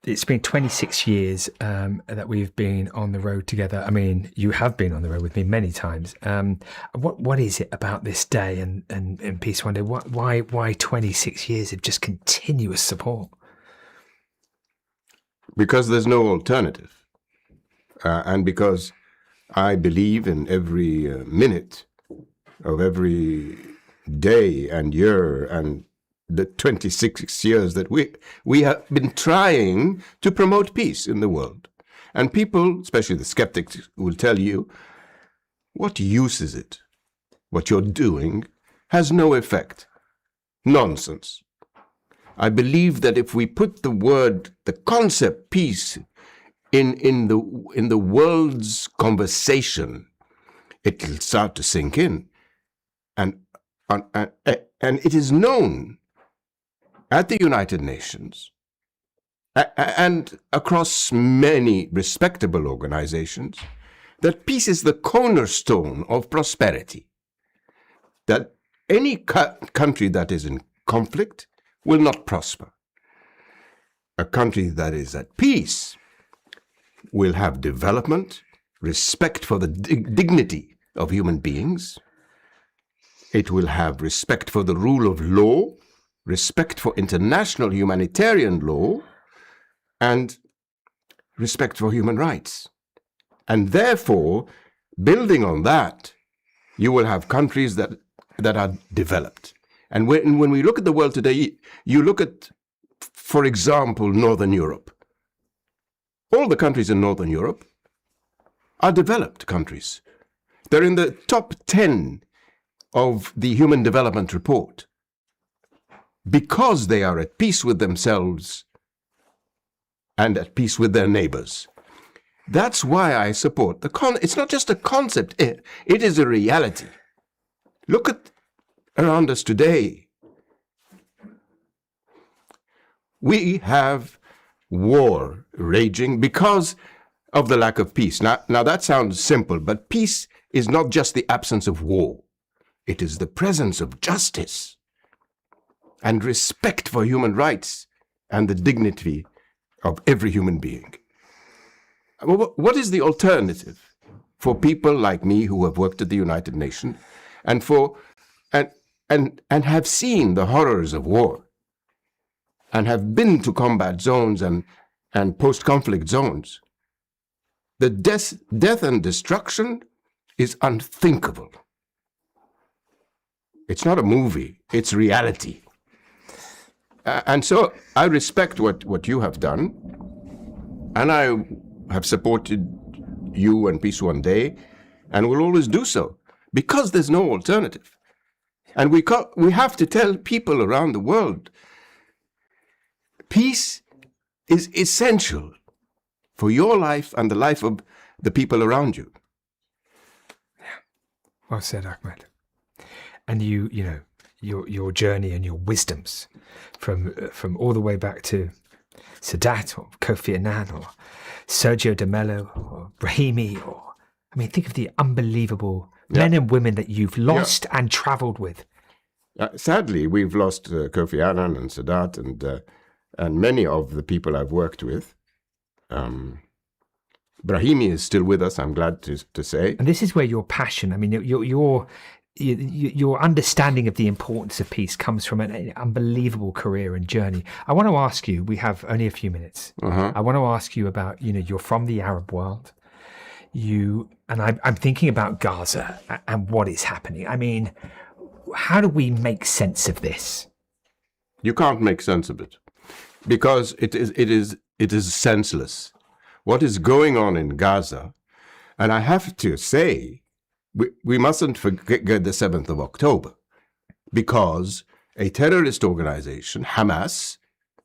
Speaker 19: It's been 26 years that we've been on the road together. I mean, you have been on the road with me many times. What is it about this day and Peace One Day? Why 26 years of just continuous support?
Speaker 18: Because there's no alternative, and because I believe in every minute of every day and year and the 26 years that we have been trying to promote peace in the world. And people, especially the skeptics, will tell you, what use is it? What you're doing has no effect. Nonsense. I believe that if we put the concept peace in the world's conversation, it will start to sink in. And it is known at the United Nations and across many respectable organizations that peace is the cornerstone of prosperity. That any country that is in conflict will not prosper. A country that is at peace will have development, respect for the dignity of human beings. It will have respect for the rule of law, respect for international humanitarian law, and respect for human rights. And therefore, building on that, you will have countries that are developed. And when we look at the world today, you look at, for example, Northern Europe. All the countries in Northern Europe are developed countries. They're in the top 10 of the Human Development Report because they are at peace with themselves and at peace with their neighbors. That's why I support it's not just a concept, it is a reality. Look at around us today. We have war raging because of the lack of peace. Now that sounds simple, but peace is not just the absence of war. It is the presence of justice and respect for human rights and the dignity of every human being. What is the alternative for people like me who have worked at the United Nations and have seen the horrors of war and have been to combat zones and post-conflict zones? The death and destruction is unthinkable. It's not a movie, it's reality. And so I respect what you have done, and I have supported you and Peace One Day, and will always do so, because there's no alternative. And we have to tell people around the world, peace is essential for your life and the life of the people around you.
Speaker 19: Well said, Ahmed. And your journey and your wisdoms from all the way back to Sadat or Kofi Annan or Sergio de Mello or Brahimi, think of the unbelievable men and women that you've lost and travelled with.
Speaker 18: Sadly, we've lost Kofi Annan and Sadat and many of the people I've worked with. Brahimi is still with us, I'm glad to say.
Speaker 19: And this is where your passion, your understanding of the importance of peace comes from an unbelievable career and journey. I want to ask you, we have only a few minutes. I want to ask you about, you're from the Arab world. I'm thinking about Gaza and what is happening. How do we make sense of this?
Speaker 18: You can't make sense of it because it is senseless. What is going on in Gaza, and I have to say, we mustn't forget the 7th of October, because a terrorist organization, Hamas,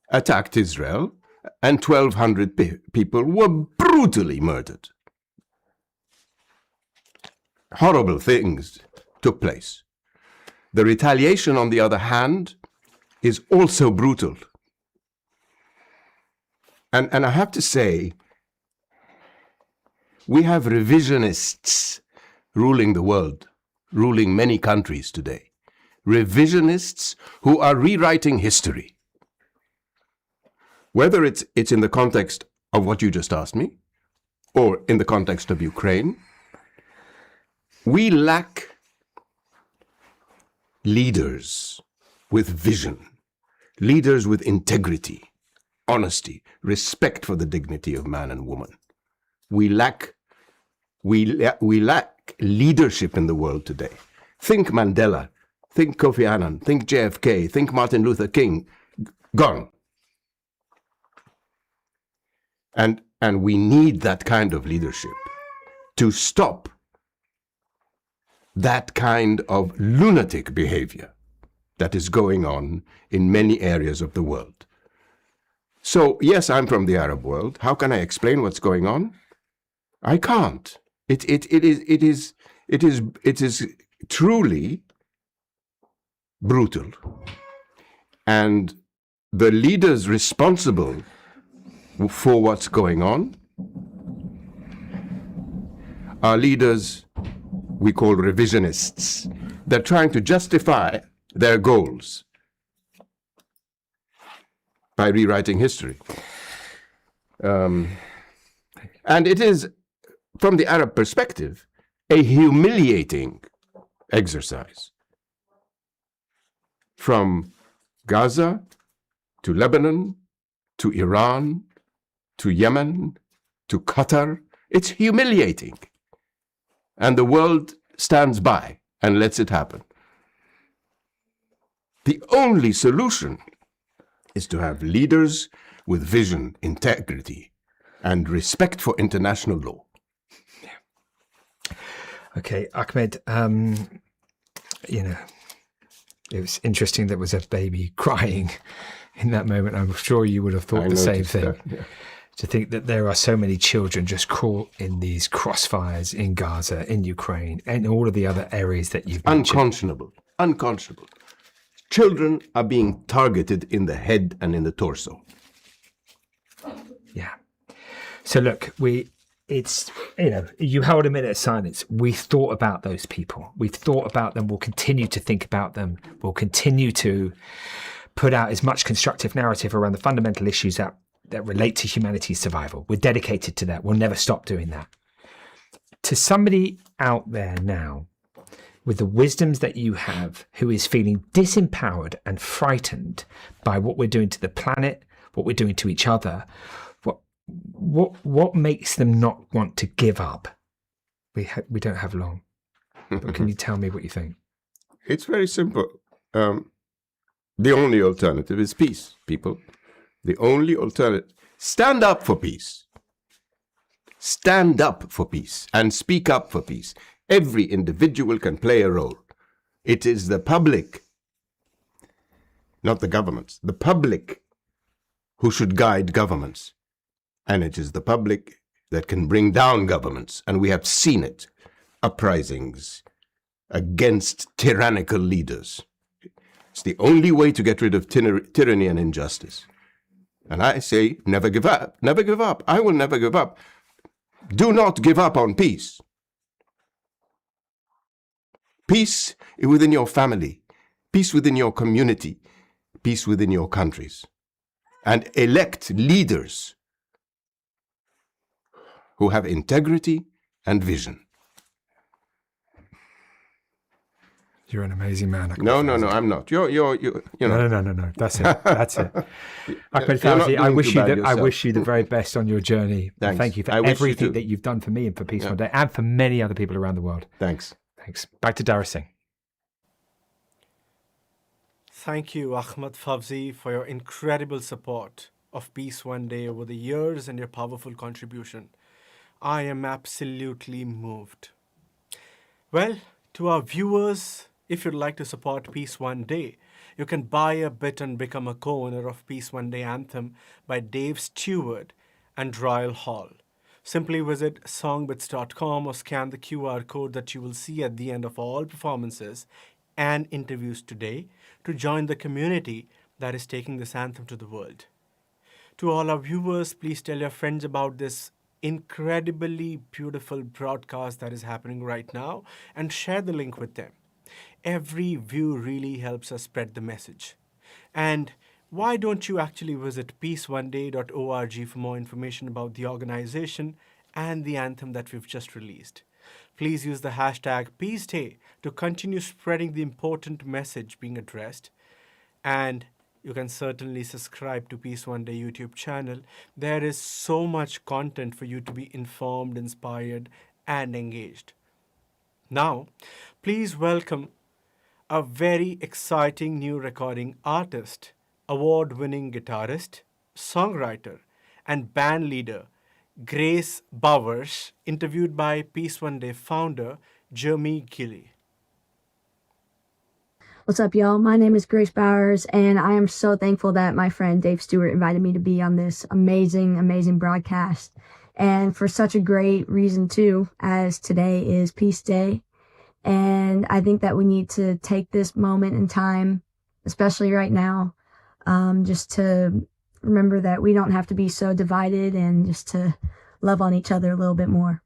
Speaker 18: attacked Israel and 1,200 people were brutally murdered. Horrible things took place. The retaliation, on the other hand, is also brutal. And I have to say, we have revisionists ruling the world, ruling many countries today. Revisionists who are rewriting history. Whether it's in the context of what you just asked me, or in the context of Ukraine, we lack leaders with vision, leaders with integrity, honesty, respect for the dignity of man and woman. We lack leadership in the world today. Think Mandela, think Kofi Annan, think JFK, think Martin Luther King, gone. And we need that kind of leadership to stop that kind of lunatic behavior that is going on in many areas of the world. So, yes, I'm from the Arab world. How can I explain what's going on? I can't. It is truly brutal. And the leaders responsible for what's going on are leaders we call revisionists. They're trying to justify their goals by rewriting history. And it is, from the Arab perspective, a humiliating exercise. From Gaza to Lebanon to Iran to Yemen to Qatar, it's humiliating. And the world stands by and lets it happen. The only solution is to have leaders with vision, integrity, and respect for international law.
Speaker 19: Okay, Ahmed, it was interesting there was a baby crying in that moment. I'm sure you would have thought the same thing.
Speaker 18: Yeah.
Speaker 19: To think that there are so many children just caught in these crossfires in Gaza, in Ukraine, and all of the other areas that you've mentioned.
Speaker 18: Unconscionable. Children are being targeted in the head and in the torso.
Speaker 19: Yeah. So look, you held a minute of silence. We thought about those people. We've thought about them. We'll continue to think about them. We'll continue to put out as much constructive narrative around the fundamental issues that relate to humanity's survival. We're dedicated to that. We'll never stop doing that. To somebody out there now, with the wisdoms that you have, who is feeling disempowered and frightened by what we're doing to the planet, what we're doing to each other, what makes them not want to give up? We don't have long. But can you tell me what you think?
Speaker 18: It's very simple. The only alternative is peace, people. The only alternative. Stand up for peace. Stand up for peace and speak up for peace. Every individual can play a role. It is the public, not the governments, the public who should guide governments. And it is the public that can bring down governments. And we have seen it. Uprisings against tyrannical leaders. It's the only way to get rid of tyranny and injustice. And I say, never give up. Never give up. I will never give up. Do not give up on peace. Peace within your family. Peace within your community. Peace within your countries. And elect leaders who have integrity and vision.
Speaker 19: You're an amazing man.
Speaker 18: No, I'm not. You're
Speaker 19: No. That's it. That's it. Ahmed Fousy, I wish you the very best on your journey.
Speaker 18: Thanks.
Speaker 19: Thank you for everything that you've done for me and for Peace One Day and for many other people around the world.
Speaker 18: Thanks.
Speaker 19: Back to Daryl.
Speaker 1: Thank you, Ahmed Fousy, for your incredible support of Peace One Day over the years and your powerful contribution. I am absolutely moved. Well, to our viewers, If you'd like to support Peace One Day, you can buy a bit and become a co-owner of Peace One Day Anthem by Dave Stewart and Royal Hall. Simply visit songbits.com or scan the QR code that you will see at the end of all performances and interviews today to join the community that is taking this anthem to the world. To all our viewers, please tell your friends about this incredibly beautiful broadcast that is happening right now and share the link with them. Every view really helps us spread the message. And why don't you actually visit peaceoneday.org for more information about the organization and the anthem that we've just released. Please use the hashtag PeaceDay to continue spreading the important message being addressed. And you can certainly subscribe to Peace One Day YouTube channel. There is so much content for you to be informed, inspired, and engaged. Now, please welcome a very exciting new recording artist, award-winning guitarist, songwriter, and band leader, Grace Bowers, interviewed by Peace One Day founder, Jeremy Gilly.
Speaker 3: What's up, y'all? My name is Grace Bowers, and I am so thankful that my friend Dave Stewart invited me to be on this amazing broadcast. And for such a great reason, too, as today is Peace Day. And I think that we need to take this moment in time, especially right now, just to remember that we don't have to be so divided and just to love on each other a little bit more.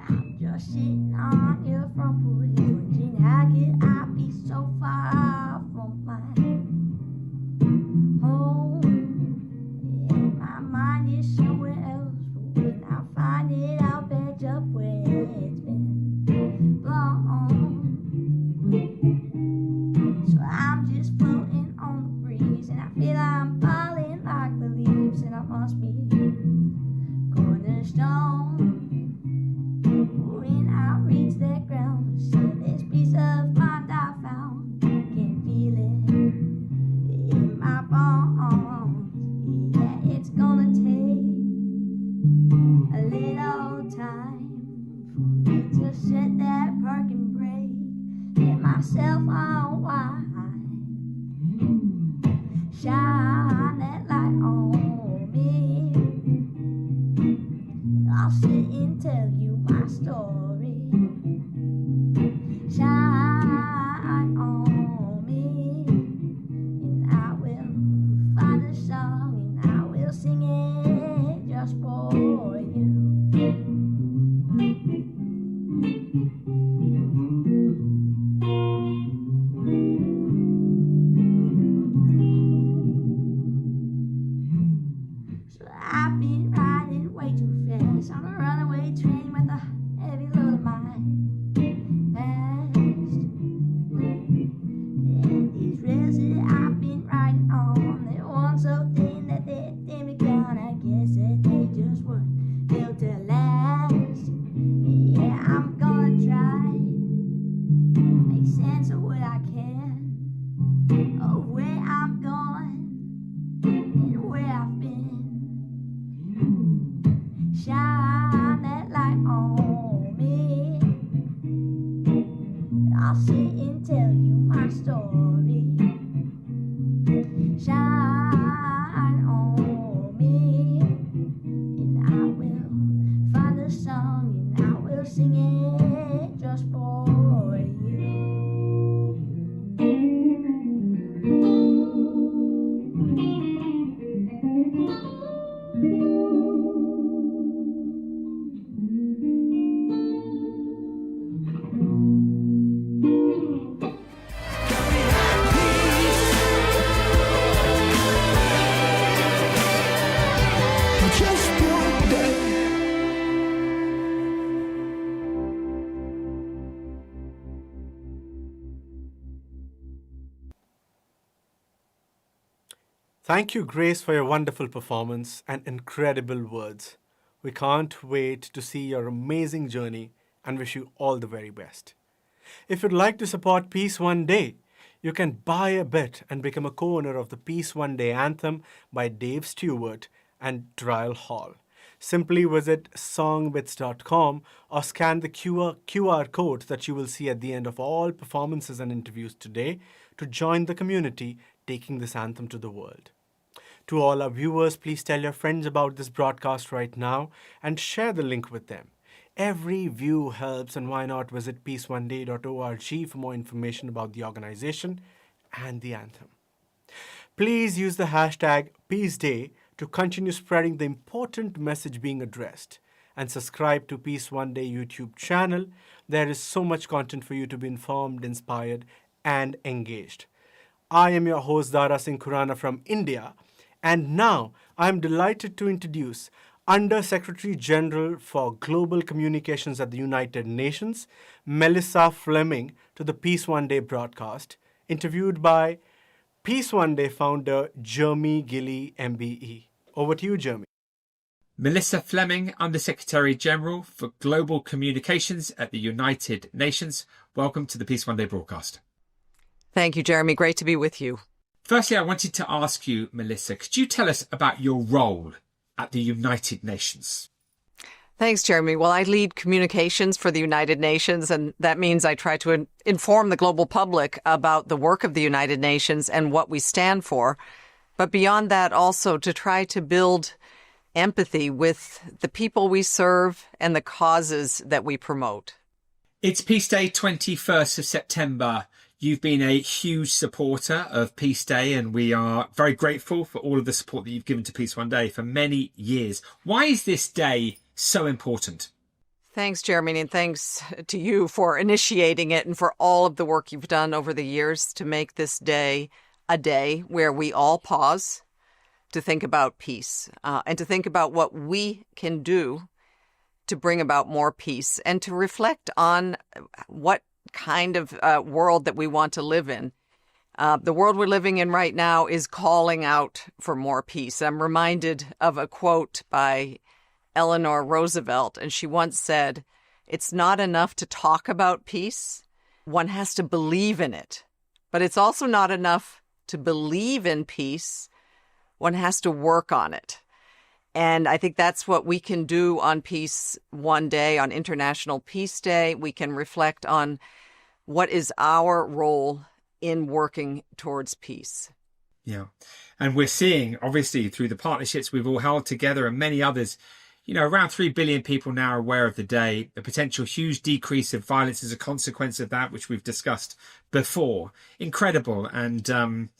Speaker 5: I'm just sitting on your front porch, wondering how could I be so far from my home? Yeah, my mind is somewhere else, but when I find it, I'll patch up where it's been blown. So I'm just floating on the breeze, and I feel I'm falling like the leaves, and I must be cornerstone. When I reach that ground, see this piece of mind I found, can feel it in my bones. Yeah, it's gonna take a little time for me to set that parking brake, get myself on wide, shine that light on me. I'll sit and tell you my story, shine on me, and I will find a song and I will sing it just for you. So I've been riding way too fast on a runaway train with a heavy load of my past. And these rails that I've been riding on, they're one so thin that they dim me down. I guess that they just weren't built to last. Yeah, I'm gonna try make sense of what I can, of where I'm going and where I've been. Shine that light on me. I'll sit and tell you my story. Shine on me, and I will find a song and I will sing it just for you.
Speaker 1: Thank you, Grace, for your wonderful performance and incredible words. We can't wait to see your amazing journey and wish you all the very best. If you'd like to support Peace One Day, you can buy a bit and become a co-owner of the Peace One Day Anthem by Dave Stewart and Daryl Hall. Simply visit songbits.com or scan the QR code that you will see at the end of all performances and interviews today to join the community taking this anthem to the world. To all our viewers, please tell your friends about this broadcast right now and share the link with them. Every view helps, and why not visit peaceoneday.org for more information about the organization and the anthem. Please use the hashtag #PeaceDay to continue spreading the important message being addressed, and subscribe to Peace One Day YouTube channel. There is so much content for you to be informed, inspired, and engaged. I am your host Dara Singh Khurana from India, and now I am delighted to introduce Under Secretary General for Global Communications at the United Nations, Melissa Fleming, to the Peace One Day broadcast, interviewed by Peace One Day founder Jeremy Gilley, MBE. Over to you, Jeremy.
Speaker 2: Melissa Fleming, Under Secretary General for Global Communications at the United Nations. Welcome to the Peace One Day broadcast.
Speaker 4: Thank you, Jeremy. Great to be with you.
Speaker 2: Firstly, I wanted to ask you, Melissa, could you tell us about your role at the United Nations?
Speaker 4: Thanks, Jeremy. Well, I lead communications for the United Nations, and that means I try to inform the global public about the work of the United Nations and what we stand for. But beyond that, also to try to build empathy with the people we serve and the causes that we promote.
Speaker 2: It's Peace Day, 21st of September. You've been a huge supporter of Peace Day, and we are very grateful for all of the support that you've given to Peace One Day for many years. Why is this day so important?
Speaker 4: Thanks, Jeremy, and thanks to you for initiating it and for all of the work you've done over the years to make this day a day where we all pause to think about peace and to think about what we can do to bring about more peace and to reflect on what kind of world that we want to live in. The world we're living in right now is calling out for more peace. I'm reminded of a quote by Eleanor Roosevelt, and she once said, "It's not enough to talk about peace. One has to believe in it. But it's also not enough to believe in peace. One has to work on it." And I think that's what we can do on Peace One Day, on International Peace Day. We can reflect on what is our role in working towards peace.
Speaker 2: Yeah. And we're seeing, obviously, through the partnerships we've all held together and many others, around 3 billion people now are aware of the day, the potential huge decrease of violence as a consequence of that, which we've discussed before. Incredible and,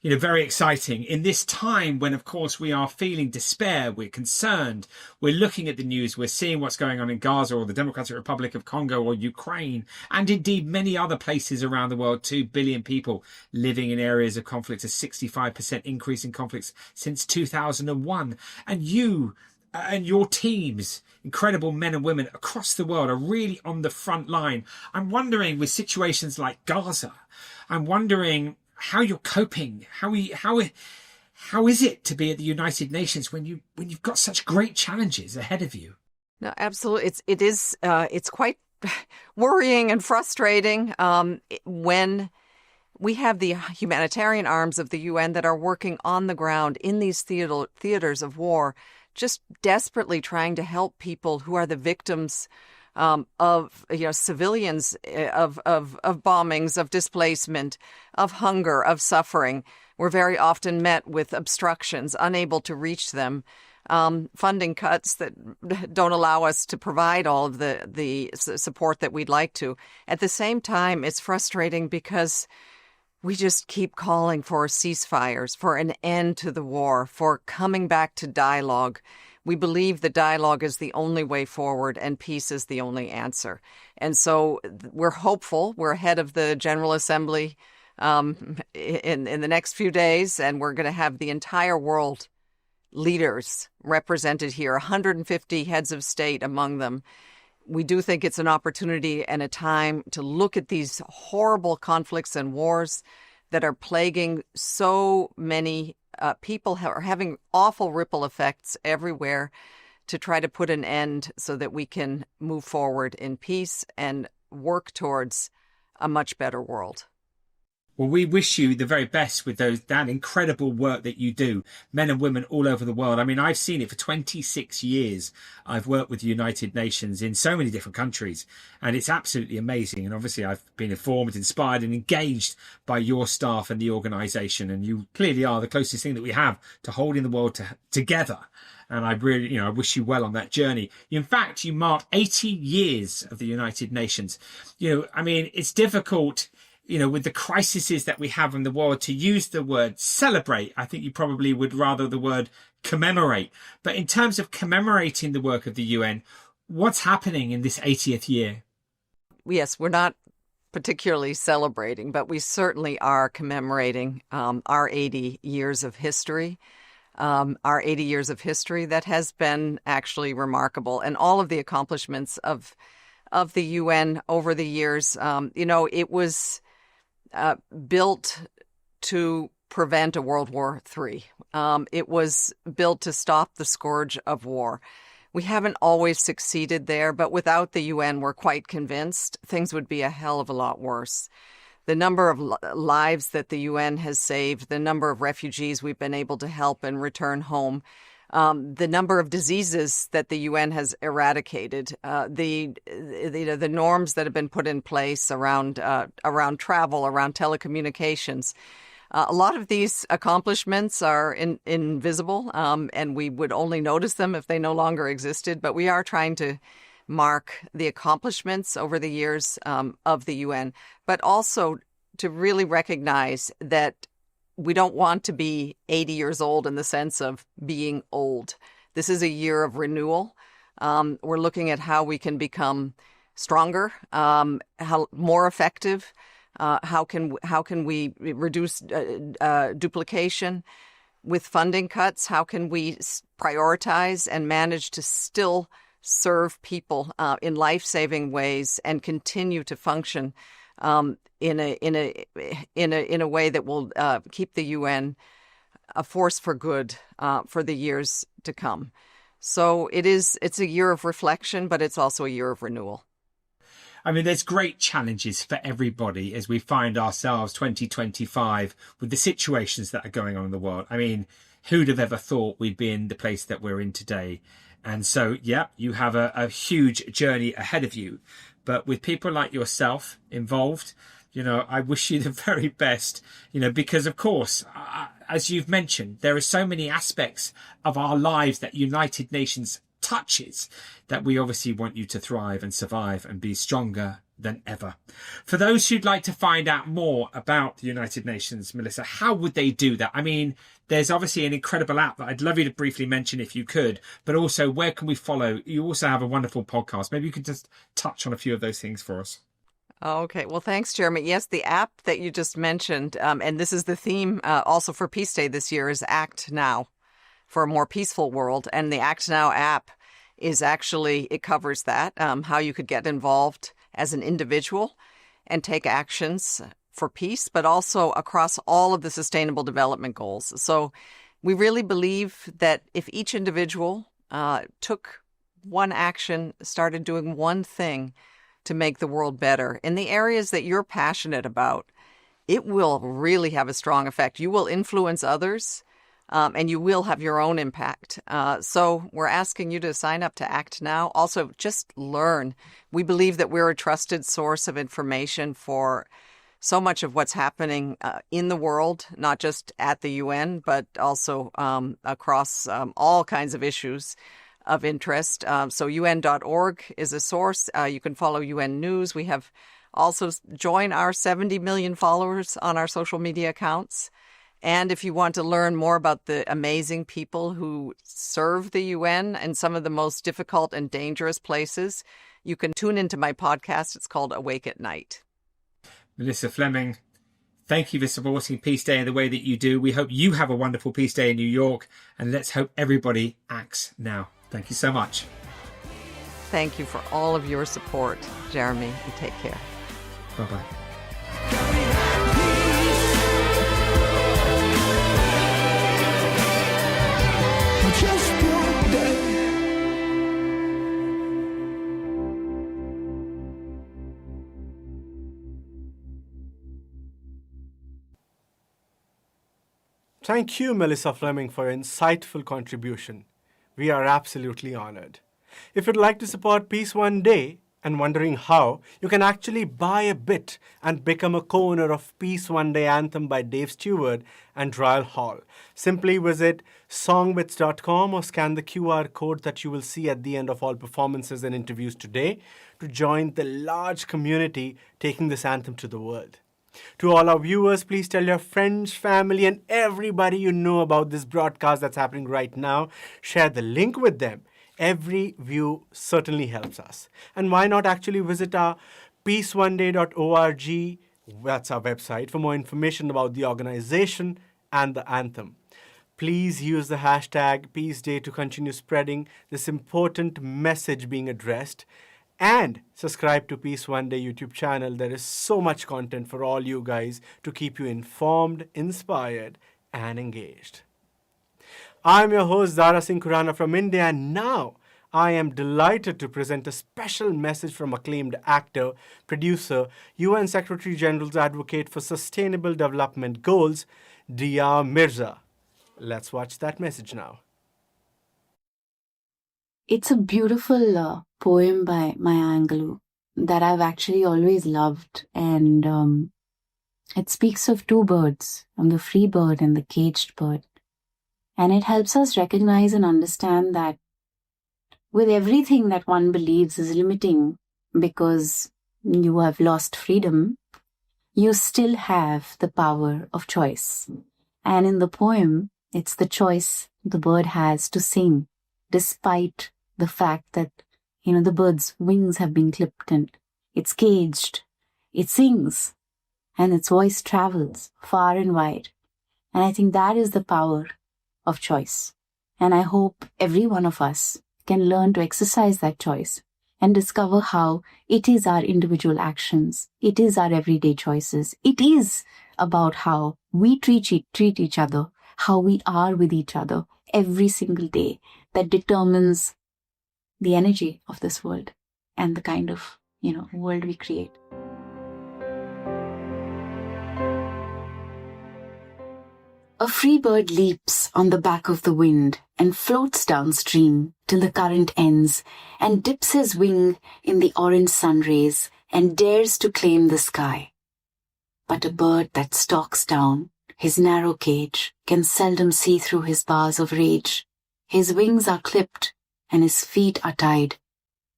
Speaker 2: very exciting in this time when, of course, we are feeling despair. We're concerned. We're looking at the news. We're seeing what's going on in Gaza or the Democratic Republic of Congo or Ukraine, and indeed many other places around the world. 2 billion people living in areas of conflict, a 65% increase in conflicts since 2001. And you and your teams, incredible men and women across the world, are really on the front line. I'm wondering, with situations like Gaza, I'm wondering how you're coping. How is it to be at the United Nations when you've got such great challenges ahead of you?
Speaker 4: No, absolutely. It's quite worrying and frustrating when we have the humanitarian arms of the UN that are working on the ground in these theaters of war, just desperately trying to help people who are the victims of civilians, of bombings, of displacement, of hunger, of suffering. We're very often met with obstructions, unable to reach them, funding cuts that don't allow us to provide all of the support that we'd like to. At the same time, it's frustrating because we just keep calling for ceasefires, for an end to the war, for coming back to dialogue. We believe that dialogue is the only way forward and peace is the only answer. And so we're hopeful. We're ahead of the General Assembly in the next few days, and we're going to have the entire world leaders represented here, 150 heads of state among them. We do think it's an opportunity and a time to look at these horrible conflicts and wars that are plaguing so many people, are having awful ripple effects everywhere, to try to put an end so that we can move forward in peace and work towards a much better world.
Speaker 2: Well, we wish you the very best with that incredible work that you do, men and women all over the world. I mean, I've seen it for 26 years. I've worked with the United Nations in so many different countries, and it's absolutely amazing. And obviously, I've been informed, inspired, and engaged by your staff and the organisation. And you clearly are the closest thing that we have to holding the world together. And I really, I wish you well on that journey. In fact, you mark 80 years of the United Nations. I mean, it's difficult, with the crises that we have in the world, to use the word celebrate. I think you probably would rather the word commemorate. But in terms of commemorating the work of the UN, what's happening in this 80th year?
Speaker 4: Yes, we're not particularly celebrating, but we certainly are commemorating our 80 years of history. Our 80 years of history that has been actually remarkable, and all of the accomplishments of the UN over the years. It was built to prevent a World War III. It was built to stop the scourge of war. We haven't always succeeded there, but without the UN, we're quite convinced things would be a hell of a lot worse. The number of lives that the UN has saved, the number of refugees we've been able to help and return home, the number of diseases that the UN has eradicated, the norms that have been put in place around travel, around telecommunications. A lot of these accomplishments are invisible, and we would only notice them if they no longer existed. But we are trying to mark the accomplishments over the years of the UN, but also to really recognize that we don't want to be 80 years old in the sense of being old. This is a year of renewal. We're looking at how we can become stronger, how more effective. How can we reduce duplication with funding cuts? How can we prioritize and manage to still serve people in life-saving ways and continue to function in a way that will keep the UN a force for good for the years to come? So it's a year of reflection, but it's also a year of renewal.
Speaker 2: I mean, there's great challenges for everybody as we find ourselves 2025 with the situations that are going on in the world. I mean, who'd have ever thought we'd be in the place that we're in today? And so, yeah, you have a huge journey ahead of you. But with people like yourself involved, I wish you the very best, because, of course, as you've mentioned, there are so many aspects of our lives that United Nations touches that we obviously want you to thrive and survive and be stronger than ever. For those who'd like to find out more about the United Nations, Melissa, how would they do that? I mean, there's obviously an incredible app that I'd love you to briefly mention if you could, but also where can we follow? You also have a wonderful podcast. Maybe you could just touch on a few of those things for us.
Speaker 4: Okay. Well, thanks, Jeremy. Yes, the app that you just mentioned, and this is the theme also for Peace Day this year, is Act Now, for a more peaceful world. And the Act Now app is actually, it covers that, how you could get involved as an individual and take actions for peace, but also across all of the Sustainable Development Goals. So we really believe that if each individual took one action, started doing one thing to make the world better in the areas that you're passionate about, it will really have a strong effect. You will influence others, and you will have your own impact. So we're asking you to sign up to Act Now. Also, just learn. We believe that we're a trusted source of information for so much of what's happening in the world, not just at the UN, but also across all kinds of issues of interest. So UN.org is a source. You can follow UN News. We have also joined our 70 million followers on our social media accounts. And if you want to learn more about the amazing people who serve the UN in some of the most difficult and dangerous places, you can tune into my podcast. It's called Awake at Night.
Speaker 2: Melissa Fleming, thank you for supporting Peace Day in the way that you do. We hope you have a wonderful Peace Day in New York, and let's hope everybody acts now. Thank you so much.
Speaker 4: Thank you for all of your support, Jeremy. You take care.
Speaker 2: Bye-bye.
Speaker 1: Thank you, Melissa Fleming, for your insightful contribution. We are absolutely honored. If you'd like to support Peace One Day and wondering how, you can actually buy a bit and become a co-owner of Peace One Day Anthem by Dave Stewart and Daryl Hall. Simply visit songbits.com or scan the QR code that you will see at the end of all performances and interviews today to join the large community taking this anthem to the world. To all our viewers, please tell your friends, family, and everybody you know about this broadcast that's happening right now. Share the link with them. Every view certainly helps us. And why not actually visit our peaceoneday.org, that's our website, for more information about the organization and the anthem. Please use the hashtag Peace Day to continue spreading this important message being addressed. And subscribe to Peace One Day YouTube channel. There is so much content for all you guys to keep you informed, inspired, and engaged. I'm your host, Dara Singh Khurana from India, and now I am delighted to present a special message from acclaimed actor, producer, UN Secretary General's Advocate for Sustainable Development Goals, Dia Mirza. Let's watch that message now.
Speaker 7: It's a beautiful poem by Maya Angelou that I've actually always loved, and it speaks of two birds, the free bird and the caged bird. And it helps us recognize and understand that with everything that one believes is limiting because you have lost freedom, you still have the power of choice. And in the poem, it's the choice the bird has to sing, despite the fact that, the bird's wings have been clipped and it's caged. It sings and its voice travels far and wide. And I think that is the power of choice. And I hope every one of us can learn to exercise that choice and discover how it is our individual actions. It is our everyday choices. It is about how we treat each other, how we are with each other every single day that determines the energy of this world and the kind of, world we create. A free bird leaps on the back of the wind and floats downstream till the current ends and dips his wing in the orange sun rays and dares to claim the sky. But a bird that stalks down his narrow cage can seldom see through his bars of rage. His wings are clipped and his feet are tied,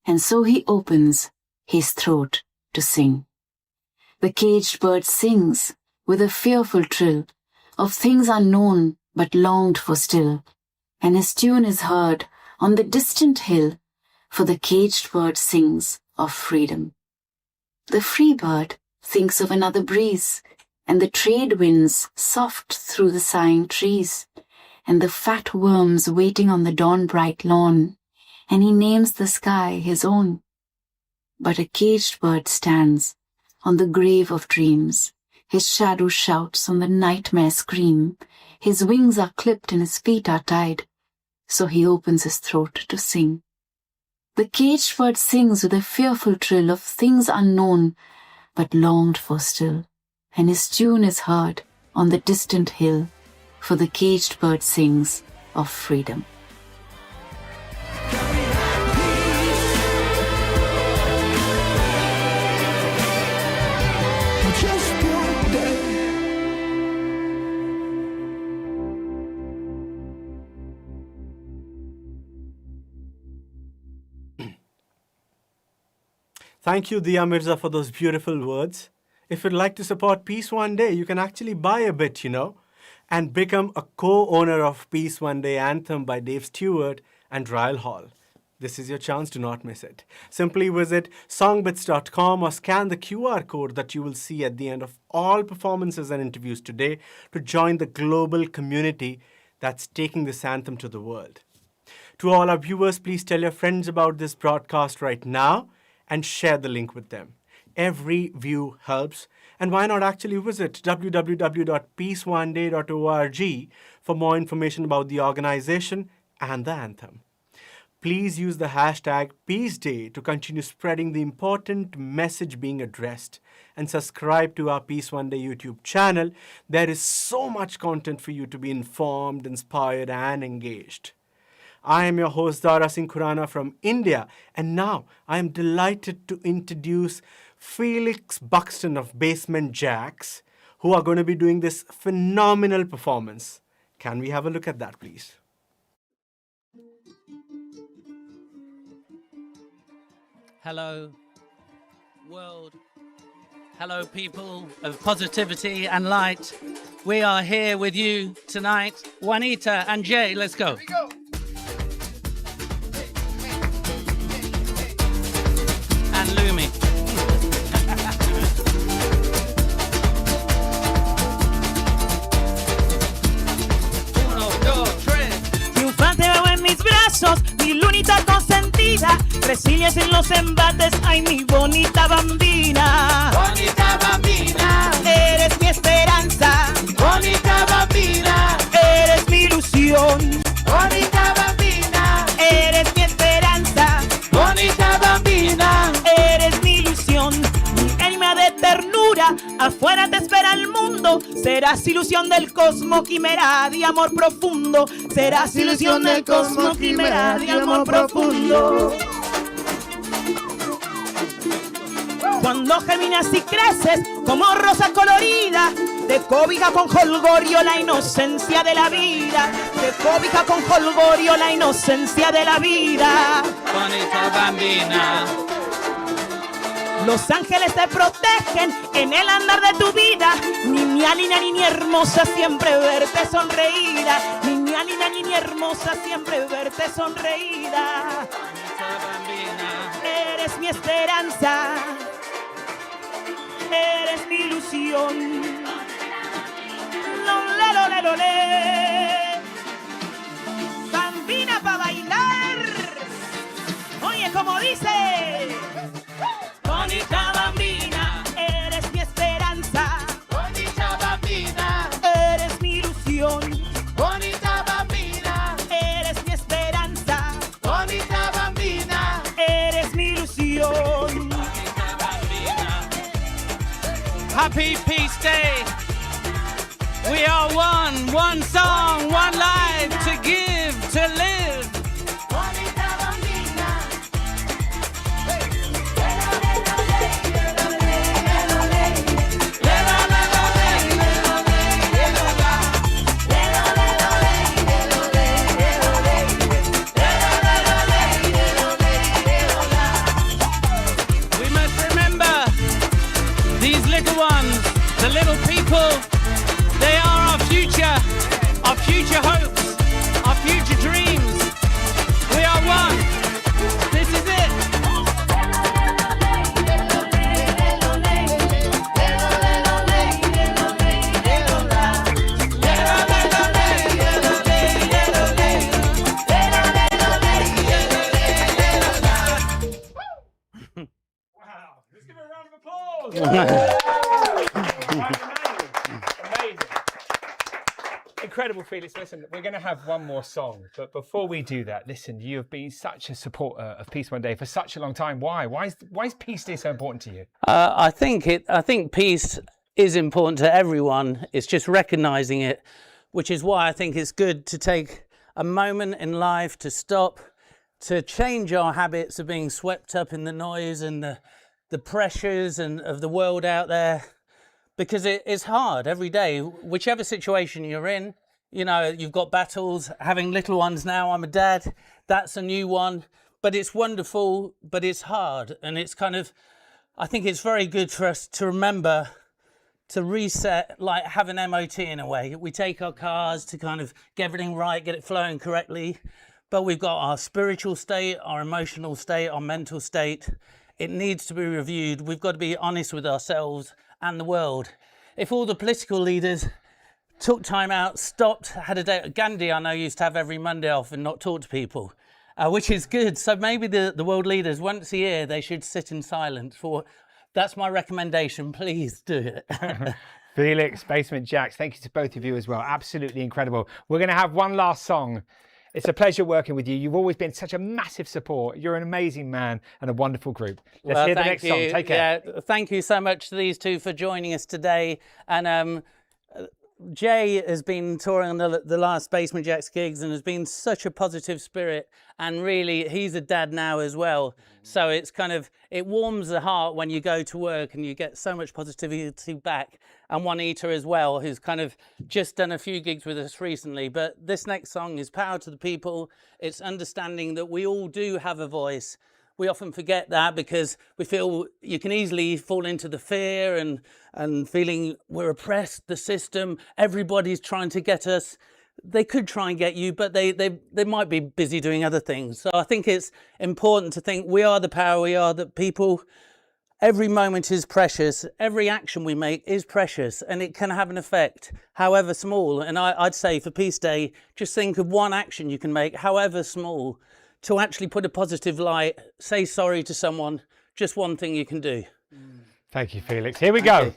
Speaker 7: and so he opens his throat to sing. The caged bird sings with a fearful trill of things unknown but longed for still, and his tune is heard on the distant hill, for the caged bird sings of freedom. The free bird thinks of another breeze, and the trade winds soft through the sighing trees, and the fat worms waiting on the dawn-bright lawn, and he names the sky his own. But a caged bird stands on the grave of dreams. His shadow shouts on the nightmare scream. His wings are clipped and his feet are tied, so he opens his throat to sing. The caged bird sings with a fearful trill of things unknown but longed for still, and his tune is heard on the distant hill, for the caged bird sings of freedom.
Speaker 1: Thank you, Dia Mirza, for those beautiful words. If you'd like to support Peace One Day, you can actually buy a bit, and become a co-owner of Peace One Day Anthem by Dave Stewart and Daryl Hall. This is your chance to not miss it. Simply visit songbits.com or scan the QR code that you will see at the end of all performances and interviews today to join the global community that's taking this anthem to the world. To all our viewers, please tell your friends about this broadcast right now and share the link with them. Every view helps. And why not actually visit www.peaceoneday.org for more information about the organization and the anthem. Please use the hashtag Peace Day to continue spreading the important message being addressed, and subscribe to our Peace One Day YouTube channel. There is so much content for you to be informed, inspired, and engaged. I am your host Dara Singh Khurana from India, and now I am delighted to introduce Felix Buxton of Basement Jaxx, who are going to be doing this phenomenal performance. Can we have a look at that, please?
Speaker 8: Hello, world. Hello, people of positivity and light. We are here with you tonight. Juanita and Jay, let's go.
Speaker 6: Here we go.
Speaker 8: And Lumi. Uno, dos, tres.
Speaker 20: Triunfante veo en mis brazos, mi lunita consentida. Resilies en los embates, ay mi bonita bambina.
Speaker 6: Bonita bambina,
Speaker 20: Eres mi esperanza,
Speaker 6: bonita bambina,
Speaker 20: eres mi ilusión.
Speaker 6: bonita bambina,
Speaker 20: Eres mi esperanza,
Speaker 6: bonita bambina.
Speaker 20: eres mi ilusión. Mi alma de ternura, afuera te espera el mundo. Serás ilusión del cosmos, quimera de amor profundo. Serás ilusión del cosmos, quimera de amor profundo. Cuando germinas y creces como rosa colorida, te cobija con jolgorio la inocencia de la vida. Te cobija con jolgorio la inocencia de la vida.
Speaker 8: Bonita bambina.
Speaker 20: Los ángeles te protegen en el andar de tu vida. Niña linda, niña hermosa, siempre verte sonreída. Niña linda, niña hermosa, siempre verte sonreída.
Speaker 8: Bonita bambina.
Speaker 20: Eres mi esperanza, eres mi ilusión. Lole, lole, lole. Bambina pa' bailar. Oye, como dice. Bonita bambina, eres mi esperanza.
Speaker 6: Bonita bambina,
Speaker 20: Eres mi ilusión.
Speaker 6: bonita bambina,
Speaker 20: Eres mi esperanza.
Speaker 6: bonita bambina.
Speaker 20: Eres mi ilusión.
Speaker 8: Happy Peace Day. We are one song, one life to give, to live.
Speaker 6: Bonita bambina.
Speaker 8: We must remember these little ones, the little people. They are our future hopes, our future dreams. We are one. This is it.
Speaker 19: Let's give a round of applause. Amazing. Incredible, Felix. Listen, we're going to have one more song, but before we do that, listen, you have been such a supporter of Peace One Day for such a long time. Why? Why is Peace Day so important to you?
Speaker 8: I think peace is important to everyone. It's just recognizing it, which is why I think it's good to take a moment in life to stop, to change our habits of being swept up in the noise and the pressures and of the world out there, because it's hard every day, whichever situation you're in. You know, you've got battles, having little ones now. I'm a dad. That's a new one, but it's wonderful, but it's hard. And it's kind of, I think it's very good for us to remember to reset, like have an MOT in a way. We take our cars to kind of get everything right, get it flowing correctly. But we've got our spiritual state, our emotional state, our mental state. It needs to be reviewed. We've got to be honest with ourselves and the world. If all the political leaders took time out, stopped, had a day. Gandhi, I know, used to have every Monday off and not talk to people, which is good. So maybe the world leaders, once a year, they should sit in silence. That's my recommendation. Please do it.
Speaker 19: Felix, Basement Jaxx, thank you to both of you as well. Absolutely incredible. We're going to have one last song, It's a pleasure working with you. You've always been such a massive support. You're an amazing man and a wonderful group. Let's hear the next song. Take care.
Speaker 8: Yeah, thank you so much to these two for joining us today. And Jay has been touring on the last Basement Jaxx gigs and has been such a positive spirit. And really, he's a dad now as well. So it's it warms the heart when you go to work and you get so much positivity back. And Juanita as well, who's just done a few gigs with us recently. But this next song is Power to the People. It's understanding that we all do have a voice. We often forget that because we feel you can easily fall into the fear and feeling we're oppressed, the system, everybody's trying to get us. They could try and get you, but they might be busy doing other things. So I think it's important to think we are the power, we are the people. Every moment is precious. Every action we make is precious, and it can have an effect, however small. And I'd say for Peace Day, just think of one action you can make, however small, to actually put a positive light, say sorry to someone, just one thing you can do.
Speaker 19: Thank you, Felix. Here we go.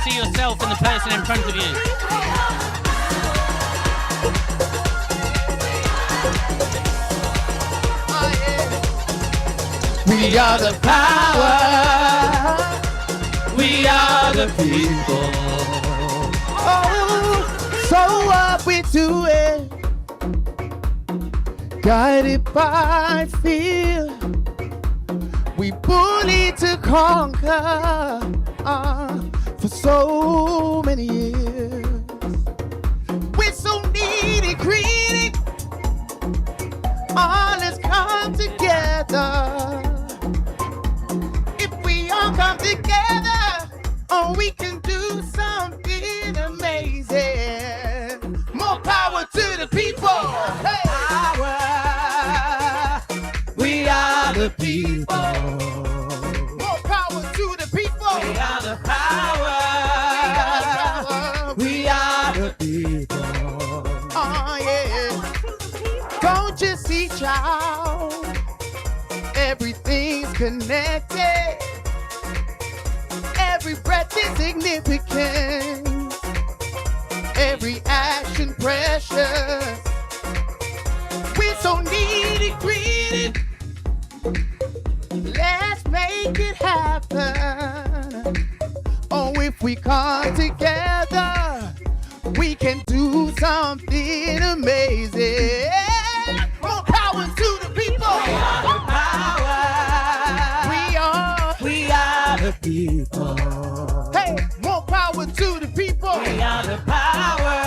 Speaker 8: See yourself and the person in front of you.
Speaker 11: We are the power. We are the people. Oh, so what we do it, guided by fear. We bully to conquer for so many years. We're so needy, greedy. All has come together. If we all come together, oh, we can do something amazing. More power to the people. Hey. Power. We are the people. More power to the people. We are the power. We are the people. Oh yeah. Don't you see, child? Everything's connected. Every breath is significant. Every action precious. We're so needy, greedy. Let's make it happen. Oh, if we come together, we can do something amazing. More power to the people. We are the power. We are the people. Hey, more power to the people. We are the power.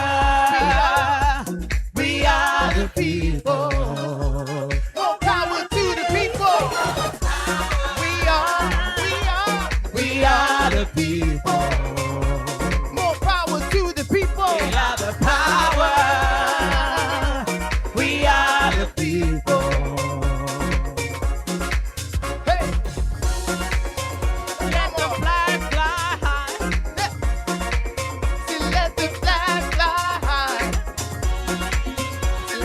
Speaker 11: We are the people. More power to the people. We are the people. More power to the people. We are the power. We are the people. Hey, let the flag fly high. Let the flag fly high.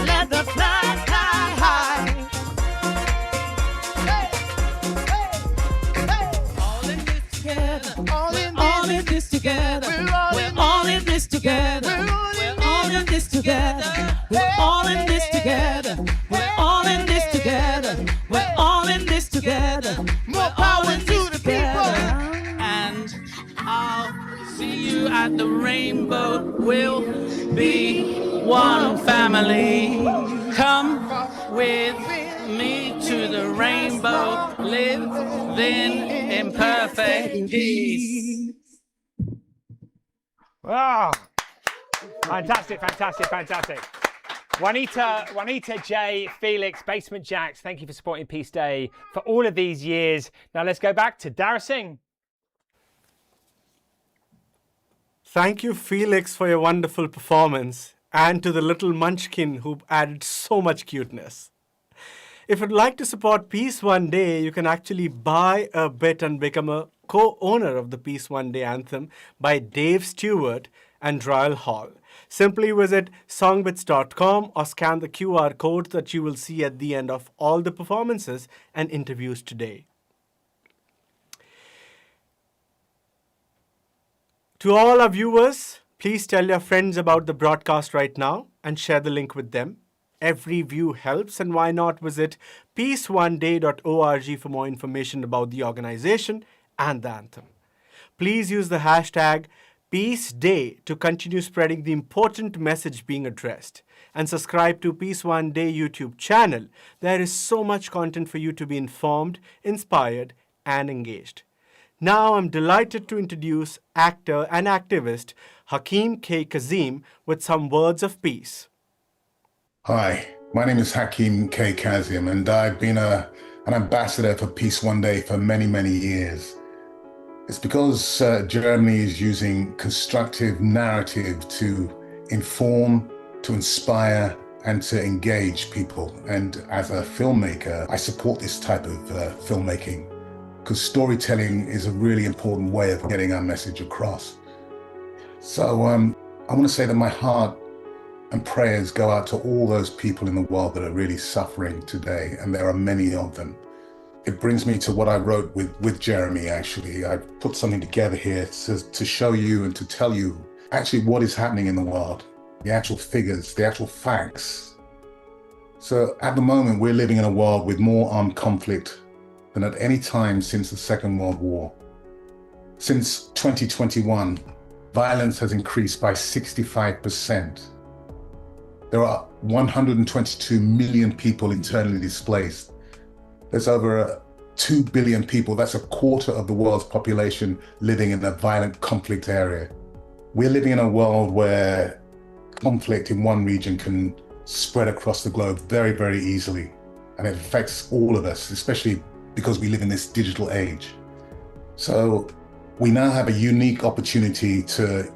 Speaker 11: Let the flag fly high. Hey, hey, hey. All in this together. All in this together. We're all in this together. We're all in this together. We're all in this together. We're all in this together. We're all in this together. More power to the people.
Speaker 8: And I'll see you at the rainbow. We'll be one family. Come with me to the rainbow. Living in perfect peace.
Speaker 19: Wow. Fantastic, fantastic, fantastic. Juanita, Jay, Felix, Basement Jaxx, thank you for supporting Peace Day for all of these years. Now let's go back to Daryl.
Speaker 1: Thank you, Felix, for your wonderful performance, and to the little munchkin who added so much cuteness. If you'd like to support Peace one day, you can actually buy a bit and become a co-owner of the Peace One Day anthem by Dave Stewart and Daryl Hall. Simply visit songbits.com or scan the QR code that you will see at the end of all the performances and interviews today. To all our viewers, please tell your friends about the broadcast right now and share the link with them. Every view helps, and why not visit peaceoneday.org for more information about the organization and the anthem. Please use the hashtag #PeaceDay to continue spreading the important message being addressed. And subscribe to Peace One Day YouTube channel. There is so much content for you to be informed, inspired, and engaged. Now I'm delighted to introduce actor and activist Hakeem K. Kazim with some words of peace.
Speaker 12: Hi, my name is Hakeem K. Kazim, and I've been an ambassador for Peace One Day for many, many years. It's because Germany is using constructive narrative to inform, to inspire, and to engage people. And as a filmmaker, I support this type of filmmaking because storytelling is a really important way of getting our message across. So I want to say that my heart and prayers go out to all those people in the world that are really suffering today, and there are many of them. It brings me to what I wrote with Jeremy, actually. I put something together here to show you and to tell you actually what is happening in the world, the actual figures, the actual facts. So at the moment, we're living in a world with more armed conflict than at any time since the Second World War. Since 2021, violence has increased by 65%. There are 122 million people internally displaced. There's over 2 billion people, that's a quarter of the world's population, living in a violent conflict area. We're living in a world where conflict in one region can spread across the globe very, very easily. And it affects all of us, especially because we live in this digital age. So we now have a unique opportunity to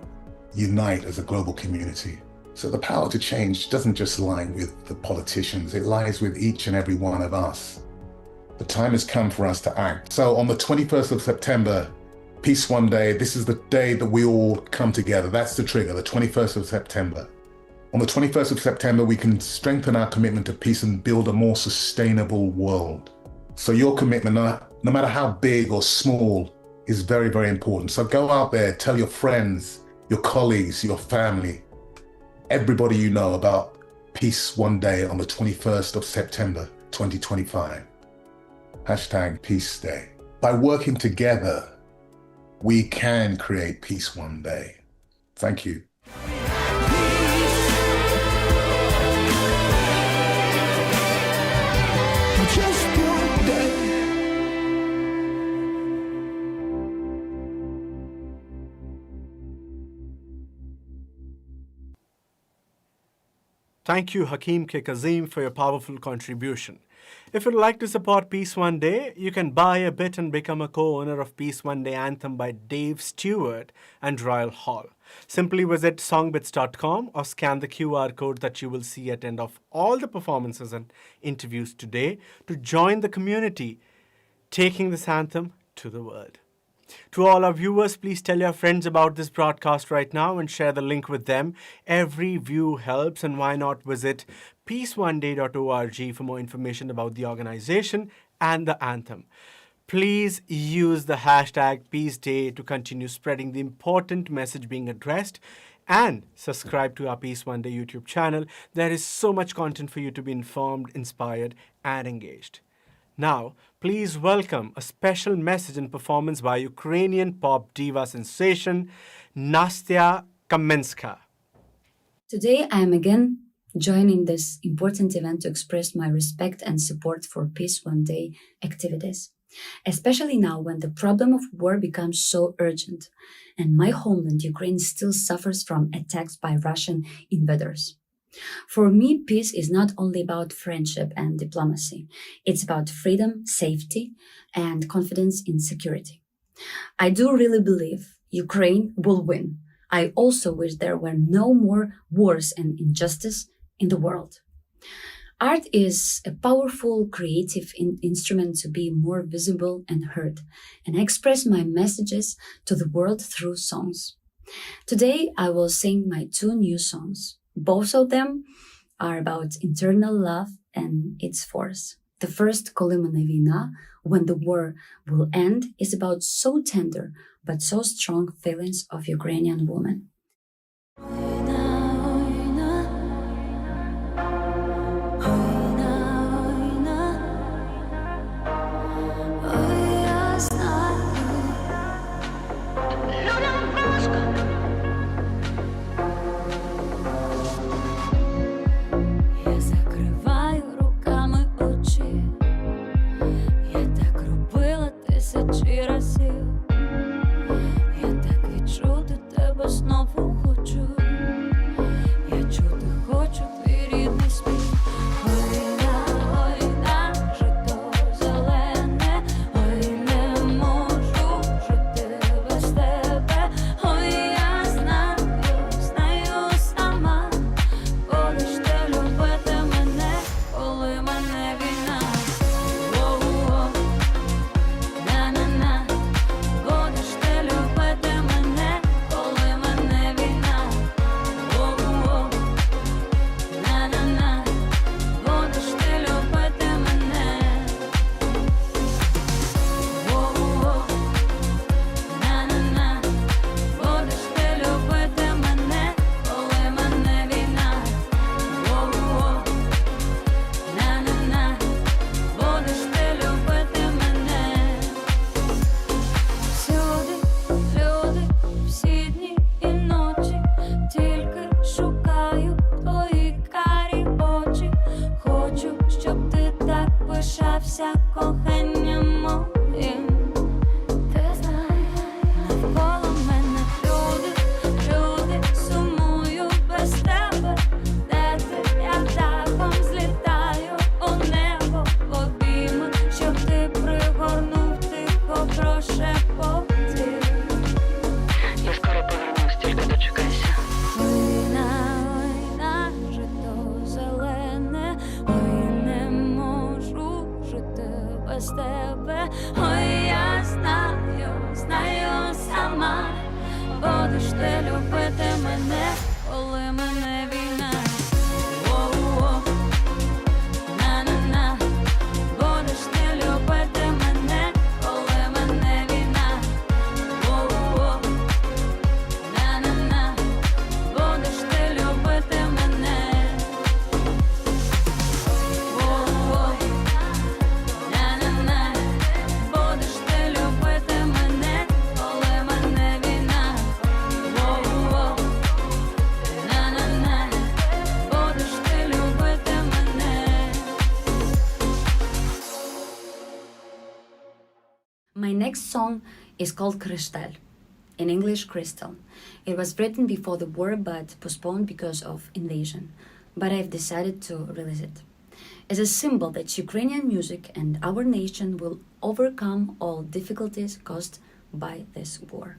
Speaker 12: unite as a global community. So the power to change doesn't just lie with the politicians, it lies with each and every one of us. The time has come for us to act. So on the 21st of September, Peace One Day, this is the day that we all come together. That's the trigger, the 21st of September. On the 21st of September, we can strengthen our commitment to peace and build a more sustainable world. So your commitment, no matter how big or small, is very, very important. So go out there, tell your friends, your colleagues, your family, everybody you know about Peace One Day on the 21st of September, 2025. #Peace Day. By working together, we can create Peace One Day. Thank you.
Speaker 6: Just one day.
Speaker 1: Thank you, Hakeem K. Kazim, for your powerful contribution. If you'd like to support Peace One Day, you can buy a bit and become a co-owner of Peace One Day Anthem by Dave Stewart and Daryl Hall. Simply visit songbits.com or scan the QR code that you will see at the end of all the performances and interviews today to join the community taking this anthem to the world. To all our viewers, please tell your friends about this broadcast right now and share the link with them. Every view helps, and why not visit peaceoneday.org for more information about the organization and the anthem. Please use the hashtag #PeaceDay to continue spreading the important message being addressed, and subscribe to our Peace One Day YouTube channel. There is so much content for you to be informed, inspired, and engaged. Now, please welcome a special message and performance by Ukrainian pop diva sensation, Nastia Kaminska.
Speaker 21: Today, I am again joining this important event to express my respect and support for Peace One Day activities, especially now when the problem of war becomes so urgent and my homeland, Ukraine, still suffers from attacks by Russian invaders. For me, peace is not only about friendship and diplomacy. It's about freedom, safety, and confidence in security. I do really believe Ukraine will win. I also wish there were no more wars and injustice in the world. Art is a powerful creative instrument to be more visible and heard, and I express my messages to the world through songs. Today, I will sing my 2 new songs. Both of them are about internal love and its force. The first, Коли мене війна, When the War Will End, is about so tender but so strong feelings of Ukrainian women. My next song is called Krystal, in English Crystal. It was written before the war but postponed because of invasion, but I've decided to release it as a symbol that Ukrainian music and our nation will overcome all difficulties caused by this war.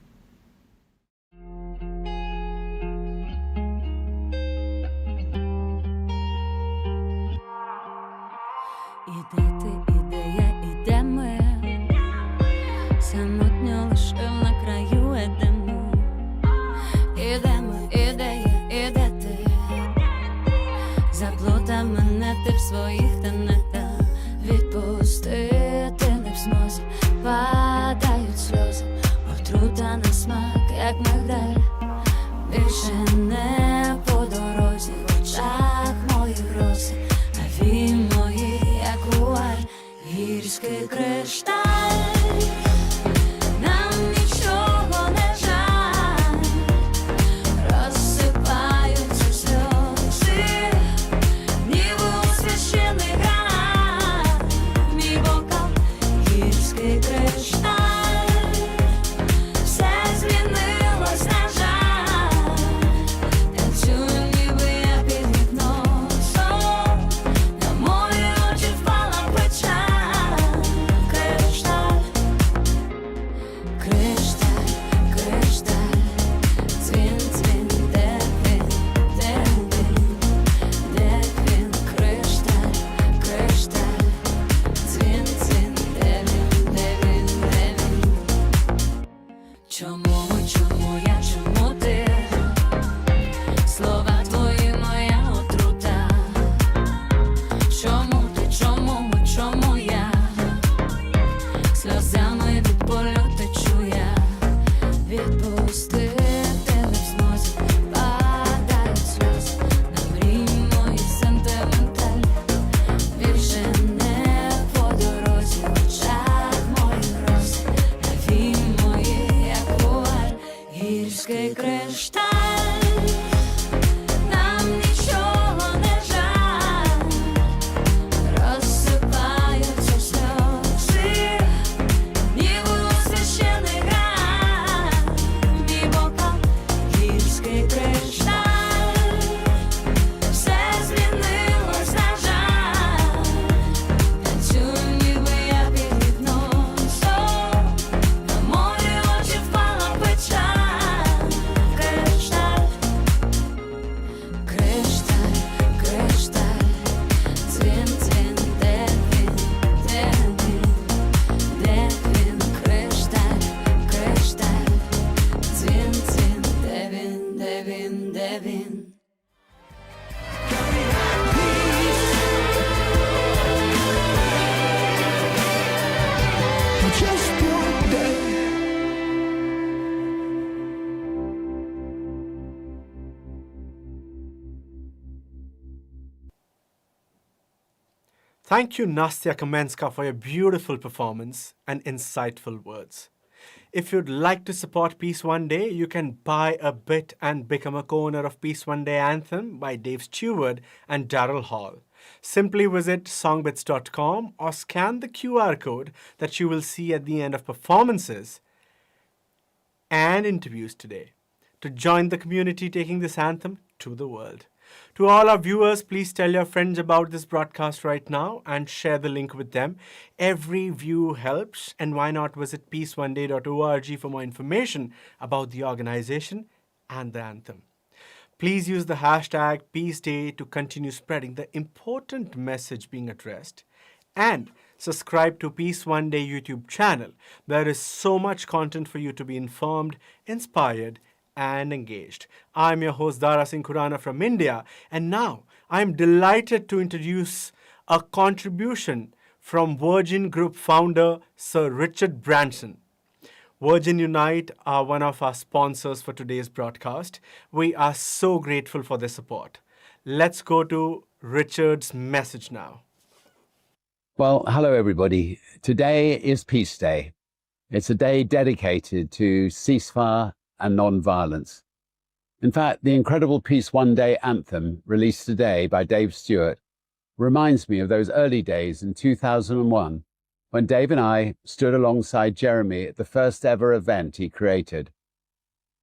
Speaker 13: Самотньо лишив на краю Едему. Ідемо, ідея, іде ти. Заплутав мене ти в своїх тенетах. Відпустити не в змозі, падають сльози. Отрута на смак, як мигдаль. Більше не по дорозі, в очах мої грози. А він мої, як вуаль, гірський кришталь. Чому ми, чому я, чому ти? Слова твої моя отрута. Чому ти, чому ми, чому я? Сльозами від болю течу я. Відпустити не в змозі. Падають сльози на мрії мої сентименталь. Більше не по дорозі в очах моїх роз. Наві мої, як вуаль, гірський кришталь. Нам нічого не жаль. Розсипаються сльози, ніби у священий граль. Мій бокал, гірський кришталь. Все змінилось, на жаль. Танцюю, ніби я під гіпнозом. На мої очі впала печаль. Кришталь, кришталь, кришталь. Дзвін, дзвін, де він, де він? Де він? Кришталь, кришталь. Дзвін, дзвін, де він, де він, де він?
Speaker 6: Just one day.
Speaker 1: Thank you, Nastia Kaminska, for your beautiful performance and insightful words. If you'd like to support Peace One Day, you can buy a bit and become a co-owner of Peace One Day Anthem by Dave Stewart and Daryl Hall. Simply visit songbits.com or scan the QR code that you will see at the end of performances and interviews today to join the community taking this anthem to the world. To all our viewers, please tell your friends about this broadcast right now and share the link with them. Every view helps, and why not visit peaceoneday.org for more information about the organization and the anthem. Please use the hashtag Peace Day to continue spreading the important message being addressed. And subscribe to Peace One Day YouTube channel. There is so much content for you to be informed, inspired, and engaged. I'm your host Dara Singh Khurana from India, and now I'm delighted to introduce a contribution from Virgin Group founder Sir Richard Branson. Virgin Unite are one of our sponsors for today's broadcast. We are so grateful for their support. Let's go to Richard's message now.
Speaker 14: Well, hello everybody. Today is Peace Day. It's a day dedicated to ceasefire and non-violence. In fact, the incredible Peace One Day anthem released today by Dave Stewart reminds me of those early days in 2001 when Dave and I stood alongside Jeremy at the first ever event he created.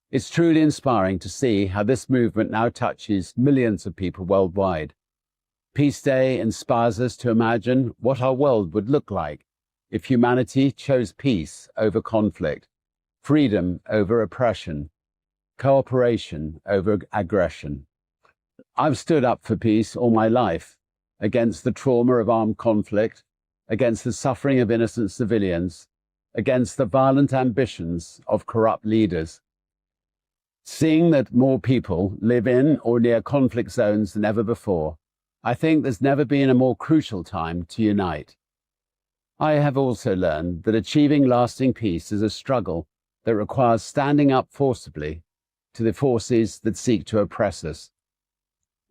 Speaker 14: It's truly inspiring to see how this movement now touches millions of people worldwide. Peace Day inspires us to imagine what our world would look like if humanity chose peace over conflict, freedom over oppression, cooperation over aggression. I've stood up for peace all my life, against the trauma of armed conflict, against the suffering of innocent civilians, against the violent ambitions of corrupt leaders. Seeing that more people live in or near conflict zones than ever before, I think there's never been a more crucial time to unite. I have also learned that achieving lasting peace is a struggle that requires standing up forcibly to the forces that seek to oppress us.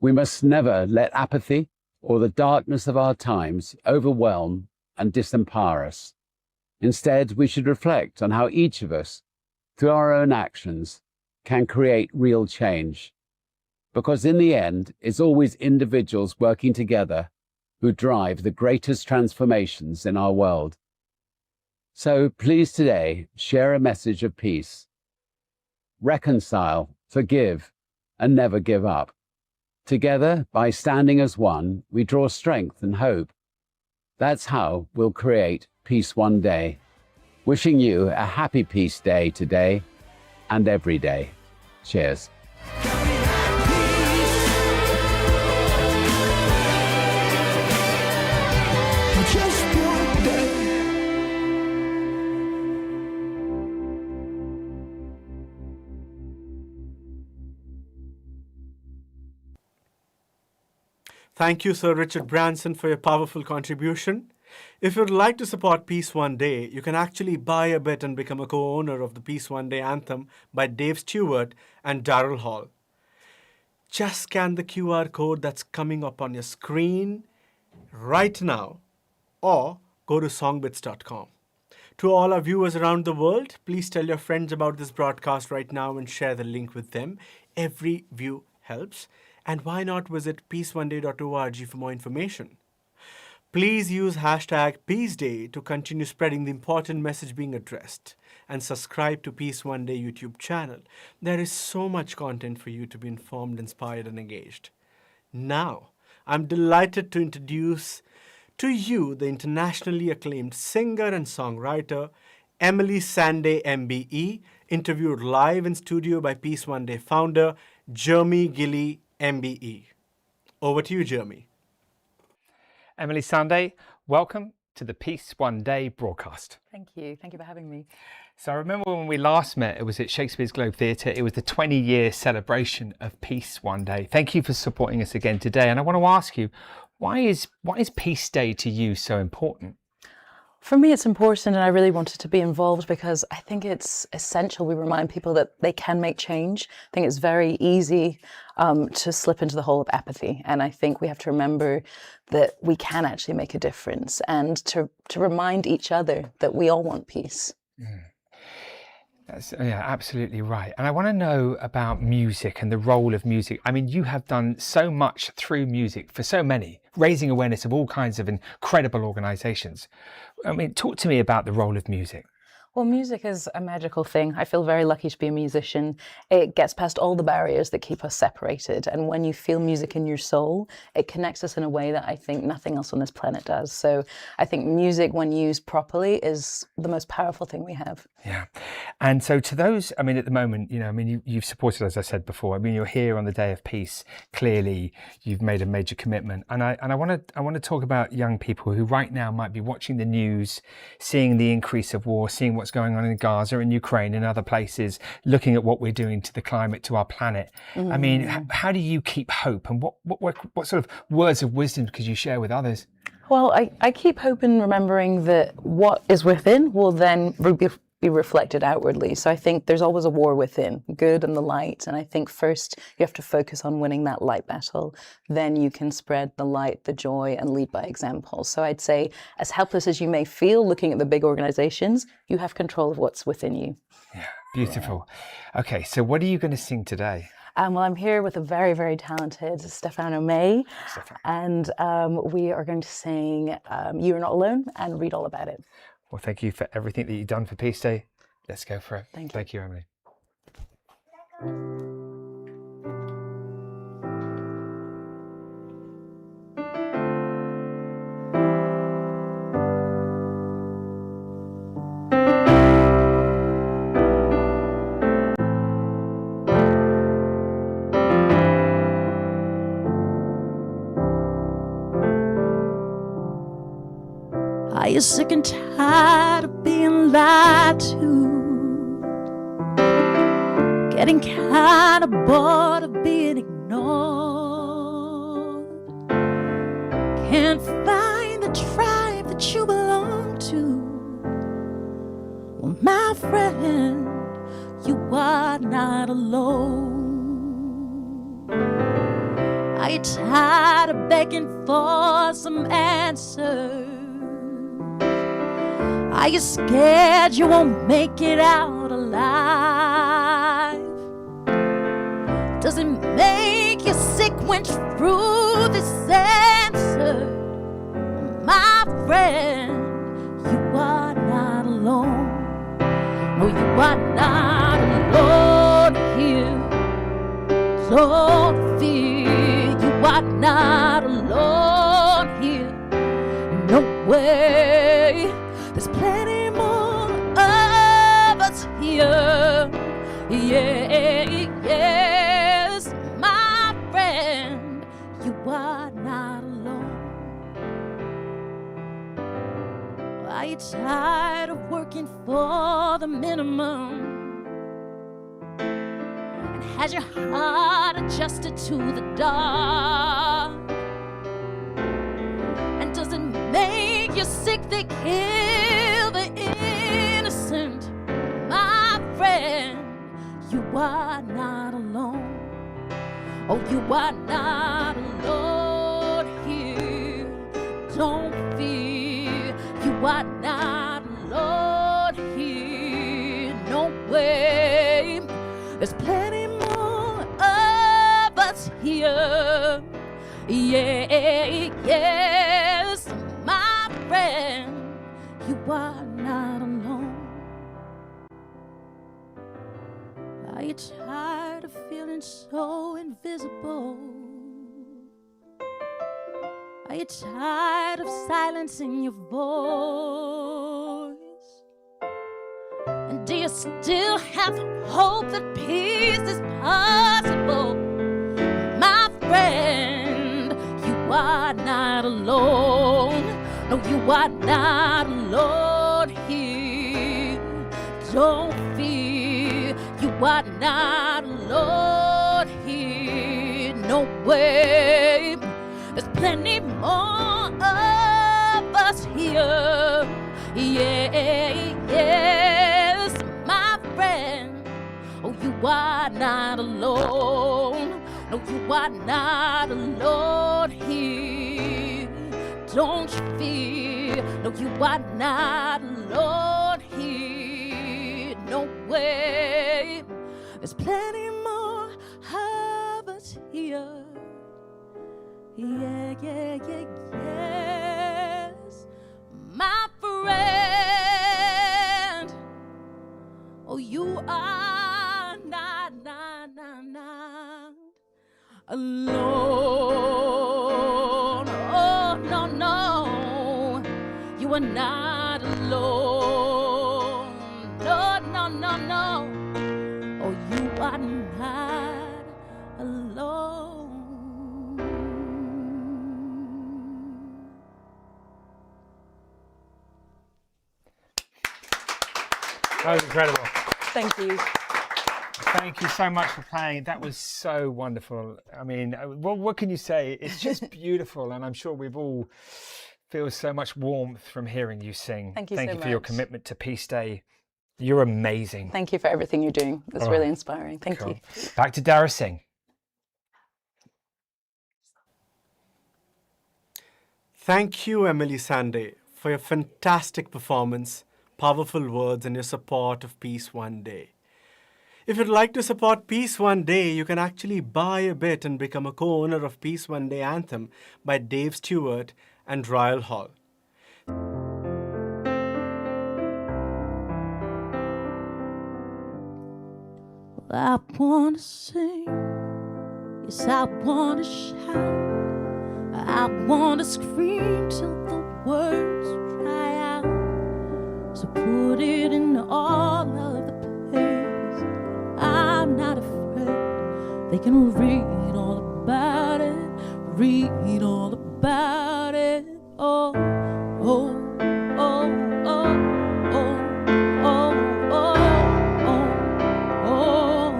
Speaker 14: We must never let apathy or the darkness of our times overwhelm and disempower us. Instead, we should reflect on how each of us, through our own actions, can create real change. Because in the end, it's always individuals working together who drive the greatest transformations in our world. So please today share a message of peace. Reconcile, forgive, and never give up. Together, by standing as one, we draw strength and hope. That's how we'll create Peace One Day. Wishing you a happy Peace Day today and every day. Cheers.
Speaker 6: Just one day.
Speaker 1: Thank you, Sir Richard Branson, for your powerful contribution. If you'd like to support Peace One Day, you can actually buy a bit and become a co-owner of the Peace One Day Anthem by Dave Stewart and Daryl Hall. Just scan the QR code that's coming up on your screen right now, or go to songbits.com. To all our viewers around the world, please tell your friends about this broadcast right now and share the link with them. Every view helps. And why not visit peaceoneday.org for more information? Please use hashtag PeaceDay to continue spreading the important message being addressed, and subscribe to Peace One Day YouTube channel. There is so much content for you to be informed, inspired, and engaged. Now, I'm delighted to introduce to you the internationally acclaimed singer and songwriter, Emily Sandé MBE, interviewed live in studio by Peace One Day founder, Jeremy Gilly MBE. Over to you, Jeremy.
Speaker 19: Emily Sandé, welcome to the Peace One Day broadcast.
Speaker 15: Thank you. Thank you for having me.
Speaker 19: So I remember when we last met, it was at Shakespeare's Globe Theatre. It was the 20-year celebration of Peace One Day. Thank you for supporting us again today. And I want to ask you, why is Peace Day to you so important?
Speaker 15: For me, it's important, and I really wanted to be involved because I think it's essential we remind people that they can make change. I think it's very easy to slip into the hole of apathy, and I think we have to remember that we can actually make a difference, and to remind each other that we all want peace.
Speaker 19: That's, yeah, absolutely right. And I want to know about music and the role of music. I mean, you have done so much through music for so many, raising awareness of all kinds of incredible organisations. I mean, talk to me about the role of music.
Speaker 15: Well, music is a magical thing. I feel very lucky to be a musician. It gets past all the barriers that keep us separated. And when you feel music in your soul, it connects us in a way that I think nothing else on this planet does. So I think music, when used properly, is the most powerful thing we have.
Speaker 19: Yeah. And so to those, I mean, at the moment, you've supported, as I said before, I mean, you're here on the Day of Peace. Clearly, you've made a major commitment. And I want to talk about young people who right now might be watching the news, seeing the increase of war, seeing what's going on in Gaza and Ukraine and other places, looking at what we're doing to the climate, to our planet. I mean, how do you keep hope, and what sort of words of wisdom could you share with others?
Speaker 15: Well, I keep hope in remembering that what is within will then be reflected outwardly. So I think there's always a war within, good and the light. And I think first you have to focus on winning that light battle. Then you can spread the light, the joy, and lead by example. So I'd say, as helpless as you may feel looking at the big organizations, you have control of what's within you.
Speaker 19: Yeah, beautiful. Okay, so what are you going to sing today?
Speaker 15: Well, I'm here with a very, very talented Stefano May, and we are going to sing You're Not Alone and read all about it.
Speaker 19: Well, thank you for everything that you've done for Peace Day. Let's go for it.
Speaker 15: Thank you,
Speaker 19: Emily.
Speaker 23: Are you sick and tired of being lied to? Getting kind of bored of being ignored? Can't find the tribe that you belong to? Well, my friend, you are not alone. Are you tired of begging for some answers? Are you scared you won't make it out alive? Does it make you sick when you're through this answer? My friend, you are not alone. No, you are not alone here. Don't fear, you are not alone here. No way. There's plenty more of us here. Yes, my friend, you are not alone. Are you tired of working for the minimum? And has your heart adjusted to the dark?
Speaker 13: you're sick, they kill the innocent. My friend, you are not alone. Oh, you are not alone here. Don't fear, you are not alone here. No way, there's plenty more of us here. Yeah, yes, my friend, you are not alone. Are you tired of feeling so invisible? Are you tired of silencing your voice? And do you still have hope that peace is possible? My friend, you are not alone. No, you are not alone here. Don't fear, you are not alone here. No way, there's plenty more of us here. Yeah, yes, my friend. Oh, you are not alone. No, you are not alone here. Don't you fear. No, you are not alone here. No way. There's plenty more of us here. Yeah, yeah, yeah, yes, my friend. Oh, you are not alone. Oh, no, no, you are not alone. No, no, no, no. Oh, you are not alone.
Speaker 19: That was incredible.
Speaker 15: Thank you.
Speaker 19: Thank you so much for playing. That was so wonderful. I mean, what can you say? It's just beautiful, and I'm sure we've all feel so much warmth from hearing you sing.
Speaker 15: Thank you
Speaker 19: Thank
Speaker 15: so
Speaker 19: you for your
Speaker 15: much.
Speaker 19: commitment to Peace Day. You're amazing.
Speaker 15: Thank you for everything you're doing. It's
Speaker 19: All
Speaker 15: really
Speaker 19: right.
Speaker 15: inspiring. Thank
Speaker 19: Cool.
Speaker 15: you.
Speaker 19: Back to Daryl Singh.
Speaker 1: Thank you, Emily Sande, for your fantastic performance, powerful words, and your support of Peace One Day. If you'd like to support Peace One Day, you can actually buy a bit and become a co-owner of Peace One Day Anthem by Dave Stewart and Royal Hall.
Speaker 13: I wanna sing, yes, I wanna shout, I wanna scream till the words dry out. So put it in all of the pages. I'm not afraid. They can read all about it, read all about it. Oh, oh, oh, oh, oh, oh, oh, oh, oh.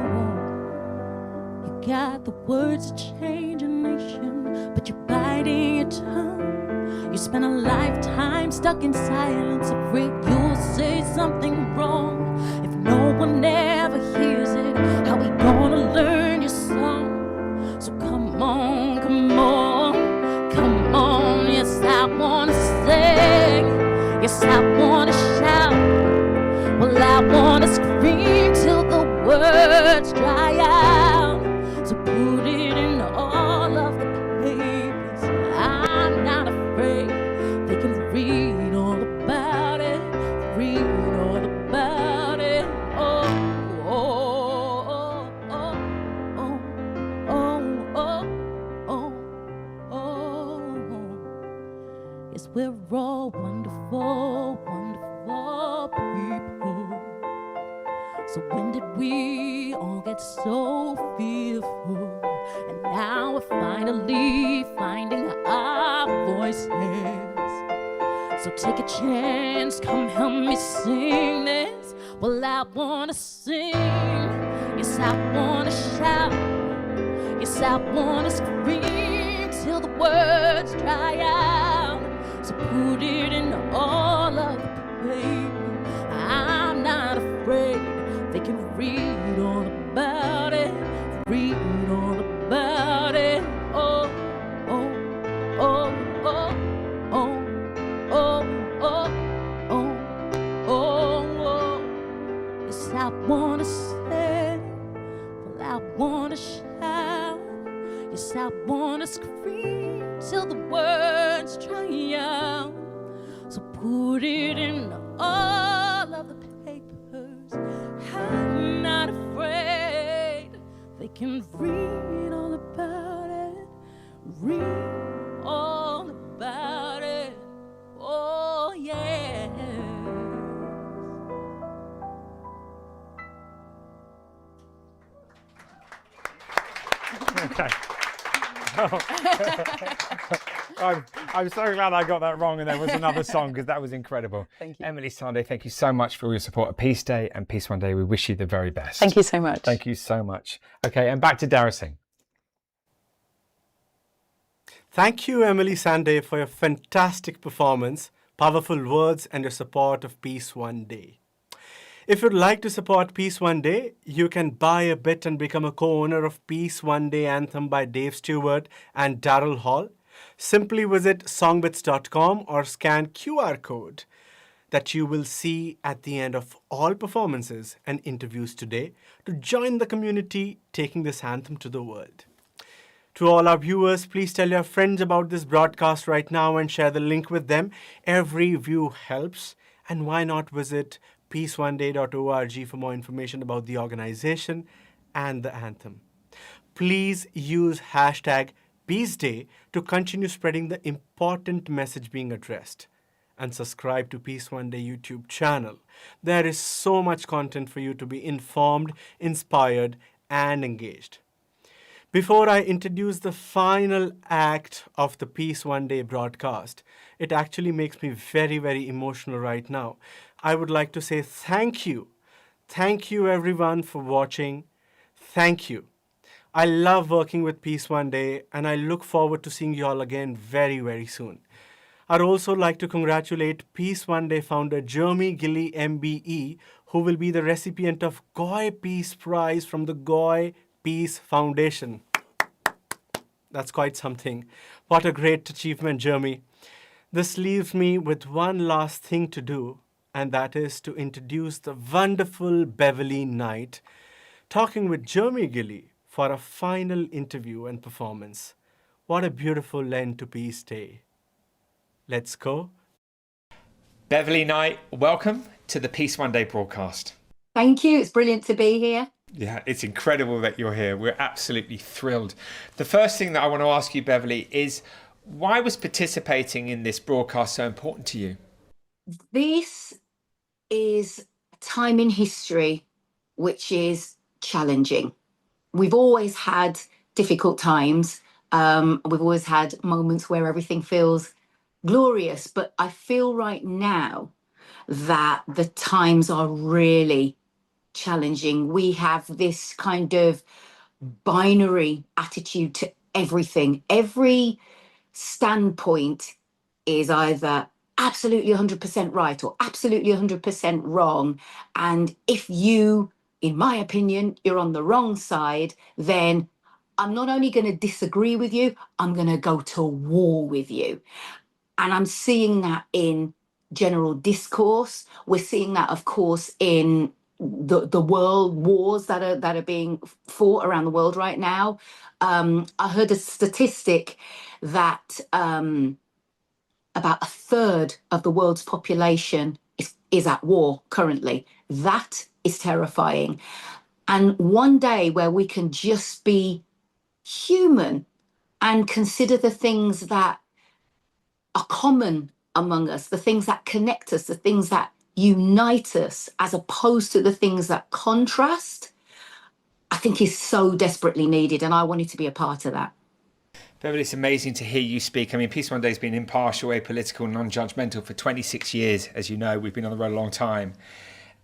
Speaker 13: You got the words to change a nation, but you're biting your tongue. You spend a lifetime stuck in silence, afraid you'll say something wrong. If no one ever hears it, how we gonna learn your song? So come on, come on, come on. Yes, I wanna sing. Yes, I wanna shout. Well, I wanna scream till the words dry out. So put it in all of the pages. I'm not afraid. They can read all about it, read all about it. Oh, oh, oh, oh, oh, oh, oh, oh, oh. Yes, we're all wonderful, wonderful people. So when did we all get so fearful? And now we're finally finding our voices. So take a chance, come help me sing this. Well, I wanna sing, yes, I wanna shout, yes, I wanna scream till the words dry out. So
Speaker 11: put it in all of the paper. I'm not afraid. They can read all about it. Read all about it. Oh, oh, oh, oh, oh, oh, oh, oh, oh, oh. Yes, I wanna say, well, I wanna shout. Yes, I wanna scream till the words triumph. So put it in all of the papers. I'm not afraid. They can read all about it. Read all about it. Oh, yeah.
Speaker 19: Okay. I'm so glad I got that wrong and there was another song, because that was incredible.
Speaker 15: Thank you.
Speaker 19: Emily Sande, thank you so much for your support at Peace Day and Peace One Day. We wish you the very best.
Speaker 15: Thank you so much.
Speaker 19: Thank you so much. Okay, and back to Daryl.
Speaker 1: Thank you, Emily Sande, for your fantastic performance, powerful words, and your support of Peace One Day. If you'd like to support Peace One Day, you can buy a bit and become a co-owner of Peace One Day Anthem by Dave Stewart and Daryl Hall. Simply visit songbits.com or scan QR code that you will see at the end of all performances and interviews today to join the community taking this anthem to the world. To all our viewers, please tell your friends about this broadcast right now and share the link with them. Every view helps. And why not visit peaceoneday.org for more information about the organization and the anthem. Please use hashtag Peace Day to continue spreading the important message being addressed. And subscribe to Peace One Day YouTube channel. There is so much content for you to be informed, inspired, and engaged. Before I introduce the final act of the Peace One Day broadcast, it actually makes me very, very emotional right now. I would like to say thank you. Thank you everyone for watching. Thank you. I love working with Peace One Day and I look forward to seeing you all again very, very soon. I'd also like to congratulate Peace One Day founder Jeremy Gilly MBE, who will be the recipient of Goy Peace Prize from the Goy Peace Foundation. That's quite something. What a great achievement, Jeremy. This leaves me with one last thing to do, and that is to introduce the wonderful Beverley Knight, talking with Jeremy Gilly for a final interview and performance. What a beautiful end to Peace Day. Let's go.
Speaker 2: Beverley Knight, welcome to the Peace One Day broadcast.
Speaker 10: Thank you. It's brilliant to be here.
Speaker 2: Yeah, it's incredible that you're here. We're absolutely thrilled. The first thing that I want to ask you, Beverley, is why was participating in this broadcast so important to you?
Speaker 10: This is a time in history which is challenging. We've always had difficult times. We've always had moments where everything feels glorious, but I feel right now that the times are really challenging. We have this kind of binary attitude to everything. Every standpoint is either absolutely 100% right or absolutely 100% wrong. And if you, in my opinion, you're on the wrong side, then I'm not only going to disagree with you, I'm going to go to war with you. And I'm seeing that in general discourse. We're seeing that, of course, in the world wars that are being fought around the world right now. I heard a statistic that about a third of the world's population is at war currently. That is terrifying. And one day where we can just be human and consider the things that are common among us, the things that connect us, the things that unite us, as opposed to the things that contrast, I think is so desperately needed. And I wanted to be a part of that.
Speaker 2: Beverley, it's amazing to hear you speak. I mean, Peace One Day has been impartial, apolitical, non-judgmental for 26 years. As you know, we've been on the road a long time.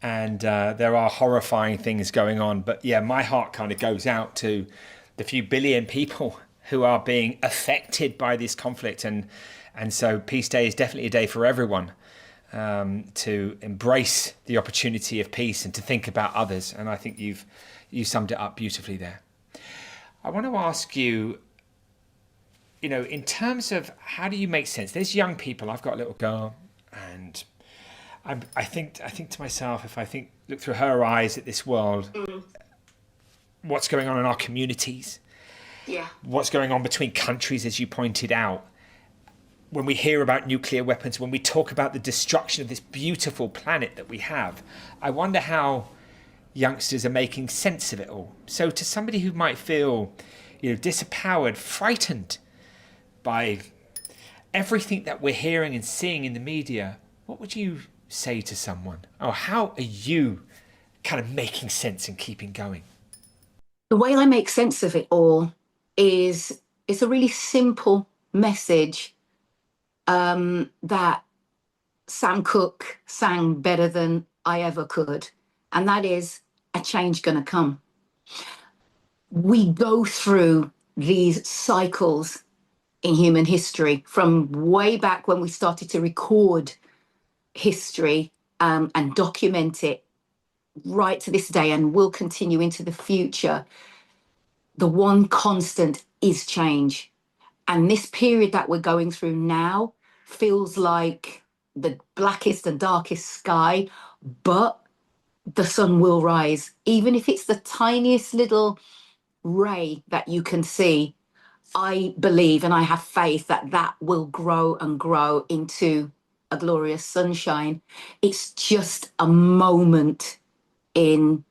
Speaker 2: And there are horrifying things going on. But yeah, my heart kind of goes out to the few billion people who are being affected by this conflict. And And so Peace Day is definitely a day for everyone to embrace the opportunity of peace and to think about others. And I think you summed it up beautifully there. I want to ask you, in terms of how do you make sense? There's young people. I've got a little girl, and I think to myself, if I look through her eyes at this world, what's going on in our communities, what's going on between countries, as you pointed out, when we hear about nuclear weapons, when we talk about the destruction of this beautiful planet that we have, I wonder how youngsters are making sense of it all. So to somebody who might feel, disempowered, frightened by everything that we're hearing and seeing in the media, what would you say to someone? Or how are you kind of making sense and keeping going?
Speaker 10: The way I make sense of it all is it's a really simple message that Sam Cooke sang better than I ever could. And that is, a change gonna come. We go through these cycles in human history from way back when we started to record history and document it right to this day, and will continue into the future. The one constant is change. And this period that we're going through now feels like the blackest and darkest sky, but the sun will rise. Even if it's the tiniest little ray that you can see, I believe and I have faith that that will grow and grow into a glorious sunshine. It's just a moment in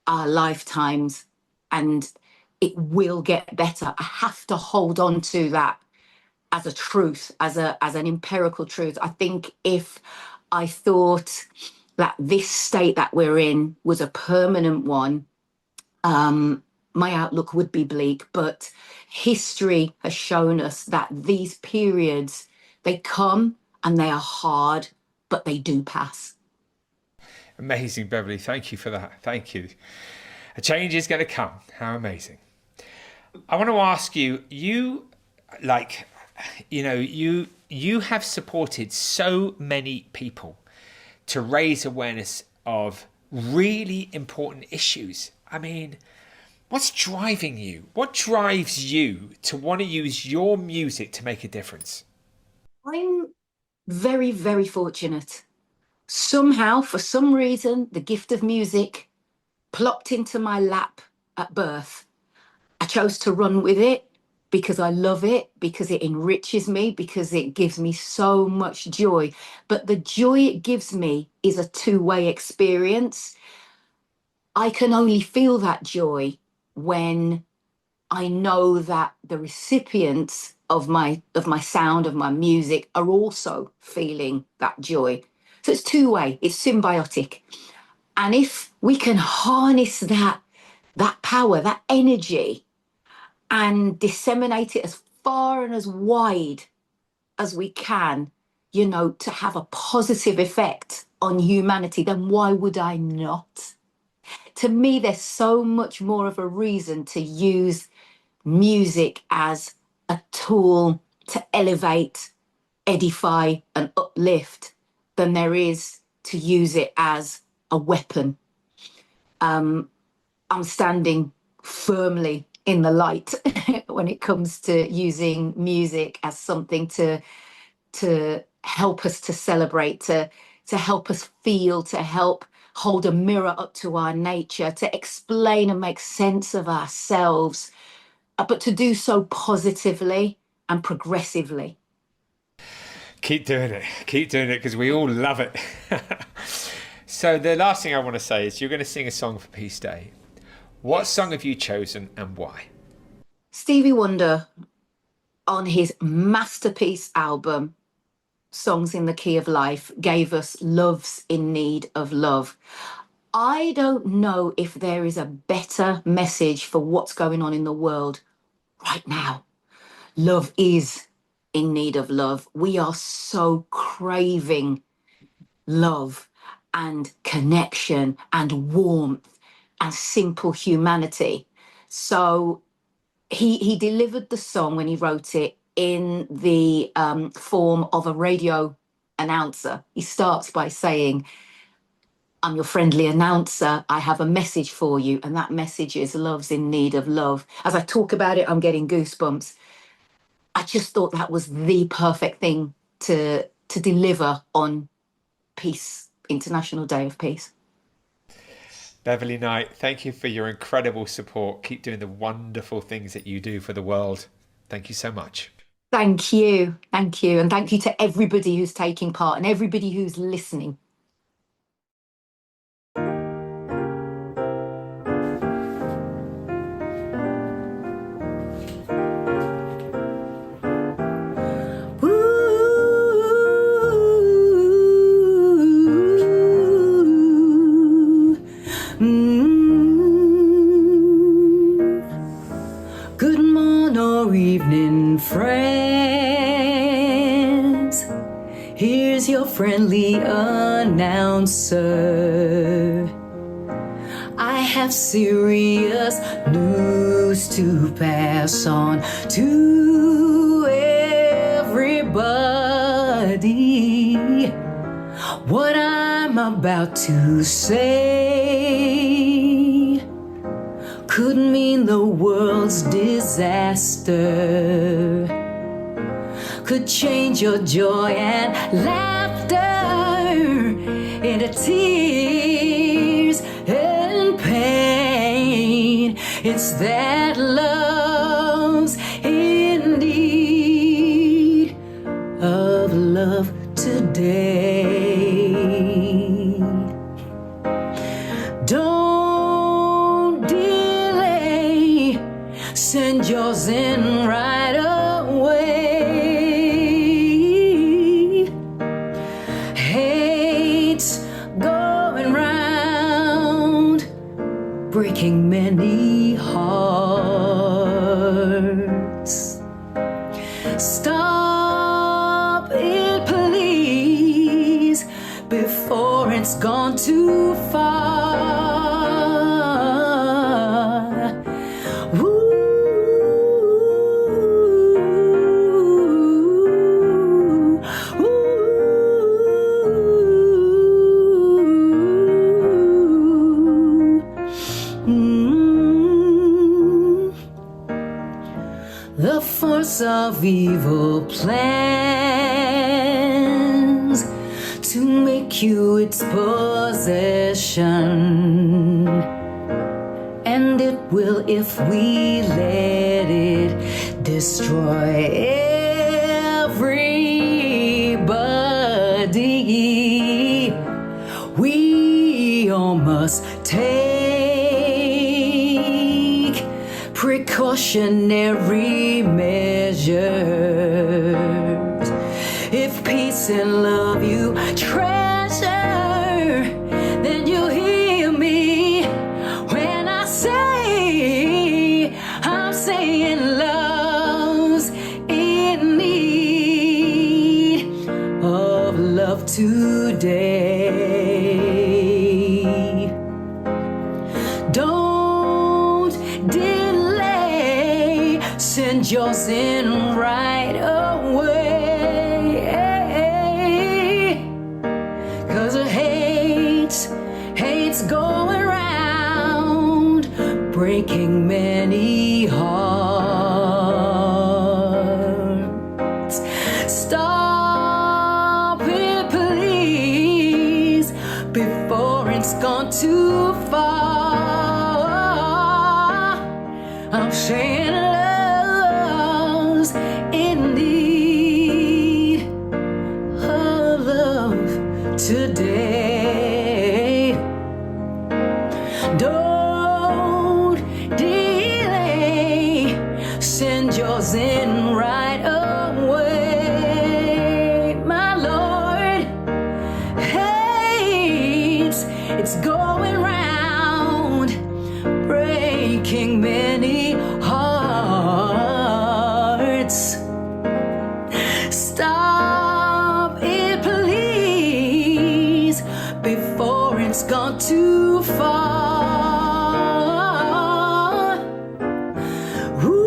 Speaker 10: our lifetimes, and it will get better. I have to hold on to that as a truth, as an empirical truth. I think if I thought that this state that we're in was a permanent one, my outlook would be bleak. But history has shown us that these periods, they come and they are hard, but they do pass.
Speaker 2: Amazing, Beverley. Thank you for that. Thank you. A change is going to come. How amazing. I want to ask you, you have supported so many people to raise awareness of really important issues. I mean, what's driving you? What drives you to want to use your music to make a difference?
Speaker 10: I'm very, very fortunate. Somehow, for some reason, the gift of music plopped into my lap at birth. I chose to run with it because I love it, because it enriches me, because it gives me so much joy. But the joy it gives me is a two-way experience. I can only feel that joy when I know that the recipients of my sound, of my music, are also feeling that joy. So it's two-way, it's symbiotic. And if we can harness that power, that energy, and disseminate it as far and as wide as we can, to have a positive effect on humanity, then why would I not? To me, there's so much more of a reason to use music as a tool to elevate, edify, and uplift than there is to use it as a weapon. I'm standing firmly in the light when it comes to using music as something to help us to celebrate, to help us feel, to help hold a mirror up to our nature, to explain and make sense of ourselves, but to do so positively and progressively.
Speaker 2: Keep doing it, because we all love it. So the last thing I want to say is you're going to sing a song for Peace Day. What song have you chosen and why?
Speaker 10: Stevie Wonder, on his masterpiece album, Songs in the Key of Life, gave us Love's in Need of Love. I don't know if there is a better message for what's going on in the world right now. Love is in need of love. We are so craving love and connection and warmth and simple humanity. So he delivered the song when he wrote it in the form of a radio announcer. He starts by saying, "I'm your friendly announcer. I have a message for you." And that message is love's in need of love. As I talk about it, I'm getting goosebumps. I just thought that was the perfect thing to deliver on Peace, International Day of Peace.
Speaker 2: Beverley Knight, thank you for your incredible support. Keep doing the wonderful things that you do for the world. Thank you so much.
Speaker 10: Thank you. Thank you. And thank you to everybody who's taking part and everybody who's listening.
Speaker 9: Good morning or evening, friends. Here's your friendly announcer. I have serious news to pass on to everybody. What I'm about to say could mean the world's disaster, could change your joy and laughter into tears and pain. It's that love's in need of love today. Don't delay, send yours in right away. Hate's going round, breaking many hearts. Stop it, please, before it's gone too far. The force of evil plans to make you its possession, and it will if we let it destroy everybody. We all must take precautionary measures. If peace and love you treasure, then you hear me when I say, I'm saying love's in need of love today. Don't delay, send yours in right away. 'Cause hate's going round, breaking many hearts. Stop it, please, before it's gone too far. I'm saying love's in need of love today. Don't delay, send yours in right away. My Lord, hates, it's going round, breaking many hearts. Stop it, please, before it's gone too far. Ooh.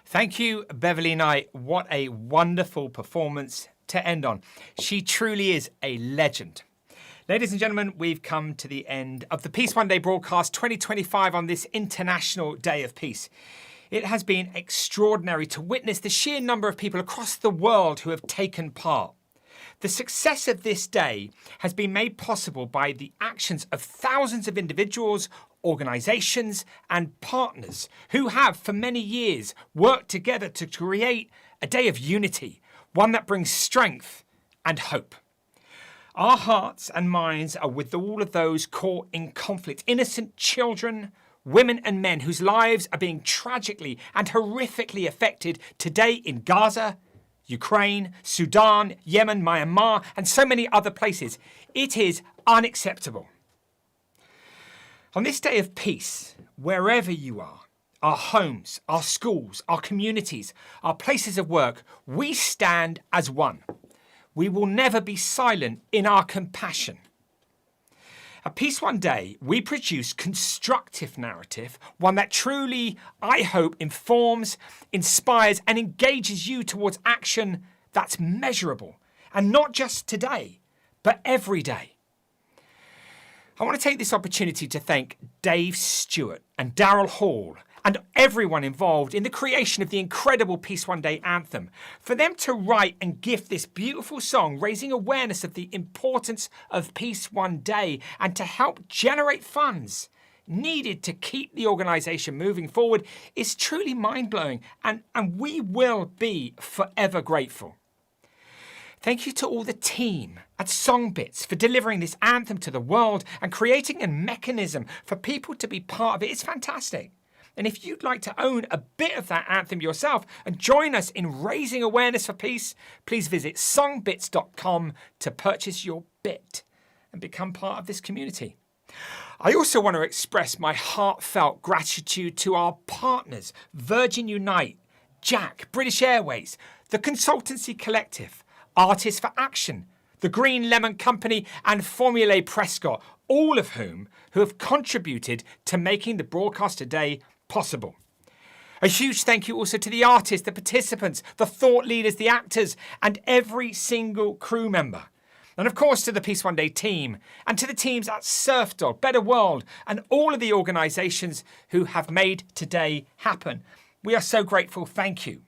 Speaker 19: Thank you, Beverley Knight. What a wonderful performance to end on. She truly is a legend. Ladies and gentlemen, we've come to the end of the Peace One Day broadcast 2025 on this International Day of Peace. It has been extraordinary to witness the sheer number of people across the world who have taken part. The success of this day has been made possible by the actions of thousands of individuals, organisations and partners who have for many years worked together to create a day of unity, one that brings strength and hope. Our hearts and minds are with all of those caught in conflict, innocent children, women and men whose lives are being tragically and horrifically affected today in Gaza, Ukraine, Sudan, Yemen, Myanmar, and so many other places. It is unacceptable. On this day of peace, wherever you are, our homes, our schools, our communities, our places of work, we stand as one. We will never be silent in our compassion. At Peace One Day, we produce constructive narrative, one that truly, I hope, informs, inspires and engages you towards action that's measurable. And not just today, but every day. I want to take this opportunity to thank Dave Stewart and Daryl Hall and everyone involved in the creation of the incredible Peace One Day anthem, for them to write and gift this beautiful song, raising awareness of the importance of Peace One Day and to help generate funds needed to keep the organisation moving forward is truly mind-blowing, and we will be forever grateful. Thank you to all the team at Songbits for delivering this anthem to the world and creating a mechanism for people to be part of it. It's fantastic. And if you'd like to own a bit of that anthem yourself and join us in raising awareness for peace, please visit songbits.com to purchase your bit and become part of this community. I also want to express my heartfelt gratitude to our partners, Virgin Unite, Jaxx, British Airways, the Consultancy Collective, Artists for Action, the Green Lemon Company and Formulae Prescott, all of whom have contributed to making the broadcast today possible. A huge thank you also to the artists, the participants, the thought leaders, the actors, and every single crew member. And of course to the Peace One Day team, and to the teams at Surfdog, Better World, and all of the organisations who have made today happen. We are so grateful, thank you.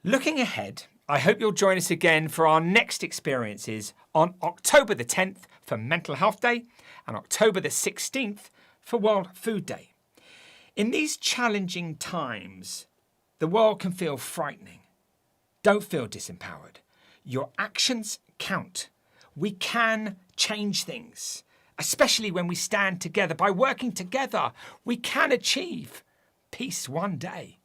Speaker 19: Looking ahead, I hope you'll join us again for our next experiences on October the 10th for Mental Health Day and October the 16th for World Food Day. In these challenging times, the world can feel frightening. Don't feel disempowered. Your actions count. We can change things, especially when we stand together. By working together, we can achieve peace one day.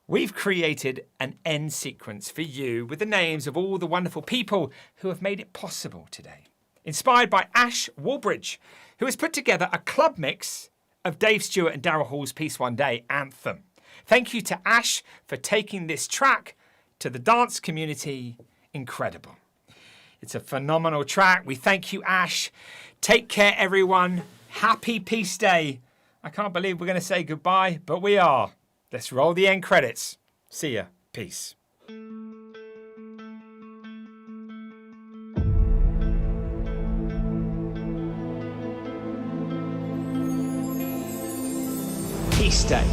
Speaker 19: We've created an end sequence for you with the names of all the wonderful people who have made it possible today. Inspired by Ash Warbridge, who has put together a club mix of Dave Stewart and Daryl Hall's Peace One Day anthem. Thank you to Ash for taking this track to the dance community. Incredible. It's a phenomenal track. We thank you, Ash. Take care, everyone. Happy Peace Day. I can't believe we're going to say goodbye, but we are. Let's roll the end credits. See ya. Peace. Peace Day.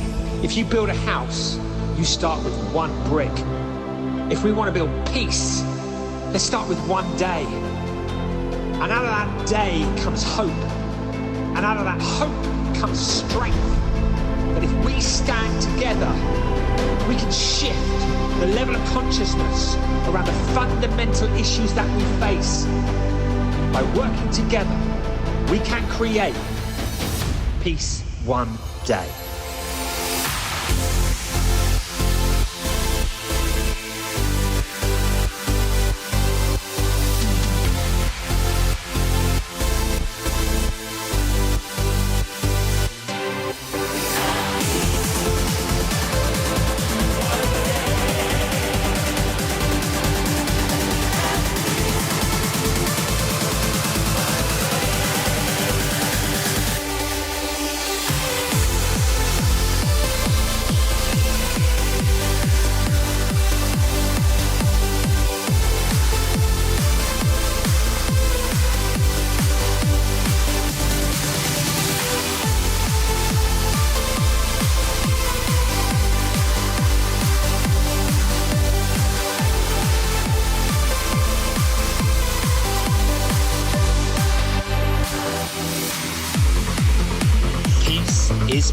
Speaker 19: If you build a house, you start with one brick. If we want to build peace, let's start with one day. And out of that day comes hope. And out of that hope comes strength. But if we stand together, we can shift the level of consciousness around the fundamental issues that we face. By working together, we can create peace one day.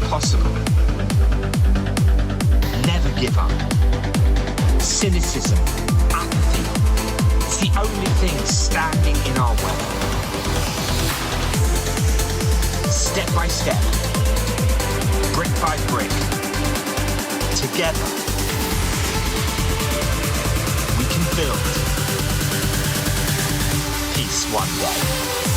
Speaker 2: is possible. Never give up. Cynicism, apathy, it's the only thing standing in our way. Step by step, brick by brick, together, we can build peace one day.